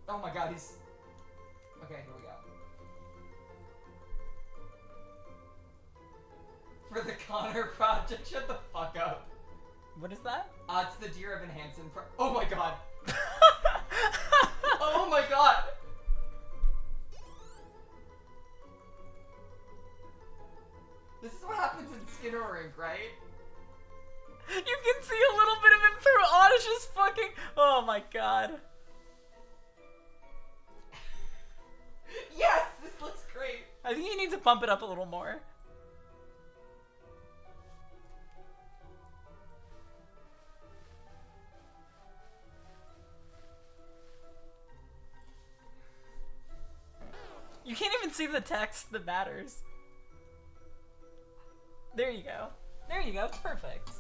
B: Oh my god, he's... Okay, here we go. For the Connor Project, shut the fuck up.
A: What is that?
B: It's the Dear Evan Hansen Oh my god. Oh my god. This is what happens in Skinner-Rink, right?
A: You can see a little bit of him through Odish's fucking... Oh my god.
B: Yes! This looks great!
A: I think you need to bump it up a little more. You can't even see the text that matters. There you go. There you go. It's perfect.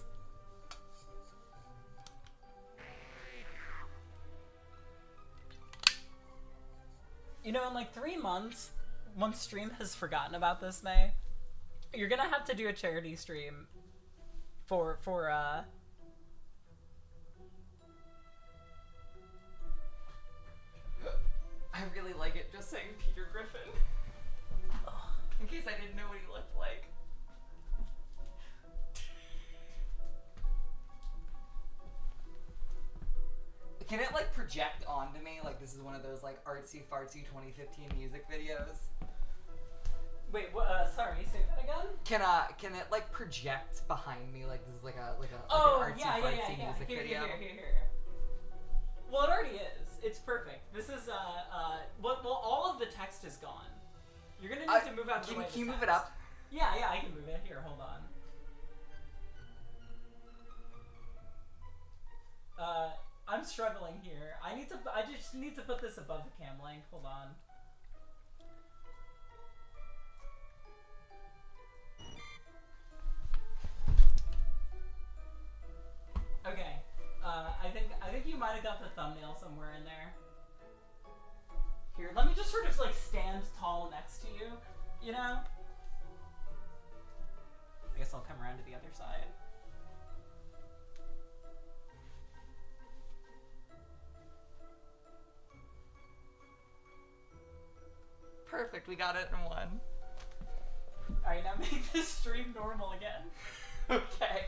A: You know, in like 3 months, once stream has forgotten about this, May, you're gonna have to do a charity stream for
B: I really like it just saying Peter Griffin. In case I didn't know what he looked like. Can it like project onto me like this is one of those like artsy fartsy 2015 music videos?
A: Wait, what? Sorry, say that again.
B: Can it like project behind me like this is like an artsy
A: yeah,
B: fartsy music video?
A: Here. Well, it already is. It's perfect. This is well, all of the text is gone. You're gonna need to move out.
B: Can you move it up?
A: Yeah, I can move it. Here, hold on. I'm struggling here. I just need to put this above the cam link. Hold on. Okay. I think you might have got the thumbnail somewhere in there. Here, let me just sort of like stand tall next to you, you know? I guess I'll come around to the other side.
B: Perfect, we got it in one.
A: Alright, now make this stream normal again.
B: Okay.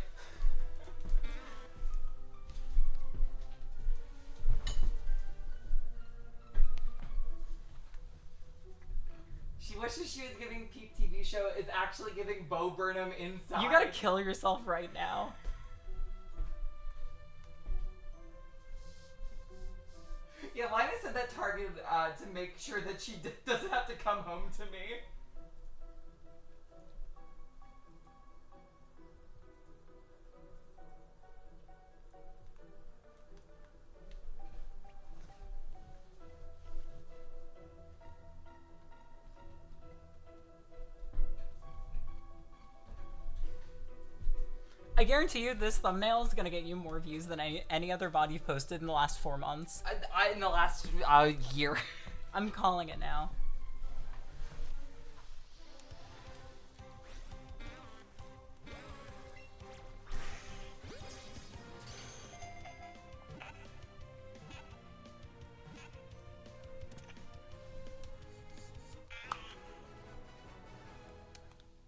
B: wishes she was giving Peep TV show is actually giving Bo Burnham inside.
A: You gotta kill yourself right now.
B: Yeah, Lina said that targeted to make sure that she doesn't have to come home to me.
A: I guarantee you this thumbnail is gonna get you more views than any other VOD you've posted in the last 4 months.
B: In the last year.
A: I'm calling it now.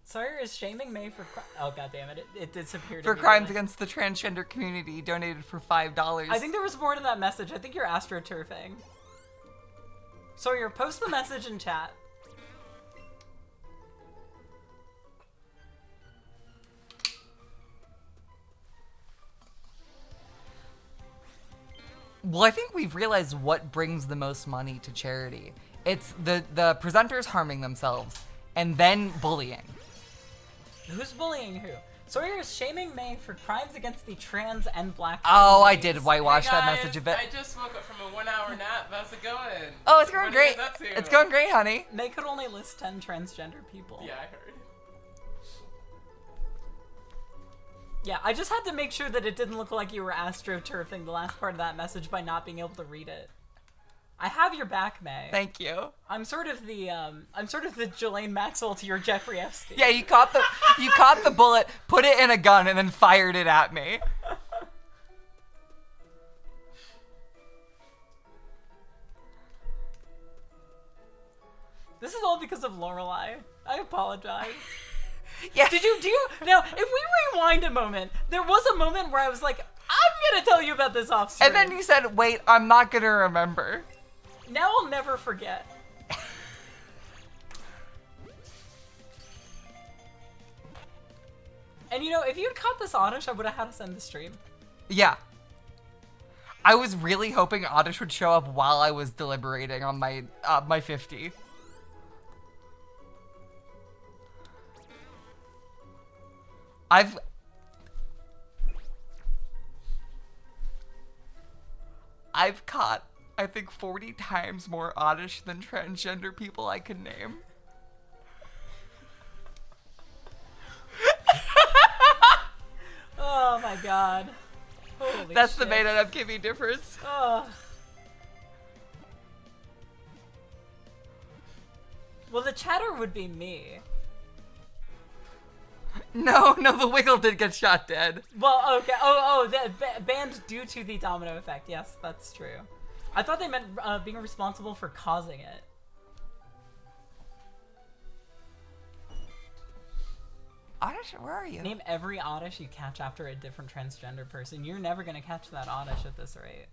A: Sawyer is shaming May for oh god damn it, it disappeared
B: For crimes against the transgender community, donated for $5.
A: I think there was more to that message. I think you're astroturfing. Sawyer, post the message in chat.
B: Well, I think we've realized what brings the most money to charity. It's the presenters harming themselves, and then bullying.
A: Who's bullying who? Sawyer is shaming May for crimes against the trans and black
B: Oh, I
A: communities.
B: did whitewash
C: Hey
B: that
C: guys,
B: message a bit.
C: I just woke up from a 1-hour nap. How's it going?
B: Oh, it's going
C: What
B: great.
C: are you guys up to?
B: It's going great, honey.
A: May could only list 10 transgender people.
C: Yeah, I heard.
A: Yeah, I just had to make sure that it didn't look like you were astroturfing the last part of that message by not being able to read it. I have your back, May.
B: Thank you.
A: I'm sort of the Jelaine Maxwell to your Jeffrey Epstein.
B: Yeah, you caught the bullet, put it in a gun, and then fired it at me.
A: This is all because of Lorelai. I apologize.
B: Yeah.
A: Do you now? If we rewind a moment, there was a moment where I was like, "I'm gonna tell you about this off screen."
B: And then you said, "Wait, I'm not gonna remember."
A: Now I'll never forget. And you know, if you'd caught this Oddish, I would have had us end the stream.
B: Yeah. I was really hoping Oddish would show up while I was deliberating on my my 50. I've caught, I think, 40 times more Oddish than transgender people I can name.
A: Oh my god. Holy
B: That's
A: shit.
B: the maedotmkv difference.
A: Ugh. Well, the chatter would be me.
B: No, the Wiggle did get shot dead.
A: Well, okay. Oh, banned due to the domino effect. Yes, that's true. I thought they meant being responsible for causing it.
B: Oddish, where are you?
A: Name every Oddish you catch after a different transgender person. You're never gonna catch that Oddish at this rate.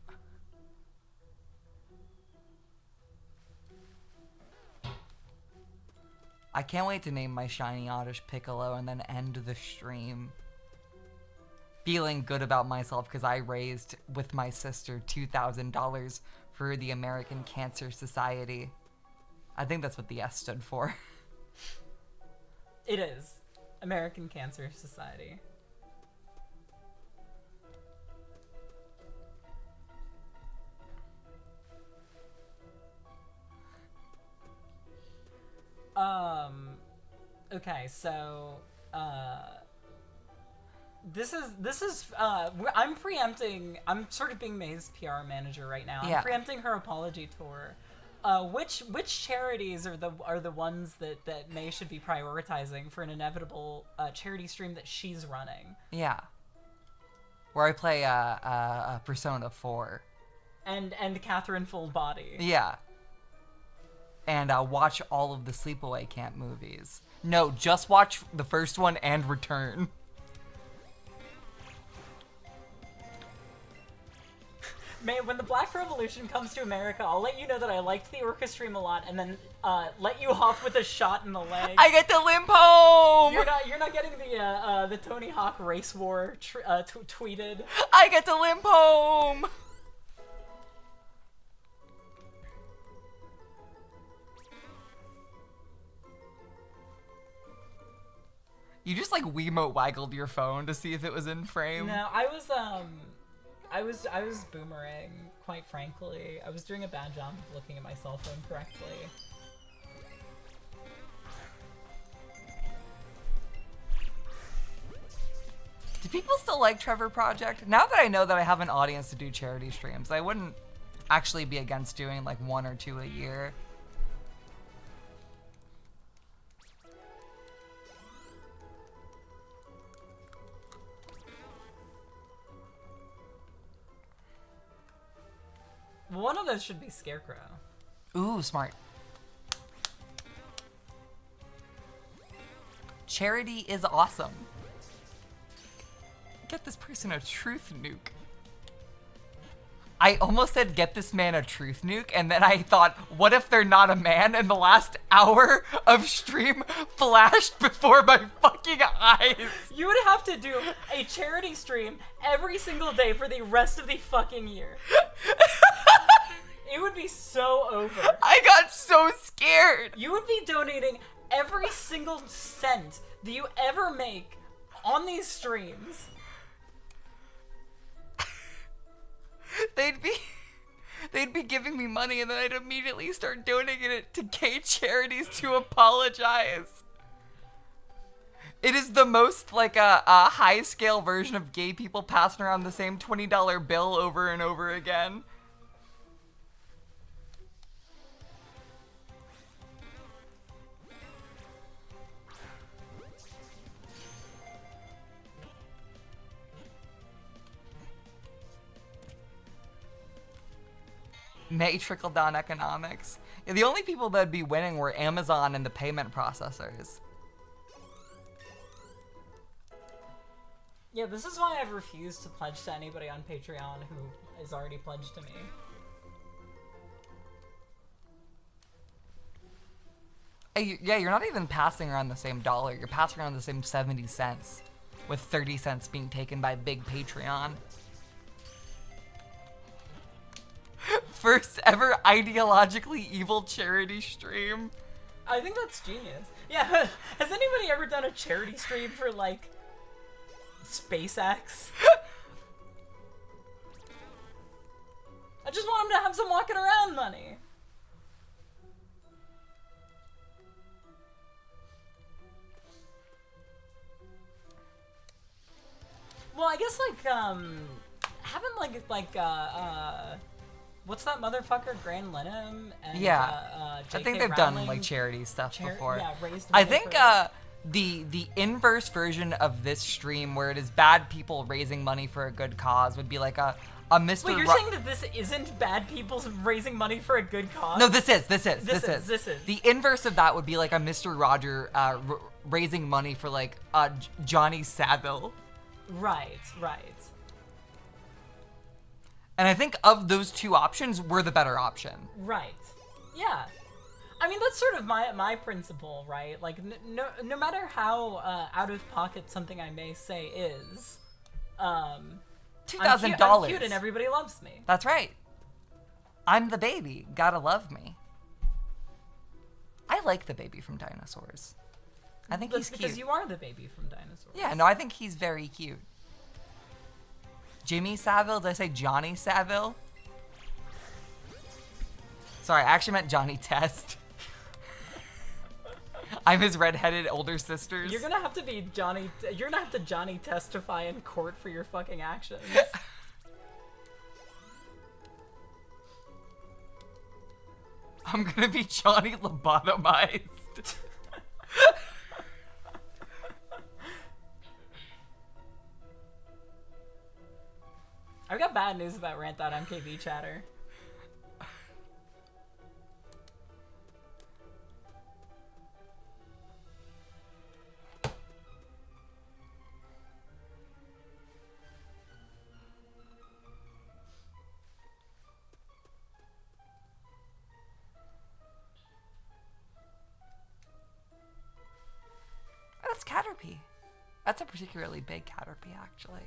B: I can't wait to name my shiny Oddish Piccolo and then end the stream. Feeling good about myself because I raised, with my sister, $2,000 for the American Cancer Society. I think that's what the S stood for.
A: It is. American Cancer Society. Okay, so, this is, I'm preempting, I'm sort of being May's PR manager right now.
B: Yeah.
A: I'm preempting her apology tour. Which charities are the ones that May should be prioritizing for an inevitable charity stream that she's running?
B: Yeah. Where I play Persona 4.
A: And Catherine Full Body.
B: Yeah. And watch all of the Sleepaway Camp movies. No, just watch the first one and Return.
A: when the Black Revolution comes to America, I'll let you know that I liked the orca stream a lot, and then let you off with a shot in the leg.
B: I get to limp home.
A: You're not getting the Tony Hawk race war tweeted.
B: I get to limp home. You just like Wiimote waggled your phone to see if it was in frame.
A: No, I was boomerang, quite frankly. I was doing a bad job of looking at my cell phone correctly.
B: Do people still like Trevor Project? Now that I know that I have an audience to do charity streams, I wouldn't actually be against doing like 1 or 2 a year.
A: One of those should be Scarecrow.
B: Ooh, smart. Charity is awesome. Get this person a truth nuke. I almost said get this man a truth nuke, and then I thought, what if they're not a man? And the last hour of stream flashed before my fucking eyes.
A: You would have to do a charity stream every single day for the rest of the fucking year. It would be so over.
B: I got so scared.
A: You would be donating every single cent that you ever make on these streams.
B: They'd be giving me money, and then I'd immediately start donating it to gay charities to apologize. It is the most like a high scale version of gay people passing around the same $20 bill over and over again. May trickle down economics. Yeah, the only people that'd be winning were Amazon and the payment processors.
A: Yeah, this is why I've refused to pledge to anybody on Patreon who is already pledged to me.
B: Yeah, you're not even passing around the same dollar. You're passing around the same 70 cents, with 30 cents being taken by big Patreon. First ever ideologically evil charity stream.
A: I think that's genius. Yeah, has anybody ever done a charity stream for, like, SpaceX? I just want them to have some walking around money. Well, I guess, like, haven't, what's that motherfucker, Grand Lenham? And,
B: Yeah, I think they've done, like, charity stuff before.
A: Yeah, raised
B: I
A: money
B: think,
A: for-
B: the inverse version of this stream, where it is bad people raising money for a good cause, would be like a Mr.
A: Wait, you're saying that this isn't bad people raising money for a good cause?
B: No, this is.
A: This is.
B: The inverse of that would be like a Mr. Roger raising money for like Johnny Saville.
A: Right.
B: And I think of those two options, we're the better option.
A: Right. Yeah. I mean, that's sort of my principle, right? Like, no matter how out of pocket something I may say is,
B: $2,000.
A: I'm cute and everybody loves me.
B: That's right. I'm the baby. Gotta love me. I like the baby from Dinosaurs. I think he's cute.
A: Because you are the baby from Dinosaurs.
B: Yeah, no, I think he's very cute. Jimmy Savile? Did I say Johnny Savile? Sorry, I actually meant Johnny Test. I'm his redheaded older sisters.
A: You're gonna have to be Johnny. You're gonna have to Johnny testify in court for your fucking actions.
B: I'm gonna be Johnny lobotomized.
A: I've got bad news about rant.mkv chatter.
B: That's a particularly big Caterpie, actually.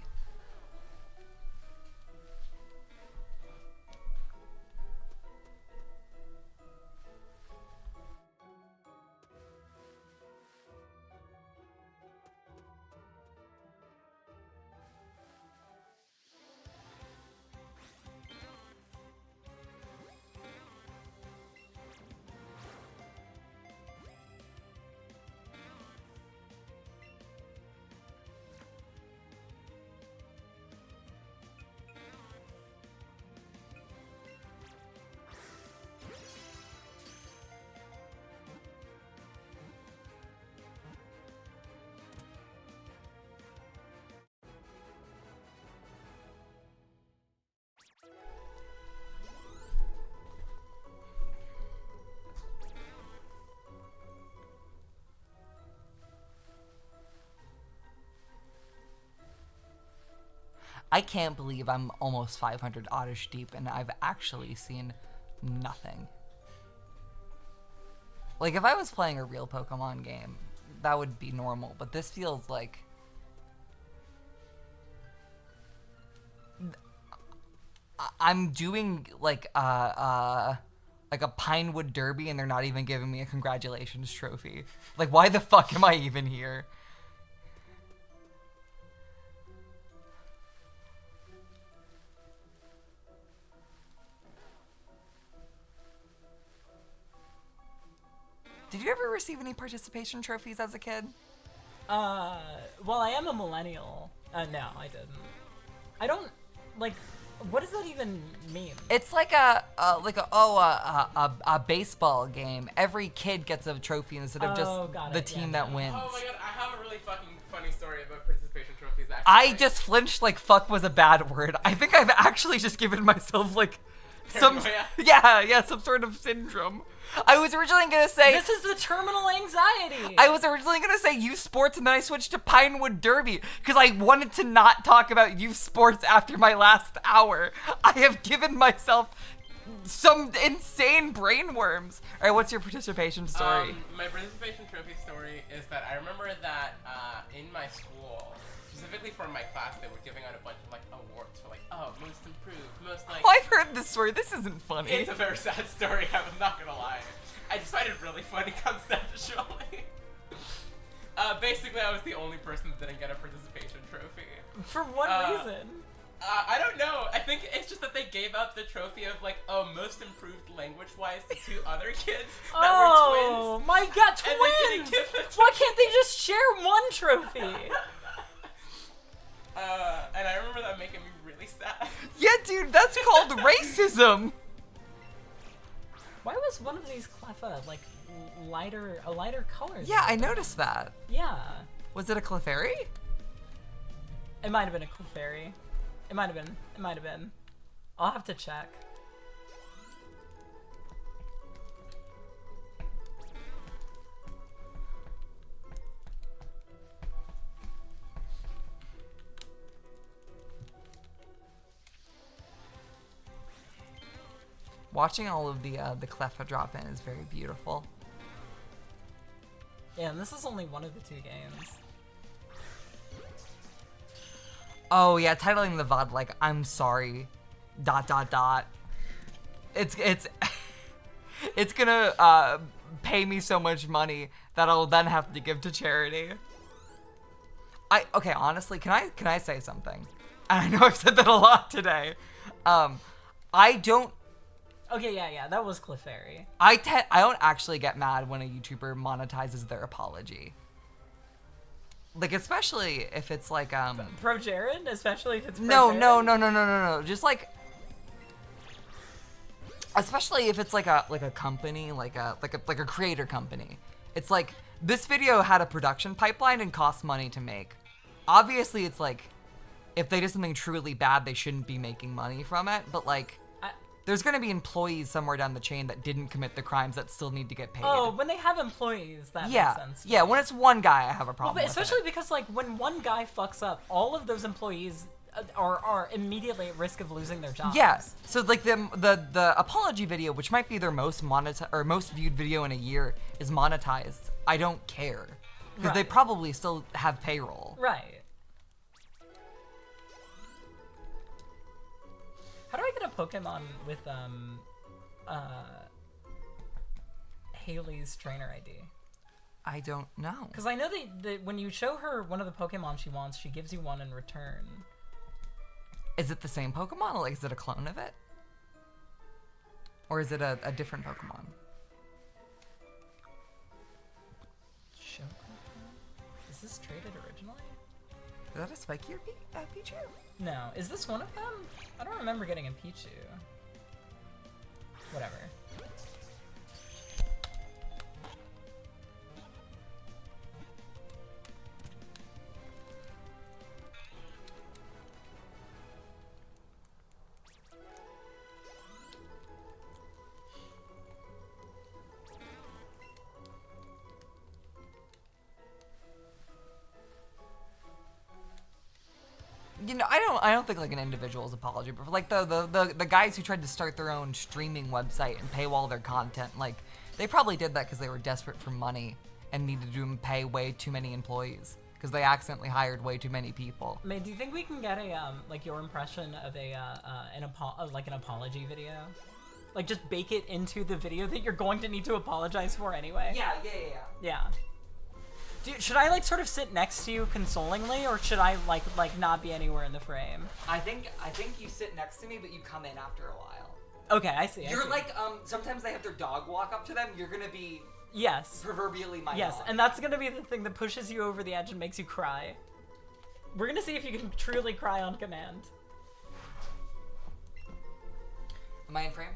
B: I can't believe I'm almost 500 oddish deep and I've actually seen nothing. Like, if I was playing a real Pokemon game, that would be normal, but this feels like... I'm doing, like a Pinewood Derby and they're not even giving me a congratulations trophy. Like, why the fuck am I even here? Did you ever receive any participation trophies as a kid?
A: Well, I am a millennial. No, I didn't. I don't, like, what does that even mean?
B: It's like a baseball game. Every kid gets a trophy instead of just the team that wins.
C: Oh my god, I have a really fucking funny story about participation trophies, actually.
B: I just flinched like fuck was a bad word. I think I've actually just given myself like some sort of syndrome. I was originally gonna say
A: this is the terminal anxiety.
B: I was originally gonna say youth sports, and then I switched to Pinewood Derby because I wanted to not talk about youth sports after my last hour. I have given myself some insane brain worms. All right, what's your participation story?
C: My participation trophy story is that I remember that in my school, specifically for my class, they were giving out a bunch of like awards for like, oh, most improved, most like.
B: Oh, I've heard this story. This isn't funny.
C: It's a very sad story. I'm not gonna lie. I just find it really funny conceptually. Basically, I was the only person that didn't get a participation trophy.
A: For what reason?
C: I don't know. I think it's just that they gave out the trophy of like, oh, most improved language-wise to two other kids that were twins.
A: Oh my god, twins! Why can't they just share one trophy?
C: And I remember that making me really sad.
B: Yeah, dude, that's called racism.
A: Why was one of these Cleffa like a lighter color?
B: Yeah, I noticed that.
A: Yeah.
B: Was it a Clefairy?
A: It might have been a Clefairy. It might have been. It might have been. I'll have to check.
B: Watching all of the Cleffa drop in is very beautiful.
A: Yeah, and this is only one of the two games.
B: Oh yeah, titling the VOD like I'm sorry, ... It's it's gonna pay me so much money that I'll then have to give to charity. Okay, honestly, can I say something? And I know I've said that a lot today. I don't.
A: Okay, yeah, that was Clefairy.
B: I don't actually get mad when a YouTuber monetizes their apology. Like, especially if it's like
A: Pro Jared, especially if it's Pro
B: No.
A: Jared?
B: Just like, especially if it's like a company, like a creator company. It's like this video had a production pipeline and cost money to make. Obviously, it's like if they did something truly bad, they shouldn't be making money from it. But like, there's gonna be employees somewhere down the chain that didn't commit the crimes that still need to get paid.
A: Oh, when they have employees, that makes sense.
B: Yeah, when it's one guy, I have a problem.
A: Well, but
B: with
A: especially
B: it.
A: because like when one guy fucks up, all of those employees are immediately at risk of losing their jobs.
B: Yes. So like the apology video, which might be their most viewed video in a year, is monetized. I don't care. Because they probably still have payroll.
A: Right. How do I get a Pokemon with Haley's trainer ID?
B: I don't know.
A: Because I know that when you show her one of the Pokemon she wants, she gives you one in return.
B: Is it the same Pokemon? Like, is it a clone of it? Or is it a different Pokemon?
A: Show Is this traded originally?
B: Is that a spiky or Pichu?
A: No. Is this one of them? I don't remember getting a Pichu. Whatever.
B: You know, I don't think like an individual's apology, but for like the guys who tried to start their own streaming website and paywall their content, like they probably did that because they were desperate for money and needed to pay way too many employees because they accidentally hired way too many people.
A: May, do you think we can get a like your impression of an apology video? Like just bake it into the video that you're going to need to apologize for anyway? Yeah. Should I like sort of sit next to you consolingly, or should I like not be anywhere in the frame?
B: I think you sit next to me, but you come in after a while.
A: Okay, I see.
B: You're like sometimes they have their dog walk up to them. You're gonna be proverbially my
A: yes,
B: dog.
A: and that's gonna be the thing that pushes you over the edge and makes you cry. We're gonna see if you can truly cry on command.
B: Am I in frame?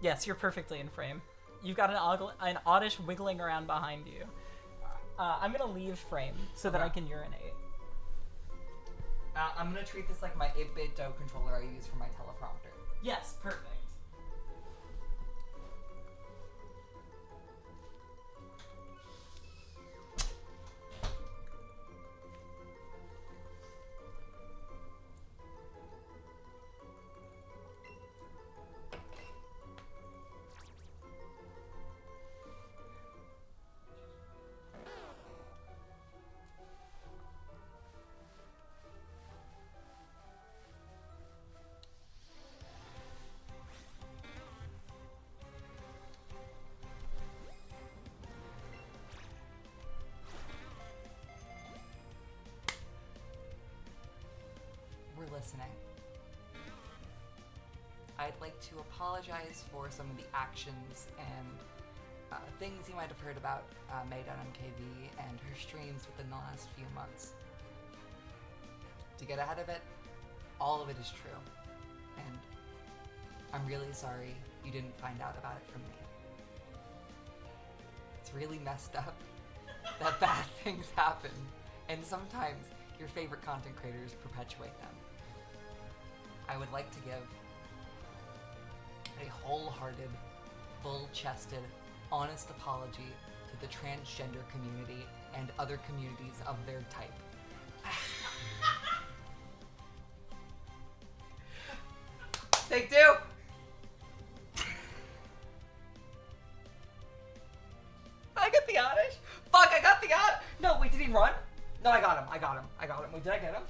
A: Yes, you're perfectly in frame. You've got an oddish wiggling around behind you. I'm gonna leave frame so that I can urinate.
B: I'm gonna treat this like my 8-bit DOE controller I use for my teleprompter.
A: Yes, perfect.
B: Listening. I'd like to apologize for some of the actions and things you might have heard about maedotmkv and her streams within the last few months. To get ahead of it, all of it is true, and I'm really sorry you didn't find out about it from me. It's really messed up that bad things happen, and sometimes your favorite content creators perpetuate them. I would like to give a wholehearted, full-chested, honest apology to the transgender community and other communities of their type. Take two! I got the oddish? Fuck, I got the odd! No, wait, did he run? No, I got him. Wait, did I get him?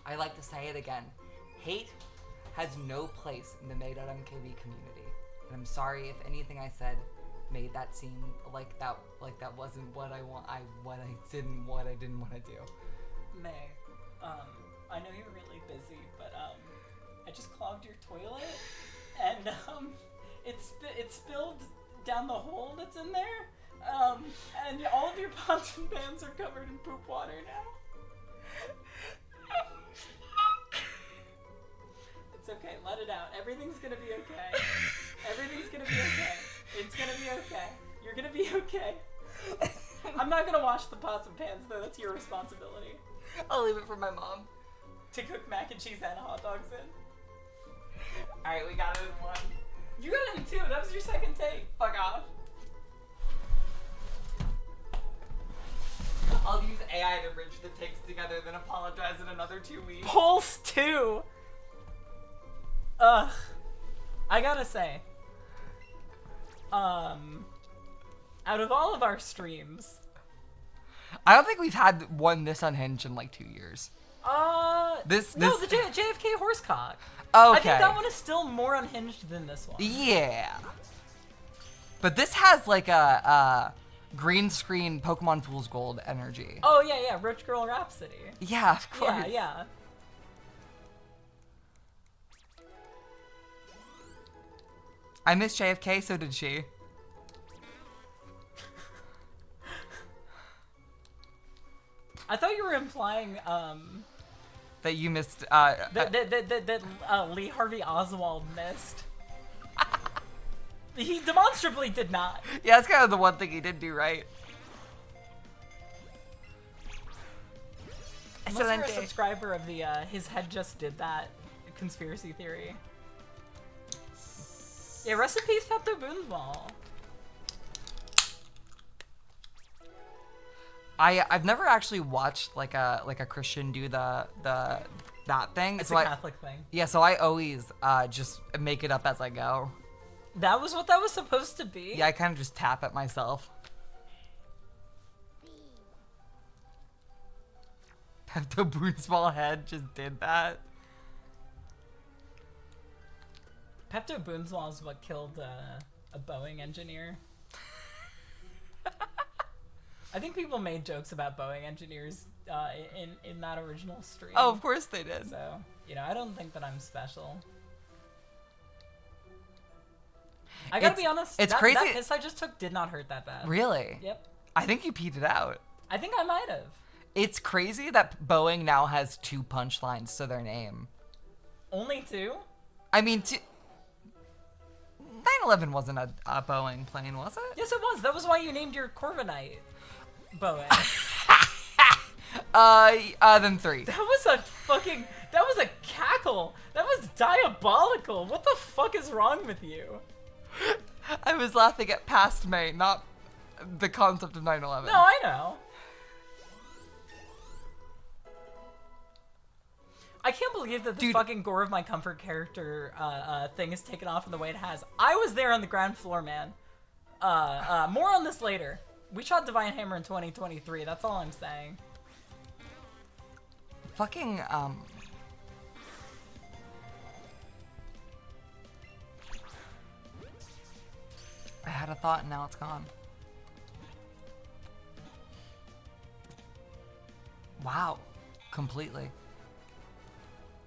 B: I like to say it again. Hate has no place in the maedotmkv community. And I'm sorry if anything I said made that seem like that wasn't what I didn't want to do.
A: May, I know you're really busy, but I just clogged your toilet, and it spilled down the hole that's in there, and all of your pots and pans are covered in poop water now. It's okay, let it out. Everything's gonna be okay. Everything's gonna be okay. It's gonna be okay. You're gonna be okay. I'm not gonna wash the pots and pans though. That's your responsibility.
B: I'll leave it for my mom.
A: To cook mac and cheese and hot dogs in.
B: Alright, we got it in one.
A: You got it in two. That was your second take. Fuck off.
B: I'll use AI to bridge the takes together, then apologize in another 2 weeks.
A: Pulse 2. Ugh. I gotta say. Out of all of our streams.
B: I don't think we've had one this unhinged in like 2 years. This
A: No, the JFK horsecock.
B: Okay.
A: I think that one is still more unhinged than this one.
B: Yeah. But this has like a green screen Pokemon Fool's Gold energy.
A: Oh, yeah, Rich Girl Rhapsody.
B: Yeah, of course.
A: Yeah.
B: I miss JFK, so did she.
A: I thought you were implying,
B: That you missed,
A: that Lee Harvey Oswald missed. He demonstrably did not.
B: Yeah, that's kind of the one thing he did do right.
A: Unless you're a subscriber of the, his head just did that conspiracy theory. Yeah, rest in peace, Pepto Boonsball.
B: I've never actually watched like a Christian do that thing.
A: It's
B: so
A: a Catholic thing.
B: Yeah, so I always just make it up as I go.
A: That was what that was supposed to be?
B: Yeah, I kind of just tap at myself. Pepto Boonsball head just did that.
A: Pepto Boonsball is what killed a Boeing engineer. I think people made jokes about Boeing engineers in that original stream.
B: Oh, of course they did.
A: So, I don't think that I'm special. I gotta be honest,
B: it's
A: that
B: crazy.
A: That piss I just took did not hurt that bad.
B: Really?
A: Yep.
B: I think you peed it out.
A: I think I might have.
B: It's crazy that Boeing now has 2 punchlines to their name.
A: Only 2?
B: I mean, 9/11 wasn't a Boeing plane, was it?
A: Yes, it was. That was why you named your Corviknight Boeing.
B: Then 3.
A: That was a cackle. That was diabolical. What the fuck is wrong with you?
B: I was laughing at past May, not the concept of 9/11.
A: No, I know. I can't believe that the fucking Gore of My Comfort character thing is taken off in the way it has. I was there on the ground floor, man. More on this later. We shot Divine Hammer in 2023, that's all I'm saying.
B: Fucking, I had a thought and now it's gone. Wow. Completely.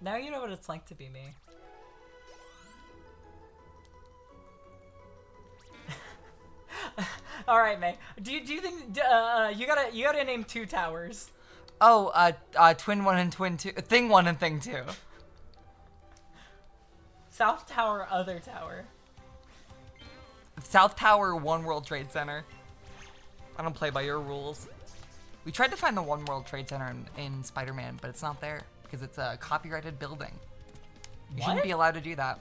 A: Now you know what it's like to be me. All right, May. Do you think you gotta name 2 towers?
B: Oh, Twin 1 and Twin 2. Thing 1 and Thing 2.
A: South Tower, Other Tower.
B: South Tower, One World Trade Center. I don't play by your rules. We tried to find the One World Trade Center in Spider-Man, but it's not there because it's a copyrighted building. You shouldn't be allowed to do that.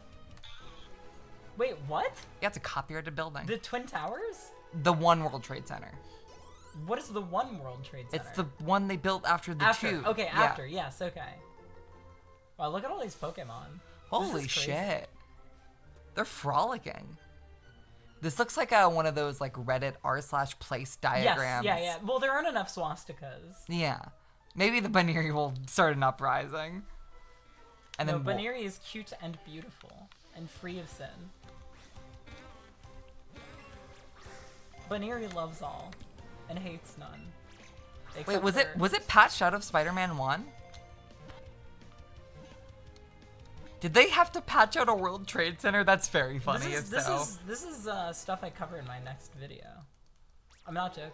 A: Wait, what?
B: Yeah, it's a copyrighted building.
A: The Twin Towers?
B: The One World Trade Center.
A: What is the One World Trade Center?
B: It's the one they built after the 2.
A: Okay,
B: yeah.
A: after. Yes, okay. Wow, look at all these Pokemon.
B: Holy shit. They're frolicking. This looks like one of those like Reddit r/place diagrams.
A: Yes, yeah. Well, there aren't enough swastikas.
B: Yeah. Maybe the Baneri will start an uprising. And
A: no,
B: then
A: Baneri is cute and beautiful and free of sin. Baneri loves all and hates none.
B: Wait, was it patched out of Spider-Man 1? Did they have to patch out a World Trade Center? That's very funny.
A: This is stuff I cover in my next video. I'm not joking.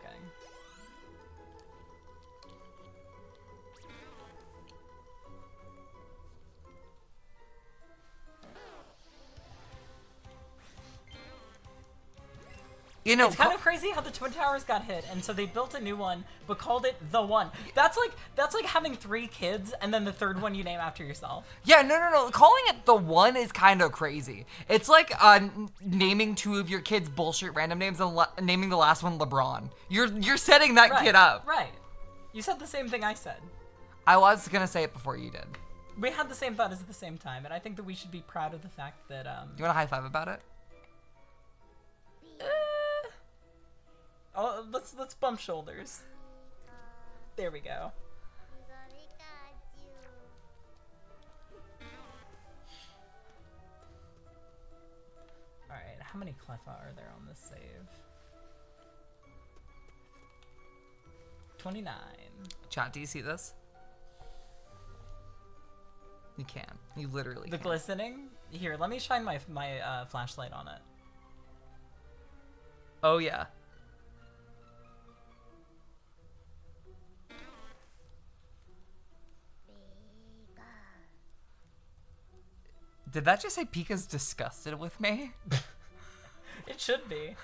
B: You know,
A: It's kind of crazy how the Twin Towers got hit, and so they built a new one, but called it the One. That's like having 3 kids, and then the third one you name after yourself.
B: Yeah, no. Calling it the One is kind of crazy. It's like naming 2 of your kids bullshit random names and naming the last one LeBron. You're setting that kid up.
A: Right. You said the same thing I said.
B: I was gonna say it before you did.
A: We had the same thought at the same time, and I think that we should be proud of the fact that
B: You want a high five about it?
A: Oh, let's bump shoulders. There we go. All right, how many cleffa are there on this save? 29.
B: Chat, do you see this? You can. You literally
A: The
B: can.
A: glistening? Here, let me shine my flashlight on it.
B: Oh, yeah. Did that just say Pika's disgusted with me?
A: It should be.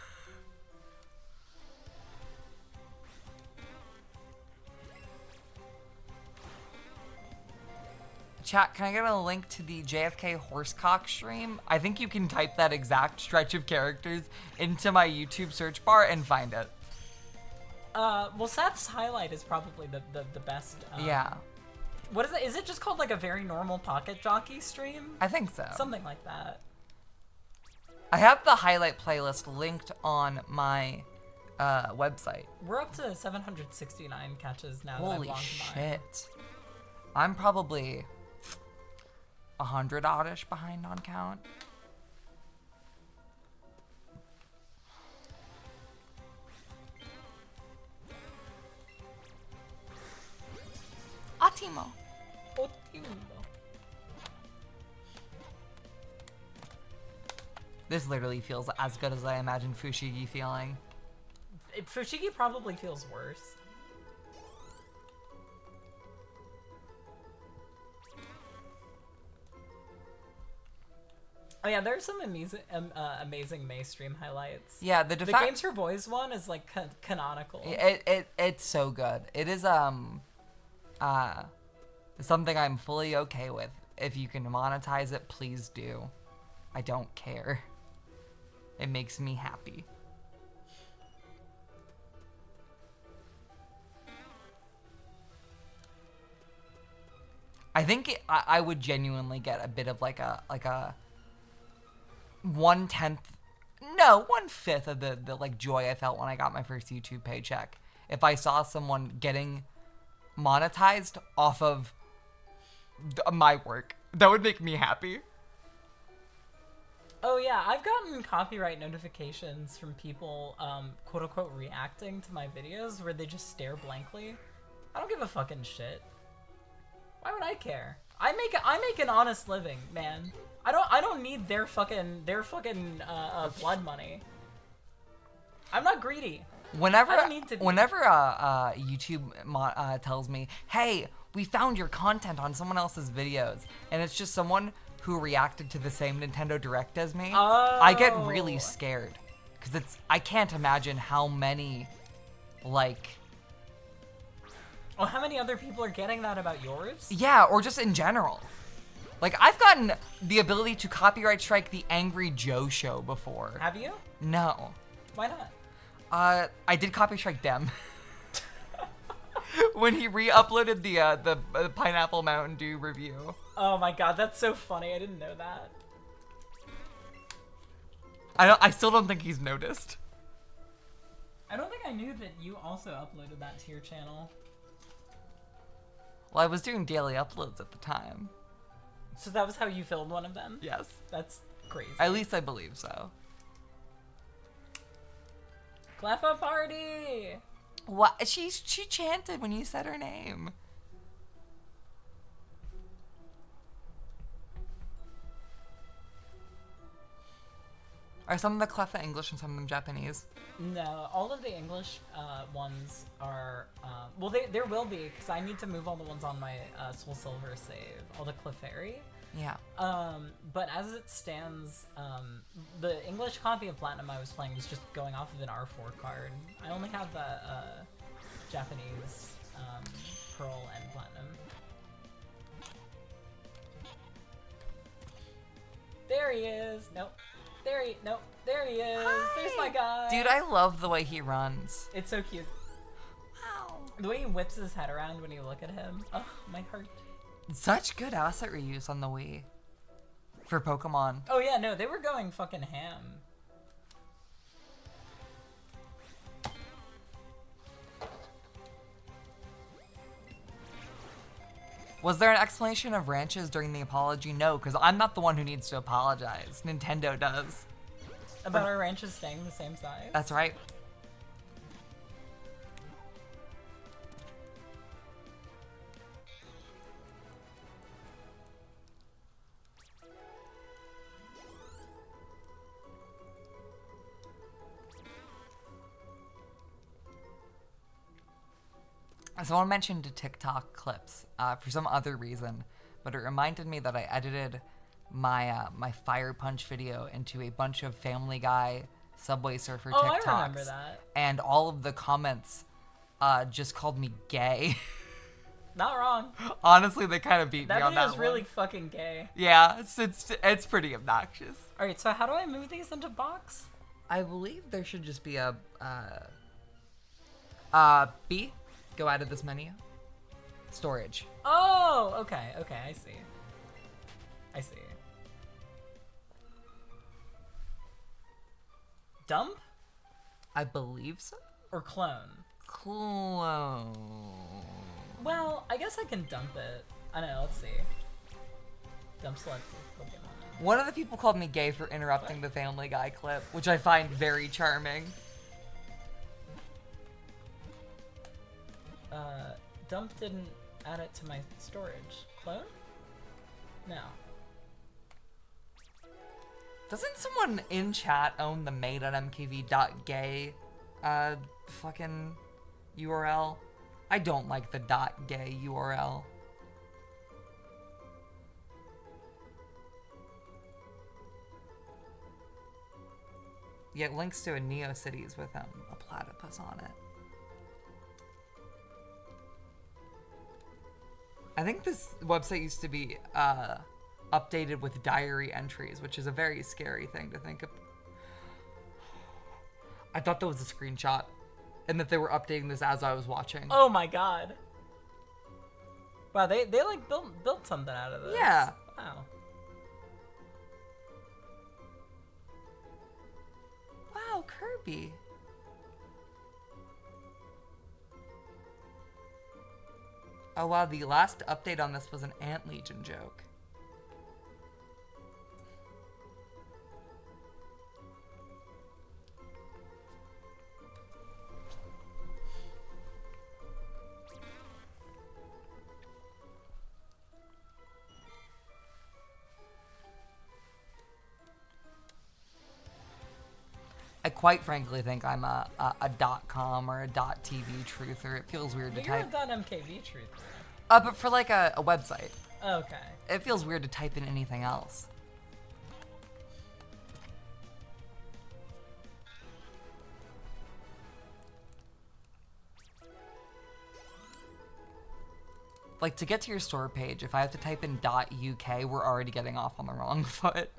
B: Chat, can I get a link to the JFK Horsecock stream? I think you can type that exact stretch of characters into my YouTube search bar and find it.
A: Well, Seth's highlight is probably the best.
B: Yeah.
A: What is it? Is it just called like a very normal pocket jockey stream?
B: I think so.
A: Something like that.
B: I have the highlight playlist linked on my website.
A: We're up to 769 catches now.
B: Holy
A: that I've logged mine.
B: shit. I'm probably 100 oddish behind on count. Ottimo. This literally feels as good as I imagine Fushigi feeling.
A: Fushigi probably feels worse. Oh yeah, there's some amazing May stream highlights.
B: Yeah, the
A: Games for Boys one is like canonical.
B: It's so good. It is something I'm fully okay with. If you can monetize it, please do. I don't care. It makes me happy. I think I would genuinely get a bit of like a 1/10, no, 1/5 of the like joy I felt when I got my first YouTube paycheck. If I saw someone getting monetized off of my work, that would make me happy.
A: Oh yeah, I've gotten copyright notifications from people, quote unquote, reacting to my videos where they just stare blankly. I don't give a fucking shit. Why would I care? I make an honest living, man. I don't need their fucking blood money. I'm not greedy.
B: Whenever
A: I don't need to be.
B: YouTube tells me, "Hey, we found your content on someone else's videos," and it's just someone who reacted to the same Nintendo Direct as me, I get really scared because I can't imagine how many, like.
A: Oh, how many other people are getting that about yours?
B: Yeah, or just in general. Like, I've gotten the ability to copyright strike the Angry Joe show before.
A: Have you?
B: No.
A: Why not?
B: I did copyright strike Dem. When he re-uploaded the Pineapple Mountain Dew review.
A: Oh my god, that's so funny. I didn't know that.
B: I still don't think he's noticed.
A: I don't think I knew that you also uploaded that to your channel.
B: Well, I was doing daily uploads at the time.
A: So that was how you filled one of them?
B: Yes.
A: That's crazy.
B: At least I believe so.
A: Cleffa party!
B: What? She chanted when you said her name. Are some of the Cleffa English and some of them Japanese?
A: No, all of the English ones are, well, there will be, because I need to move all the ones on my Soul Silver save, all the Clefairy.
B: Yeah.
A: But as it stands, the English copy of Platinum I was playing was just going off of an R4 card. I only have the Japanese Pearl and Platinum. There he is. Nope. There he is.
B: Hi.
A: There's my guy.
B: Dude, I love the way he runs.
A: It's so cute.
B: Wow.
A: The way he whips his head around when you look at him. Oh, my heart.
B: Such good asset reuse on the Wii. For Pokemon.
A: Oh yeah, no, they were going fucking ham.
B: Was there an explanation of ranches during the apology? No, because I'm not the one who needs to apologize. Nintendo does.
A: About our ranches staying the same size?
B: That's right. Someone mentioned TikTok clips for some other reason, but it reminded me that I edited my my Fire Punch video into a bunch of Family Guy, Subway Surfer TikToks.
A: I remember that.
B: And all of the comments just called me gay.
A: Not wrong.
B: Honestly, they kind of beat me on that
A: video's
B: one.
A: really fucking gay.
B: Yeah, it's pretty obnoxious.
A: Alright, so how do I move these into box?
B: I believe there should just be a B. Go out of this menu. Storage.
A: Oh, okay, I see. Dump?
B: I believe so.
A: Or clone?
B: Clone.
A: Well, I guess I can dump it. I don't know, let's see. Dump select Pokemon.
B: One of the people called me gay for interrupting the Family Guy clip, which I find very charming.
A: Dump didn't add it to my storage. Clone? No.
B: Doesn't someone in chat own the maedotmkv.gay fucking URL? I don't like the .gay URL. Yet links to a Neocities with a platypus on it. I think this website used to be updated with diary entries, which is a very scary thing to think of. I thought that was a screenshot, and that they were updating this as I was watching.
A: Oh my god. Wow, they like built something out of this.
B: Yeah.
A: Wow.
B: Wow, Kirby. Oh wow, the last update on this was an Ant Legion joke. I quite frankly think I'm a .com or a .tv truther. It feels weird to
A: But you're
B: type.
A: a .mkv truth.
B: But for like a website,
A: Okay.
B: it feels weird to type in anything else. Like, to get to your store page, if I have to type in .uk, we're already getting off on the wrong foot.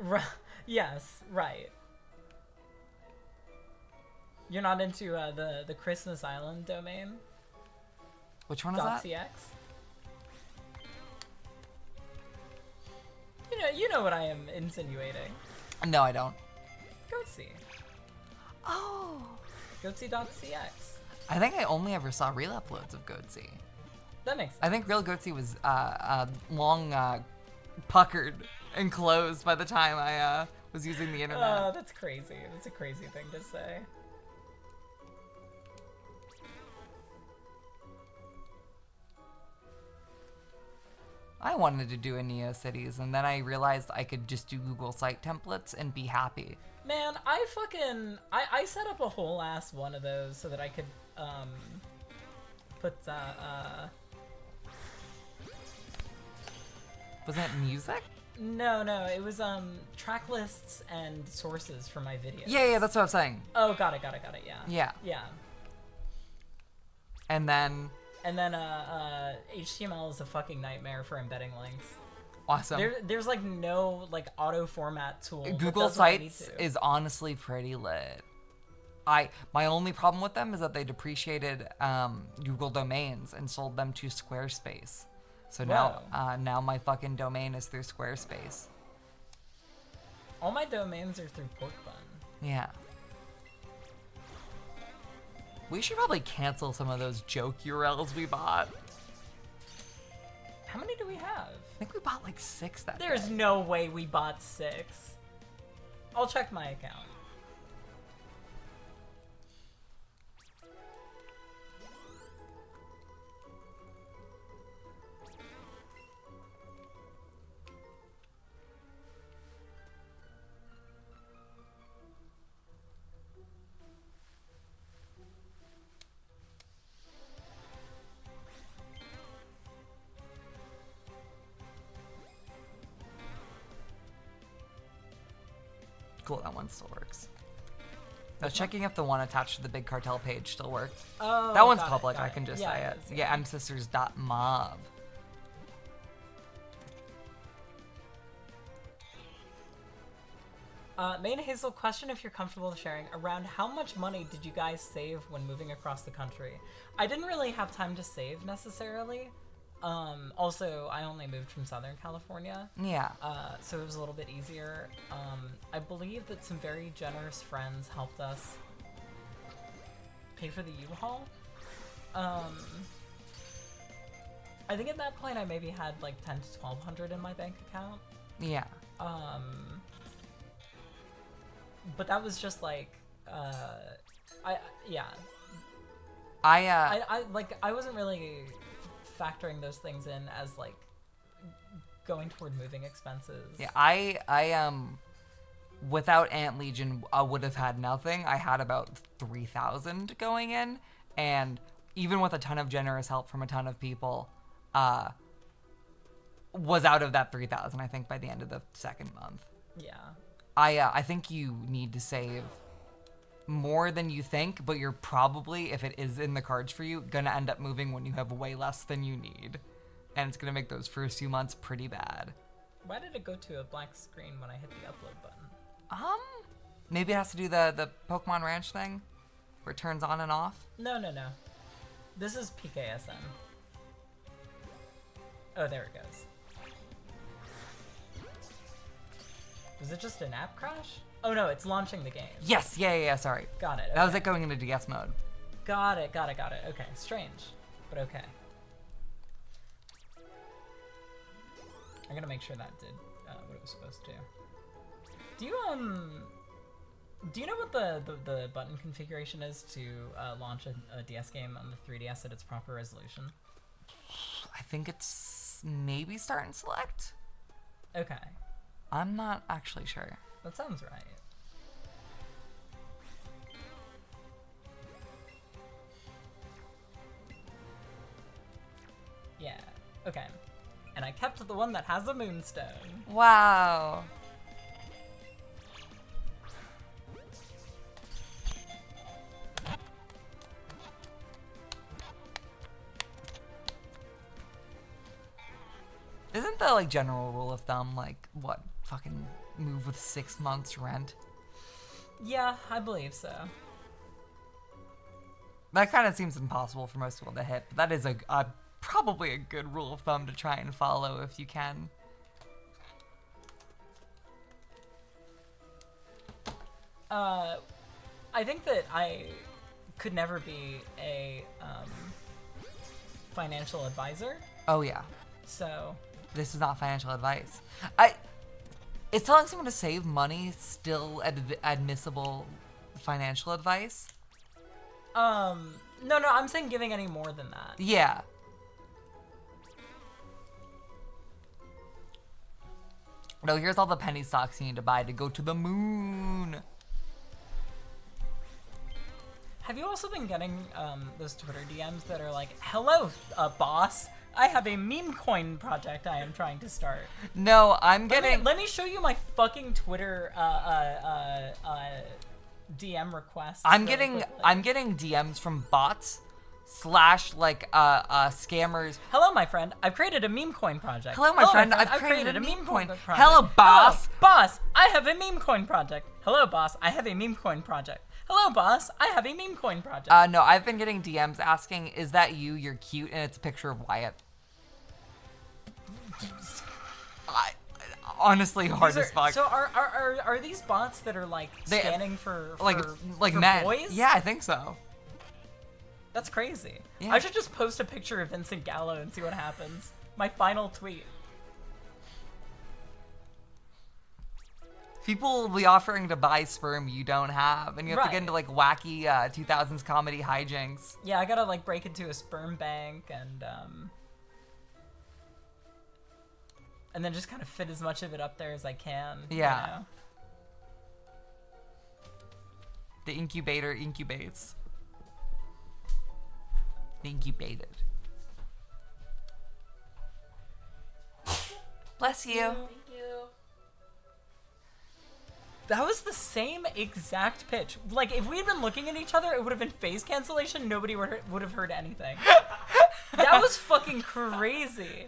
A: Yes, right. You're not into the Christmas Island domain?
B: Which one is that?
A: .cx? You know what I am insinuating.
B: No, I don't.
A: Goatsy.
B: Oh.
A: Goatsy.cx.
B: I think I only ever saw real uploads of Goatsy.
A: That makes sense.
B: I think real Goatsy was long puckered and closed by the time I was using the internet.
A: Oh, that's crazy. That's a crazy thing to say.
B: I wanted to do a Neocities, and then I realized I could just do Google site templates and be happy.
A: Man, I set up a whole ass one of those so that I could put
B: Was that music?
A: No, it was track lists and sources for my videos.
B: Yeah, that's what I'm saying.
A: Oh, got it. Yeah.
B: Yeah. And then
A: HTML is a fucking nightmare for embedding links.
B: awesome.
A: There's like no like auto format tool.
B: Google Sites is honestly pretty lit. My only problem with them is that they depreciated Google domains and sold them to Squarespace. So now my fucking domain is through Squarespace.
A: All my domains are through Porkbun.
B: Yeah. We should probably cancel some of those joke URLs we bought.
A: How many do we have?
B: I think we bought like 6 that
A: There's
B: day.
A: no way we bought 6. I'll check my account.
B: Cool, that one still works. I was checking if the one attached to the big cartel page still worked.
A: Oh,
B: that one's
A: got
B: public,
A: got
B: I can just
A: Yeah,
B: say it.
A: is,
B: Yeah, msisters.mob.
A: Main Hazel, question if you're comfortable sharing. Around how much money did you guys save when moving across the country? I didn't really have time to save necessarily. Also, I only moved from Southern California.
B: Yeah.
A: So it was a little bit easier. I believe that some very generous friends helped us pay for the U-Haul. I think at that point I maybe had like 10 to 1200 in my bank account.
B: Yeah.
A: But that was just like, I wasn't really factoring those things in as like going toward moving expenses.
B: Yeah, I without Ant Legion, I would have had nothing. I had about 3,000 going in, and even with a ton of generous help from a ton of people, was out of that 3,000, I think, by the end of the second month.
A: Yeah.
B: I think you need to save more than you think, but you're probably, if it is in the cards for you, gonna end up moving when you have way less than you need. And it's gonna make those first few months pretty bad.
A: Why did it go to a black screen when I hit the upload button?
B: Maybe it has to do the Pokemon Ranch thing, where it turns on and off.
A: No. This is PKSN. Oh, there it goes. Was it just an app crash? Oh no, it's launching the game.
B: Yes, yeah, sorry.
A: Got it.
B: That was
A: okay.
B: it going into DS mode.
A: Got it. Okay, strange, but okay. I'm gonna make sure that did what it was supposed to. Do you know what the button configuration is to launch a DS game on the 3DS at its proper resolution?
B: I think it's maybe start and select.
A: Okay.
B: I'm not actually sure.
A: That sounds right. Yeah, okay. And I kept the one that has a moonstone.
B: Wow. Isn't the like general rule of thumb like what fucking move with 6 months rent?
A: Yeah, I believe so.
B: That kind of seems impossible for most people to hit, but that is a probably a good rule of thumb to try and follow if you can.
A: I think that I could never be a financial advisor.
B: Oh yeah.
A: So
B: This is not financial advice. Is telling someone to save money still admissible financial advice?
A: no, I'm saying giving any more than that.
B: Yeah. No, here's all the penny stocks you need to buy to go to the moon.
A: Have you also been getting those Twitter DMs that are like, "Hello, boss. I have a meme coin project I am trying to start.
B: No, I'm getting.
A: Let me show you my fucking Twitter DM requests.
B: I'm
A: really
B: getting.
A: quickly.
B: I'm getting DMs from bots / scammers.
A: Hello, my friend. I've created a meme coin project.
B: Hello, my friend. I've created a meme coin
A: project.
B: Hello, boss.
A: Hello, boss. I have a meme coin project. Hello, boss. I have a meme coin project. Hello, boss. I have a meme coin project.
B: No, I've been getting DMs asking, "Is that you? You're cute," and it's a picture of Wyatt. Honestly, hard as fuck.
A: So are these bots that are like scanning for
B: men?
A: boys?
B: Yeah, I think so.
A: That's crazy.
B: Yeah.
A: I should just post a picture of Vincent Gallo and see what happens. My final tweet.
B: People will be offering to buy sperm you don't have, and you have to get into like wacky 2000s comedy hijinks.
A: Yeah, I gotta like break into a sperm bank and then just kind of fit as much of it up there as I can.
B: Yeah.
A: You know?
B: The incubator incubates. The incubated. Bless you.
A: Thank you. That was the same exact pitch. Like, if we had been looking at each other, it would have been phase cancellation. Nobody would have heard anything. That was fucking crazy.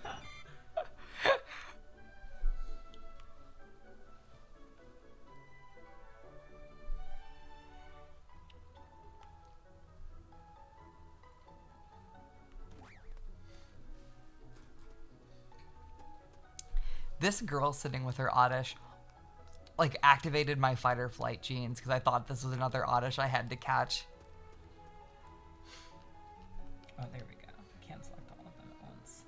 B: This girl sitting with her oddish, like, activated my fight or flight genes because I thought this was another oddish I had to catch.
A: Oh, there we go. I can't select all of them at once.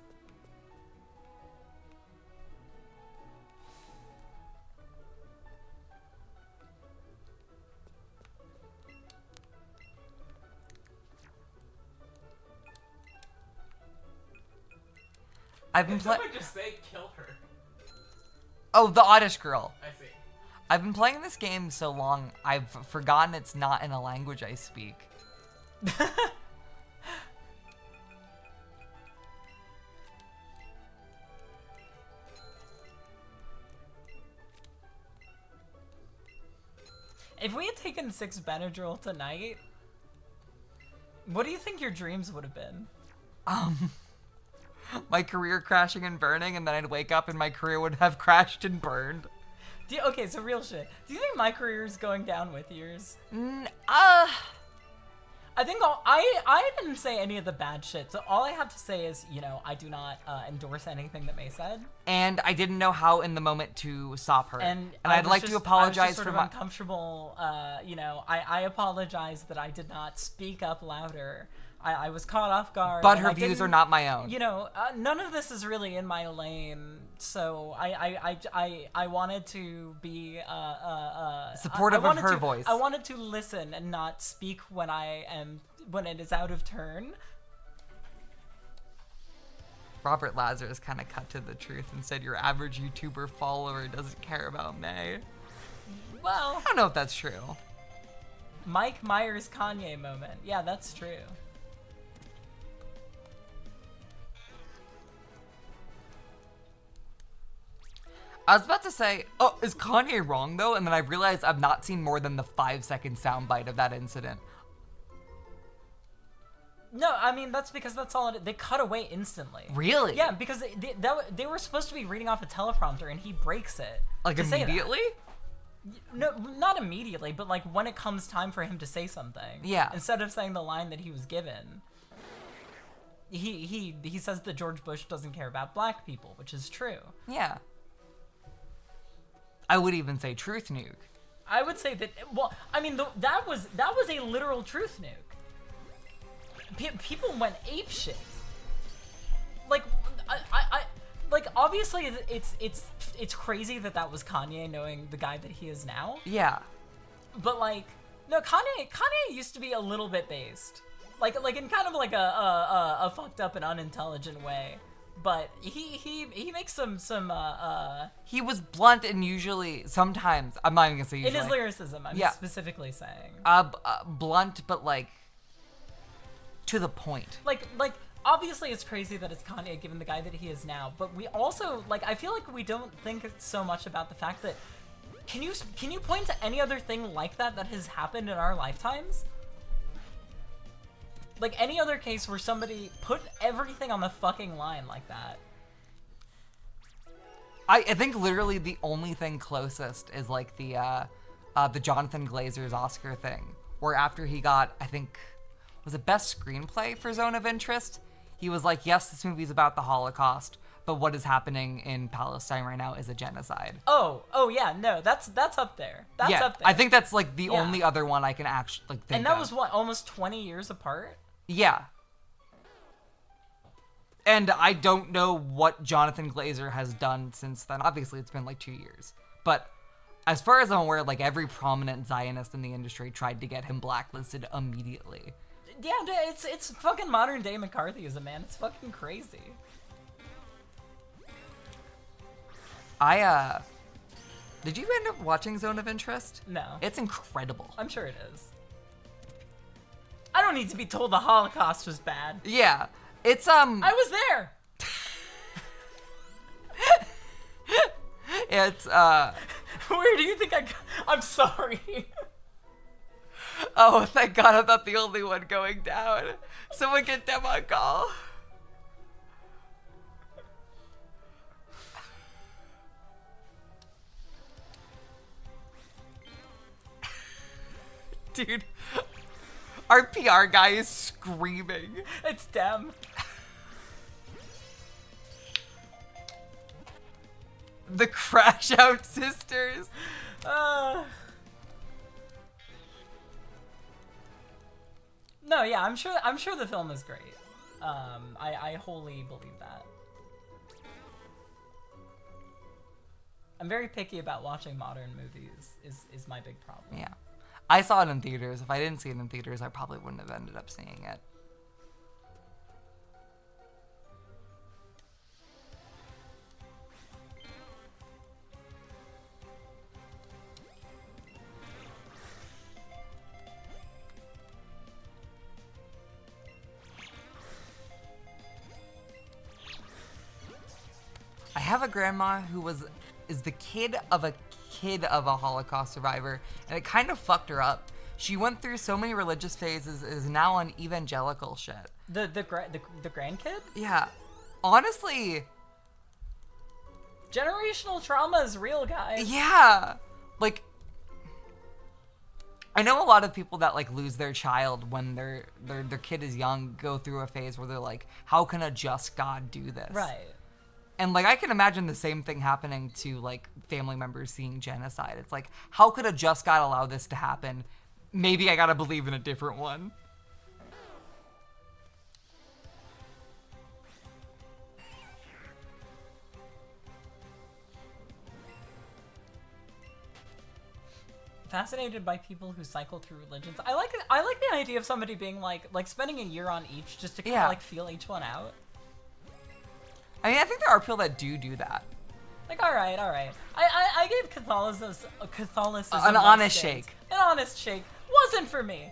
B: I've been
C: Did
B: playing.
C: someone just say kill her?
B: Oh, the oddish girl.
C: I see.
B: I've been playing this game so long, I've forgotten it's not in a language I speak.
A: If we had taken 6 Benadryl tonight, what do you think your dreams would have been?
B: My career crashing and burning, and then I'd wake up and my career would have crashed and burned.
A: Okay, so real shit. Do you think my career is going down with yours? I think I didn't say any of the bad shit, so all I have to say is, you know, I do not endorse anything that May said.
B: And I didn't know how in the moment to stop her.
A: And
B: I'd like to apologize
A: I was just
B: for
A: sort
B: my
A: of uncomfortable. You know, I apologize that I did not speak up louder. I was caught off guard.
B: But
A: and
B: her
A: I
B: views are
A: didn't-
B: not my own.
A: You know, none of this is really in my lane, so I wanted to be
B: supportive
A: I
B: of
A: wanted
B: her
A: to-
B: voice.
A: I wanted to listen and not speak when it is out of turn.
B: Robert Lazarus kind of cut to the truth and said your average YouTuber follower doesn't care about May.
A: Well,
B: I don't know if that's true.
A: Mike Myers Kanye moment. Yeah, that's true.
B: I was about to say, oh, is Kanye wrong though? And then I realized I've not seen more than the 5-second soundbite of that incident.
A: No, I mean, that's because that's all they cut away instantly.
B: Really?
A: Yeah, because they were supposed to be reading off a teleprompter and he breaks it.
B: Like
A: to say that.
B: immediately?
A: No, not immediately, but like when it comes time for him to say something.
B: Yeah.
A: Instead of saying the line that he was given, he says that George Bush doesn't care about black people, which is true.
B: Yeah. I would even say truth nuke.
A: I would say that. Well, I mean, that was a literal truth nuke. People went ape shit. Like, I like obviously it's crazy that was Kanye knowing the guy that he is now.
B: Yeah.
A: But like, no, Kanye used to be a little bit based, like in kind of like a fucked up and unintelligent way. But he makes some
B: He was blunt and usually sometimes I'm not even gonna say usually.
A: in his lyricism. I'm
B: Yeah.
A: specifically saying
B: Blunt, but like to the point.
A: like obviously it's crazy that it's Kanye given the guy that he is now, but we also, like, I feel like we don't think so much about the fact that, can you point to any other thing like that has happened in our lifetimes? Like, any other case where somebody put everything on the fucking line like that?
B: I think literally the only thing closest is, like, the Jonathan Glazer's Oscar thing, where after he got, I think, was it Best Screenplay for Zone of Interest? He was like, yes, this movie's about the Holocaust, but what is happening in Palestine right now is a genocide.
A: Oh yeah, no, that's up there. That's up there.
B: I think that's, like, the only other one I can actually, like, think
A: And that
B: of.
A: was, what, almost 20 years apart?
B: Yeah. And I don't know what Jonathan Glazer has done since then. Obviously, it's been, like, 2 years. But as far as I'm aware, like, every prominent Zionist in the industry tried to get him blacklisted immediately.
A: Yeah, it's fucking modern day McCarthyism, man. It's fucking crazy.
B: Did you end up watching Zone of Interest?
A: No.
B: It's incredible.
A: I'm sure it is. I don't need to be told the Holocaust was bad.
B: Yeah. It's,
A: I was there!
B: It's,
A: Where do you think I'm sorry.
B: Oh, thank God, I'm not the only one going down. Someone get them on call. Dude, our PR guy is screaming.
A: It's Dem.
B: The Crash Out Sisters.
A: No, yeah, I'm sure the film is great. I wholly believe that. I'm very picky about watching modern movies. Is my big problem.
B: Yeah. I saw it in theaters. If I didn't see it in theaters, I probably wouldn't have ended up seeing it. I have a grandma who is the kid of a Holocaust survivor, and it kind of fucked her up. She went through so many religious phases, is now on evangelical shit.
A: The grandkid?
B: Yeah. Honestly,
A: generational trauma is real, guys.
B: Yeah. Like, I know a lot of people that, like, lose their child when their kid is young, go through a phase where they're like, how can a just God do this?
A: Right.
B: And, like, I can imagine the same thing happening to, like, family members seeing genocide. It's like, how could a just God allow this to happen? Maybe I gotta believe in a different one.
A: Fascinated by people who cycle through religions. I like the idea of somebody being like spending a year on each just to kind of like feel each one out.
B: I mean, I think there are people that do that.
A: Like, all right. I gave Catholicism
B: an honest shake.
A: An honest shake. Wasn't for me.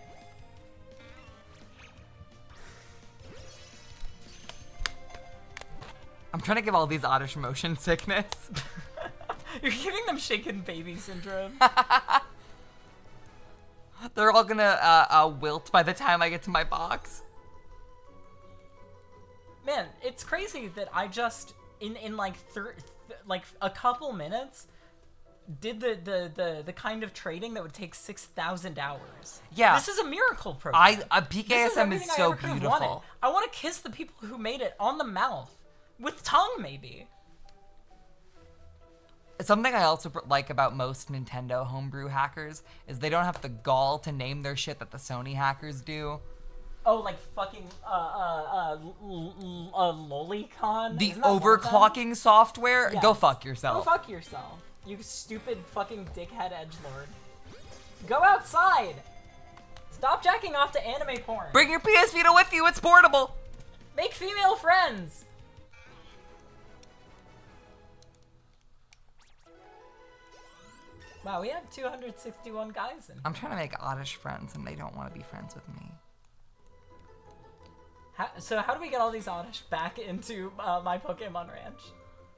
B: I'm trying to give all these oddish motion sickness.
A: You're giving them shaken baby syndrome.
B: They're all gonna wilt by the time I get to my box.
A: Man, it's crazy that I just in like a couple minutes did the kind of trading that would take 6,000 hours.
B: Yeah,
A: this is a miracle program.
B: PKSM is so beautiful.
A: I want to kiss the people who made it on the mouth with tongue, maybe.
B: Something I also like about most Nintendo homebrew hackers is they don't have the gall to name their shit that the Sony hackers do.
A: Oh, like fucking Lolicon?
B: The overclocking software?
A: Yes.
B: Go fuck yourself.
A: Go fuck yourself, you stupid fucking dickhead edgelord. Go outside! Stop jacking off to anime porn!
B: Bring your PS Vita with you, it's portable!
A: Make female friends! Wow, we have 261 guys in here.
B: I'm trying to make oddish friends and they don't want to be friends with me.
A: So how do we get all these Oddish back into my Pokemon Ranch?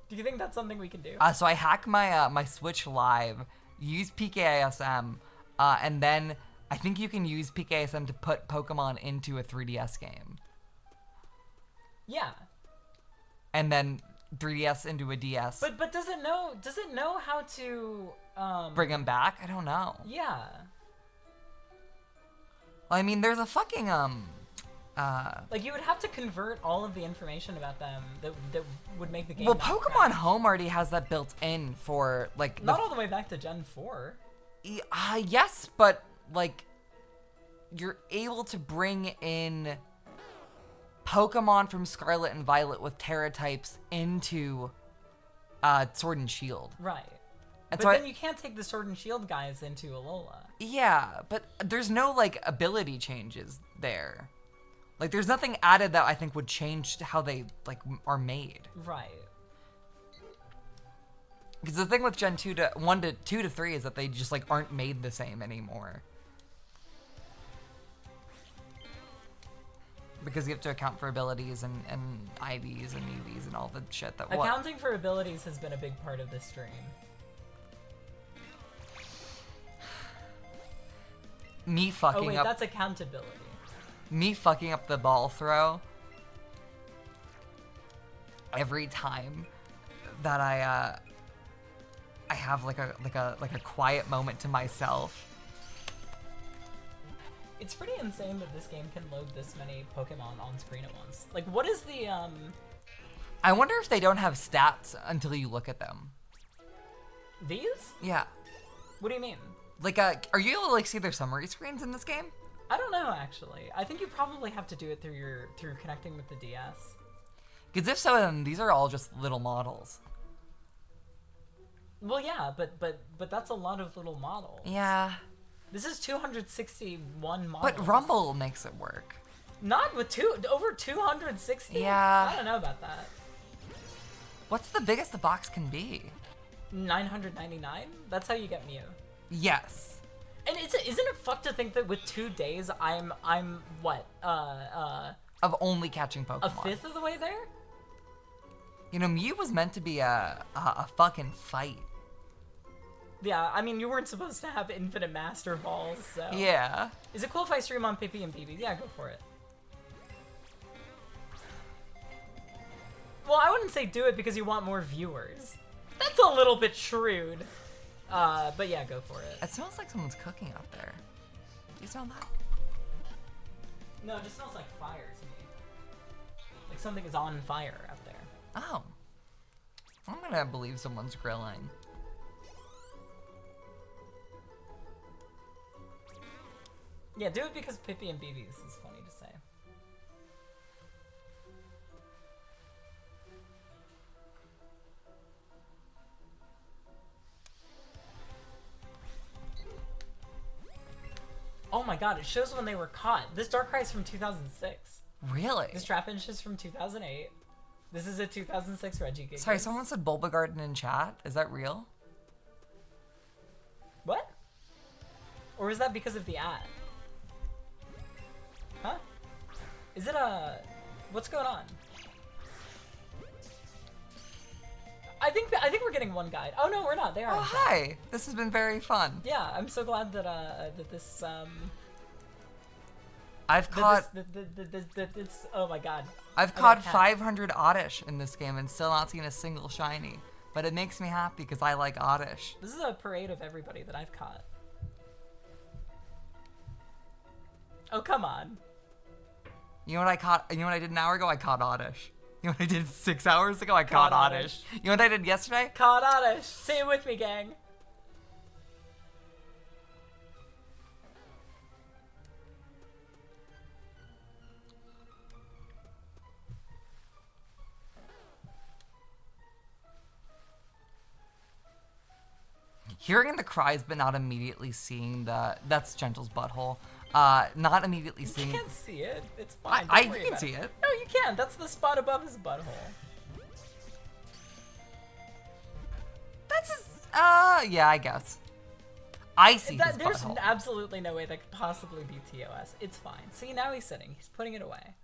A: Do you think that's something we can do?
B: So I hack my my Switch Live, use PKISM, and then I think you can use PKISM to put Pokemon into a 3DS game.
A: Yeah. And
B: then 3DS into a DS.
A: But does it know how to
B: bring them back? I don't know.
A: Yeah.
B: I mean, there's a fucking
A: like you would have to convert all of the information about them that would make the game.
B: Well, Pokemon Home already has that built in for like
A: not all the way back to Gen 4.
B: Yes, but like you're able to bring in Pokemon from Scarlet and Violet with Terra types into Sword and Shield.
A: Right.
B: And
A: but
B: so
A: then you can't take the Sword and Shield guys into Alola.
B: Yeah, but there's no like ability changes there. Like there's nothing added that I think would change how they like are made.
A: Right.
B: Because the thing with Gen 1 to 2 to 3 is that they just like aren't made the same anymore. Because you have to account for abilities and IVs and UVs and all the shit that
A: accounting for abilities has been a big part of this stream.
B: Me fucking
A: Oh wait,
B: up.
A: that's accountability.
B: Me fucking up the ball throw every time that I have like a quiet moment to myself.
A: It's pretty insane that this game can load this many Pokemon on screen at once. Like, what is the
B: I wonder if they don't have stats until you look at them.
A: These?
B: Yeah.
A: What do you mean?
B: Like, are you able to like see their summary screens in this game?
A: I don't know actually. I think you probably have to do it through connecting with the DS.
B: Because if so, then these are all just little models.
A: Well, yeah, but that's a lot of little models.
B: Yeah.
A: This is 261 models.
B: But Rumble makes it work.
A: Not with over 260?
B: Yeah.
A: I don't know about that.
B: What's the biggest the box can be?
A: 999? That's how you get Mew.
B: Yes.
A: And isn't it fucked to think that with 2 days I'm what?
B: Of only catching Pokemon.
A: A fifth of the way there?
B: You know, Mew was meant to be a fucking fight.
A: Yeah, I mean, you weren't supposed to have infinite Master Balls, so...
B: Yeah.
A: Is it cool if I stream on Pippi and BB? Yeah, go for it. Well, I wouldn't say do it because you want more viewers. That's a little bit shrewd. But yeah, go for it.
B: It smells like someone's cooking out there. Do you smell that?
A: No, it just smells like fire to me. Like something is on fire out there.
B: Oh. I'm gonna believe someone's grilling.
A: Yeah, do it because Pippi and BB's is funny to say. Oh my god, it shows when they were caught. This Darkrai's from 2006.
B: Really?
A: This Trapinch is from 2008. This is a 2006 Regigigas.
B: Sorry, someone said Bulbagarden in chat. Is that real?
A: What? Or is that because of the ad? Huh? Is it a... What's going on? I think we're getting one guide. Oh no, we're not. They are.
B: Oh, hi. This has been very fun.
A: Yeah, I'm so glad that that this
B: I've caught.
A: This, oh my god.
B: I've caught 500 Oddish in this game and still not seen a single shiny. But it makes me happy because I like Oddish.
A: This is a parade of everybody that I've caught. Oh come on.
B: You know what I caught? You know what I did an hour ago? I caught Oddish. You know what I did 6 hours ago? I caught Oddish. You know what I did yesterday?
A: Caught Oddish. Say it with me, gang.
B: Hearing the cries but not immediately seeing that's Gentle's butthole. Not immediately seeing.
A: You can't see it. It's fine.
B: I can see it.
A: No, you can't. That's the spot above his butthole.
B: That's his. Yeah, I guess. I see his
A: There's
B: butthole.
A: absolutely no way that could possibly be TOS. It's fine. See, now he's sitting. He's putting it away.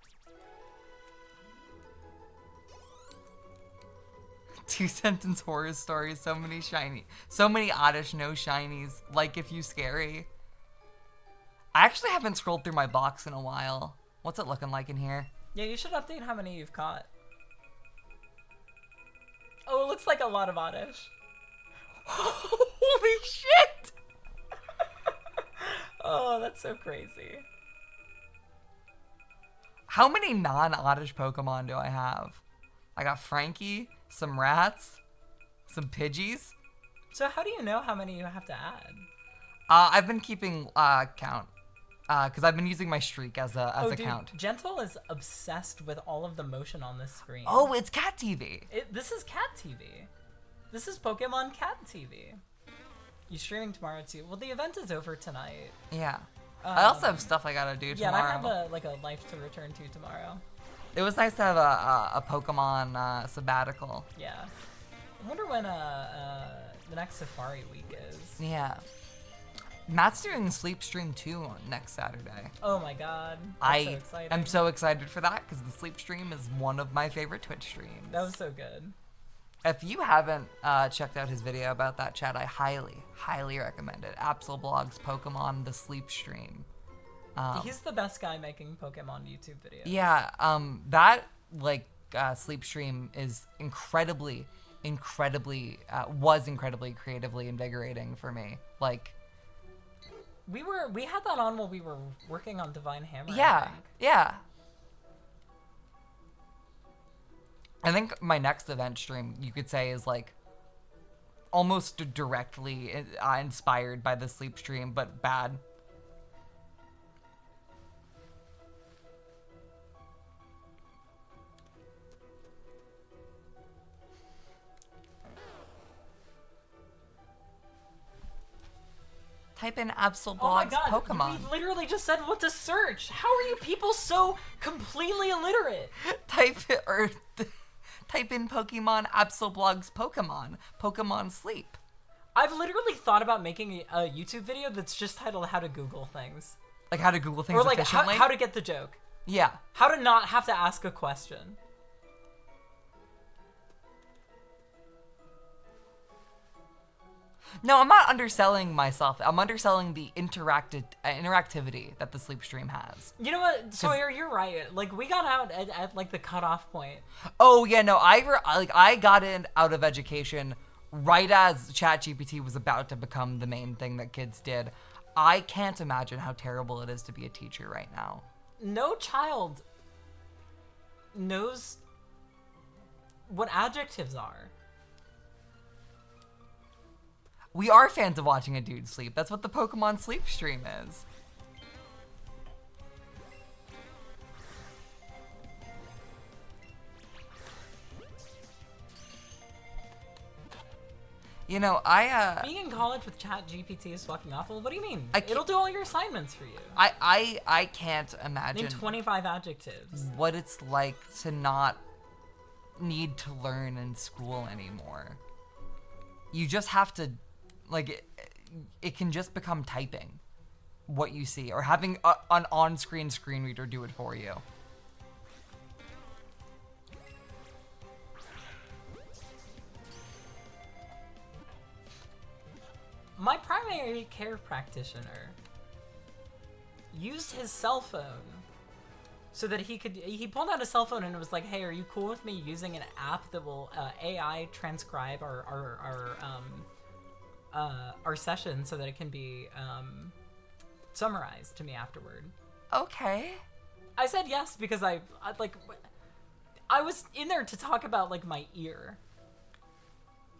B: 2-sentence horror stories, so many oddish no shinies, like if you scary. I actually haven't scrolled through my box in a while. What's it looking like in here?
A: Yeah, you should update how many you've caught. Oh, it looks like a lot of oddish.
B: Holy shit!
A: Oh, that's so crazy.
B: How many non-oddish Pokemon do I have? I got Frankie, some rats, some Pidgeys.
A: So how do you know how many you have to add?
B: I've been keeping count. Because I've been using my streak as a count.
A: Gentle is obsessed with all of the motion on this screen.
B: Oh, it's Cat TV.
A: This is Cat TV. This is Pokemon Cat TV. You streaming tomorrow too? Well, the event is over tonight.
B: Yeah. I also have stuff I gotta do tomorrow.
A: Yeah, and I have a life to return to tomorrow.
B: It was nice to have a Pokemon sabbatical.
A: Yeah. I wonder when the next Safari week is.
B: Yeah. Matt's doing the sleep stream too on next Saturday.
A: Oh my god. That's so exciting.
B: am so excited for that because the sleep stream is one of my favorite Twitch streams.
A: That was so good.
B: If you haven't checked out his video about that, chat, I highly recommend it. Absolblog's Pokemon The Sleep Stream.
A: He's the best guy making Pokemon YouTube videos.
B: Yeah, that sleep stream is was incredibly creatively invigorating for me. Like,
A: we had that on while we were working on Divine Hammer.
B: Yeah, yeah. I think my next event stream, you could say, is like almost directly inspired by the sleep stream, but bad. Type in Absolblog's Pokemon.
A: We literally just said what to search. How are you people so completely illiterate?
B: Type in Pokemon Absolblog's Pokemon Sleep.
A: I've literally thought about making a YouTube video that's just titled "How to Google Things,"
B: like how to Google things
A: or like
B: efficiently.
A: how to get the joke.
B: Yeah.
A: How to not have to ask a question.
B: No, I'm not underselling myself. I'm underselling the interactivity that the sleep stream has.
A: You know what, Sawyer, you're right. Like, we got out at like the cutoff point.
B: Oh yeah, no, I got out of education right as ChatGPT was about to become the main thing that kids did. I can't imagine how terrible it is to be a teacher right now.
A: No child knows what adjectives are.
B: We are fans of watching a dude sleep. That's what the Pokemon sleep stream is. You know,
A: being in college with ChatGPT is fucking awful. What do you mean?
B: It'll
A: do all your assignments for you.
B: I can't imagine.
A: Name 25 adjectives.
B: What it's like to not need to learn in school anymore. You just have to, like, it can just become typing what you see, or having an on-screen screen reader do it for you.
A: My primary care practitioner used his cell phone so that he pulled out a cell phone and it was like, hey, are you cool with me using an app that will AI transcribe our session so that it can be summarized to me afterward?
B: Okay.
A: I said yes because I was in there to talk about like my ear.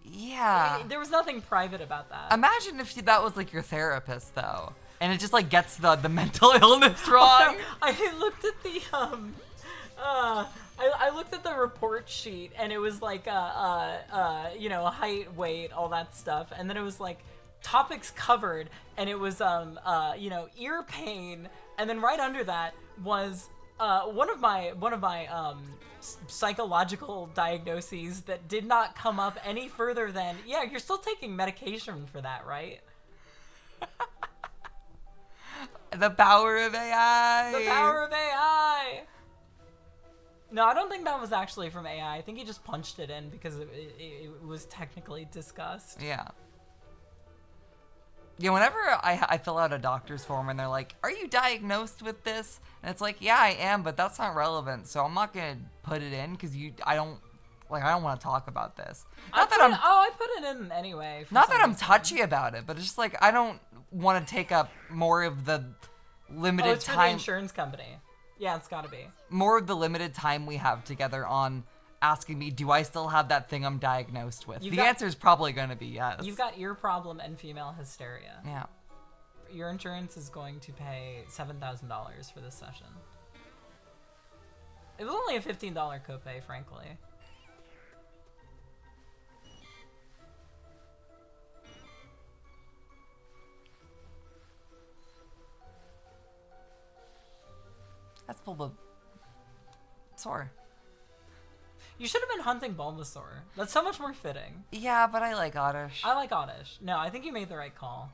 B: Yeah.
A: There was nothing private about that.
B: Imagine if that was like your therapist though, and it just like gets the mental illness wrong.
A: Oh, no. I looked at the I looked at the report sheet and it was like you know, height, weight, all that stuff, and then it was like topics covered, and it was you know, ear pain, and then right under that was one of my psychological diagnoses that did not come up any further than, yeah, you're still taking medication for that, right?
B: The power of AI.
A: The power of AI. No, I don't think that was actually from AI. I think he just punched it in because it was technically discussed.
B: Yeah. Yeah, whenever I fill out a doctor's form and they're like, are you diagnosed with this? And it's like, yeah, I am, but that's not relevant. So I'm not going to put it in because I don't want to talk about this.
A: I put it in anyway.
B: Not that I'm touchy about it, but it's just like, I don't want to take up more of the limited
A: it's
B: time.
A: for the insurance company. Yeah, it's got to be.
B: More of the limited time we have together on asking me, do I still have that thing I'm diagnosed with? The answer is probably going to be yes.
A: You've got ear problem and female hysteria.
B: Yeah.
A: Your insurance is going to pay $7,000 for this session. It was only a $15 copay, frankly.
B: That's Bulbasaur.
A: You should have been hunting Bulbasaur. That's so much more fitting.
B: Yeah, but I like Oddish.
A: I like Oddish. No, I think you made the right call.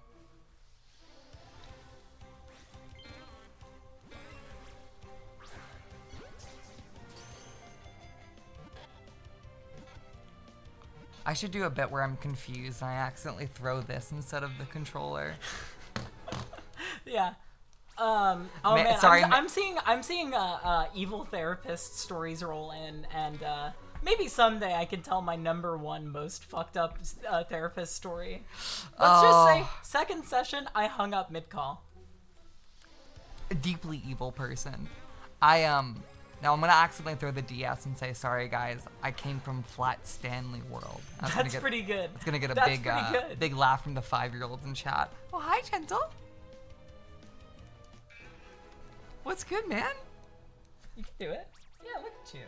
B: I should do a bit where I'm confused and I accidentally throw this instead of the controller.
A: Yeah. Man,
B: sorry,
A: I'm seeing evil therapist stories roll in, and maybe someday I can tell my #1 most fucked up therapist story. Let's just say, second session, I hung up mid-call.
B: A deeply evil person. Now I'm gonna accidentally throw the DS and say, sorry guys, I came from Flat Stanley World.
A: That's pretty good.
B: It's gonna get a big laugh from the 5-year-olds in chat. Oh, hi, Gentle. What's good, man?
A: You can do it. Yeah, look at you.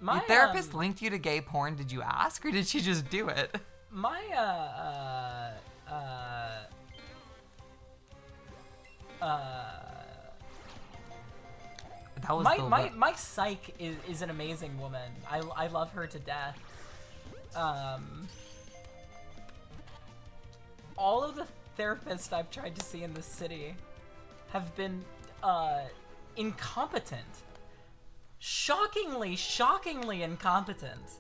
B: Your therapist linked you to gay porn, did you ask, or did she just do it?
A: My,
B: That was
A: my psych is an amazing woman. I love her to death. All of the therapists I've tried to see in this city have been incompetent. Shockingly incompetent.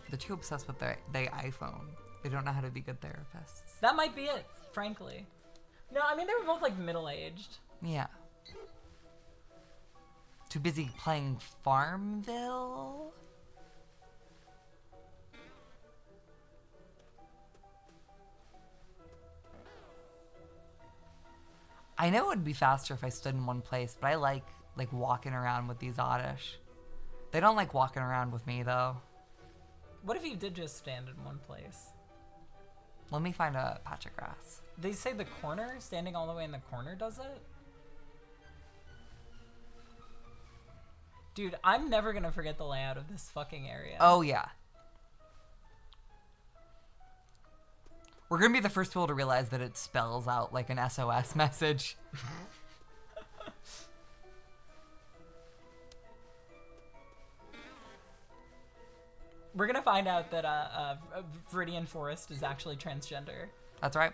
B: They're too obsessed with their iPhone. They don't know how to be good therapists.
A: That might be it, frankly. No, I mean, they were both, like, middle-aged.
B: Yeah. Too busy playing Farmville? I know it would be faster if I stood in one place, but I like walking around with these Oddish. They don't like walking around with me, though.
A: What if you did just stand in one place?
B: Let me find a patch of grass.
A: They say the corner, standing all the way in the corner does it? Dude, I'm never gonna forget the layout of this fucking area.
B: Oh, yeah. We're gonna be the first people to realize that it spells out like an SOS message.
A: We're gonna find out that Viridian Forest is actually transgender.
B: That's right.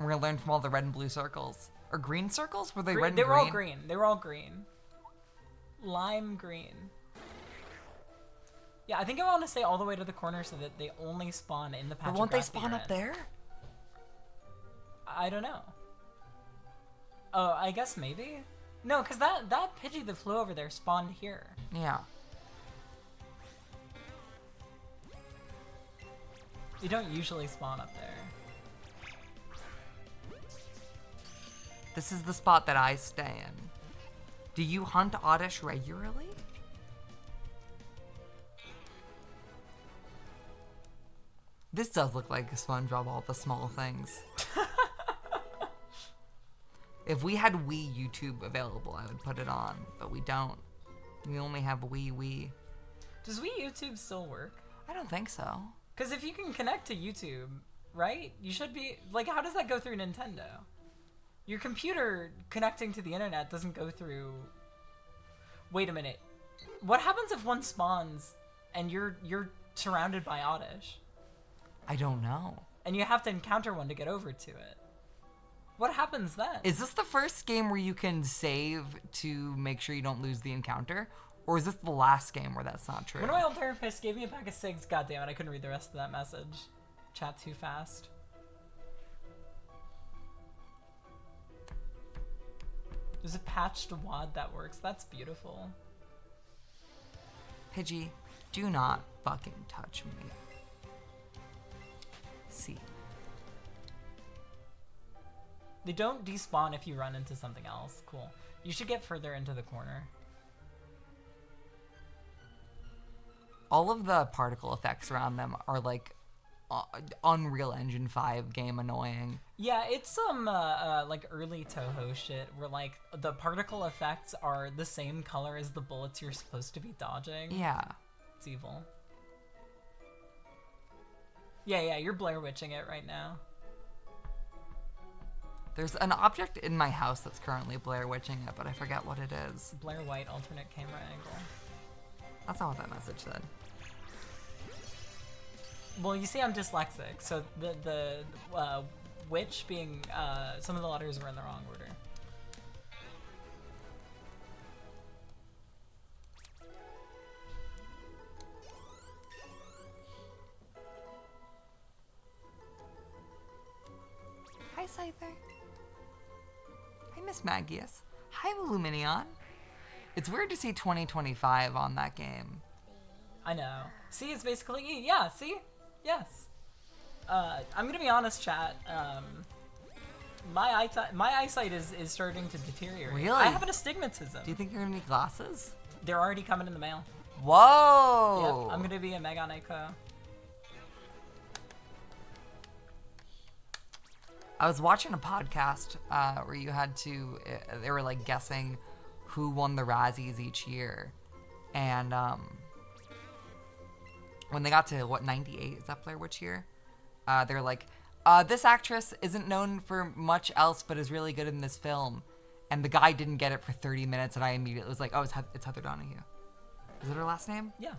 B: We're gonna learn from all the red and blue circles. Or green circles? Were they red and green?
A: They were all green. They were all green. Lime green. Yeah, I think I want to stay all the way to the corner so that they only spawn in the patch.
B: But won't they spawn up there?
A: I don't know. Oh, I guess maybe? No, because that Pidgey that flew over there spawned here.
B: Yeah.
A: You don't usually spawn up there.
B: This is the spot that I stay in. Do you hunt Oddish regularly? This does look like a SpongeBob, all the small things. If we had Wii YouTube available, I would put it on, but we don't. We only have Wii.
A: Does Wii YouTube still work?
B: I don't think so.
A: Because if you can connect to YouTube, right? You should be... Like, how does that go through Nintendo? Your computer connecting to the internet doesn't go through... Wait a minute. What happens if one spawns and you're surrounded by oddish.
B: I don't know.
A: And you have to encounter one to get over to it. What happens then?
B: Is this the first game where you can save to make sure you don't lose the encounter? Or is this the last game where that's not true?
A: One of my old therapists gave me a pack of cigs. God damn it, I couldn't read the rest of that message. Chat too fast. There's a patched WOD that works. That's beautiful.
B: Pidgey, do not fucking touch me. See.
A: They don't despawn if you run into something else. Cool. You should get further into the corner.
B: All of the particle effects around them are like Unreal Engine 5 game annoying.
A: Yeah, it's some like early Toho shit where like the particle effects are the same color as the bullets you're supposed to be dodging.
B: Yeah.
A: It's evil. Yeah, you're Blair Witching it right now.
B: There's an object in my house that's currently Blair Witching it, but I forget what it is.
A: Blair White alternate camera angle.
B: That's not what that message said.
A: Well, you see I'm dyslexic, so the witch being, some of the letters were in the wrong order.
B: Hi, Scyther. Hi, Miss Magius. Hi, Luminion. It's weird to see 2025 on that game.
A: I know. See, it's basically E. Yeah, see? Yes. I'm gonna be honest, chat. My eyesight is starting to deteriorate.
B: Really?
A: I have an astigmatism.
B: Do you think you're gonna need glasses?
A: They're already coming in the mail.
B: Whoa!
A: Yep, I'm gonna be a Megan Echo.
B: I was watching a podcast where you had to, they were like guessing who won the Razzies each year. And when they got to, what, 98? Is that Blair Witch year? They're like, this actress isn't known for much else but is really good in this film. And the guy didn't get it for 30 minutes and I immediately was like, oh, it's Heather Donahue. Is it her last name?
A: Yeah.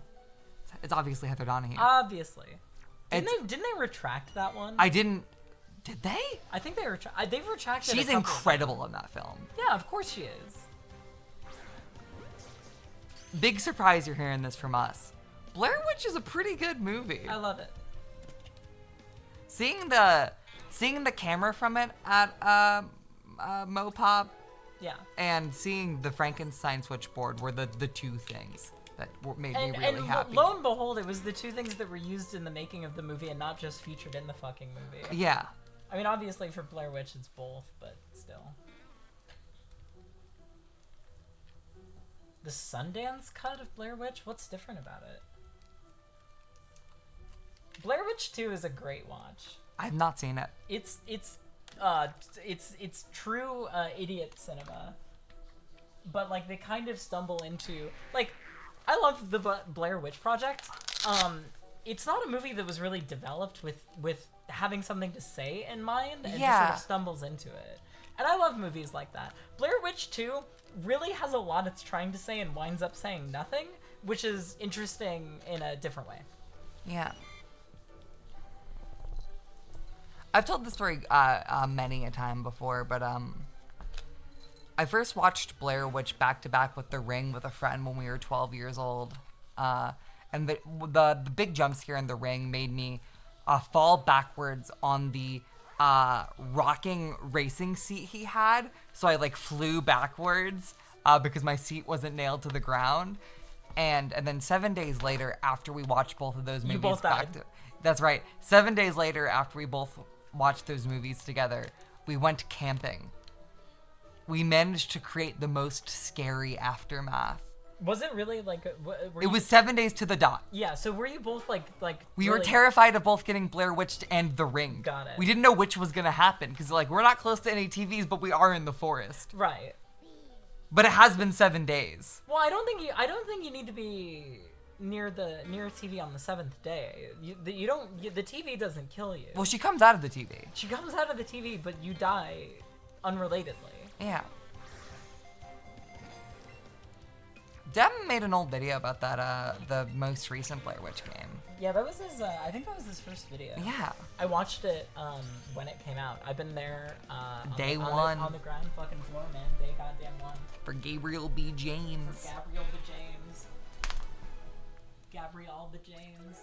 B: It's obviously Heather Donahue.
A: Obviously. Didn't they retract that one?
B: I didn't. Did they?
A: I think they've retracted.
B: She's incredible in that film.
A: Yeah, of course she is.
B: Big surprise you're hearing this from us. Blair Witch is a pretty good movie.
A: I love it.
B: Seeing the camera from it at Mopop,
A: yeah,
B: and seeing the Frankenstein switchboard were the two things that made me really happy.
A: Lo and behold, it was the two things that were used in the making of the movie and not just featured in the fucking movie.
B: Yeah.
A: I mean, obviously for Blair Witch it's both, but still. The Sundance cut of Blair Witch? What's different about it? Blair Witch 2 is a great watch.
B: I've not seen it.
A: It's true idiot cinema. But like they kind of stumble into like I love the Blair Witch Project. It's not a movie that was really developed with having something to say in mind and just sort of stumbles into it. And I love movies like that. Blair Witch 2 really has a lot it's trying to say and winds up saying nothing, which is interesting in a different way.
B: Yeah. I've told the story many a time before, but I first watched Blair Witch back to back with The Ring with a friend when we were 12 years old. And the big jump scare in The Ring made me fall backwards on the rocking racing seat he had. So I like flew backwards because my seat wasn't nailed to the ground. And then 7 days later, after we watched both of those movies,
A: you both died.
B: That's right. 7 days later, after we both watched those movies together, we went camping. We managed to create the most scary aftermath.
A: Was it really like?
B: It was 7 days to the dot.
A: Yeah. So were you both like?
B: We
A: really...
B: were terrified of both getting Blair Witched and The Ring.
A: Got it.
B: We didn't know which was gonna happen because like we're not close to any TVs, but we are in the forest.
A: Right.
B: But it has been 7 days.
A: Well, I don't think you need to be near TV on the 7th day. The TV doesn't kill you.
B: Well, she comes out of the TV.
A: She comes out of the TV, but you die unrelatedly.
B: Yeah. Dem made an old video about that, the most recent Blair Witch game.
A: Yeah, that was his. I think that was his first video.
B: Yeah.
A: I watched it when it came out. I've been there.
B: Day one.
A: On the ground fucking floor, man. Day goddamn one.
B: For Gabriel B. James.
A: For Gabriel B. James. Gabrielle B. James.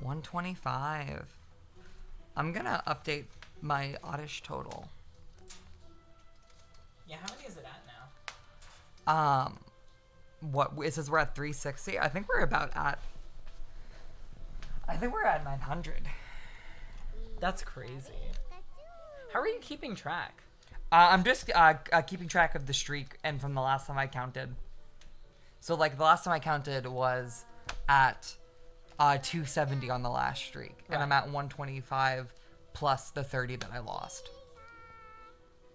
B: $125. I'm gonna update my oddish total.
A: Yeah, how many is it at now?
B: What it says we're at 360. I think we're at 900.
A: That's crazy. How are you keeping track?
B: I'm just keeping track of the streak and from the last time I counted. So like the last time I counted was at 270 on the last streak,
A: Right.
B: and I'm at 125 plus the 30 that I lost.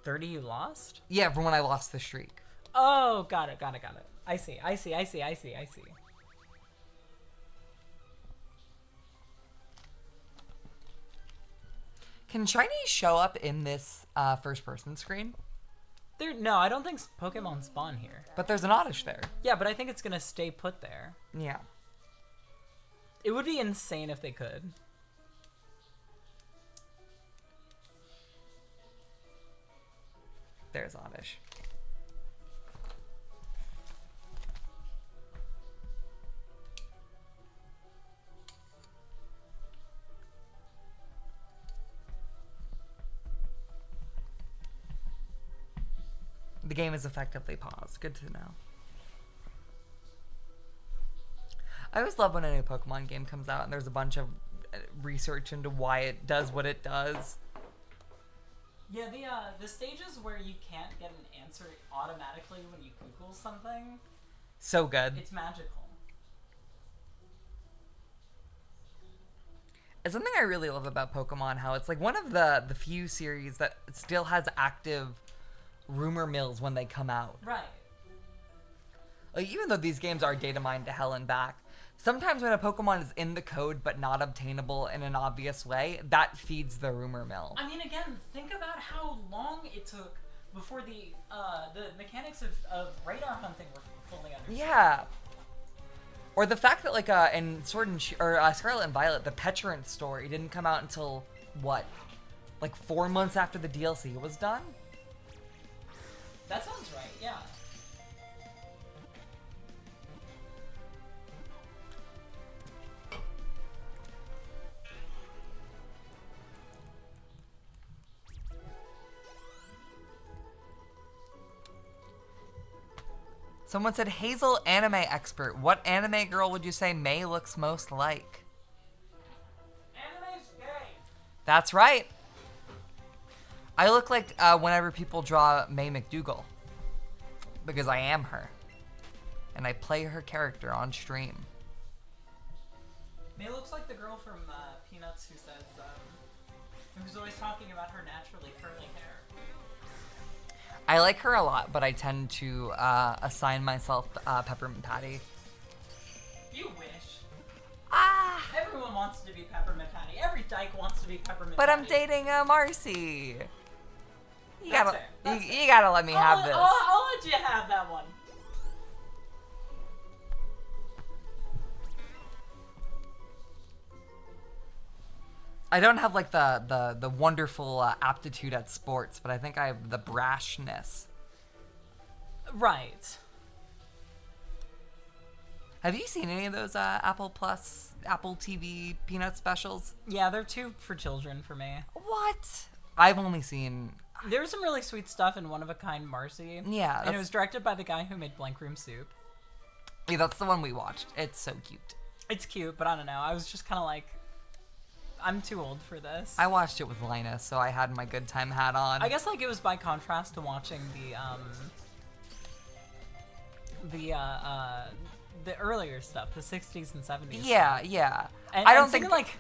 A: 30 you lost?
B: Yeah, from when I lost the streak.
A: Oh, got it. I see.
B: Can Chinese show up in this first-person screen?
A: No, I don't think Pokemon spawn here.
B: But there's an oddish there.
A: Yeah, but I think it's gonna stay put there.
B: Yeah.
A: It would be insane if they could.
B: There's oddish. The game is effectively paused. Good to know. I always love when a new Pokemon game comes out and there's a bunch of research into why it does what it does.
A: Yeah, the stages where you can't get an answer automatically when you Google something,
B: So good.
A: it's magical.
B: It's something I really love about Pokemon, how it's like one of the few series that still has active rumor mills when they come out.
A: Right.
B: Like, even though these games are data mined to hell and back, sometimes when a Pokemon is in the code but not obtainable in an obvious way, that feeds the rumor mill.
A: I mean, again, think about how long it took before the mechanics of radar hunting were fully understood.
B: Yeah. Or the fact that, like, in Sword and Scarlet and Violet, the Petulant story didn't come out until, what? Like 4 months after the DLC was done?
A: That sounds right, yeah.
B: Someone said, Hazel, anime expert. What anime girl would you say May looks most like?
A: Anime's gay.
B: That's right. I look like whenever people draw May McDougal. Because I am her. And I play her character on stream.
A: May looks like the girl from Peanuts who says, who's always talking about her naturally curly hair.
B: I like her a lot, but I tend to assign myself Peppermint Patty.
A: You wish.
B: Ah!
A: Everyone wants to be Peppermint Patty. Every dyke wants to be Peppermint
B: But
A: Patty.
B: I'm dating Marcy. You
A: That's
B: gotta,
A: fair. That's fair.
B: you gotta let me have this.
A: I'll let you have that one.
B: I don't have like the wonderful aptitude at sports, but I think I have the brashness.
A: Right.
B: Have you seen any of those Apple TV Peanut specials?
A: Yeah, they're too for children for me.
B: What? I've only seen.
A: There's some really sweet stuff in One of a Kind Marcy.
B: Yeah,
A: And it was directed by the guy who made Blank Room Soup.
B: Yeah, that's the one we watched. It's so cute.
A: It's cute, but I don't know. I was just kind of like, I'm too old for this.
B: I watched it with Linus, so I had my good time hat on.
A: I guess like it was by contrast to watching the earlier stuff, the 60s and 70s.
B: Yeah, yeah.
A: And,
B: I don't
A: and
B: think
A: like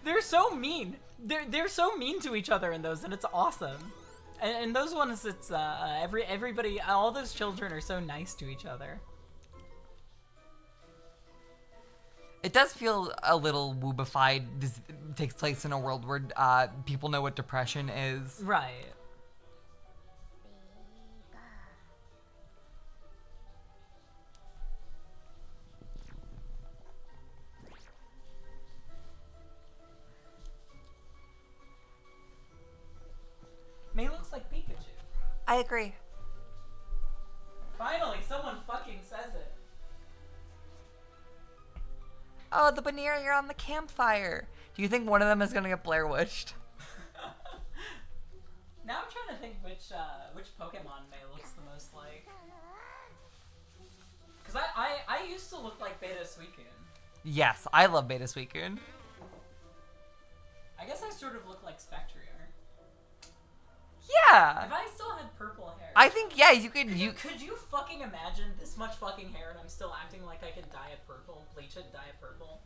A: they're so mean. They're so mean to each other in those, and it's awesome. And those ones, it's everybody, all those children are so nice to each other.
B: It does feel a little woobified. This takes place in a world where people know what depression is.
A: Right. May looks like Pikachu.
B: I agree.
A: Finally, someone fucking says it.
B: Oh, the Bannier, you're on the campfire. Do you think one of them is gonna get Blair Witched?
A: Now I'm trying to think which Pokemon May looks the most like. Because I used to look like Beta Suicune.
B: Yes, I love Beta Suicune.
A: I guess I sort of look like Spectrier.
B: Yeah.
A: If I still had purple hair.
B: I think, yeah, you could.
A: Could you fucking imagine this much fucking hair and I'm still acting like I could dye it purple? Bleach it, dye it purple?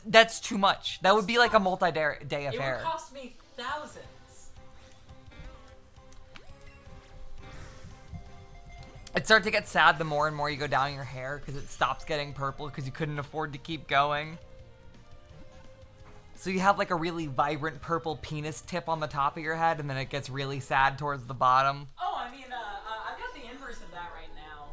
B: That's too much. That would be like a multi-day
A: It
B: affair.
A: would cost me thousands.
B: It starts to get sad the more and more you go down your hair because it stops getting purple because you couldn't afford to keep going. So you have like a really vibrant purple penis tip on the top of your head, and then it gets really sad towards the bottom.
A: Oh, I mean, I've got the inverse of that right now.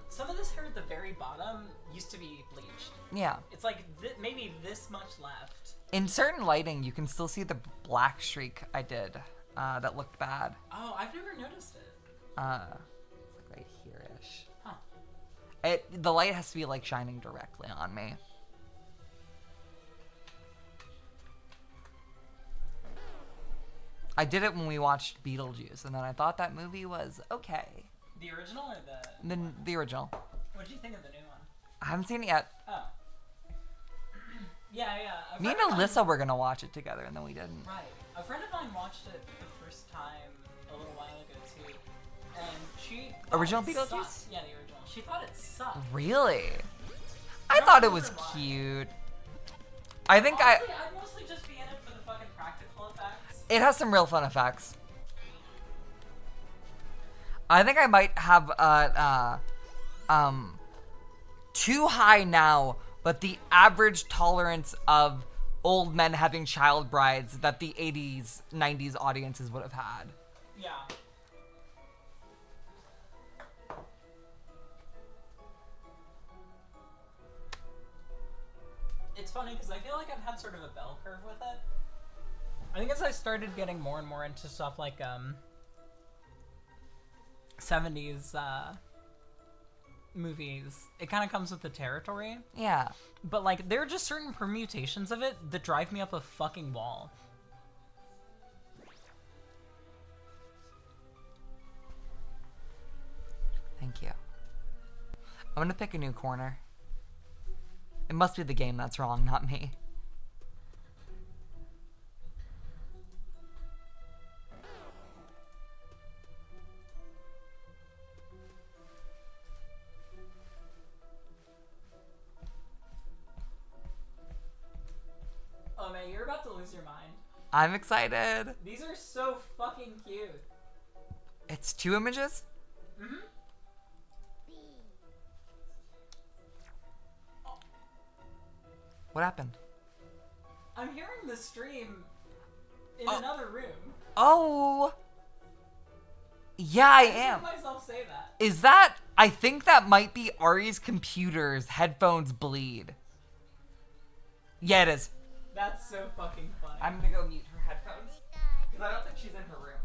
A: Some of this hair at the very bottom used to be bleached.
B: Yeah.
A: It's like maybe this much left.
B: In certain lighting, you can still see the black streak I did that looked bad.
A: Oh, I've never noticed it.
B: Right here-ish.
A: Huh.
B: The light has to be like shining directly on me. I did it when we watched Beetlejuice, and then I thought that movie was okay.
A: The original or the...
B: The original.
A: What'd you think of the new one?
B: I haven't seen it yet.
A: Oh. Yeah.
B: Me and Alyssa were gonna watch it together, and then we didn't.
A: Right. A friend of mine watched it the first time a little while ago, too. And she...
B: Original
A: thought it
B: Beetlejuice?
A: sucked. Yeah, the original. She thought it sucked.
B: Really? I
A: don't
B: thought it
A: remember
B: was
A: why.
B: cute. I think
A: Honestly, I'd mostly just be in it for the fucking practical effects.
B: it has some real fun effects. I think I might have too high now, but the average tolerance of old men having child brides that the 80s, 90s audiences would have had.
A: Yeah. It's funny because I feel like I've had sort of a bell curve with it. I think as I started getting more and more into stuff like 70s movies, it kind of comes with the territory.
B: Yeah.
A: But like there are just certain permutations of it that drive me up a fucking wall.
B: Thank you. I'm gonna pick a new corner. It must be the game that's wrong, not me.
A: Oh man, you're about to lose your mind.
B: I'm excited.
A: These are so fucking cute.
B: It's 2 images?
A: Mm-hmm.
B: What happened?
A: I'm hearing the stream in
B: Oh.
A: another room.
B: Oh! Yeah, I
A: just
B: am.
A: heard myself say that.
B: Is that... I think that might be Ari's computer's headphones bleed. Yeah, it is.
A: That's so fucking funny.
B: I'm gonna go mute her headphones. Because I don't think she's in her room.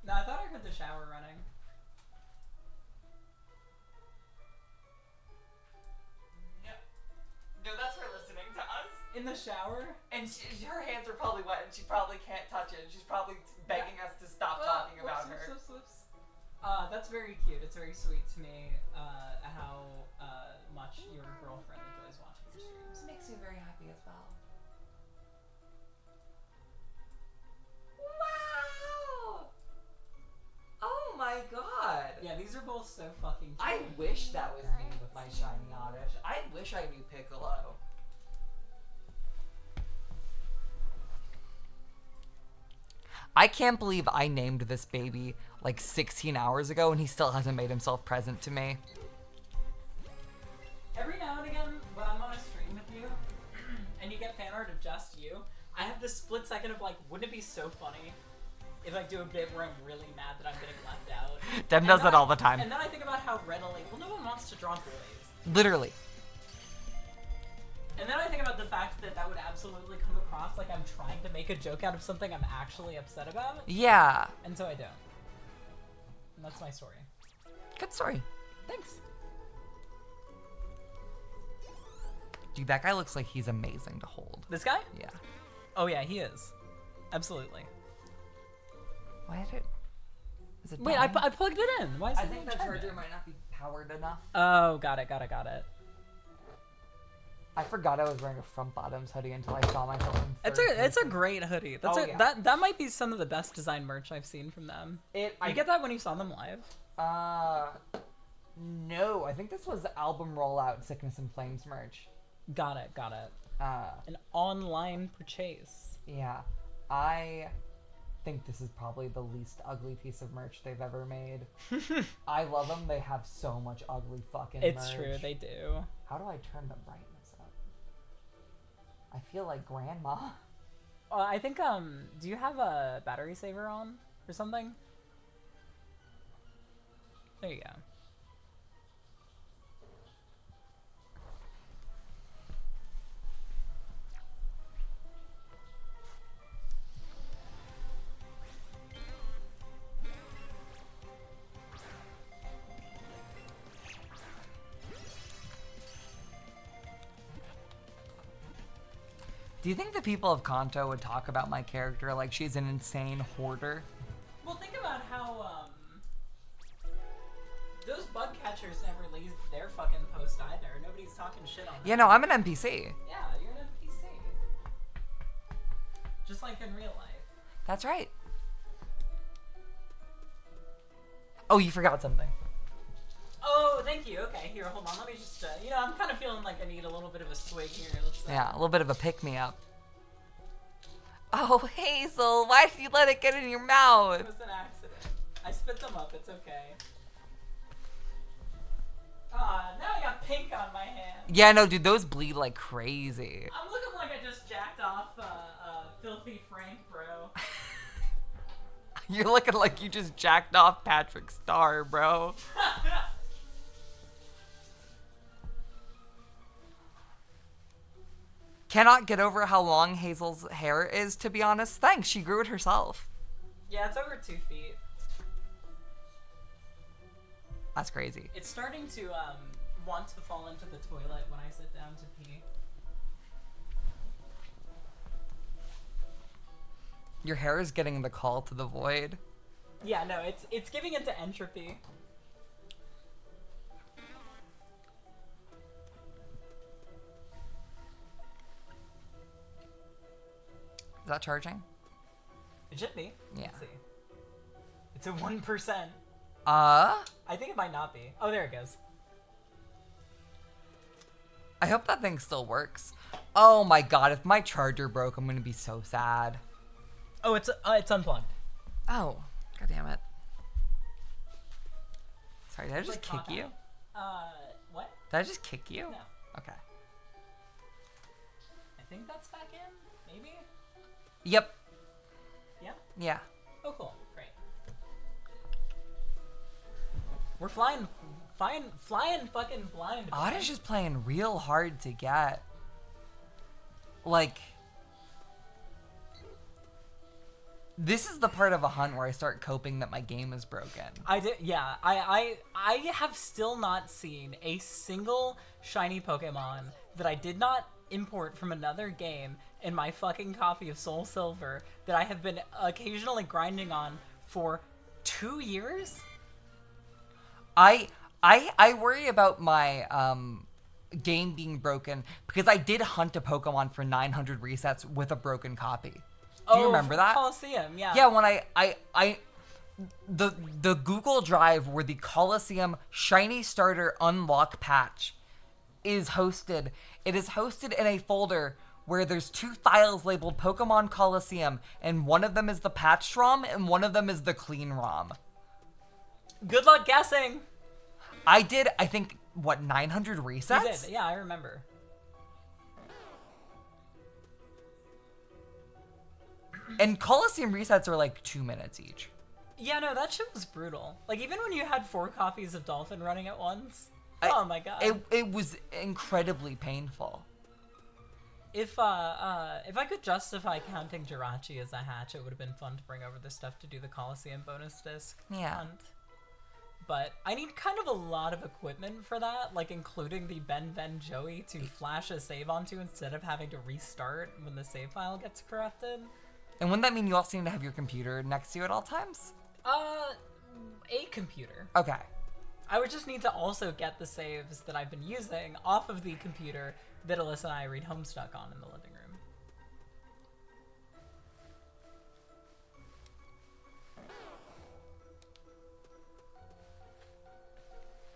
A: No, I thought I heard the shower running.
B: Yep. No, that's her listening to us.
A: In the shower?
B: And her hands are probably wet and she probably can't touch it. And she's probably begging us to stop talking about her.
A: Whoops. That's very cute. It's very sweet to me how much your girlfriend enjoys watching your streams.
B: It makes me very happy as well. Wow! Oh my god!
A: Yeah, these are both so fucking cute.
B: I wish that was me with my shiny Oddish. I wish I knew Piccolo. I can't believe I named this baby like 16 hours ago and he still hasn't made himself present to me.
A: Every now and again, when I'm I have this split second of like, wouldn't it be so funny if I do a bit where I'm really mad that I'm getting left out?
B: Dem does that all the time.
A: And then I think about how readily, well, no one wants to draw boys.
B: Literally.
A: And then I think about the fact that that would absolutely come across like I'm trying to make a joke out of something I'm actually upset about.
B: Yeah.
A: And so I don't. And that's my story.
B: Good story.
A: Thanks.
B: Dude, that guy looks like he's amazing to hold.
A: This guy?
B: Yeah.
A: Oh yeah, he is. Absolutely.
B: Why did it... Is it
A: Wait,
B: dying?
A: I plugged it in. Why is
B: I
A: it
B: think
A: not
B: the
A: charging?
B: charger might not be powered enough.
A: Oh, got it.
B: I forgot I was wearing a front bottoms hoodie until I saw myself in
A: It's
B: third
A: a great hoodie. That's
B: Oh,
A: a,
B: yeah.
A: that might be some of the best design merch I've seen from them. You get that when you saw them live?
B: No, I think this was album rollout Sickness and Flames merch.
A: Got it. An online purchase.
B: Yeah. I think this is probably the least ugly piece of merch they've ever made. I love them. They have so much ugly fucking
A: It's
B: merch.
A: true, they do.
B: How do I turn the brightness up? I feel like grandma.
A: I think, do you have a battery saver on or something? There you go.
B: Do you think the people of Kanto would talk about my character like she's an insane hoarder?
A: Well, think about how, those bug catchers never leave their fucking post either. Nobody's talking shit on them.
B: Yeah, no, I'm an NPC.
A: Yeah, you're an NPC. Just like in real life.
B: That's right. Oh, you forgot something.
A: Oh, thank you. Okay, here, hold on. Let me just, I'm kind of feeling like I need a little bit of a swig here. Let's,
B: Yeah, a little bit of a pick-me-up. Oh, Hazel, why did you let it get in your mouth?
A: It was an accident. I spit them up. It's okay. Now I got pink on my hand.
B: Yeah, no, dude, those bleed like crazy.
A: I'm looking like I just jacked off Filthy Frank, bro.
B: You're looking like you just jacked off Patrick Star, bro. Cannot get over how long Hazel's hair is, to be honest. Thanks, she grew it herself.
A: Yeah, it's over 2 feet.
B: That's crazy.
A: It's starting to want to fall into the toilet when I sit down to pee.
B: Your hair is getting the call to the void.
A: Yeah, no, it's giving into entropy.
B: Is that charging?
A: It should be.
B: Yeah.
A: Let's see. It's a 1%.
B: I
A: I think it might not be. Oh, there it goes.
B: hope that thing still works. Oh my god, if my charger broke, I'm gonna be so sad.
A: Oh, it's unplugged.
B: Oh, god damn it. Sorry, did I
A: It's
B: just
A: like
B: kick you?
A: What?
B: Did I just kick you?
A: No.
B: Okay.
A: I think that's back in, maybe?
B: Yep.
A: Yeah?
B: Yeah.
A: Oh, cool. Great. We're flying fucking blind.
B: Otter's just playing real hard to get. Like, this is the part of a hunt where I start coping that my game is broken.
A: I did, yeah. I have still not seen a single shiny Pokemon that I did not import from another game in my fucking copy of Soul Silver that I have been occasionally grinding on for 2 years.
B: I worry about my game being broken because I did hunt a Pokemon for 900 resets with a broken copy. Do you remember that?
A: Coliseum, yeah.
B: Yeah, when the Google Drive where the Coliseum Shiny Starter Unlock patch is hosted. It is hosted in a folder where there's 2 files labeled Pokemon Coliseum, and one of them is the patched ROM and one of them is the clean ROM.
A: Good luck guessing.
B: I did, I think, what, 900 resets?
A: You did, yeah, I remember.
B: And Coliseum resets are like 2 minutes each.
A: Yeah, no, that shit was brutal. Like, even when you had 4 copies of Dolphin running at once. Oh my god.
B: It was incredibly painful.
A: If I could justify counting Jirachi as a hatch, it would have been fun to bring over this stuff to do the Coliseum bonus disc hunt. But I need kind of a lot of equipment for that, like including the Ben Joey to flash a save onto instead of having to restart when the save file gets corrupted.
B: And wouldn't that mean you also need to have your computer next to you at all times?
A: A computer.
B: Okay.
A: I would just need to also get the saves that I've been using off of the computer that Alyssa and I read Homestuck on in the living room.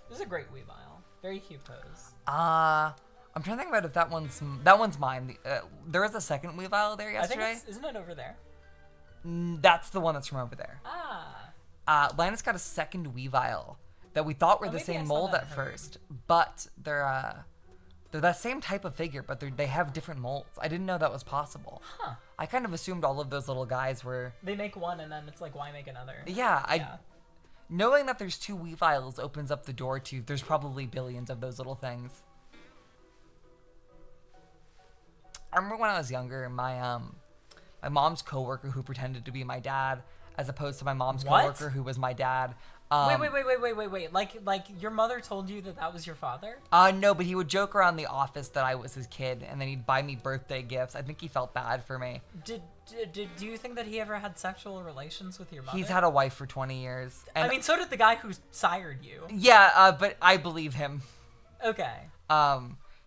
A: This is a great Weavile. Very cute pose.
B: I'm trying to think about if that one's mine. There was a second Weavile there yesterday.
A: I think isn't it over there?
B: That's the one that's from over there. Linus got a second Weavile that we thought were the same mold at first, but they're that same type of figure, but they have different molds. I didn't know that was possible.
A: Huh.
B: I kind of assumed all of those little guys were...
A: They make one and then it's like, why make another?
B: Yeah, knowing that there's 2 Weaviles opens up the door to there's probably billions of those little things. I remember when I was younger, my mom's coworker who pretended to be my dad, as opposed to my mom's coworker who was my dad.
A: Wait. Like your mother told you that was your father?
B: No, but he would joke around the office that I was his kid, and then he'd buy me birthday gifts. I think he felt bad for me.
A: Do you think that he ever had sexual relations with your mother?
B: He's had a wife for 20 years. And
A: I mean, so did the guy who sired you.
B: Yeah, but I believe him.
A: Okay.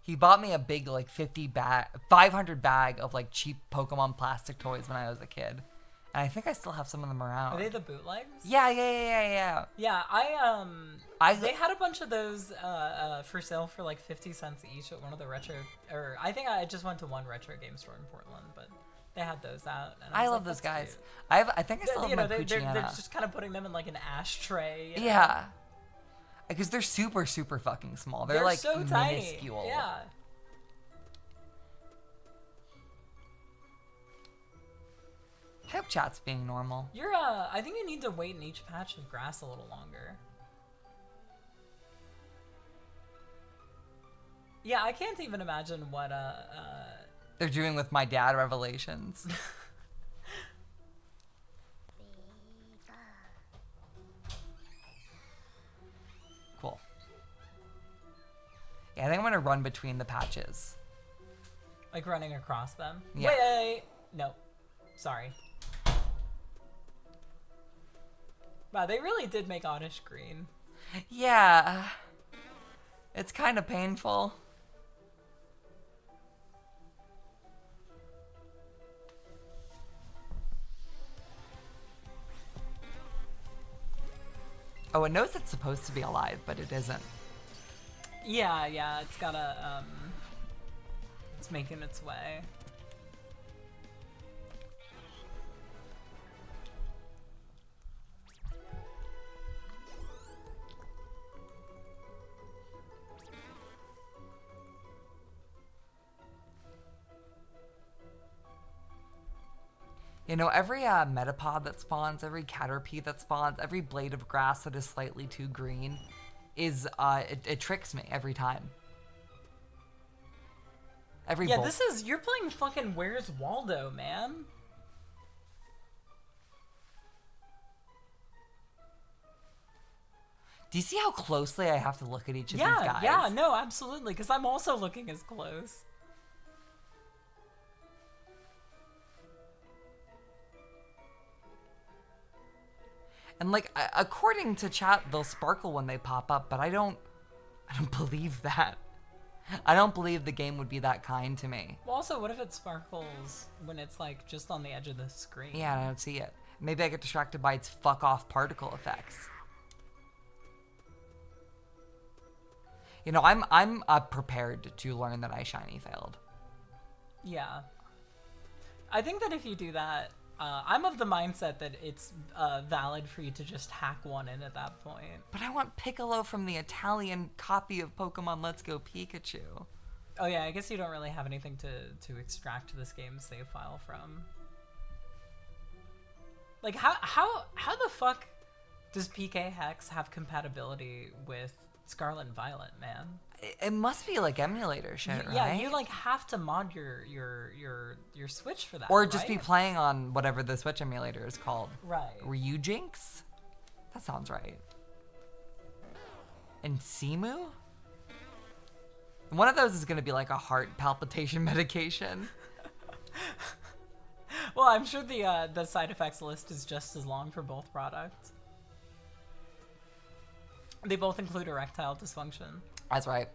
B: He bought me a big, like, 500 bag of, like, cheap Pokemon plastic toys when I was a kid. And I think I still have some of them around.
A: Are they the bootlegs?
B: Yeah.
A: Yeah, they had a bunch of those for sale for like 50 cents each at one of the I think I just went to one retro game store in Portland, but they had those out. And
B: I love those guys. Cute. I think I still have my Poochyena.
A: They're just kind of putting them in like an ashtray.
B: Yeah. Because they're super, super fucking small. They're like
A: so
B: minuscule.
A: Tiny. Yeah.
B: I hope chat's being normal.
A: I think you need to wait in each patch of grass a little longer. Yeah, I can't even imagine what
B: they're doing with my dad revelations. Cool. Yeah, I think I'm gonna run between the patches.
A: Like running across them?
B: Yeah.
A: Wait, no. Sorry. Wow, they really did make Oddish green.
B: Yeah. It's kind of painful. Oh, it knows it's supposed to be alive, but it isn't.
A: Yeah, it's gotta, it's making its way.
B: You know, every Metapod that spawns, every Caterpie that spawns, every blade of grass that is slightly too green is, it tricks me every time.
A: Yeah, you're playing fucking Where's Waldo, man?
B: Do you see how closely I have to look at each of these guys?
A: Yeah, no, absolutely, because I'm also looking as close.
B: And like, according to chat, they'll sparkle when they pop up, but I don't believe that. I don't believe the game would be that kind to me.
A: Well, also, what if it sparkles when it's like just on the edge of the screen?
B: Yeah, I don't see it. Maybe I get distracted by its fuck off particle effects. You know, I'm prepared to learn that I shiny failed.
A: Yeah. I think that if you do that, I'm of the mindset that it's valid for you to just hack one in at that point.
B: But I want Piccolo from the Italian copy of Pokemon Let's Go Pikachu.
A: Oh yeah, I guess you don't really have anything to extract this game's save file from. Like, how the fuck does PK Hex have compatibility with Scarlet and Violet, man?
B: It must be like emulator shit, right?
A: Yeah, you like have to mod your Switch for that,
B: or just
A: right?
B: be playing on whatever the Switch emulator is called.
A: Right.
B: Ryujinx? That sounds right. And Simu? One of those is gonna be like a heart palpitation medication.
A: Well, I'm sure the side effects list is just as long for both products. They both include erectile dysfunction.
B: That's right.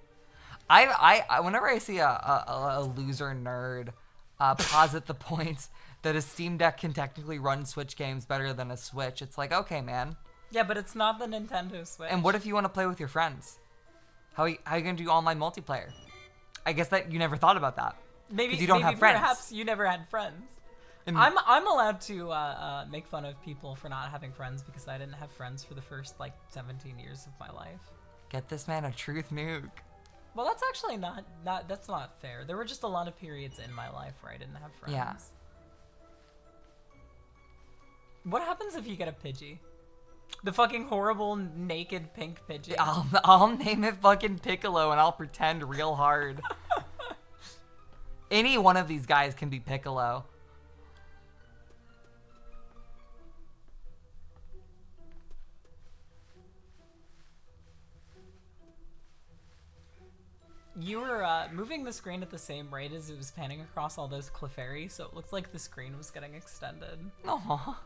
B: I whenever I see a loser nerd posit the points that a Steam Deck can technically run Switch games better than a Switch, it's like, okay, man.
A: Yeah, but it's not the Nintendo Switch.
B: And what if you want to play with your friends? How are you going to do online multiplayer? I guess that you never thought about that.
A: Maybe
B: you don't have friends.
A: Perhaps you never had friends.
B: And
A: I'm allowed to make fun of people for not having friends because I didn't have friends for the first like 17 years of my life.
B: get this man a truth nuke.
A: Well, that's actually not that's not fair. There were just a lot of periods in my life where I didn't have friends.
B: Yeah.
A: What happens if you get a Pidgey? The fucking horrible naked pink Pidgey.
B: I'll name it fucking Piccolo and I'll pretend real hard. Any one of these guys can be Piccolo.
A: You were moving the screen at the same rate as it was panning across all those Clefairy, so it looked like the screen was getting extended.
B: Aww.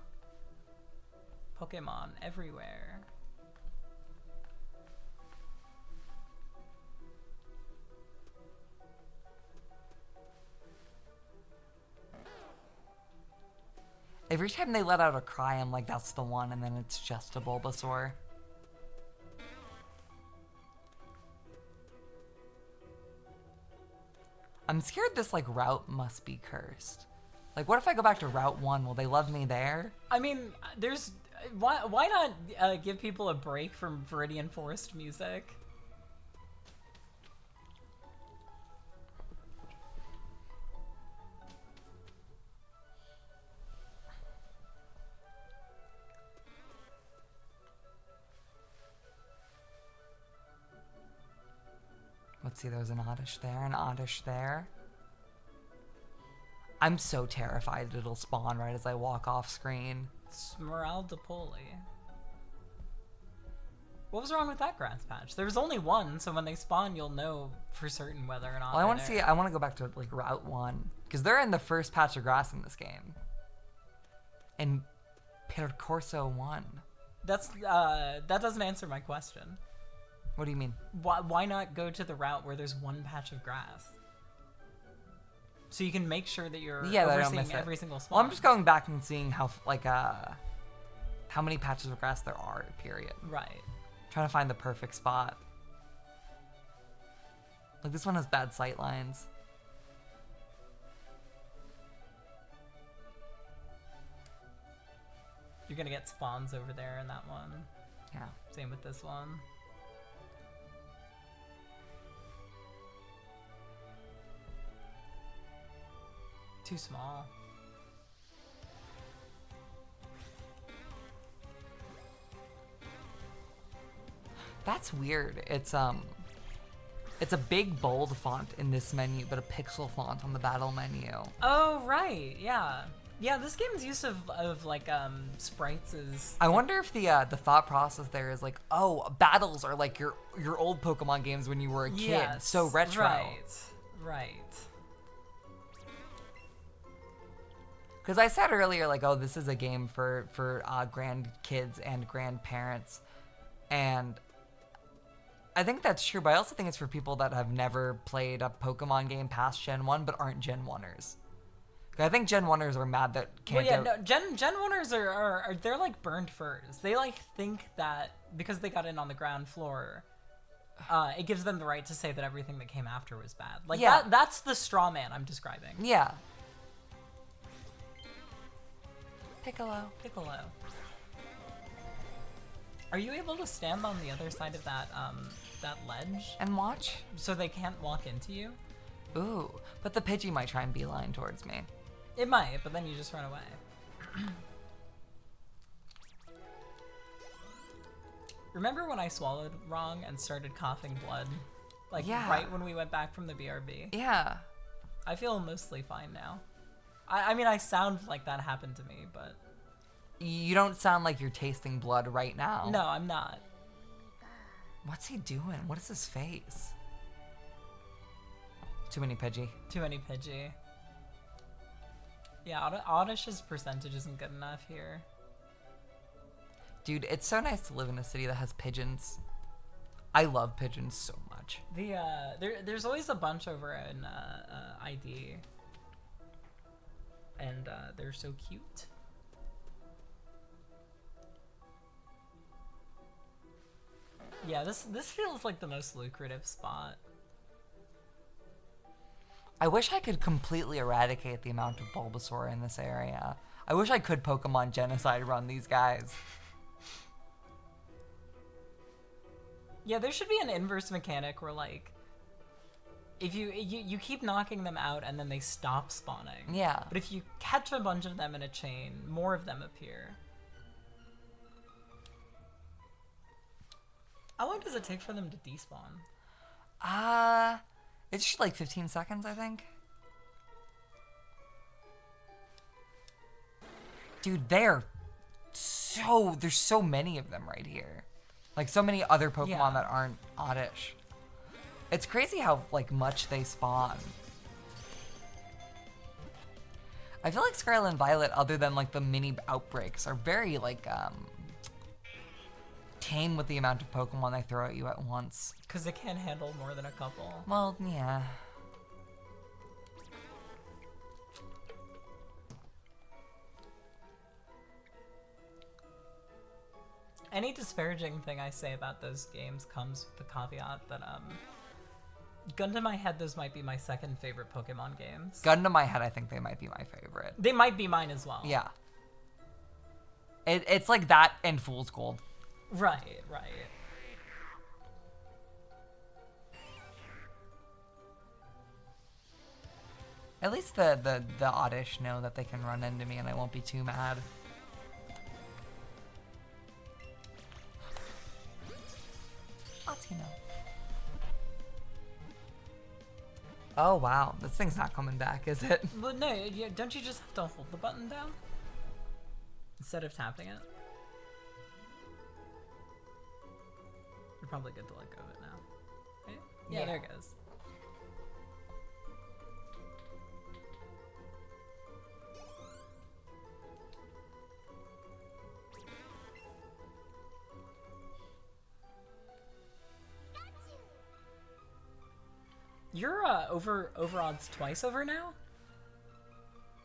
A: Pokemon everywhere.
B: Every time they let out a cry, I'm like, that's the one, and then it's just a Bulbasaur. I'm scared this, like, route must be cursed. Like, what if I go back to Route 1? Will they love me there?
A: I mean, there's... Why not give people a break from Viridian Forest music?
B: Let's see, there's an Oddish there, an Oddish there. I'm so terrified it'll spawn right as I walk off screen.
A: Smeraldopoli. What was wrong with that grass patch? There was only one, so when they spawn, you'll know for certain whether or not.
B: Well, I want to see. I want to go back to like Route 1 because they're in the first patch of grass in this game. And Percorso 1.
A: That's that doesn't answer my question.
B: What do you mean?
A: Why not go to the route where there's one patch of grass? So you can make sure that you're overseeing every single spawn.
B: Well, I'm just going back and seeing how how many patches of grass there are, period.
A: Right.
B: Trying to find the perfect spot. Like, this one has bad sight lines.
A: You're gonna get spawns over there in that one.
B: Yeah.
A: Same with this one. Too small.
B: That's weird. It's a big bold font in this menu, but a pixel font on the battle menu.
A: Oh right, yeah. Yeah, this game's use of like sprites is.
B: I wonder if the thought process there is like, oh, battles are like your old Pokemon games when you were a kid,
A: Yes,
B: so retro.
A: Right.
B: Because I said earlier, like, oh, this is a game for grandkids and grandparents, and I think that's true. But I also think it's for people that have never played a Pokemon game past Gen 1 but aren't Gen 1ers. I think Gen 1ers are mad that can't.
A: Well, yeah, no, Gen 1ers are they're like burned furs. They like think that because they got in on the ground floor, it gives them the right to say that everything that came after was bad. Like
B: yeah.
A: that's the straw man I'm describing.
B: Yeah. Piccolo.
A: Are you able to stand on the other side of that that ledge
B: And watch?
A: so they can't walk into you?
B: Ooh, but the Pidgey might try and beeline towards me.
A: It might, but then you just run away. Remember when I swallowed wrong and started coughing blood? Like,
B: Yeah.
A: right when we went back from the BRB?
B: Yeah.
A: I feel mostly fine now. I mean, I sound like that happened to me, but...
B: You don't sound like you're tasting blood right now.
A: No, I'm not.
B: What's he doing? What is his face? Too many Pidgey.
A: Too many Pidgey. Yeah, Oddish's percentage isn't good enough here.
B: Dude, it's so nice to live in a city that has pigeons. I love pigeons so much.
A: There's always a bunch over in ID. And they're so cute. Yeah, this feels like the most lucrative spot.
B: I wish I could completely eradicate the amount of Bulbasaur in this area. I wish I could Pokemon Genocide run these guys.
A: Yeah, there should be an inverse mechanic where, like, if you keep knocking them out and then they stop spawning.
B: Yeah.
A: But if you catch a bunch of them in a chain, more of them appear. How long does it take for them to despawn?
B: It's just like 15 seconds, I think. Dude, there's so many of them right here. Like, so many other Pokemon that aren't Oddish. It's crazy how, like, much they spawn. I feel like Scarlet and Violet, other than, like, the mini outbreaks, are very, like, tame with the amount of Pokemon they throw at you at once.
A: Because they can't handle more than a couple.
B: Well, yeah.
A: Any disparaging thing I say about those games comes with the caveat that, gun to my head, those might be my second favorite Pokemon games.
B: Gun to my head, I think they might be my favorite.
A: They might be mine as well.
B: Yeah. It's like that and Fool's Gold.
A: Right, right.
B: At least the Oddish know that they can run into me and I won't be too mad. Latino. Oh wow, this thing's not coming back, is it?
A: Well, no, don't you just have to hold the button down? Instead of tapping it? You're probably good to let go of it now. Right? Yeah, there it goes. You're over odds twice over now?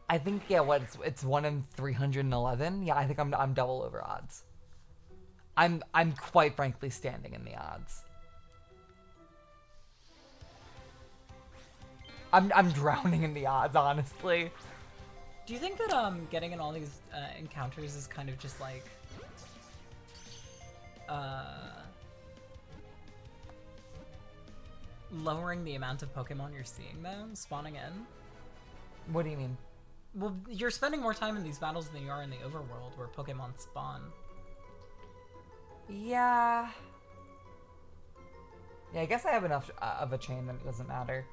B: I think it's 1 in 311. Yeah, I think I'm double over odds. I'm quite frankly standing in the odds. I'm drowning in the odds, honestly.
A: Do you think that getting in all these encounters is kind of just like lowering the amount of Pokemon you're seeing though, spawning in?
B: What do you mean?
A: Well, you're spending more time in these battles than you are in the overworld where Pokemon spawn.
B: Yeah. Yeah, I guess I have enough of a chain that it doesn't matter.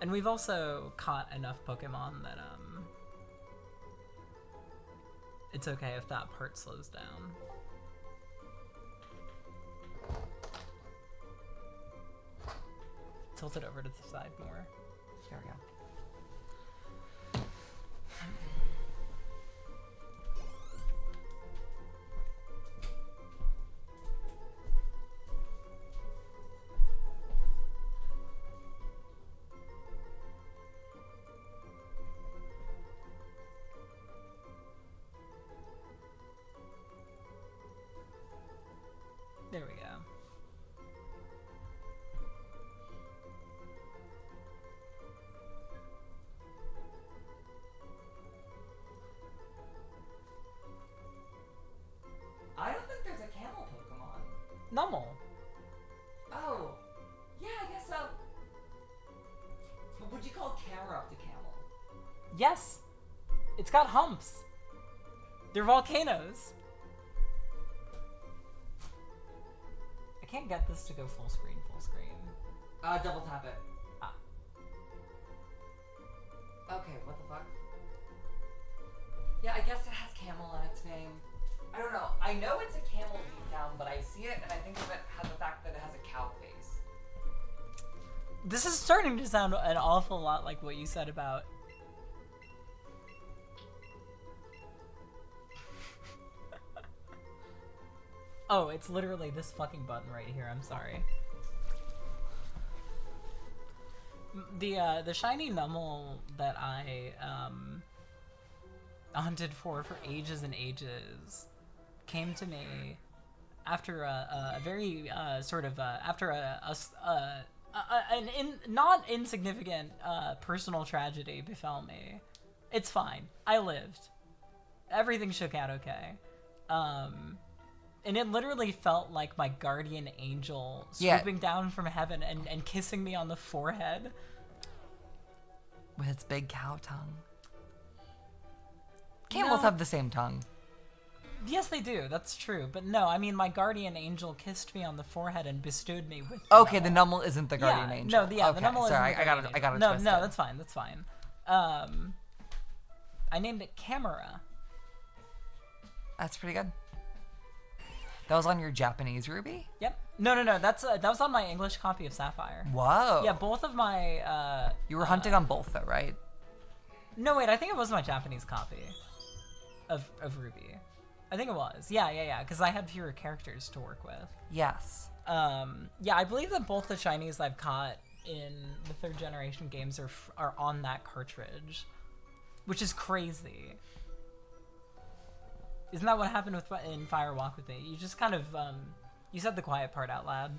A: And we've also caught enough Pokemon that it's okay if that part slows down. Tilt it over to the side more.
B: There we go.
A: There we go.
B: I don't think there's a camel Pokemon.
A: Normal.
B: Oh. Yeah, I guess so. But would you call Camerupt a camel?
A: Yes. It's got humps. They're volcanoes. can't get this to go full screen.
B: Double tap it.
A: Ah.
B: Okay, what the fuck? Yeah, I guess it has camel in its name. I don't know. I know it's a camel deep down, but I see it and I think of it as the fact that it has a cow face.
A: This is starting to sound an awful lot like what you said about... Oh, it's literally this fucking button right here. I'm sorry. The shiny Nummel that I hunted for ages and ages came to me after a very not insignificant personal tragedy befell me. It's fine. I lived. Everything shook out okay. And it literally felt like my guardian angel swooping down from heaven and kissing me on the forehead.
B: With its big cow tongue. Camels have the same tongue.
A: Yes, they do. That's true. But no, I mean, my guardian angel kissed me on the forehead and bestowed me with
B: Okay, the Nummel isn't the guardian angel.
A: No, okay, the Nummel isn't
B: sorry,
A: the
B: I got it twisted.
A: No, that's fine. That's fine. I named it Camera.
B: That's pretty good. That was on your Japanese Ruby?
A: Yep. No. That was on my English copy of Sapphire.
B: Whoa.
A: Yeah, both of my.
B: You were hunting on both, though, right?
A: No, wait. I think it was my Japanese copy of Ruby. I think it was. Yeah. Because I had fewer characters to work with.
B: Yes.
A: Yeah, I believe that both the shinies I've caught in the 3rd generation games are on that cartridge, which is crazy. Isn't that what happened in Fire Walk with Me? You just kind of, you said the quiet part out loud.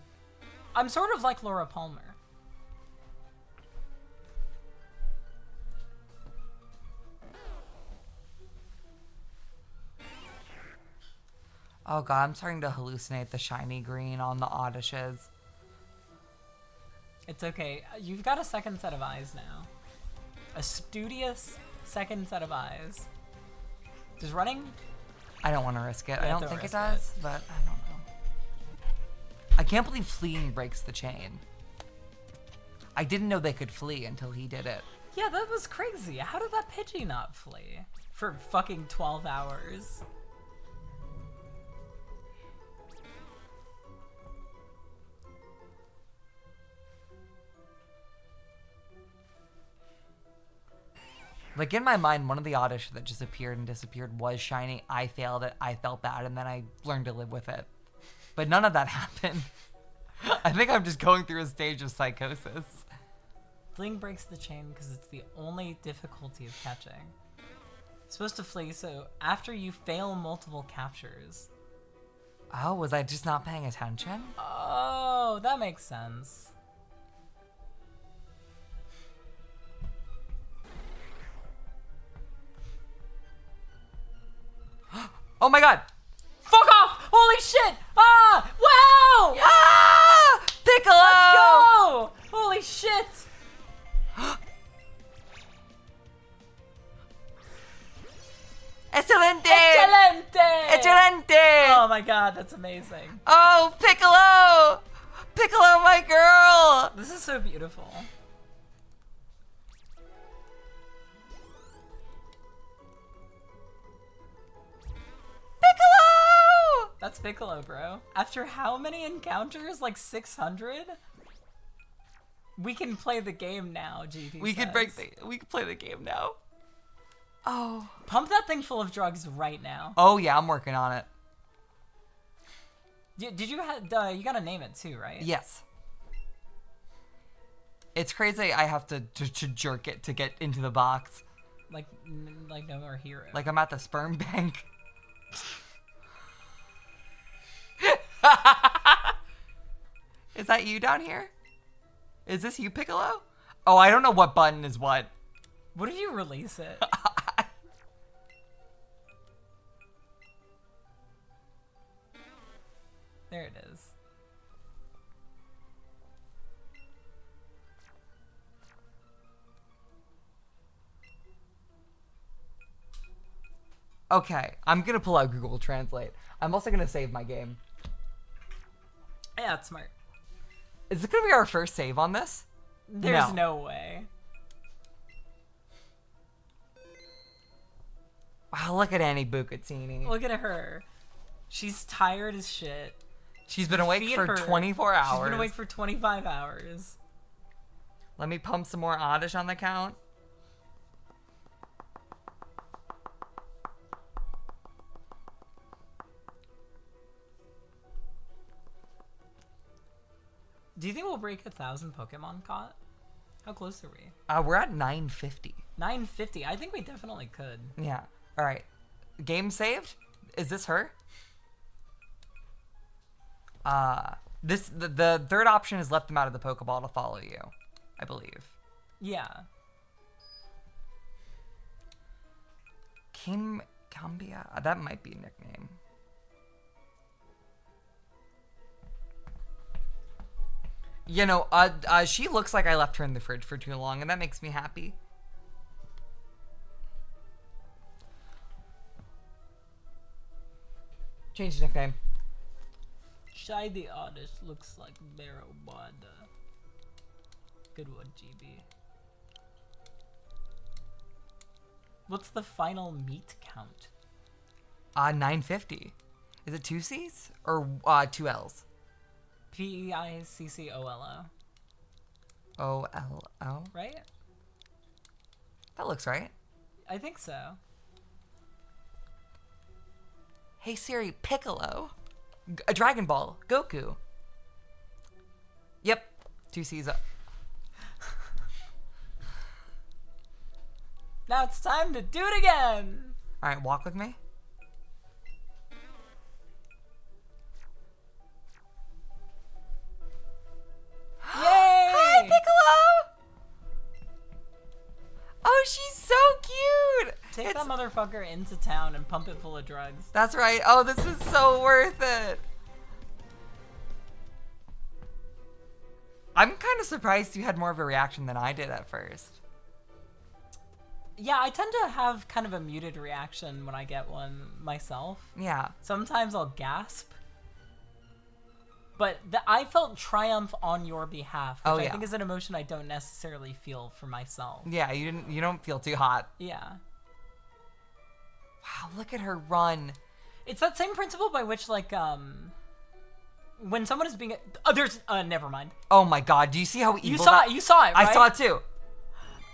A: I'm sort of like Laura Palmer.
B: Oh god, I'm starting to hallucinate the shiny green on the Oddishes.
A: It's okay. You've got a second set of eyes now. A studious second set of eyes. Does running...
B: I don't want to risk it.
A: Yeah,
B: I don't think it does, but I don't know. I can't believe fleeing breaks the chain. I didn't know they could flee until he did it.
A: Yeah, that was crazy. How did that Pidgey not flee? For fucking 12 hours.
B: Like, in my mind, one of the Oddish that just appeared and disappeared was shiny. I failed it. I felt bad, and then I learned to live with it. But none of that happened. I think I'm just going through a stage of psychosis.
A: Fleeing breaks the chain because it's the only difficulty of catching. It's supposed to flee, so after you fail multiple captures...
B: Oh, was I just not paying attention?
A: Oh, that makes sense.
B: Oh my god!
A: Fuck off! Holy shit! Ah! Wow!
B: Ah! Piccolo!
A: Let's go! Holy shit!
B: Excelente!
A: Excelente!
B: Excelente!
A: Oh my god, that's amazing.
B: Oh, Piccolo! Piccolo, my girl!
A: This is so beautiful.
B: Piccolo!
A: That's Piccolo, bro. After how many encounters? Like 600? We can play the game now, GP
B: We
A: says.
B: could play the game now. Oh.
A: Pump that thing full of drugs right now.
B: Oh yeah, I'm working on it.
A: Did you you gotta name it too, right?
B: Yes. It's crazy I have to jerk it to get into the box.
A: Like no more hero.
B: Like I'm at the sperm bank. Is that you down here? Is this you, Piccolo? Oh, I don't know what button is what.
A: What if you release it? There it is.
B: Okay, I'm gonna pull out Google Translate. I'm also gonna save my game.
A: Yeah, that's smart.
B: Is it gonna be our first save on this?
A: There's no way.
B: Wow, look at Annie Bucatini.
A: Look at her. She's tired as shit.
B: She's been awake
A: Feed
B: for
A: her.
B: 24 hours.
A: She's been awake for 25 hours.
B: Let me pump some more oddish on the count.
A: Do you think we'll break 1,000 Pokemon caught? How close are we?
B: We're at 950.
A: 950. I think we definitely could.
B: Yeah. All right. Game saved? Is this her? The third option is let them out of the Pokeball to follow you, I believe.
A: Yeah.
B: Cambia? That might be a nickname. You know, she looks like I left her in the fridge for too long, and that makes me happy. Change the nickname.
A: Shy the Oddest looks like Barrowbada. Good one, GB. What's the final meat count?
B: 950. Is it 2 C's or 2 L's?
A: P-E-I-C-C-O-L-O.
B: O-L-O?
A: Right?
B: That looks right.
A: I think so.
B: Hey Siri, Piccolo. A Dragon Ball. Goku. Yep. 2 C's up.
A: Now it's time to do it again!
B: Alright, walk with me.
A: Yay!
B: Hi, Piccolo! Oh, she's so cute!
A: Take that motherfucker into town and pump it full of drugs.
B: That's right. Oh, this is so worth it. I'm kind of surprised you had more of a reaction than I did at first.
A: Yeah, I tend to have kind of a muted reaction when I get one myself.
B: Yeah.
A: Sometimes I'll gasp. But I felt triumph on your behalf, which I think is an emotion I don't necessarily feel for myself.
B: Yeah, you don't feel too hot.
A: Yeah.
B: Wow, look at her run.
A: It's that same principle by which, like, when someone is being... never mind.
B: Oh my god, do you see how evil
A: You saw it, right?
B: I saw it too.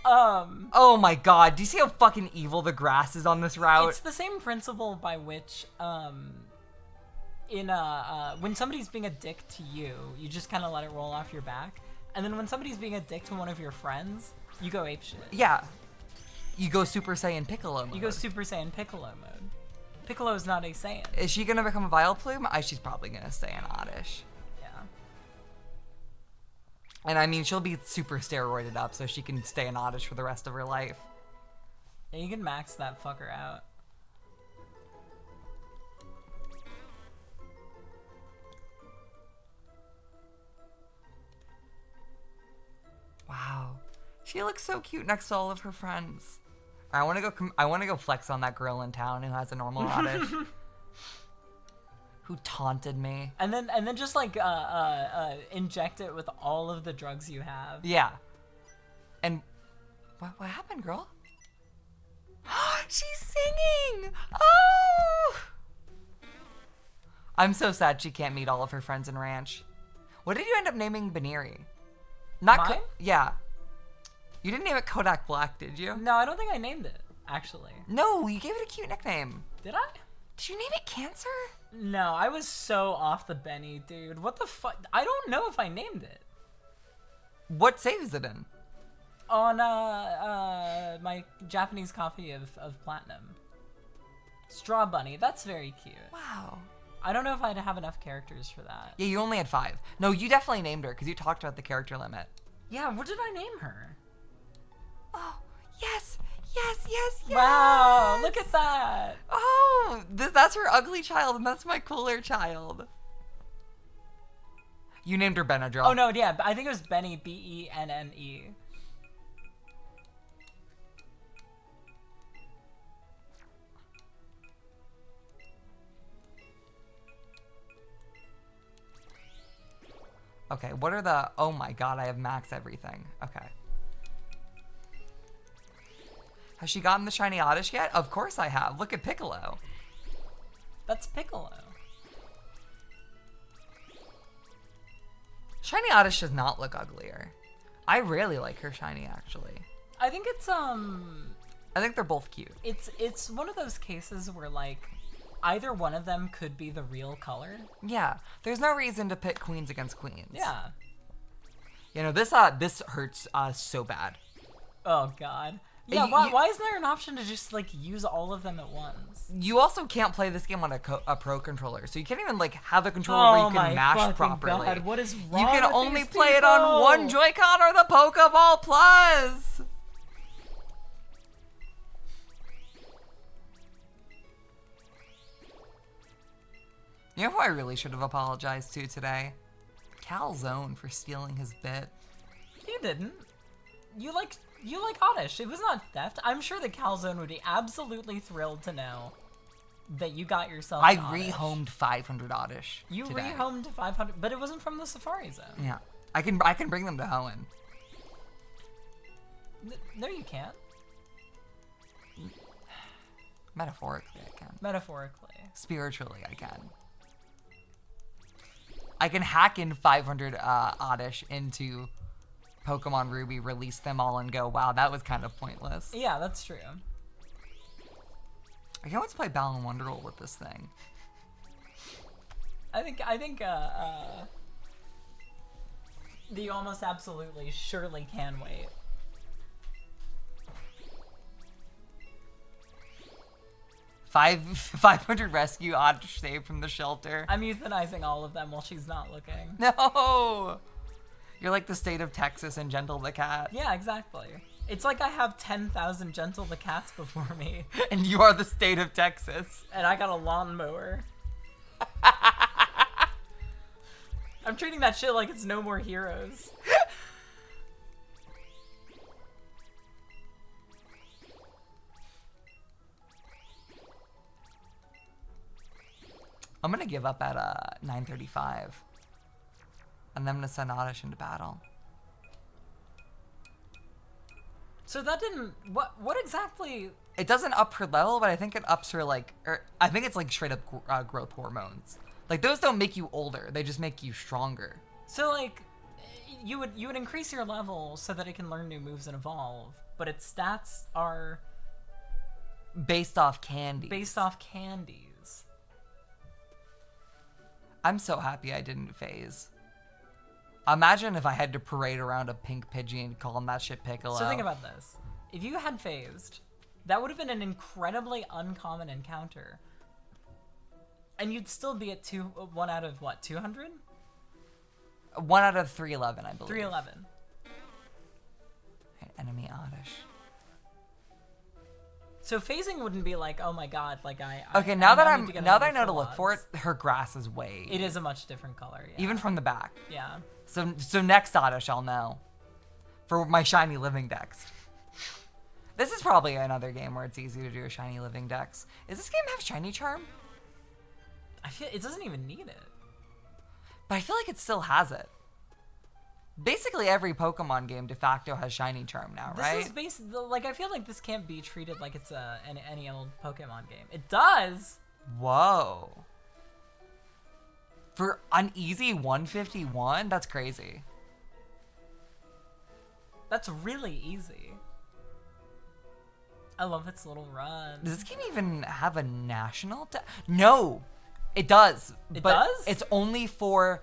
A: Oh
B: my god, do you see how fucking evil the grass is on this route?
A: It's the same principle by which, when somebody's being a dick to you, you just kind of let it roll off your back. And then when somebody's being a dick to one of your friends, you go apeshit. Yeah.
B: You go Super Saiyan Piccolo mode.
A: You go Super Saiyan Piccolo mode. Piccolo's not a Saiyan.
B: Is she gonna become a Vileplume? She's probably gonna stay an Oddish.
A: Yeah.
B: And I mean, she'll be super steroided up, so she can stay an Oddish for the rest of her life.
A: Yeah, you can max that fucker out.
B: Wow. She looks so cute next to all of her friends. I want to go flex on that girl in town who has a normal Oddish. Who taunted me.
A: And then just like inject it with all of the drugs you have.
B: Yeah. And what happened, girl? She's singing. Oh! I'm so sad she can't meet all of her friends in Ranch. What did you end up naming Baneri?
A: Mine?
B: Yeah. You didn't name it Kodak Black, did you?
A: No, I don't think I named it, actually.
B: No, you gave it a cute nickname.
A: Did I?
B: Did you name it Cancer?
A: No, I was so off the Benny, dude. What the fuck? I don't know if I named it.
B: What save is it in?
A: On my Japanese copy of Platinum. Straw Bunny, that's very cute.
B: Wow.
A: I don't know if I'd have enough characters for that.
B: Yeah, you only had 5. No, you definitely named her, because you talked about the character limit.
A: Yeah, what did I name her?
B: Oh, yes, yes, yes, yes!
A: Wow, look at that!
B: Oh, that's her ugly child, and that's my cooler child. You named her Benadryl.
A: Oh, no, yeah, I think it was Benny, B-E-N-N-E.
B: Okay, what are the... Oh my god, I have max everything. Okay. Has she gotten the shiny Oddish yet? Of course I have. Look at Piccolo.
A: That's Piccolo.
B: Shiny Oddish does not look uglier. I really like her shiny, actually.
A: I think it's
B: I think they're both cute.
A: It's one of those cases where like either one of them could be the real color.
B: Yeah, there's no reason to pit queens against queens.
A: Yeah.
B: You know, this hurts so bad.
A: Oh god. Yeah, why isn't there an option to just like use all of them at once?
B: You also can't play this game on a pro controller, so you can't even like have a controller where you can mash properly.
A: God, what is wrong
B: You can
A: with
B: only
A: these
B: play it on one Joy-Con or the Pokeball Plus. You know who I really should have apologized to today? Calzone for stealing his bit.
A: You didn't. You like Oddish. It was not theft. I'm sure the Calzone would be absolutely thrilled to know that you got yourself
B: I
A: an Oddish.
B: rehomed 500 Oddish.
A: You
B: today.
A: rehomed 500, but it wasn't from the Safari Zone.
B: Yeah, I can bring them to Hoenn.
A: No, you can't.
B: Metaphorically, I can.
A: Metaphorically.
B: Spiritually, I can. I can hack in 500 Oddish into Pokemon Ruby, release them all, and go, wow, that was kind of pointless.
A: Yeah, that's true.
B: I can't wait to play Balan Wonderworld with this thing.
A: I think you almost absolutely surely can wait.
B: Five 500 rescue Oddish saved from the shelter.
A: I'm euthanizing all of them while she's not looking.
B: No! You're like the state of Texas and Gentle the Cat.
A: Yeah, exactly. It's like I have 10,000 Gentle the Cats before me.
B: And you are the state of Texas.
A: And I got a lawnmower. I'm treating that shit like it's No More Heroes.
B: I'm gonna give up at 9:35. And then I'm gonna send Oddish into battle.
A: So that didn't... What exactly...
B: It doesn't up her level, but I think it ups her, like... I think it's, like, straight up growth hormones. Like, those don't make you older. They just make you stronger.
A: So, like, you would increase your level so that it can learn new moves and evolve, but its stats are...
B: Based off candy.
A: based off candies.
B: I'm so happy I didn't phase. Imagine if I had to parade around a pink Pidgey and call him that shit Piccolo.
A: So think about this. If you had phased, that would have been an incredibly uncommon encounter. And you'd still be at 1 out of, what, 200?
B: 1 out of 311, I believe.
A: 311.
B: Enemy Oddish.
A: So phasing wouldn't be like, oh my god, like
B: Okay, now that I
A: need to get
B: know
A: another
B: to
A: full
B: look for it,
A: odds.
B: her grass is way.
A: It is a much different color, yeah.
B: Even from the back.
A: Yeah.
B: So next Oddish I'll know. For my shiny living dex. This is probably another game where it's easy to do a shiny living dex. Does this game have shiny charm?
A: I feel it doesn't even need it.
B: But I feel like it still has it. Basically every Pokemon game de facto has shiny charm now, right?
A: This is basically, like, I feel like this can't be treated like it's any old Pokemon game. It does!
B: Whoa. For an easy 151? That's crazy.
A: That's really easy. I love its little run.
B: Does this game even have a national? No! It does.
A: It
B: but
A: does?
B: It's only for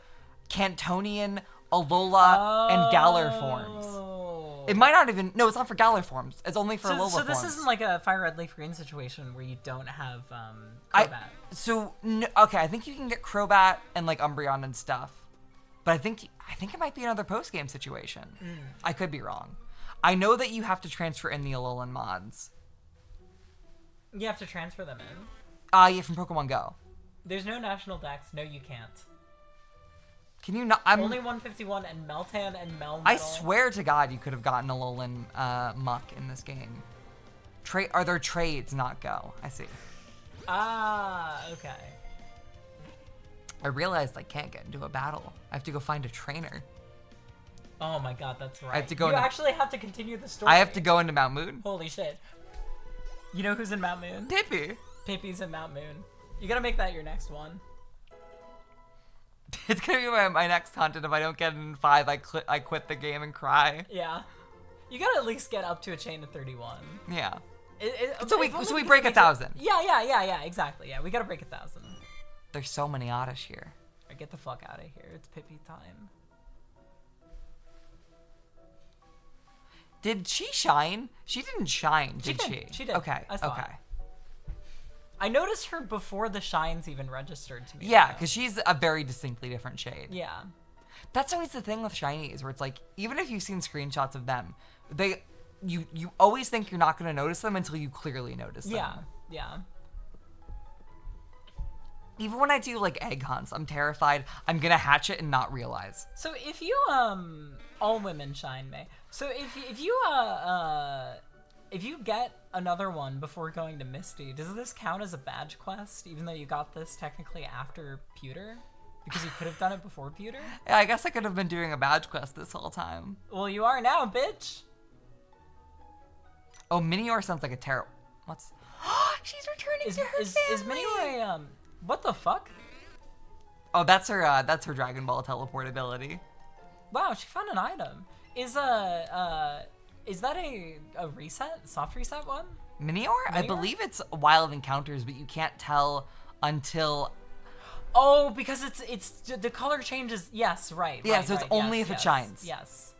B: Cantonian, Alola, and Galar forms. It might not even... No, it's not for Galar forms. It's only for Alola forms.
A: So this isn't like a Fire Red Leaf Green situation where you don't have Crobat.
B: Okay, I think you can get Crobat and like Umbreon and stuff. But I think it might be another post-game situation. I could be wrong. I know that you have to transfer in the Alolan mods.
A: You have to transfer them in?
B: Yeah, from Pokemon Go.
A: There's no national dex. No, you can't.
B: Can you not?
A: Only 151 and Meltan and Melmetal.
B: I swear to God, you could have gotten Alolan Muck in this game. Are there trades, not Go? I see.
A: Ah, okay.
B: I realized I can't get into a battle. I have to go find a trainer.
A: Oh my god, that's right.
B: I have to go
A: you actually have to continue the story.
B: I have to go into Mount Moon.
A: Holy shit. You know who's in Mount Moon?
B: Pippi.
A: Pippi's in Mount Moon. You gotta make that your next one.
B: It's gonna be my next content. If I don't get it in 5, I quit the game and cry.
A: Yeah. You gotta at least get up to a chain of 31.
B: Yeah.
A: So
B: we break 1,000.
A: Yeah, exactly. Yeah, we gotta break 1,000.
B: There's so many oddish here.
A: Alright, get the fuck out of here. It's Pippi time.
B: Did she shine? She didn't shine, did she?
A: She did.
B: Okay,
A: I saw
B: okay.
A: it. I noticed her before the shines even registered to me.
B: Yeah, because she's a very distinctly different shade.
A: Yeah.
B: That's always the thing with shinies, where it's like, even if you've seen screenshots of them, you always think you're not going to notice them until you clearly notice them.
A: Yeah.
B: Even when I do like egg hunts, I'm terrified I'm gonna hatch it and not realize.
A: So if you all women shine May. So if you get another one before going to Misty, does this count as a badge quest, even though you got this technically after Pewter? Because you could have done it before Pewter?
B: Yeah, I guess I could have been doing a badge quest this whole time.
A: Well, you are now, bitch.
B: Oh, Minior sounds like a terrible. What's? She's returning to her family.
A: Is Minior a what the fuck?
B: Oh, that's her Dragon Ball teleport ability.
A: Wow, she found an item. Is that a reset, soft reset one?
B: Minior? I believe it's Wild Encounters, but you can't tell until.
A: Oh, because it's the color changes. Yes, right.
B: Yeah,
A: right,
B: so it's
A: right,
B: only
A: yes,
B: if it
A: yes,
B: shines.
A: Yes.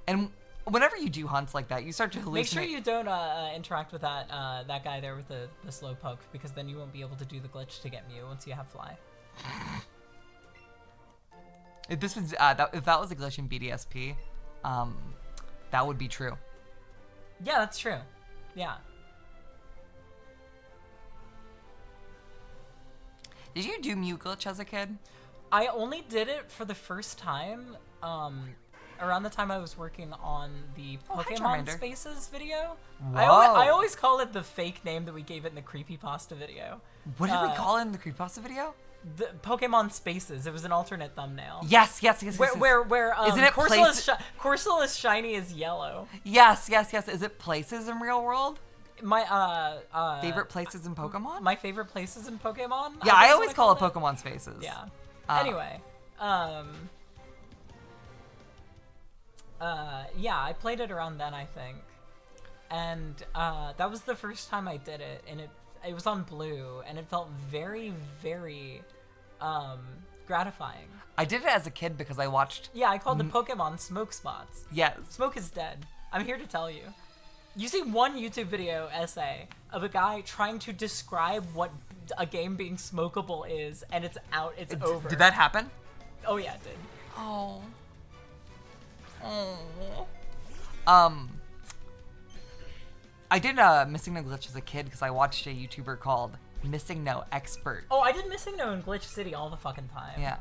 B: And whenever you do hunts like that, you start to hallucinate.
A: Make sure you don't interact with that guy there with the slow poke, because then you won't be able to do the glitch to get Mew once you have Fly.
B: If this was if that was a glitch in BDSP, that would be true.
A: Yeah, that's true. Yeah.
B: Did you do Mew glitch as a kid?
A: I only did it for the first time around the time I was working on the Pokemon Spaces video.
B: Whoa.
A: I always call it the fake name that we gave it in the creepypasta video.
B: What did we call it in the creepypasta video?
A: The Pokemon Spaces. It was an alternate thumbnail.
B: Yes.
A: Where
B: Isn't it
A: Corsola is shiny as yellow.
B: Yes. Is it places in real world?
A: My
B: favorite places in Pokemon?
A: My favorite places in Pokemon?
B: Yeah, I always call it Pokemon Spaces.
A: Yeah. Anyway, yeah, I played it around then, I think. And that was the first time I did it, and it was on Blue, and it felt very, very gratifying.
B: I did it as a kid because I watched...
A: Yeah, I called the Pokemon Smoke Spots.
B: Yes.
A: Smoke is dead. I'm here to tell you. You see one YouTube video essay of a guy trying to describe what a game being smokable is, and it's out, it's over.
B: Did that happen?
A: Oh yeah, it did.
B: Oh. I did Missing No Glitch as a kid because I watched a YouTuber called Missing No Expert.
A: Oh, I did Missing No in Glitch City all the fucking time.
B: Yeah.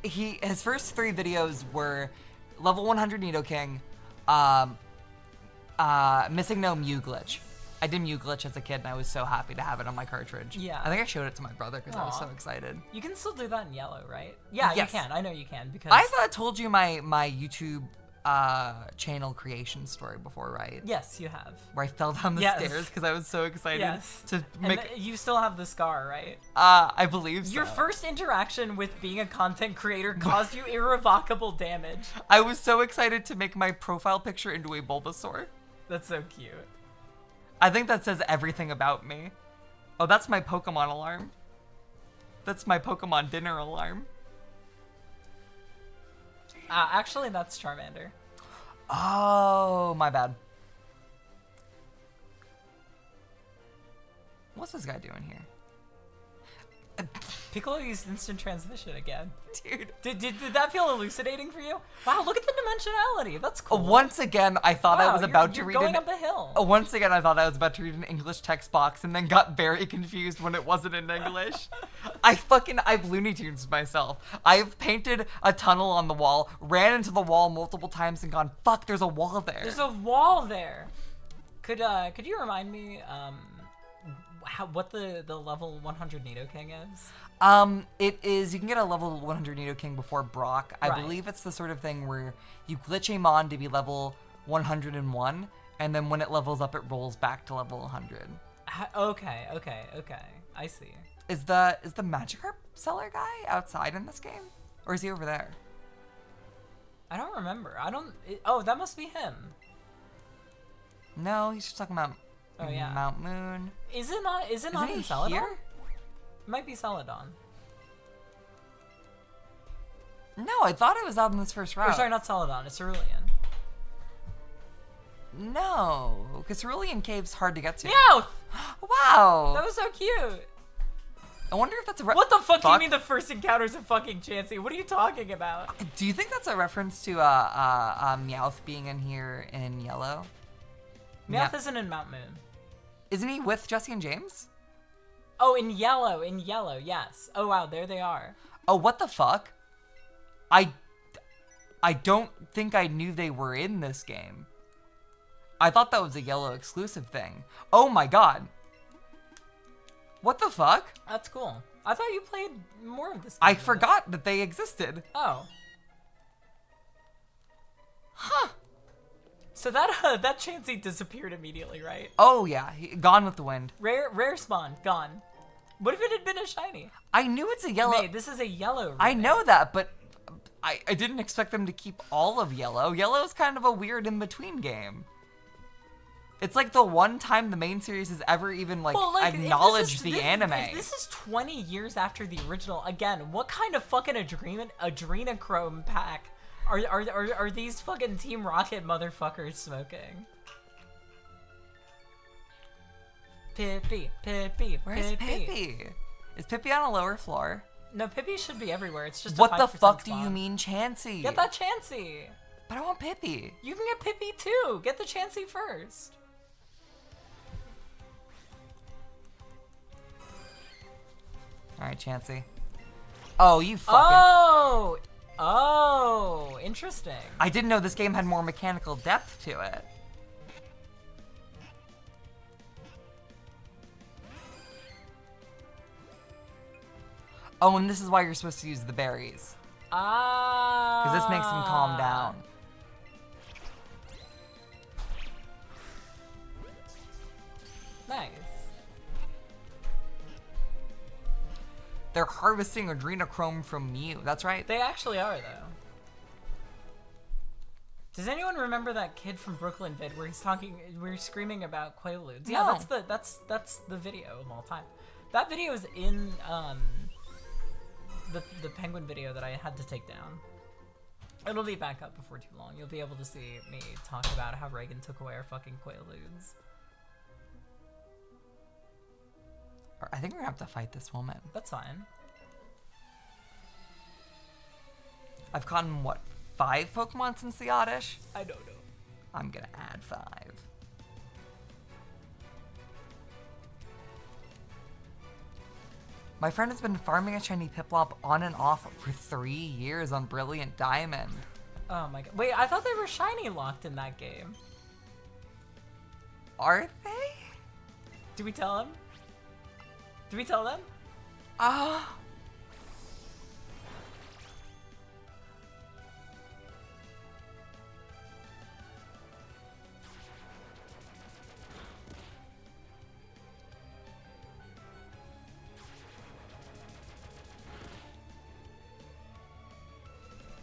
B: His first 3 videos were level 100 Nidoking, Missing No Mew Glitch. I did Mew Glitch as a kid, and I was so happy to have it on my cartridge.
A: Yeah.
B: I think I showed it to my brother because I was so excited.
A: You can still do that in yellow, right? Yeah,
B: yes.
A: You can. I know you can because
B: I've told you my YouTube channel creation story before, right?
A: Yes, you have.
B: Where I fell down the stairs because I was so excited to make.
A: And you still have the scar, right?
B: I believe so.
A: Your first interaction with being a content creator caused you irrevocable damage.
B: I was so excited to make my profile picture into a Bulbasaur.
A: That's so cute.
B: I think that says everything about me. Oh, that's my Pokemon alarm. That's my Pokemon dinner alarm.
A: Actually, that's Charmander.
B: Oh, my bad. What's this guy doing here?
A: Piccolo used instant transmission again.
B: Dude.
A: Did that feel elucidating for you? Wow, look at the dimensionality. That's cool.
B: Once again, I thought I was about to read
A: going up a hill.
B: Once again, I thought I was about to read an English text box and then got very confused when it wasn't in English. I've Looney Tunes myself. I've painted a tunnel on the wall, ran into the wall multiple times and gone, fuck, there's a wall there.
A: There's a wall there. Could you remind me, what the level 100 Nidoking is?
B: It is, you can get a level 100 Nidoking before Brock. I
A: Right.
B: believe it's the sort of thing where you glitch a mon to be level 101, and then when it levels up, it rolls back to level 100.
A: Okay. I see.
B: Is the Magikarp seller guy outside in this game? Or is he over there?
A: I don't remember. Oh, that must be him.
B: No, he's just talking about
A: Oh, yeah.
B: Mount Moon.
A: Is it not
B: Isn't
A: in
B: he
A: Celadon?
B: here?
A: It might be Celadon.
B: No, I thought it was out in this first route.
A: Or sorry, not Celadon. It's Cerulean.
B: No, because Cerulean Cave's hard to get to.
A: Meowth!
B: Wow!
A: That was so cute.
B: I wonder if that's a
A: What the fuck do you mean the first encounter's a fucking Chansey? What are you talking about?
B: Do you think that's a reference to Meowth being in here in yellow?
A: Meowth isn't in Mount Moon.
B: Isn't he with Jesse and James?
A: Oh, in yellow, yes. Oh wow, there they are.
B: Oh, what the fuck? I don't think I knew they were in this game. I thought that was a yellow exclusive thing. Oh my god. What the fuck?
A: That's cool. I thought you played more of this game
B: I
A: than
B: forgot that they existed.
A: this. Oh.
B: Huh.
A: So that that Chansey disappeared immediately, right?
B: Oh yeah, gone with the wind.
A: Rare spawn, gone. What if it had been a shiny?
B: I knew it's a yellow.
A: May, this is a yellow remake.
B: I know that, but I didn't expect them to keep all of yellow. Yellow is kind of a weird in-between game. It's like the one time the main series has ever even acknowledged the anime.
A: If this is 20 years after the original, again, what kind of fucking adrenochrome pack are these fucking Team Rocket motherfuckers smoking? Pippi.
B: Where's Pippi? Is Pippi on a lower floor?
A: No, Pippi should be everywhere. It's just
B: What
A: a
B: the
A: 5%
B: fuck do
A: spawn.
B: you mean Chansey?
A: Get that Chansey.
B: But I want Pippi.
A: You can get Pippi too. Get the Chansey first.
B: Alright, Chansey. Oh, you fucking...
A: Oh, interesting.
B: I didn't know this game had more mechanical depth to it. Oh, and this is why you're supposed to use the berries. Because this makes them calm down.
A: Nice.
B: They're harvesting adrenochrome from Mew. That's right.
A: They actually are, though. Does anyone remember that kid from Brooklyn vid where we're screaming about Quaaludes? Yeah,
B: No.
A: that's the video of all time. That video is in the penguin video that I had to take down. It'll be back up before too long. You'll be able to see me talk about how Reagan took away our fucking Quaaludes.
B: I think we're gonna have to fight this woman.
A: That's fine.
B: I've caught, what, 5 Pokemon since the Oddish?
A: I don't know.
B: I'm gonna add 5. My friend has been farming a shiny Piplup on and off for 3 years on Brilliant Diamond.
A: Oh my god. Wait, I thought they were shiny locked in that game.
B: Are they?
A: Did we tell him? Did we tell them?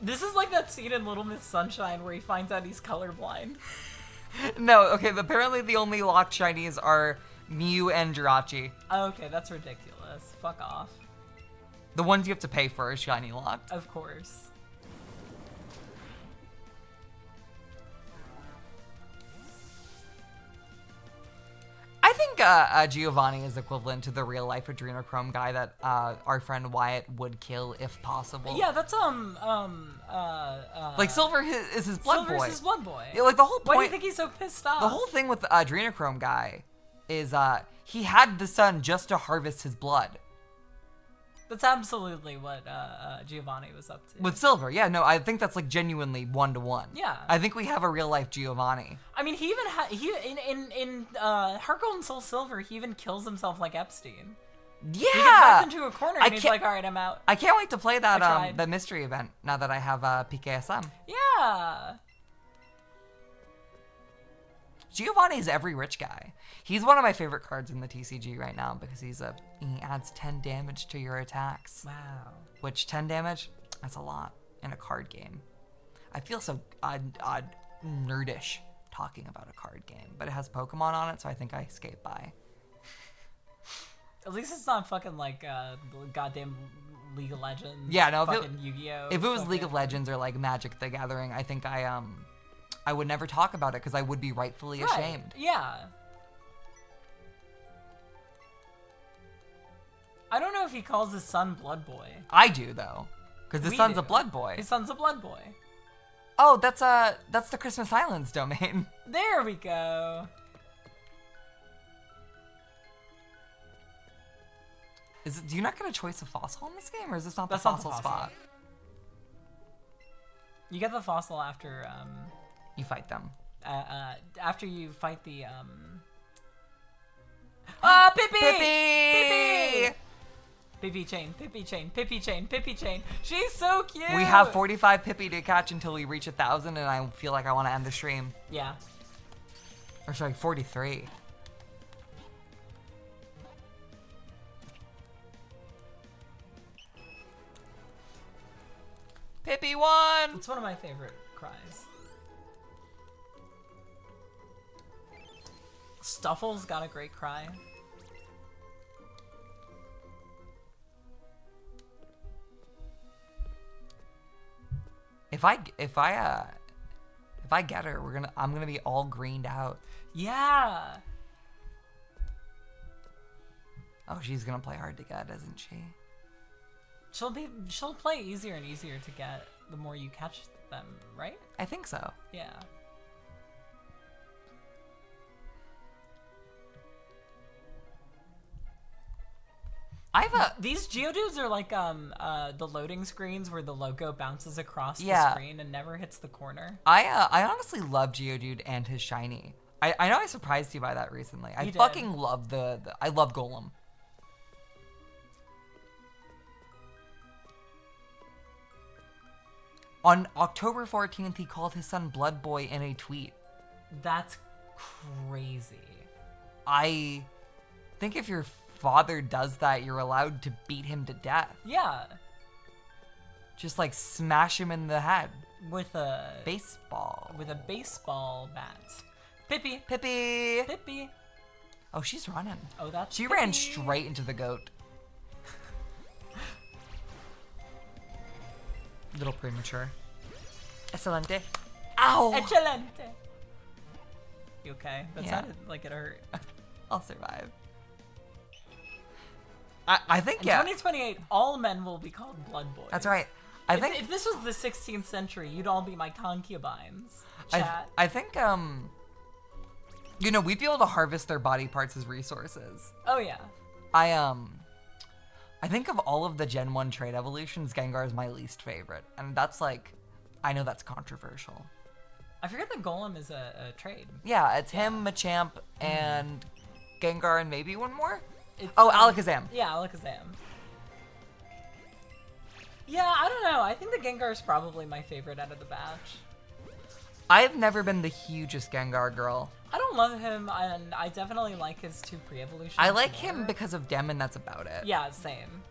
A: This is like that scene in Little Miss Sunshine where he finds out he's colorblind.
B: No, okay, apparently the only locked shinies are Mew and Jirachi.
A: Okay, that's ridiculous. Fuck off.
B: The ones you have to pay for are shiny locked.
A: Of course.
B: I think Giovanni is equivalent to the real life adrenochrome guy that our friend Wyatt would kill if possible.
A: Yeah, that's
B: like Silver is his blood
A: Silver's
B: boy.
A: his blood boy.
B: Yeah, like the whole point.
A: Why do you think he's so pissed off?
B: The whole thing with the adrenochrome guy is he had the sun just to harvest his blood.
A: That's absolutely what Giovanni was up to.
B: With Silver, yeah, no, I think that's like genuinely 1-to-1.
A: Yeah.
B: I think we have a real life Giovanni.
A: I mean, he even in Heart Gold and Soul Silver, he even kills himself like Epstein.
B: Yeah.
A: He gets back into a corner and he's like, all right, I'm out.
B: I can't wait to play that
A: tried.
B: the mystery event now that I have PKSM.
A: Yeah.
B: Giovanni's every rich guy. He's one of my favorite cards in the TCG right now because he adds 10 damage to your attacks.
A: Wow.
B: Which 10 damage, that's a lot in a card game. I feel so nerdish talking about a card game, but it has Pokemon on it, so I think I skate by.
A: At least it's not fucking like goddamn League of Legends.
B: Yeah, no,
A: fucking Yu-Gi-Oh.
B: If it was League of Legends or like Magic the Gathering, I think I would never talk about it because I would be rightfully ashamed.
A: Yeah. I don't know if he calls his son Blood Boy.
B: I do though, because his son's a Blood Boy.
A: His son's a Blood Boy.
B: Oh, that's the Christmas Islands domain.
A: There we go.
B: Do you not get a choice of fossil in this game, or is this not
A: That's
B: the
A: not the
B: fossil
A: fossil.
B: spot?
A: You get the fossil after
B: You fight them.
A: after you fight the Pippi!
B: Pippi!
A: Pippi chain, Pippi chain, Pippi chain, Pippi chain. She's so cute.
B: We have 45 Pippi to catch until we reach 1,000, and I feel like I want to end the stream.
A: Yeah.
B: Or sorry, 43. Pippi won!
A: It's one of my favorite cries. Stuffle's got a great cry.
B: If I get her, I'm gonna be all greened out.
A: Yeah.
B: Oh, she's gonna play hard to get, isn't she?
A: She'll play easier and easier to get the more you catch them, right?
B: I think so.
A: Yeah. These Geodudes are like the loading screens where the logo bounces across the screen and never hits the corner.
B: I honestly love Geodude and his shiny. I know I surprised you by that recently. I fucking love I love Golem. On October 14th, he called his son Blood Boy in a tweet.
A: That's crazy.
B: I think if your father does that, you're allowed to beat him to death.
A: Yeah.
B: Just like smash him in the head.
A: With a
B: baseball.
A: With a baseball bat. Pippi.
B: Pippi.
A: Pippi.
B: Oh, she's running.
A: Oh, that's
B: She
A: Pippi.
B: ran straight into the goat. Little premature. Excelente. Ow!
A: Excelente. You okay? That
B: Yeah.
A: sounded like it hurt.
B: I'll survive. I think,
A: In
B: yeah.
A: 2028, all men will be called blood boys.
B: That's right. I think
A: if this was the 16th century, you'd all be my concubines. Chat.
B: I think you know, we'd be able to harvest their body parts as resources.
A: Oh yeah.
B: I think of all of the Gen 1 trade evolutions, Gengar is my least favorite. And that's like, I know that's controversial.
A: I forget that Golem is a trade.
B: Yeah, it's him, Machamp, and Gengar, and maybe one more?
A: It's,
B: Alakazam.
A: Yeah, Alakazam. Yeah, I don't know. I think the Gengar is probably my favorite out of the batch.
B: I've never been the hugest Gengar girl.
A: I don't love him, and I definitely like his two pre-evolutions.
B: I like
A: more.
B: him because of Dem, and that's about it.
A: Yeah, same.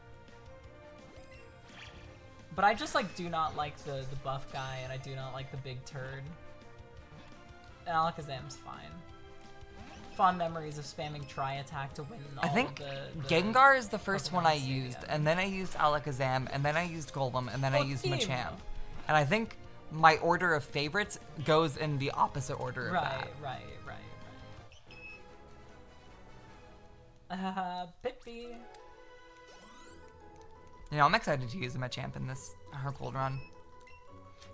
A: But I just like do not like the buff guy, and I do not like the big turd. And Alakazam's fine. Fond memories of spamming tri-attack to win all
B: I think
A: the
B: Gengar is the first
A: Pokemon
B: one I
A: Stadium.
B: used, and then I used Alakazam, and then I used Golem, and then I used
A: Teemo.
B: Machamp. And I think my order of favorites goes in the opposite order of that.
A: Right. Pippi.
B: You know, I'm excited to use a Machamp in this Hercold run.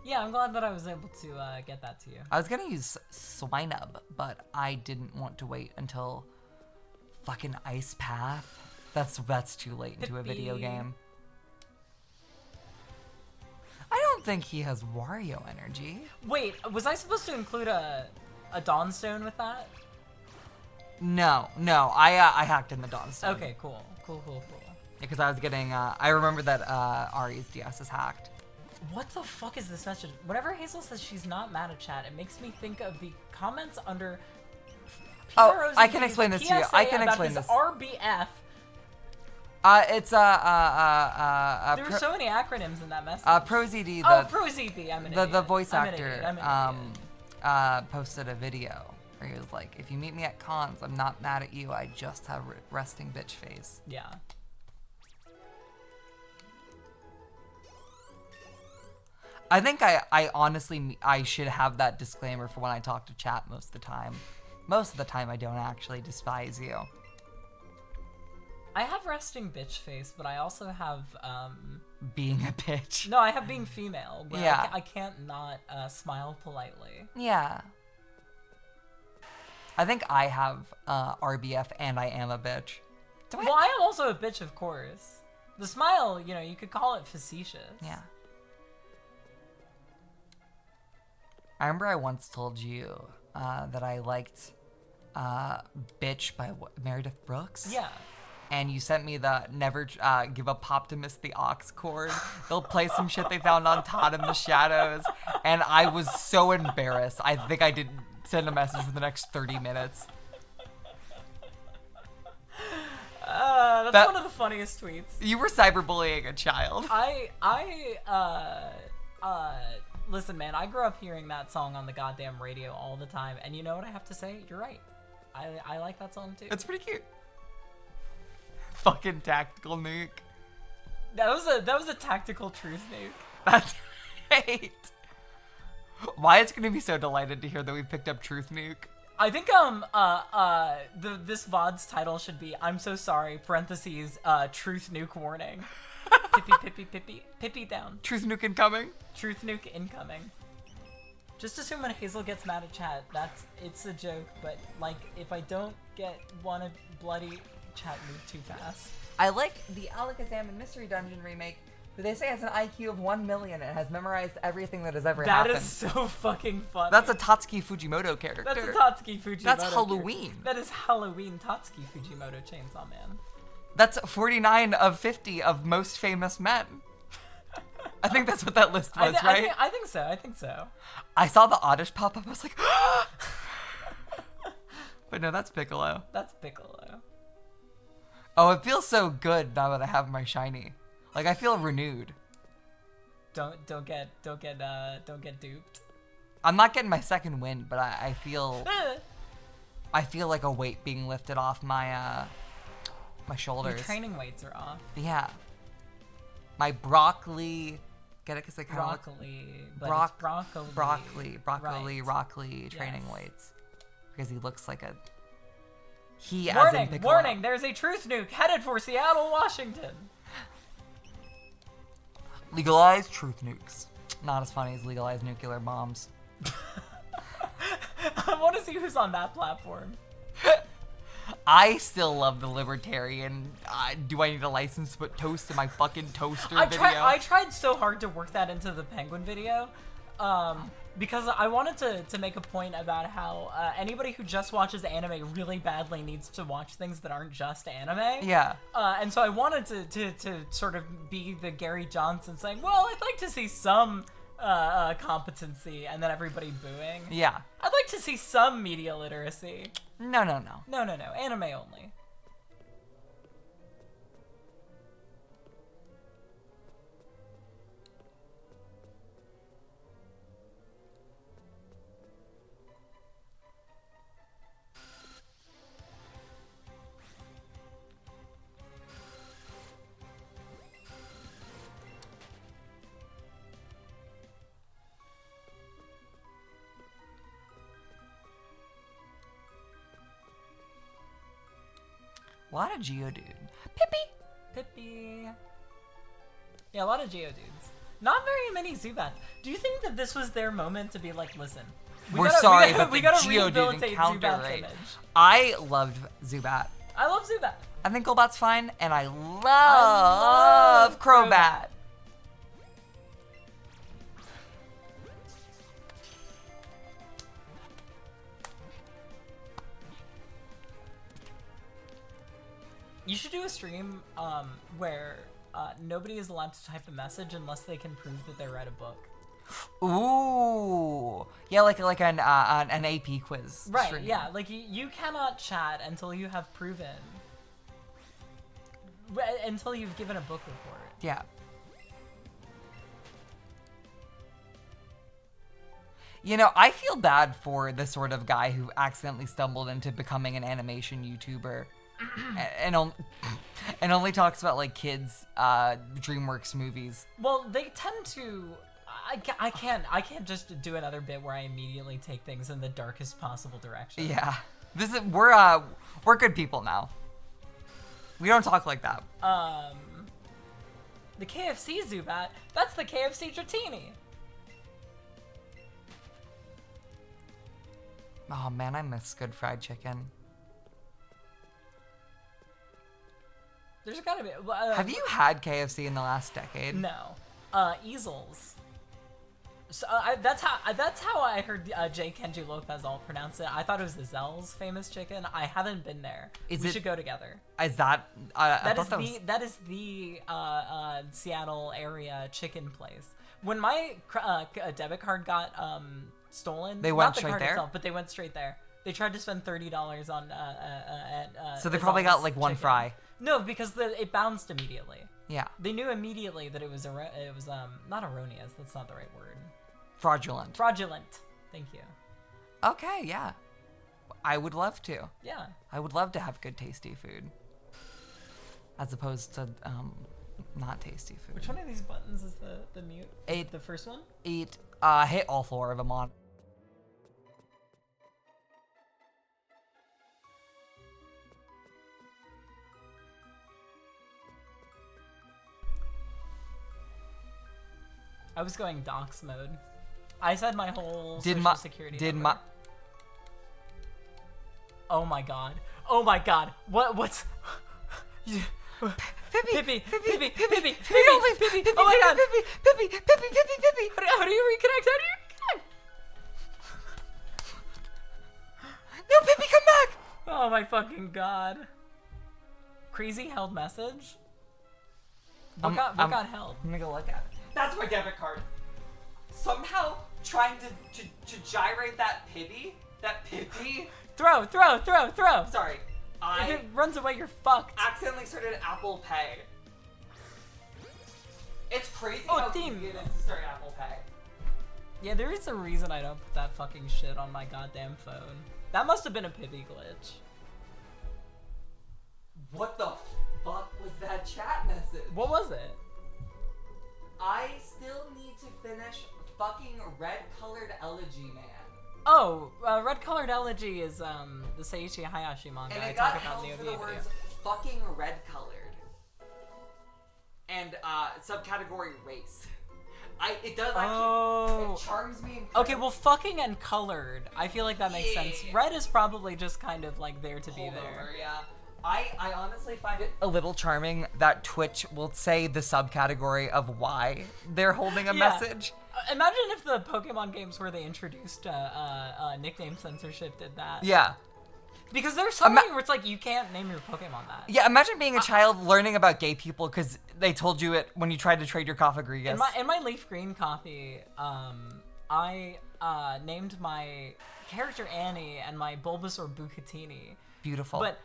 A: Yeah, I'm glad that I was able to get that to you.
B: I was gonna use Swinub, but I didn't want to wait until fucking Ice Path. That's too late into a video
A: Pippi.
B: game. think he has Wario energy.
A: Wait, was I supposed to include a Dawnstone with that?
B: No, I hacked in the Dawnstone.
A: Okay, cool.
B: Because I was getting, I remember that Ari's DS is hacked.
A: What the fuck is this message? Whenever Hazel says she's not mad at chat, it makes me think of the comments under
B: Oh, I can explain this to you. I can explain this.
A: RBF.
B: It's
A: There were so many acronyms in that message.
B: ProZD,
A: ProZD, I'm an
B: the
A: idiot.
B: voice
A: I'm an
B: actor,
A: idiot. I'm an idiot.
B: posted a video where he was like, if you meet me at cons, I'm not mad at you, I just have resting bitch face.
A: Yeah.
B: I think I honestly, I should have that disclaimer for when I talk to chat most of the time. Most of the time I don't actually despise you.
A: I have resting bitch face, but I also have,
B: Being a bitch.
A: No, I have being female. Where
B: Yeah.
A: I can't not smile politely.
B: Yeah. I think I have RBF and I am a bitch.
A: Well, I am also a bitch, of course. The smile, you know, you could call it facetious.
B: Yeah. I remember I once told you that I liked Bitch by Meredith Brooks.
A: Yeah.
B: And you sent me the Never Give Up Optimist the aux chord. They'll play some shit they found on Todd in the Shadows. And I was so embarrassed. I think I didn't send a message for the next 30 minutes.
A: That's one of the funniest tweets.
B: You were cyberbullying a child.
A: Listen, man, I grew up hearing that song on the goddamn radio all the time. And you know what I have to say? You're right. I like that song too.
B: It's pretty cute. Fucking tactical nuke.
A: That was a tactical truth nuke.
B: That's right. Wyatt's gonna be so delighted to hear that we picked up Truth Nuke.
A: I think this VOD's title should be "I'm so sorry" parentheses Truth Nuke warning. Pippy down.
B: Truth Nuke incoming.
A: Truth Nuke incoming. Just assume when Hazel gets mad at chat, it's a joke. But like, if I don't get one bloody chat move too fast.
B: I like the Alakazam and Mystery Dungeon remake, where they say it has an IQ of 1 million and has memorized everything that has ever happened.
A: That is so fucking funny.
B: That's a Tatsuki Fujimoto character.
A: That's a Tatsuki Fujimoto.
B: That's Halloween.
A: Character. That is Halloween Tatsuki Fujimoto Chainsaw Man.
B: That's 49 of 50 of most famous men. I think that's what that list was, right?
A: I think so.
B: I saw the Oddish pop up. I was like, but no, that's Piccolo.
A: That's Piccolo.
B: Oh, it feels so good now that I have my shiny. Like, I feel renewed.
A: Don't get duped.
B: I'm not getting my second win, but I feel I feel like a weight being lifted off my my shoulders.
A: Your training weights are off.
B: Yeah. My broccoli. Get it? Because they kind of look
A: broccoli.
B: Broccoli training weights. Because he looks like a. He
A: warning,
B: as in Piccolo.
A: Warning! There's a truth nuke headed for Seattle, Washington.
B: Legalized truth nukes. Not as funny as legalized nuclear bombs.
A: I want to see who's on that platform.
B: I still love the libertarian. Do I need a license to put toast in my fucking toaster video?
A: I tried so hard to work that into the Penguin video. Because I wanted to make a point about how anybody who just watches anime really badly needs to watch things that aren't just anime.
B: Yeah.
A: And so I wanted to sort of be the Gary Johnson saying, well, I'd like to see some competency, and then everybody booing.
B: Yeah.
A: I'd like to see some media literacy.
B: No.
A: No. Anime only.
B: A lot of Geodude.
A: Pippi. Yeah, a lot of Geodudes. Not very many Zubats. Do you think that this was their moment to be like, listen,
B: we're sorry, but
A: we
B: the
A: gotta
B: Geodude
A: rehabilitate
B: encounter
A: Zubat's
B: rate.
A: image.
B: I loved Zubat.
A: I love Zubat.
B: I think Golbat's fine, and I love Crobat.
A: You should do a stream where nobody is allowed to type a message unless they can prove that they read a book.
B: Ooh, yeah, like an AP quiz.
A: Right?
B: stream.
A: Yeah, like you cannot chat until you have proven, until you've given a book report.
B: Yeah. You know, I feel bad for the sort of guy who accidentally stumbled into becoming an animation YouTuber and only talks about like kids DreamWorks movies.
A: Well, they tend to. I can't just do another bit where I immediately take things in the darkest possible direction.
B: Yeah. We're good people now. We don't talk like that.
A: The KFC Zubat, that's the KFC Dratini.
B: Oh man, I miss good fried chicken.
A: There's gotta be.
B: Have you had KFC in the last decade?
A: No. Easels. So that's how I heard J. Kenji Lopez all pronounce it. I thought it was the Zell's famous chicken. I haven't been there. We should go together.
B: Is that?
A: That is the Seattle area chicken place. When my debit card got stolen,
B: they went
A: not the
B: straight
A: card
B: there.
A: itself, but they went straight there. They tried to spend $30 on
B: so they probably got like one
A: chicken.
B: fry.
A: No, because it bounced immediately.
B: Yeah.
A: They knew immediately that it was not erroneous. That's not the right word.
B: Fraudulent.
A: Thank you.
B: Okay, yeah. I would love to.
A: Yeah.
B: I would love to have good tasty food. As opposed to not tasty food.
A: Which one of these buttons is the mute? The first one?
B: Hit all 4 of them on.
A: I was going docs mode. I said my whole social security number. Oh my god. Oh my god. What's... Pippi. Oh my god. Pippi. How do you reconnect?
B: No, Pippi, come back!
A: Oh my fucking god. Crazy held message? What got held?
B: Let me go look at it. That's my debit card. Somehow trying to gyrate that Pippi.
A: Throw.
B: Sorry.
A: If it runs away, you're fucked.
B: Accidentally started Apple Pay. It's crazy
A: Oh,
B: how
A: team.
B: easy it is to start Apple Pay.
A: Yeah, there is a reason I don't put that fucking shit on my goddamn phone. That must have been a Pippi glitch.
B: What the fuck was that chat message?
A: What was it?
B: I still need to finish fucking Red Colored Elegy Man.
A: Oh, Red Colored Elegy is the Seiichi Hayashi manga.
B: And
A: I
B: it got
A: talk about
B: held
A: in the
B: for the
A: OVA
B: words fucking red colored. And subcategory race. It does actually, it charms me.
A: Okay, well, fucking and colored. I feel like that makes sense. Red is probably just kind of like there to be there.
B: Over, yeah. I honestly find it a little charming that Twitch will say the subcategory of why they're holding a message.
A: Imagine if the Pokemon games where they introduced nickname censorship did that.
B: Yeah.
A: Because there's something where it's like you can't name your Pokemon that.
B: Yeah, imagine being a child learning about gay people because they told you it when you tried to trade your Cofagrigus.
A: In my Leaf Green copy, I named my character Annie and my Bulbasaur Bucatini.
B: Beautiful.
A: But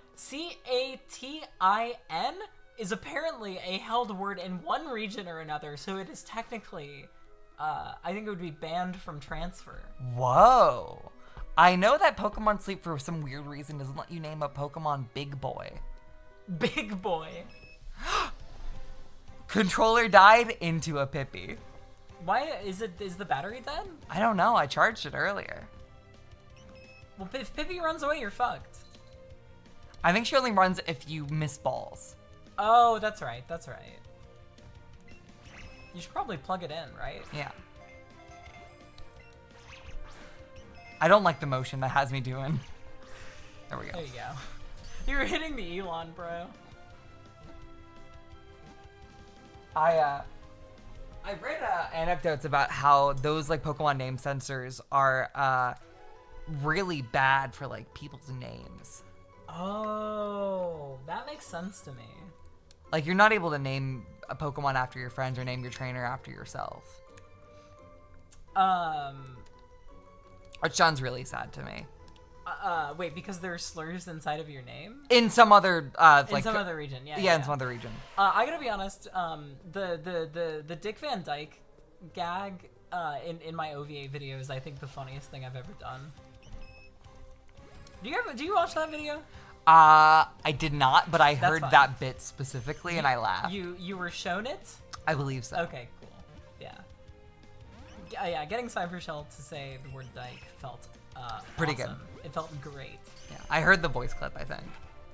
A: Catin is apparently a held word in one region or another, so it is technically, I think it would be banned from transfer.
B: Whoa. I know that Pokemon Sleep, for some weird reason, doesn't let you name a Pokemon Big Boy.
A: Big Boy.
B: Controller died into a Pippi.
A: Why is the battery dead?
B: I don't know. I charged it earlier.
A: Well, if Pippi runs away, you're fucked.
B: I think she only runs if you miss balls.
A: Oh, that's right. You should probably plug it in, right?
B: Yeah. I don't like the motion that has me doing. There we go.
A: There you go. You were hitting the Elon, bro.
B: I read anecdotes about how those like Pokemon name censors are really bad for like people's names.
A: Oh, that makes sense to me.
B: Like, you're not able to name a Pokemon after your friends or name your trainer after yourself. Which sounds really sad to me.
A: Wait, because there are slurs inside of your name?
B: In some other,
A: In some other region, yeah.
B: Yeah, in some other region.
A: I gotta be honest, the Dick Van Dyke gag in my OVA videos, I think the funniest thing I've ever done. Do you watch that video?
B: I did not, but I
A: That's
B: heard
A: fine.
B: that bit specifically, and I laughed.
A: You were shown it?
B: I believe so.
A: Okay, cool. Yeah. Yeah, getting Cybershell to say the word dyke felt
B: Pretty
A: awesome.
B: good.
A: It felt great.
B: Yeah, I heard the voice clip, I think.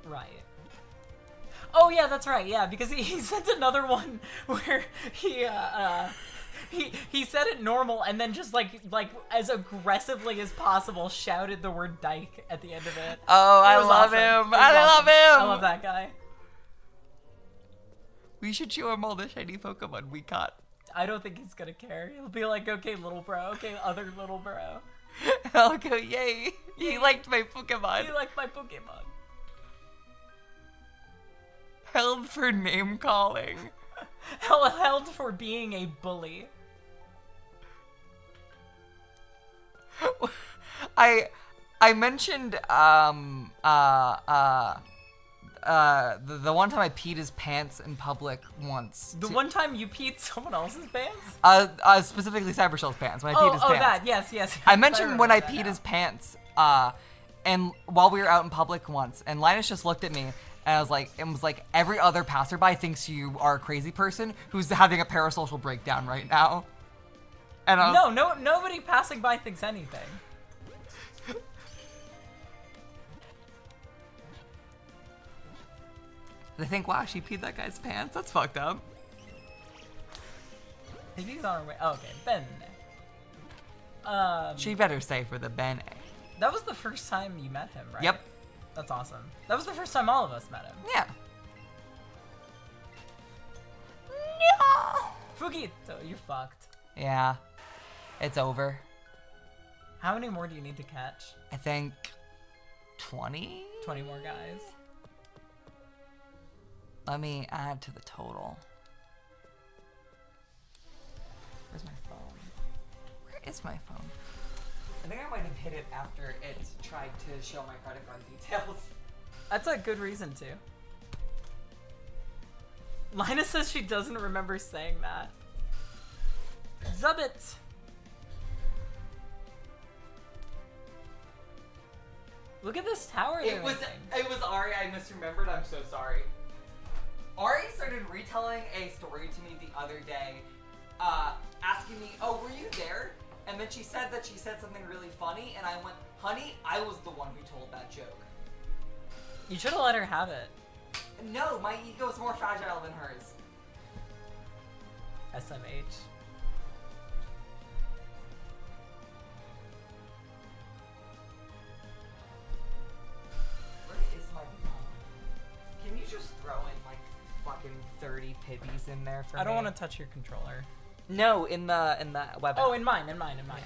A: Right. Oh yeah, that's right. Yeah, because he sent another one where he said it normal and then just like as aggressively as possible shouted the word dyke at the end of it.
B: Oh, I
A: was
B: love
A: awesome.
B: him.
A: It was
B: I love
A: awesome.
B: him.
A: I love that guy.
B: We should show him all the shiny Pokemon we caught.
A: I don't think he's gonna care. He'll be like, okay, little bro. Okay, other little bro.
B: I'll go, yay. He liked my Pokemon.
A: You like my Pokemon.
B: Held for name calling.
A: Held for being a bully.
B: I mentioned the one time I peed his pants in public once.
A: The one time you peed someone else's pants?
B: Specifically Cybershell's pants, when I peed his pants.
A: that, yes.
B: I mentioned when I peed
A: peed
B: his pants, and while we were out in public once, and Linus just looked at me, and was like, every other passerby thinks you are a crazy person who's having a parasocial breakdown right now. And I was,
A: No, nobody passing by thinks anything.
B: They think, wow, she peed that guy's pants? That's fucked up.
A: Maybe he's on her way. Oh, okay, Ben.
B: She better stay for the Bene.
A: That was the first time you met him, right?
B: Yep.
A: That's awesome. That was the first time all of us met him.
B: Yeah. No!
A: Fugito, you're fucked.
B: Yeah. It's over.
A: How many more do you need to catch?
B: I think 20?
A: 20 more guys.
B: Let me add to the total. Where's my phone? Where is my phone? I think I might have hit it after it tried to show my credit card details.
A: That's a good reason to. Lina says she doesn't remember saying that. Zubbit! Look at this tower they're making.
B: It was Ari. I misremembered. I'm so sorry. Ari started retelling a story to me the other day, asking me, "Oh, were you there?" And then she said something really funny, and I went, "Honey, I was the one who told that joke."
A: You should have let her have it.
B: No, my ego is more fragile than hers.
A: SMH.
B: Where is my phone? Can you just throw in like fucking 30 pibbies in there for me?
A: I don't want to touch your controller.
B: No, in the web app.
A: Oh, in mine,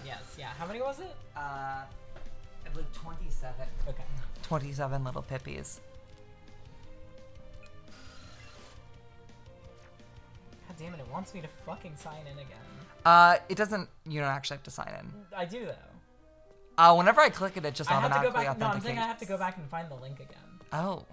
A: yes. Yeah, how many was it?
B: I believe 27.
A: Okay.
B: 27 little pippies.
A: God damn it, it wants me to fucking sign in again.
B: It doesn't, you don't actually have to sign in.
A: I do, though.
B: Whenever I click it, it just
A: I have to go
B: automatically
A: back. No, I'm
B: authenticates.
A: saying I have to go back and find the link again.
B: Oh.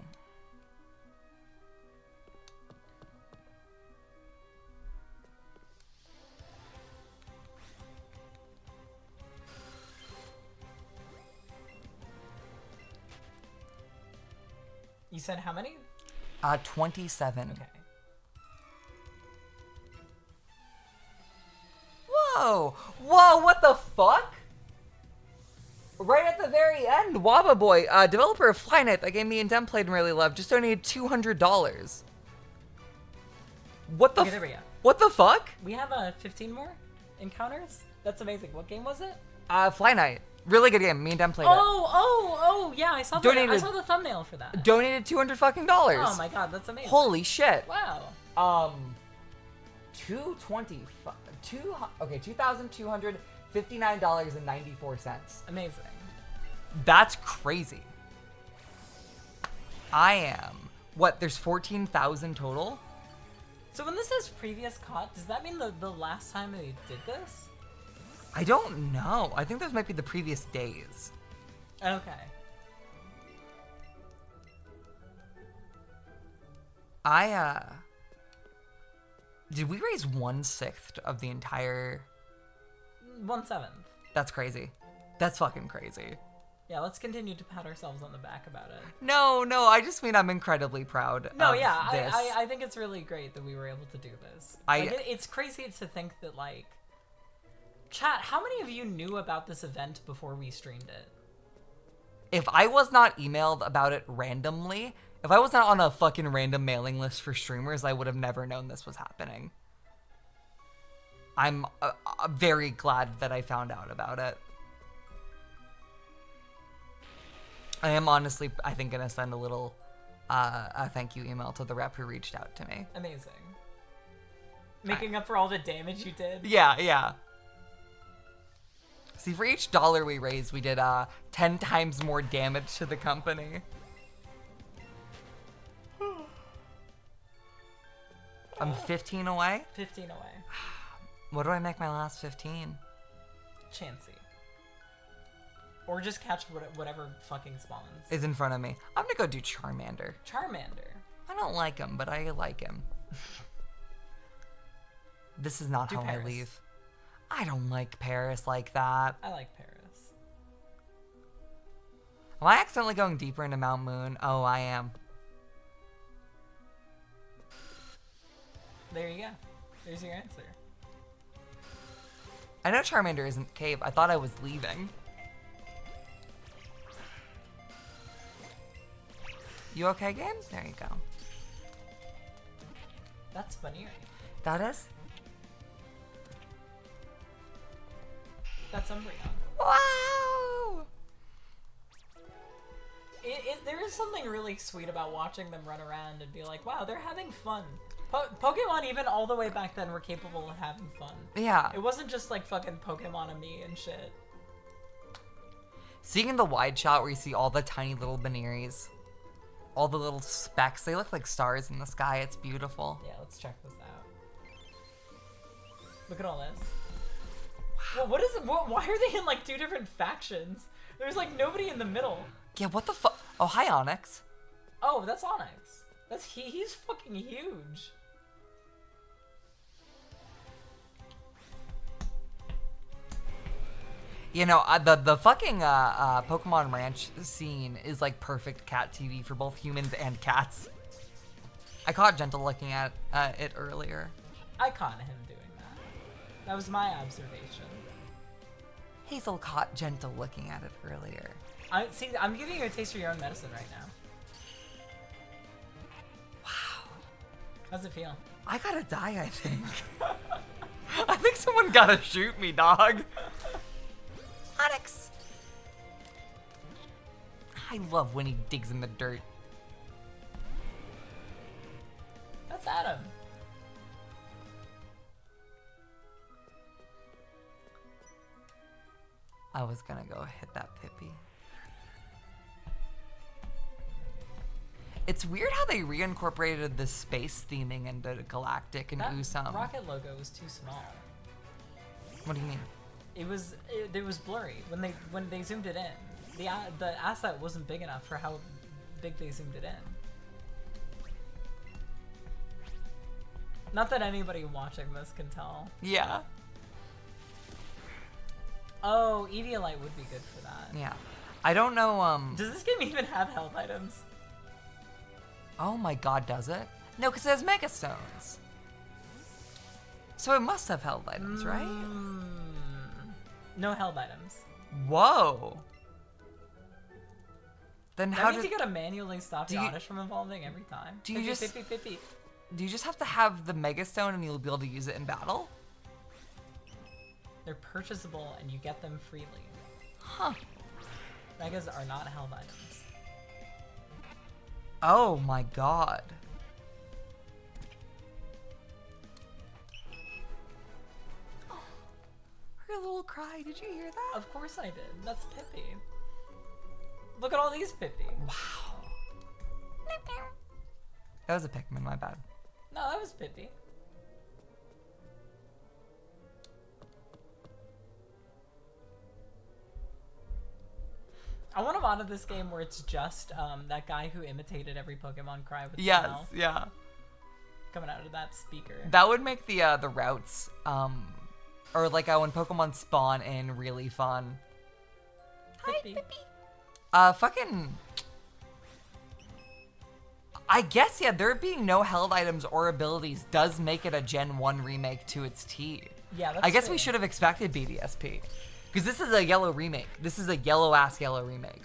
A: You said how many?
B: 27.
A: Okay.
B: Whoa! Whoa, what the fuck? Right at the very end, Waba Boy, developer of Flynight that game me and Dem played and really loved, just donated $200. What the
A: Okay, there we go.
B: What the fuck?
A: We have 15 more encounters? That's amazing. What game was it?
B: Flynight. Really good game. Me and Dem played it.
A: Oh, yeah, I saw that. I
B: Donated-
A: saw the thumbnail for that.
B: Donated $200 fucking dollars.
A: Oh my god, that's amazing.
B: Holy shit.
A: Wow.
B: $2,259.94.
A: Amazing.
B: That's crazy. I am. What, there's 14,000 total?
A: So when this says previous caught, does that mean the last time they did this?
B: I don't know. I think those might be the previous days.
A: Okay.
B: Did we raise 1/6 of the entire...
A: 1/7.
B: That's crazy. That's fucking crazy.
A: Yeah, let's continue to pat ourselves on the back about it.
B: No, I just mean I'm incredibly proud of this.
A: I think it's really great that we were able to do this. It's crazy to think that, like... Chat, how many of you knew about this event before we streamed it?
B: If I was not emailed about it randomly, if I was not on a fucking random mailing list for streamers, I would have never known this was happening. I'm very glad that I found out about it. I am honestly, I think, gonna send a little a thank you email to the rep who reached out to me.
A: Amazing. Making up for all the damage you did?
B: Yeah. See, for each dollar we raised, we did 10 times more damage to the company. I'm 15 away?
A: 15 away.
B: What do I make my last 15?
A: Chansey. Or just catch whatever fucking spawns.
B: Is in front of me. I'm gonna go do Charmander.
A: Charmander.
B: I don't like him, but I like him. This is not how
A: Paris.
B: I leave. I don't like Paris like that.
A: I like Paris.
B: Am I accidentally going deeper into Mount Moon? Oh, I am.
A: There you go. There's your answer.
B: I know Charmander isn't cave. I thought I was leaving. You okay, game? There you go.
A: That's funny.
B: That is?
A: That's Umbreon.
B: Wow!
A: There is something really sweet about watching them run around and be like, wow, they're having fun. Pokemon, even all the way back then, were capable of having fun.
B: Yeah.
A: It wasn't just like fucking Pokemon-a-me and shit.
B: Seeing the wide shot where you see all the tiny little Beneries, all the little specks, they look like stars in the sky. It's beautiful.
A: Yeah, let's check this out. Look at all this. Wow. Well, what is it? Why are they in like two different factions? There's like nobody in the middle.
B: Yeah, what the fuck? Oh, hi, Onyx.
A: Oh, that's Onyx. He's fucking huge.
B: You know, the fucking Pokemon Ranch scene is like perfect cat TV for both humans and cats. I caught Gentle looking at it earlier.
A: I caught him doing that. That was my observation.
B: Hazel caught Gentle looking at it earlier.
A: I'm giving you a taste of your own medicine right now.
B: Wow.
A: How's it feel?
B: I gotta die, I think. I think someone gotta shoot me, dog. Onyx! I love when he digs in the dirt.
A: That's Adam.
B: I was gonna go hit that Pippi. It's weird how they reincorporated the space theming into Galactic and
A: That
B: Usum.
A: rocket logo was too small.
B: What do you mean?
A: It was blurry when they zoomed it in. The asset wasn't big enough for how big they zoomed it in. Not that anybody watching this can tell.
B: Yeah.
A: Oh, Eviolite would be good for that.
B: Yeah. I don't know,
A: Does this game even have health items?
B: Oh my god, does it? No, because it has Mega Stones. So it must have held items, right?
A: No held items.
B: Whoa. Then
A: That
B: how
A: means
B: do
A: you gotta manually stop the
B: you-
A: Oddish from evolving every time.
B: do you
A: Pippi,
B: just-
A: Pippi, Pippi.
B: do you just have to have the Mega Stone and you'll be able to use it in battle?
A: They're purchasable and you get them freely.
B: Huh.
A: Megas are not held items.
B: Oh my god. Her little cry, did you hear that?
A: Of course I did. That's Pippi. Look at all these Pippi.
B: Wow. That was a Pikmin, my bad.
A: No, that was Pippi. I want to mod of this game where it's just that guy who imitated every Pokemon cry with his mouth
B: Yeah.
A: coming out of that speaker.
B: That would make the routes, or like when Pokemon spawn in, really fun.
A: Pippi.
B: Fucking... I guess, yeah, there being no held items or abilities does make it a Gen 1 remake to its T.
A: Yeah, that's
B: I guess
A: true.
B: we should have expected BDSP. Because this is a yellow remake. This is a yellow-ass yellow remake.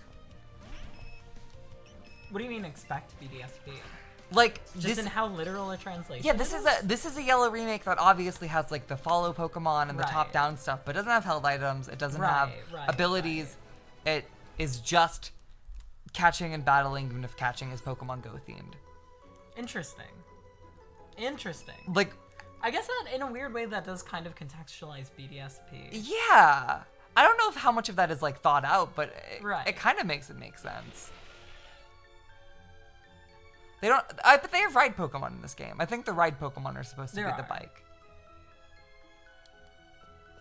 A: What do you mean expect BDSP?
B: Like,
A: Just
B: this...
A: in how literal a translation
B: Yeah,
A: it
B: this is a yellow remake that obviously has, like, the follow Pokemon and the
A: Right.
B: top-down stuff, but it doesn't have held items. It doesn't have
A: Right,
B: abilities. It is just catching and battling, even if catching is Pokemon Go themed.
A: Interesting.
B: Like,
A: I guess that, in a weird way, that does kind of contextualize BDSP.
B: yeah. I don't know if how much of that is, like, thought out, but
A: Right.
B: it kind of makes it make sense. They don't... but they have ride Pokemon in this game. I think the ride Pokemon are supposed to
A: There
B: be the
A: are.
B: bike.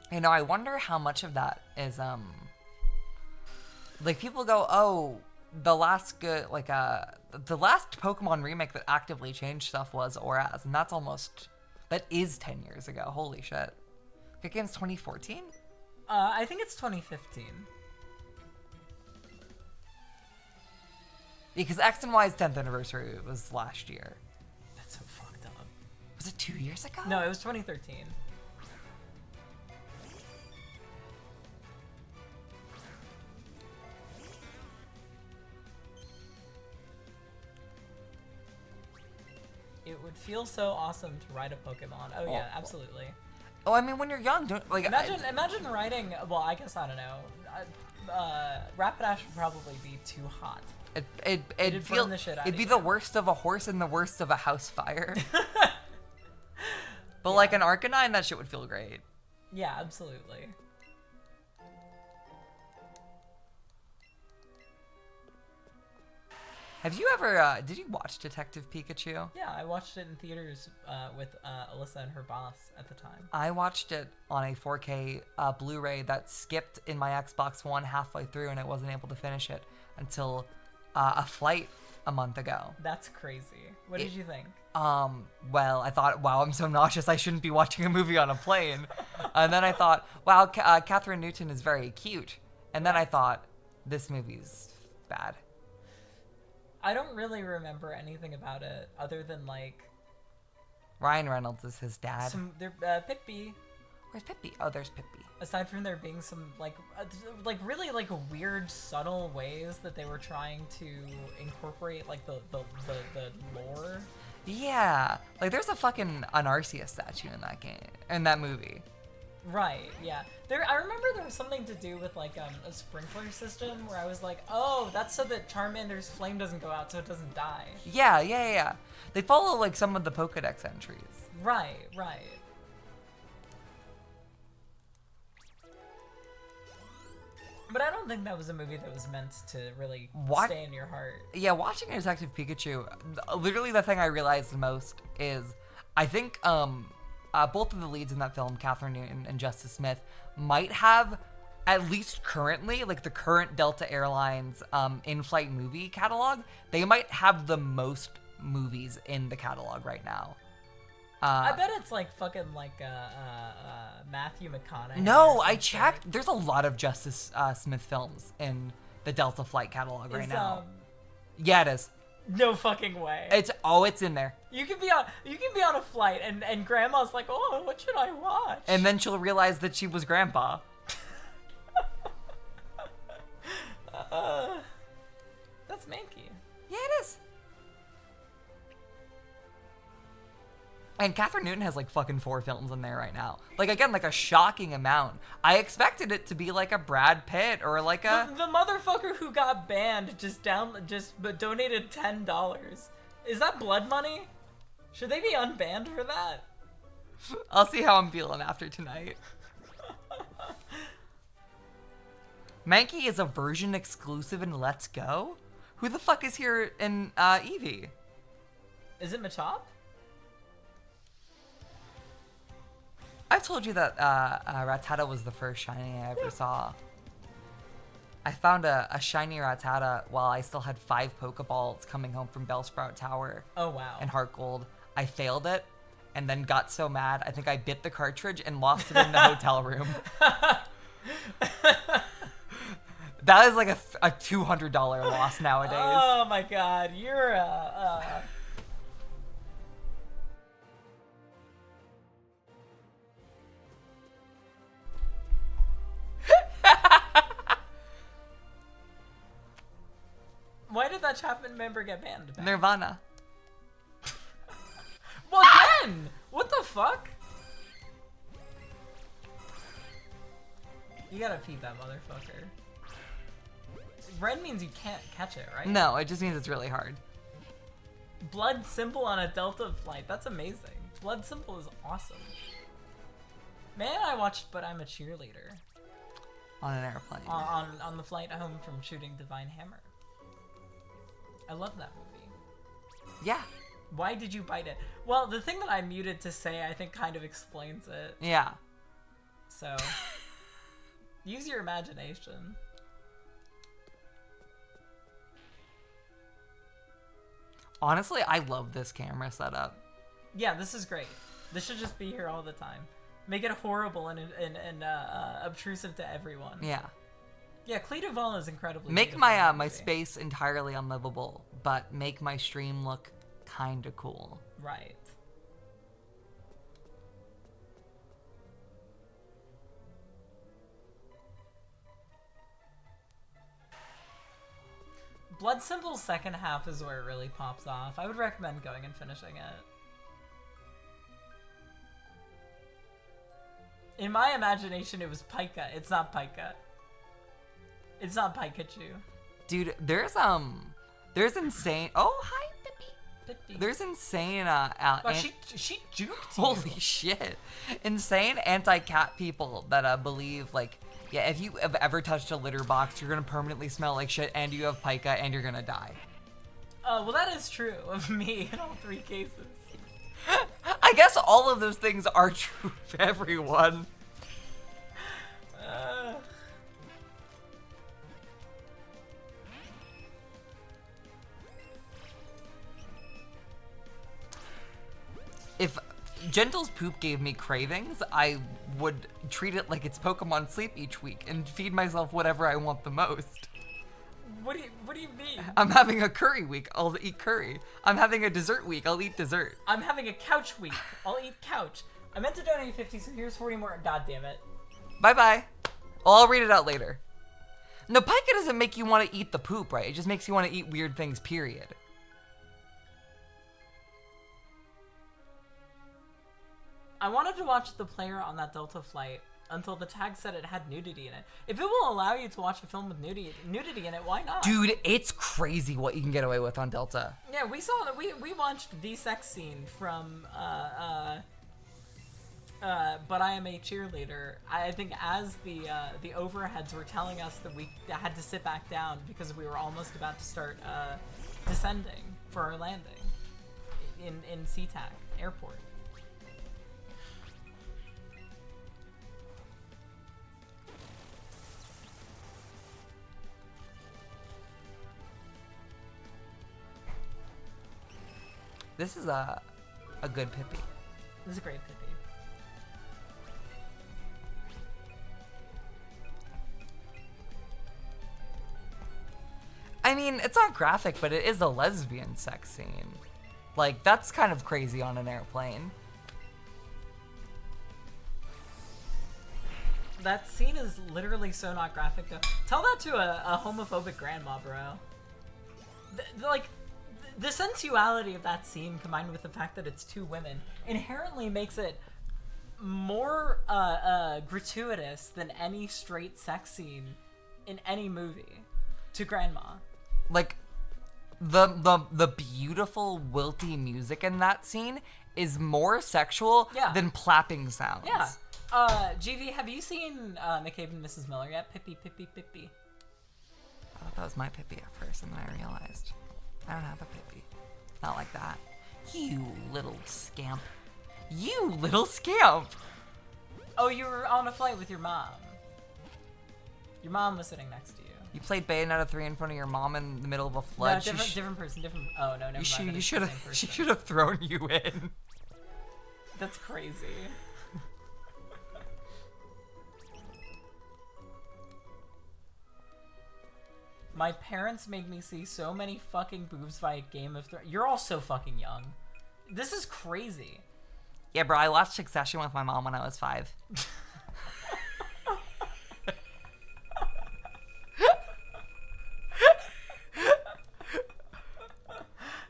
B: You know, I wonder how much of that is, like, people go, oh, the last good, like, the last Pokemon remake that actively changed stuff was Oraz, and that's almost... That is 10 years ago. Holy shit. That game's 2014?
A: I think it's 2015.
B: Because X and Y's 10th anniversary was last year.
A: That's so fucked up.
B: Was it 2 years ago?
A: No, it was 2013. It would feel so awesome to ride a Pokemon. Oh yeah, absolutely.
B: Oh, I mean, when you're young, don't like.
A: Imagine riding. Well, I guess I don't know. Rapidash would probably be too hot.
B: It'd feel.
A: burn the shit out
B: It'd
A: of
B: be
A: you.
B: the worst of a horse and the worst of a house fire. But like an Arcanine, that shit would feel great.
A: Yeah, absolutely.
B: Have you ever? Did you watch Detective Pikachu?
A: Yeah, I watched it in theaters with Alyssa and her boss at the time.
B: I watched it on a 4K Blu-ray that skipped in my Xbox One halfway through, and I wasn't able to finish it until a flight a month ago.
A: That's crazy. What did you think?
B: Well, I thought, wow, I'm so nauseous, I shouldn't be watching a movie on a plane. And then I thought, wow, Catherine Newton is very cute. And then I thought, this movie's bad.
A: I don't really remember anything about it other than like
B: Ryan Reynolds is his dad.
A: Pippi.
B: Where's Pippi? Oh, there's Pippi.
A: Aside from there being some like really like weird subtle ways that they were trying to incorporate like the lore.
B: Yeah, like there's a fucking Anarcia statue in that game, in that movie.
A: Right, yeah. I remember there was something to do with like a sprinkler system where I was like, oh, that's so that Charmander's flame doesn't go out so it doesn't die.
B: Yeah. They follow like some of the Pokedex entries.
A: Right. But I don't think that was a movie that was meant to really stay in your heart.
B: Yeah, watching Detective Pikachu, literally the thing I realized the most is, I think both of the leads in that film, Catherine Newton and Justice Smith, might have, at least currently, like the current Delta Airlines in-flight movie catalog, they might have the most movies in the catalog right now.
A: I bet it's like fucking like Matthew McConaughey.
B: No, I checked. There's a lot of Justice Smith films in the Delta Flight catalog right now. Yeah, it is.
A: No fucking way.
B: It's in there.
A: You can be on a flight and grandma's like, oh, what should I watch?
B: And then she'll realize that she was grandpa.
A: That's Mankey.
B: Yeah, it is. And Catherine Newton has like fucking 4 films in there right now. Like again, like a shocking amount. I expected it to be like a Brad Pitt or like a
A: The motherfucker who got banned just donated $10. Is that blood money? Should they be unbanned for that?
B: I'll see how I'm feeling after tonight. Mankey is a version exclusive in Let's Go? Who the fuck is here in Eevee?
A: Is it Machop?
B: I've told you that Rattata was the first shiny I ever saw. I found a shiny Rattata while I still had 5 Pokeballs coming home from Bellsprout Tower.
A: Oh, wow.
B: And Heart Gold. I failed it and then got so mad, I think I bit the cartridge and lost it in the hotel room. That is like a $200 loss nowadays.
A: Oh my god, you're Why did that Chapman member get banned?
B: Nirvana.
A: Well, again! What the fuck? You gotta feed that motherfucker. Red means you can't catch it, right?
B: No, it just means it's really hard.
A: Blood symbol on a Delta flight. That's amazing. Blood symbol is awesome. Man, I watched But I'm a Cheerleader.
B: On an airplane.
A: On the flight home from shooting Divine Hammer. I love that movie.
B: Yeah.
A: Why did you bite it? Well, the thing that I muted to say, I think, kind of explains it.
B: Yeah.
A: So, use your imagination.
B: Honestly, I love this camera setup.
A: Yeah, this is great. This should just be here all the time. Make it horrible and obtrusive to everyone.
B: Yeah.
A: Yeah, Cleatoval is incredibly
B: Make
A: beautiful
B: my
A: in the
B: my
A: movie.
B: space entirely unlivable, but make my stream look kinda cool.
A: Right. Blood Symbol's second half is where it really pops off. I would recommend going and finishing it. In my imagination, it was Pika. It's not Pika. It's not Pikachu.
B: Dude, there's insane. Oh, hi, Pippi.
A: Pippi.
B: There's insane.
A: Wow, she juked you.
B: Holy shit! Insane anti-cat people that believe like, yeah, if you have ever touched a litter box, you're gonna permanently smell like shit, and you have pica, and you're gonna die.
A: Well, that is true of me in all 3 cases.
B: I guess all of those things are true for everyone. If Gentle's poop gave me cravings, I would treat it like it's Pokemon Sleep each week and feed myself whatever I want the most.
A: What do you mean?
B: I'm having a curry week, I'll eat curry. I'm having a dessert week, I'll eat dessert.
A: I'm having a couch week. I'll eat couch. I meant to donate 50, so here's 40 more. God damn it.
B: Bye-bye. Well, I'll read it out later. No, pica doesn't make you want to eat the poop, right? It just makes you want to eat weird things, period.
A: I wanted to watch the player on that Delta flight until the tag said it had nudity in it. If it will allow you to watch a film with nudity in it, why not?
B: Dude, it's crazy what you can get away with on Delta.
A: Yeah, we saw that. We watched the sex scene from But I Am a Cheerleader. I think as the overheads were telling us that we had to sit back down because we were almost about to start descending for our landing in SeaTac Airport.
B: This is a good Pippi.
A: This is a great Pippi.
B: I mean, it's not graphic, but it is a lesbian sex scene. Like, that's kind of crazy on an airplane.
A: That scene is literally so not graphic, though. Tell that to a homophobic grandma, bro. The sensuality of that scene, combined with the fact that it's 2 women, inherently makes it more gratuitous than any straight sex scene in any movie to grandma.
B: Like, the beautiful wilty music in that scene is more sexual than plapping sounds.
A: Yeah. GV, have you seen McCabe and Mrs. Miller yet? Pippi, Pippi, Pippi.
B: I thought that was my Pippi at first, and then I realized I don't have a Pippi. Not like that. You little scamp. You little scamp!
A: Oh, you were on a flight with your mom. Your mom was sitting next to you.
B: You played Bayonetta 3 in front of your mom in the middle of a
A: No,
B: flood.
A: different person, different. Oh no, never mind.
B: She
A: She
B: should have thrown you in.
A: That's crazy. My parents made me see so many fucking boobs via Game of Thrones. You're all so fucking young. This is crazy.
B: Yeah, bro, I watched Succession with my mom when I was 5.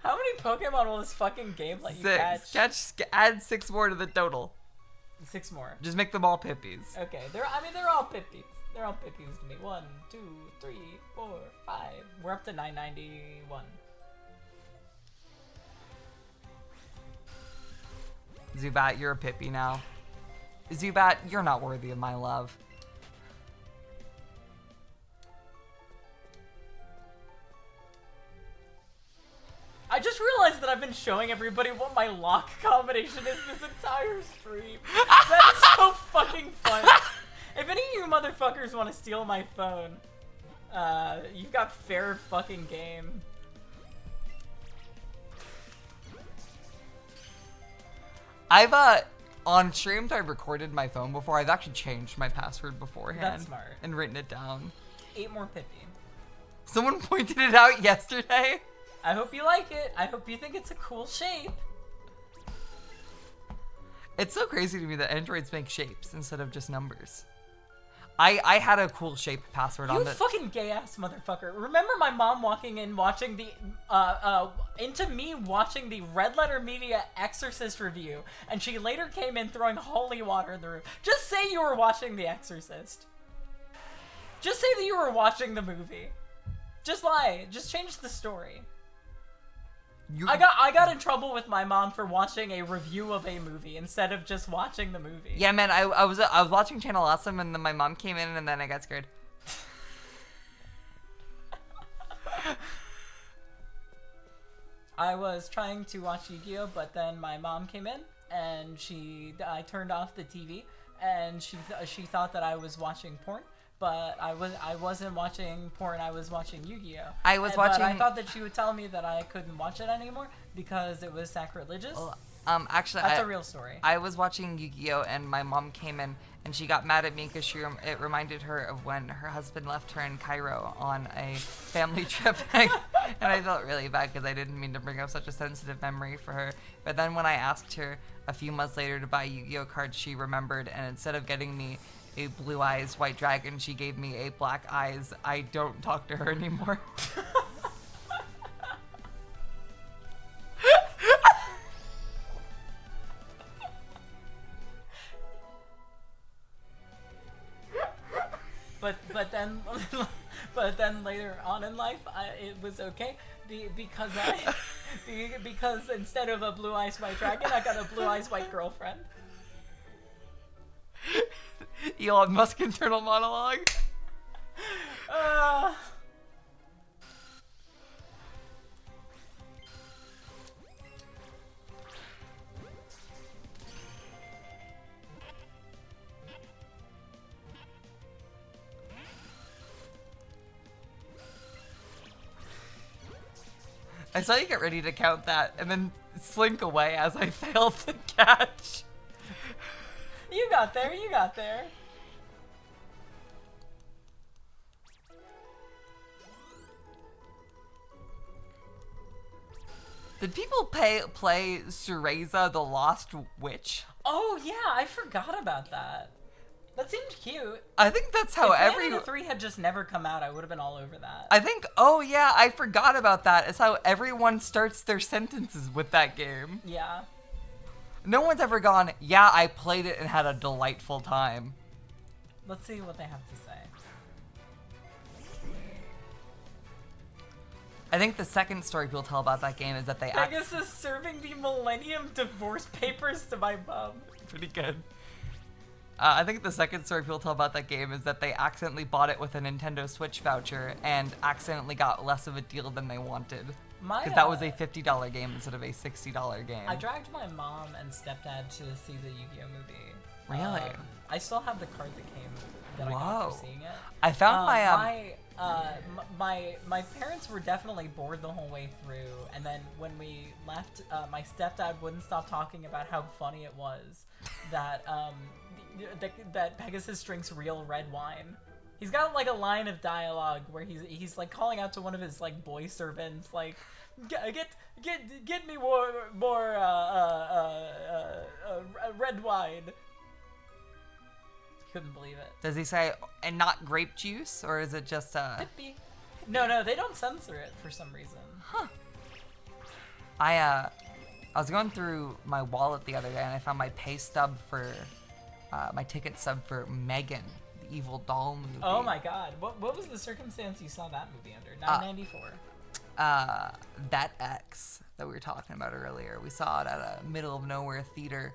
A: How many Pokemon will this fucking game let you catch?
B: Add 6 more to the total.
A: 6 more.
B: Just make them all Pippies.
A: Okay, they're all Pippies. They're all Pippies to me. 1, 2, 3, 4, 5. We're up to 991.
B: Zubat, you're a Pippi now. Zubat, you're not worthy of my love.
A: I just realized that I've been showing everybody what my lock combination is this entire stream. That is so fucking fun. If any of you motherfuckers want to steal my phone, you've got fair fucking game.
B: I've, on streams I've recorded my phone before. I've actually changed my password beforehand.
A: That's smart.
B: And written it down.
A: 8 more Pippi.
B: Someone pointed it out yesterday.
A: I hope you like it. I hope you think it's a cool shape.
B: It's so crazy to me that androids make shapes instead of just numbers. I had a cool shape password on
A: You
B: the...
A: fucking gay ass motherfucker. Remember my mom walking in watching the, into me watching the Red Letter Media Exorcist review, and she later came in throwing holy water in the room. Just say you were watching The Exorcist. Just say that you were watching the movie. Just lie. Just change the story. I got in trouble with my mom for watching a review of a movie instead of just watching the movie.
B: Yeah, man, I was watching Channel Awesome, and then my mom came in, and then I got scared.
A: I was trying to watch Yu-Gi-Oh, but then my mom came in, and I turned off the TV, and she thought that I was watching porn. But I wasn't watching porn. I was watching Yu-Gi-Oh. But I thought that she would tell me that I couldn't watch it anymore because it was sacrilegious.
B: Well, actually,
A: that's a real story.
B: I was watching Yu-Gi-Oh, and my mom came in, and she got mad at me because it reminded her of when her husband left her in Cairo on a family trip, and I felt really bad because I didn't mean to bring up such a sensitive memory for her. But then when I asked her a few months later to buy Yu-Gi-Oh cards, she remembered, and instead of getting me a blue eyes white dragon, she gave me a black eyes. I don't talk to her anymore. but then later on in life, it was okay because instead of a blue eyes white dragon, I got a blue eyes white girlfriend. Elon Musk internal monologue. I saw you get ready to count that and then slink away as I failed to catch.
A: You got there, you got there.
B: Did people play Cereza the Lost Witch?
A: Oh yeah, I forgot about that. That seemed cute.
B: I think that's how
A: if Bayonetta 3 had just never come out, I would have been all over that.
B: I think, oh yeah, I forgot about that. It's how everyone starts their sentences with that game.
A: Yeah.
B: No one's ever gone, yeah, I played it and had a delightful time.
A: Let's see what they have to say.
B: I think the second story people tell about that game is that they
A: Pegasus serving the Millennium Divorce Papers to my mom.
B: Pretty good. I think the second story people tell about that game is that they accidentally bought it with a Nintendo Switch voucher and accidentally got less of a deal than they wanted. Because that was a $50 game instead of a $60 game.
A: I dragged my mom and stepdad to see the Yu-Gi-Oh movie.
B: Really?
A: I still have the card that came that I got for seeing it.
B: I found
A: my parents were definitely bored the whole way through, and then when we left, my stepdad wouldn't stop talking about how funny it was that that Pegasus drinks real red wine. He's got like a line of dialogue where he's like calling out to one of his like boy servants, like, get me more red wine. Couldn't believe it.
B: Does he say, and not grape juice, or is it just
A: Hippie. No, they don't censor it for some reason.
B: Huh. I was going through my wallet the other day and I found my pay stub for my ticket stub for Megan, the evil doll movie.
A: Oh my god. What was the circumstance you saw that movie under? 994.
B: That X that we were talking about earlier. We saw it at a middle of nowhere theater.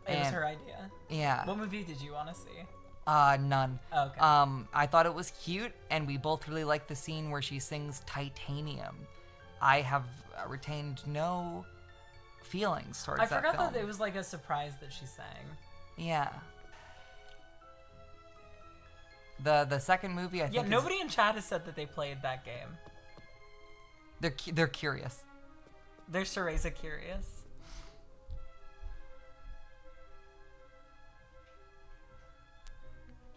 A: It was her idea.
B: Yeah.
A: What movie did you want to see?
B: None.
A: Oh, okay.
B: I thought it was cute, and we both really liked the scene where she sings Titanium. I have retained no feelings towards that film.
A: I forgot that it was like a surprise that she sang.
B: Yeah. The second movie, I think.
A: Yeah, nobody in chat has said that they played that game.
B: They're curious.
A: They're Cereza curious.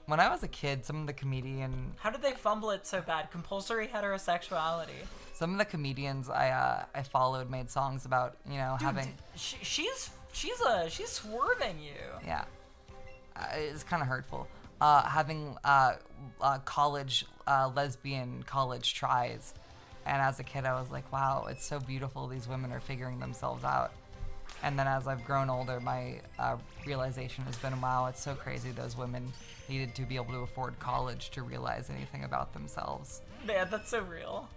B: When I was a kid, some of the comedian...
A: How did they fumble it so bad? Compulsory heterosexuality.
B: Some of the comedians I followed made songs about, you know,
A: Dude,
B: having...
A: She's swerving you.
B: Yeah. It's kind of hurtful. Having college, lesbian college tries. And as a kid, I was like, wow, it's so beautiful. These women are figuring themselves out. And then as I've grown older, my realization has been, wow, it's so crazy those women needed to be able to afford college to realize anything about themselves.
A: Man, that's so real.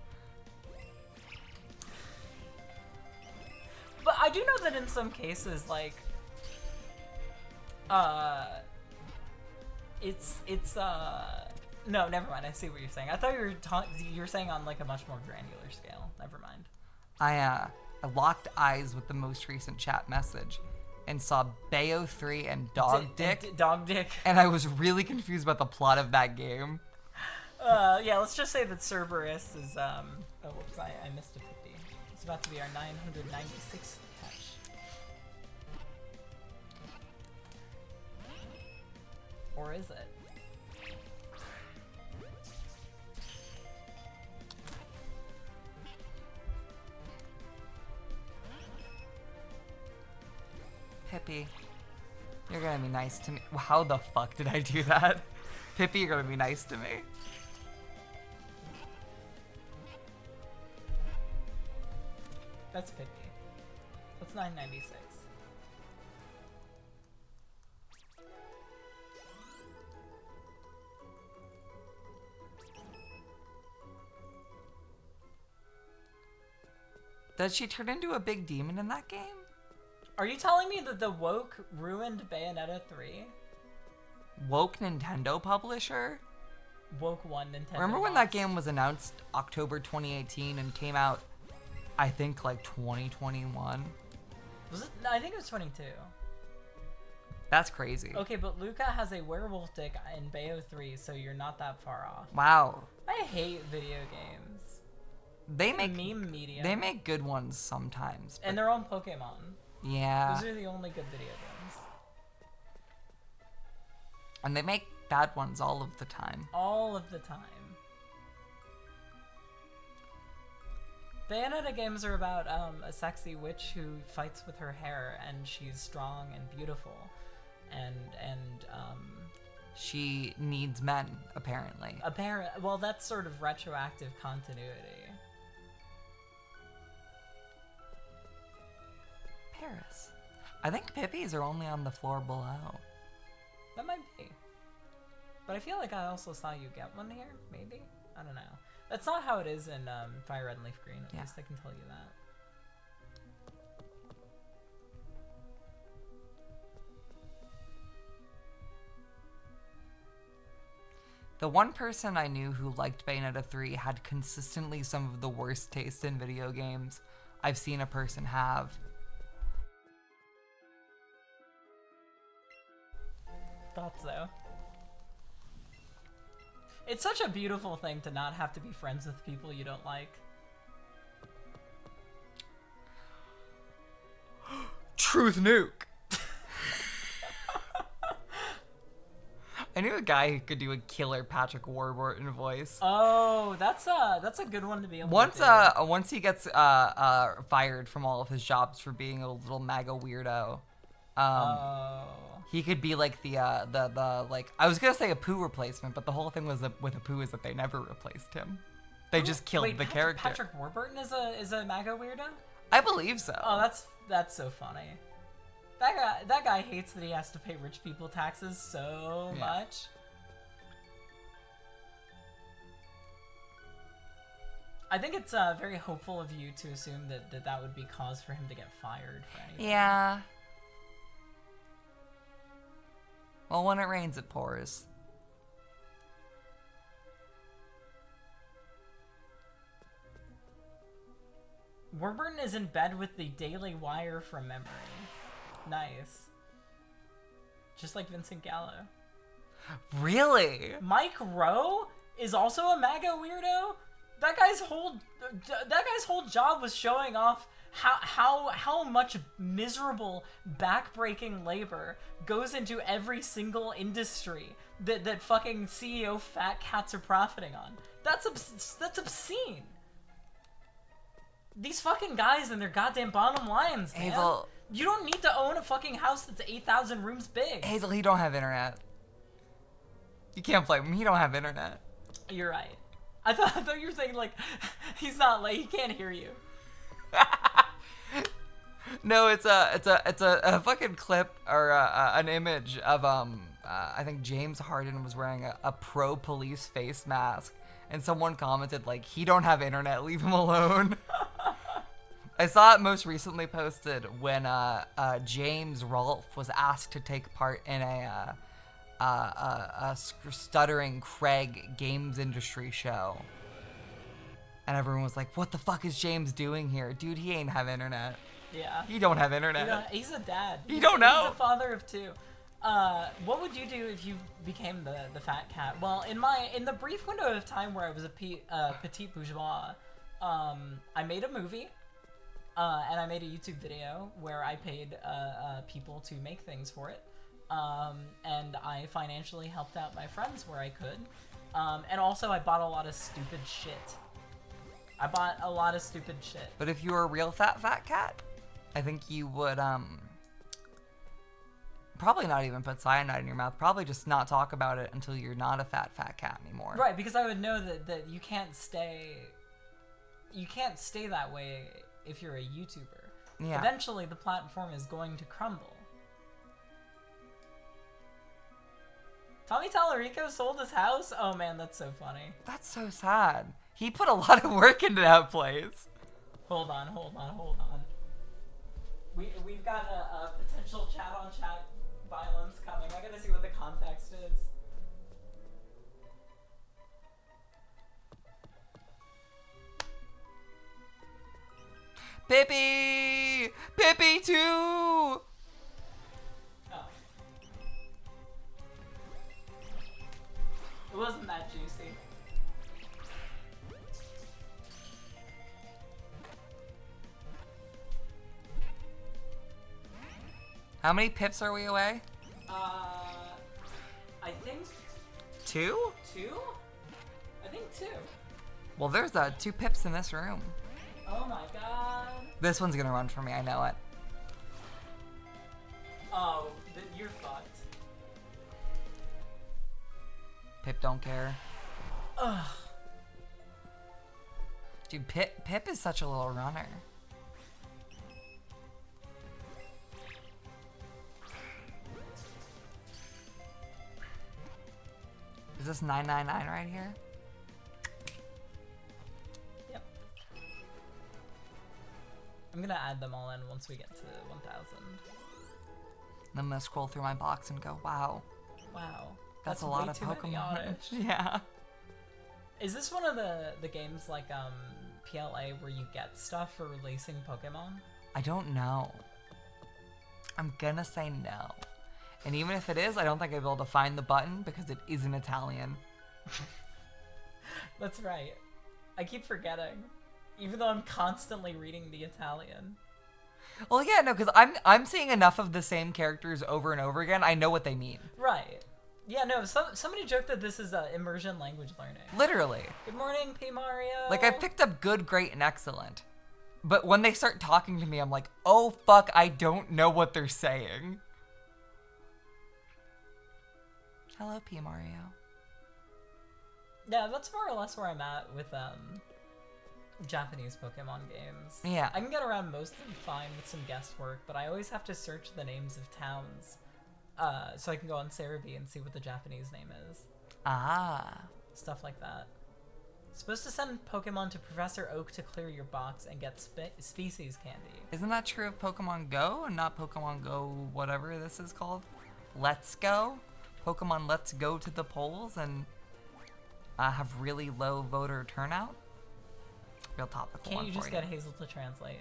A: But I do know that in some cases, like, no, never mind. I see what you're saying. I thought you were saying on like a much more granular scale. Never mind.
B: I locked eyes with the most recent chat message and saw Bayo 3 and Dog Dick.
A: Dog Dick.
B: And I was really confused about the plot of that game.
A: Yeah, let's just say that Cerberus is, oh, whoops, I missed a 50. It's about to be our 996th catch. Or is it?
B: Pippi, you're gonna be nice to me. How the fuck did I do that? Pippi, you're gonna be nice to me.
A: That's Pippi. That's 996.
B: Does she turn into a big demon in that game?
A: Are you telling me that the woke ruined Bayonetta 3?
B: Woke Nintendo publisher?
A: Woke 1 Nintendo.
B: Remember when that game was announced October 2018 and came out, I think, like 2021?
A: Was it? No, I think it was 22.
B: That's crazy.
A: Okay, but Luca has a werewolf dick in Bayo 3, so you're not that far off.
B: Wow.
A: I hate video games.
B: They make
A: meme media.
B: They make good ones sometimes.
A: And their own Pokemon.
B: Yeah.
A: Those are the only good video games.
B: And they make bad ones all of the time.
A: All of the time. Bayonetta games are about a sexy witch who fights with her hair, and she's strong and beautiful, and
B: she needs men, apparently.
A: Well, that's sort of retroactive continuity.
B: Paris. I think Pippies are only on the floor below.
A: That might be. But I feel like I also saw you get one here, maybe? I don't know. That's not how it is in Fire Red and Leaf Green, at least I can tell you that.
B: The one person I knew who liked Bayonetta 3 had consistently some of the worst taste in video games I've seen a person have.
A: Thoughts though. It's such a beautiful thing to not have to be friends with people you don't like.
B: Truth nuke. I knew a guy who could do a killer Patrick Warburton voice.
A: Oh, that's a good one to be able
B: Once
A: to do.
B: once he gets fired from all of his jobs for being a little MAGA weirdo, he could be like the like, I was gonna say a Pooh replacement, but the whole thing was with a Pooh is that they never replaced him. They just killed
A: Wait,
B: the character.
A: Patrick Warburton is a MAGA weirdo?
B: I believe so.
A: Oh, that's so funny. That guy hates that he has to pay rich people taxes so much. I think it's very hopeful of you to assume that would be cause for him to get fired for anything.
B: Yeah. Well, when it rains, it pours.
A: Warburton is in bed with the Daily Wire from memory. Nice. Just like Vincent Gallo.
B: Really?
A: Mike Rowe is also a MAGA weirdo? That guy's whole job was showing off how much miserable, backbreaking labor goes into every single industry that fucking CEO fat cats are profiting on. That's obscene. These fucking guys and their goddamn bottom lines, man.
B: Hazel.
A: You don't need to own a fucking house that's 8,000 rooms big.
B: Hazel, he don't have internet. You can't blame him. He don't have internet.
A: You're right. I thought you were saying, like, he's not, like, he can't hear you.
B: No, it's a fucking clip or an image of I think James Harden was wearing a pro police face mask, and someone commented like, he don't have internet, leave him alone. I saw it most recently posted when James Rolfe was asked to take part in a stuttering Craig games industry show. And everyone was like, what the fuck is James doing here? Dude, he ain't have internet.
A: Yeah.
B: He don't have internet.
A: He's a dad.
B: You don't know.
A: He's a father of two. What would you do if you became the fat cat? Well, in the brief window of time where I was a petite bourgeois, I made a movie. And I made a YouTube video where I paid people to make things for it. And I financially helped out my friends where I could. And also I bought a lot of stupid shit.
B: But if you were a real fat cat, I think you would probably not even put cyanide in your mouth. Probably just not talk about it until you're not a fat cat anymore.
A: Right, because I would know that you can't stay that way if you're a YouTuber.
B: Yeah.
A: Eventually the platform is going to crumble. Tommy Tallarico sold his house? Oh man, that's so funny.
B: That's so sad. He put a lot of work into that place.
A: Hold on. We've got a potential chat-on-chat violence coming. I gotta see what the context is.
B: Pippi! Pippi too!
A: Oh. It wasn't that juicy.
B: How many pips are we away?
A: I think
B: 2?
A: 2? I think 2.
B: Well, there's 2 pips in this room.
A: Oh my god.
B: This one's gonna run for me, I know it.
A: Oh, you're fucked.
B: Pip don't care.
A: Ugh.
B: Dude, Pip is such a little runner. Is this 999 right here?
A: Yep. I'm gonna add them all in once we get to 1,000.
B: I'm gonna scroll through my box and go, wow.
A: Wow.
B: That's a lot
A: way
B: of
A: too many
B: Pokemon.
A: oddish.
B: Yeah.
A: Is this one of the games like PLA where you get stuff for releasing Pokemon?
B: I don't know. I'm gonna say no. And even if it is, I don't think I'll be able to find the button because it is in Italian.
A: That's right. I keep forgetting. Even though I'm constantly reading the Italian.
B: Well, yeah, no, because I'm seeing enough of the same characters over and over again. I know what they mean.
A: Right. Yeah, no, somebody joked that this is immersion language learning.
B: Literally.
A: Good morning, P. Mario.
B: Like, I've picked up good, great, and excellent. But when they start talking to me, I'm like, oh, fuck, I don't know what they're saying. Hello, P. Mario.
A: Yeah, that's more or less where I'm at with Japanese Pokemon games.
B: Yeah.
A: I can get around most of them fine with some guesswork, but I always have to search the names of towns so I can go on Cerebi and see what the Japanese name is.
B: Ah.
A: Stuff like that. Supposed to send Pokemon to Professor Oak to clear your box and get species candy.
B: Isn't that true of Pokemon Go and not Pokemon Go whatever this is called? Let's Go? Pokemon Let's Go to the polls and have really low voter turnout? Real topical
A: Can't
B: one
A: you
B: for
A: just
B: you.
A: get Hazel to translate?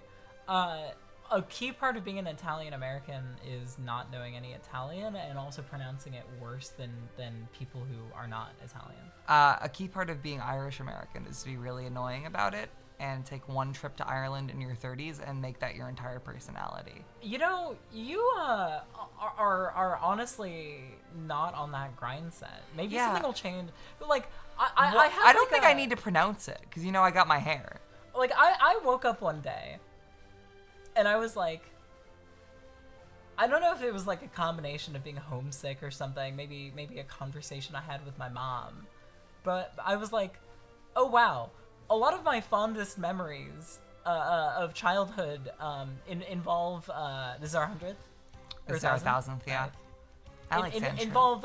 A: A key part of being an Italian American is not knowing any Italian and also pronouncing it worse than people who are not Italian.
B: A key part of being Irish American is to be really annoying about it and take one trip to Ireland in your 30s and make that your entire personality.
A: You know, you are honestly not on that grind set. Maybe
B: Yeah.
A: something will change. But like,
B: Well,
A: I
B: don't think I need to pronounce it because, you know, I got my hair.
A: Like, I woke up one day and I was like, I don't know if it was like a combination of being homesick or something, maybe a conversation I had with my mom, but I was like, oh wow, a lot of my fondest memories of childhood involve this is our 100th?
B: This is our 1000th, yeah.
A: Right.
B: I like Sandshrew.
A: Involve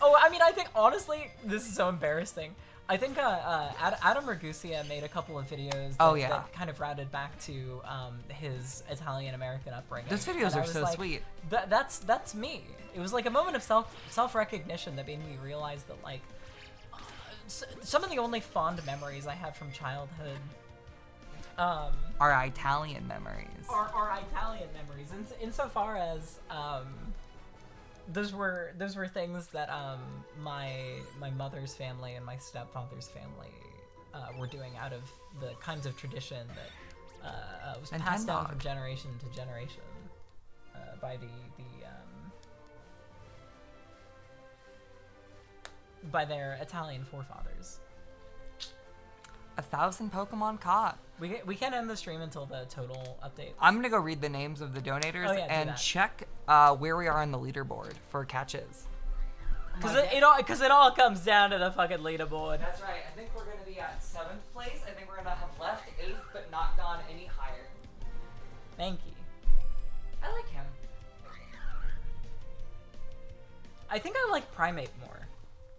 A: oh, I mean, I think honestly this is so embarrassing. I think Adam Ragusia made a couple of videos that kind of routed back to his Italian-American upbringing.
B: Those videos are so
A: like,
B: sweet.
A: That's me. It was like a moment of self-recognition that made me realize that, like, some of the only fond memories I have from childhood
B: Our Italian memories.
A: Are Italian memories, insofar as those were things that my mother's family and my stepfather's family were doing out of the kinds of tradition that was passed down from generation to generation by by their Italian forefathers.
B: 1,000 Pokemon caught.
A: We can't end the stream until the total update.
B: I'm gonna go read the names of the donators and check where we are on the leaderboard for catches.
A: Because it all comes down to the fucking leaderboard.
B: That's right. I think we're gonna be at 7th place. I think we're gonna have left 8th, but not gone any higher.
A: Thank you.
B: I like him.
A: I think I like Primate more.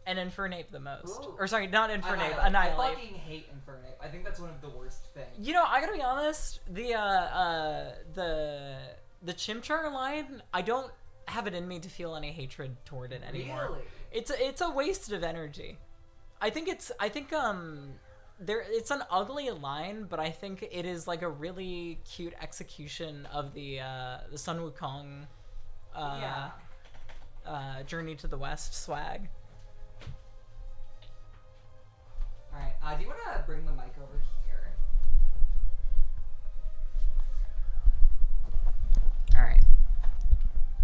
A: And Infernape the most.
B: Ooh.
A: Or sorry, not Infernape, Annihilate.
B: I fucking hate Infernape. I think that's one of the worst things.
A: You know, I gotta be honest, the Chimchar line, I don't have it in me to feel any hatred toward it anymore.
B: Really?
A: It's a waste of energy. It's an ugly line, but I think it is like a really cute execution of the Sun Wukong Journey to the West swag.
B: Alright, do you want to bring the mic over here? Alright.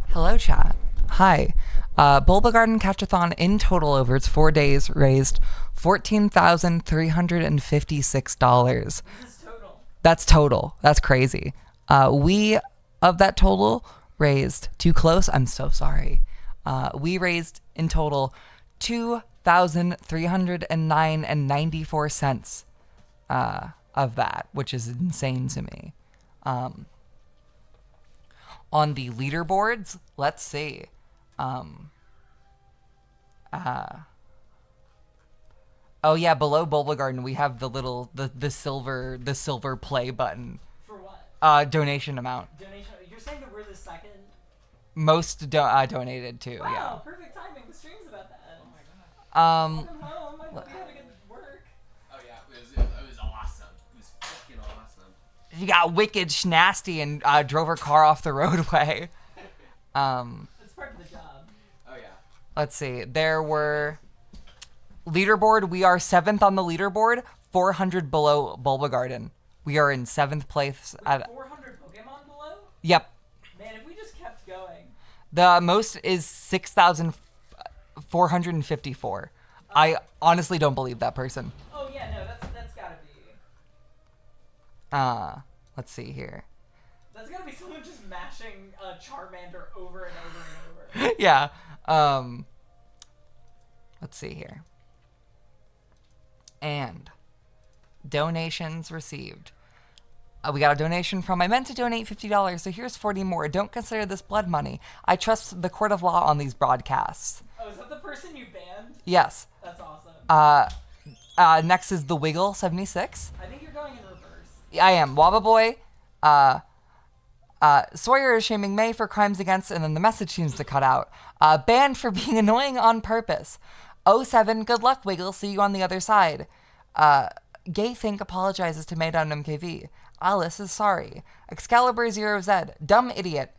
B: Hello, chat. Hi. Bulbagarden Catch-A-Thon in total over its 4 days raised $14,356.
A: This is total.
B: That's total. That's crazy. We, of that total, raised... Too close? I'm so sorry. We raised, in total, $2,309.94 of that, which is insane to me. On the leaderboards, let's see. Oh yeah, below Bulbagarden we have the little the silver play button.
A: For what?
B: Donation amount.
A: Donation. You're saying that we're the second?
B: most donated to.
A: Wow, perfect timing. The stream's about that.
C: Oh my god.
A: Welcome home. I hope you had a good work.
C: Oh yeah, it was awesome. It was fucking awesome.
B: She got wicked schnasty and drove her car off the roadway.
A: It's part of the job.
C: Oh yeah.
B: Let's see. There were leaderboard. We are 7th on the leaderboard, 400 below Bulbagarden. We are in 7th place.
A: With 400 Pokemon below?
B: Yep.
A: Man, if we just kept going.
B: The most is 6,454. I honestly don't believe that person.
A: Oh yeah, no, that's gotta be.
B: Let's see here.
A: That's gotta be someone just mashing Charmander over and over and over.
B: Yeah. Let's see here. And donations received. We got a donation from, I meant to donate $50, so here's 40 more. Don't consider this blood money. I trust the court of law on these broadcasts.
A: Oh, is that the person you banned?
B: Yes.
A: That's awesome.
B: Next is the Wiggle 76.
A: I think you're going in reverse.
B: I am. Waba Boy. Sawyer is shaming May for crimes against, and then the message seems to cut out. Banned for being annoying on purpose. 07, good luck, Wiggle. See you on the other side. Gay Think apologizes to maedotmkv. Alice is sorry. Excalibur 0Z. Dumb idiot.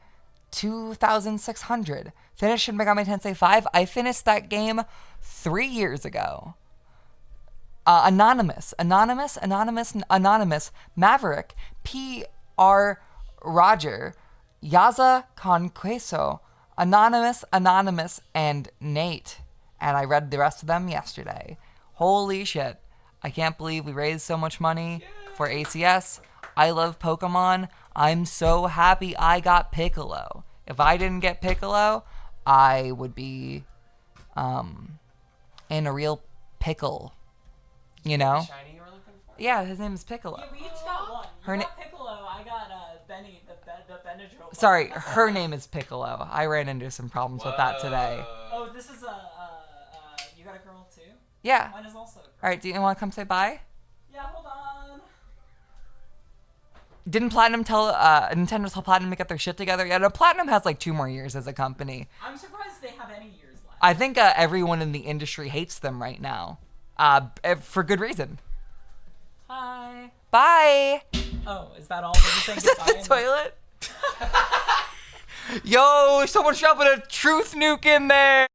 B: 2,600. Finished in Megami Tensei 5. I finished that game 3 years ago. Anonymous. Maverick. P.R. Roger. Yaza Conqueso. Anonymous, and Nate. And I read the rest of them yesterday. Holy shit. I can't believe we raised so much money for ACS. I love Pokemon. I'm so happy I got Piccolo. If I didn't get Piccolo, I would be in a real pickle. You know?
C: Shiny you were looking for?
B: Yeah, his name is Piccolo.
A: Yeah, we each got one.
B: Her
A: You got Piccolo, I got Benny, the Benadryl.
B: Sorry, her name is Piccolo. I ran into some problems with that today.
A: Oh, this is you got a girl too?
B: Yeah.
A: Mine is also a girl.
B: All right, do you want to come say bye?
A: Yeah, hold on.
B: Didn't Platinum tell Nintendo tell Platinum to get their shit together? Yeah, no, Platinum has like 2 more years as a company.
A: I'm surprised they have any years left.
B: I think everyone in the industry hates them right now, for good reason.
A: Hi.
B: Bye.
A: Oh, is that all? Did you say
B: Is that
A: goodbye?
B: the toilet? Yo, someone's dropping a truth nuke in there.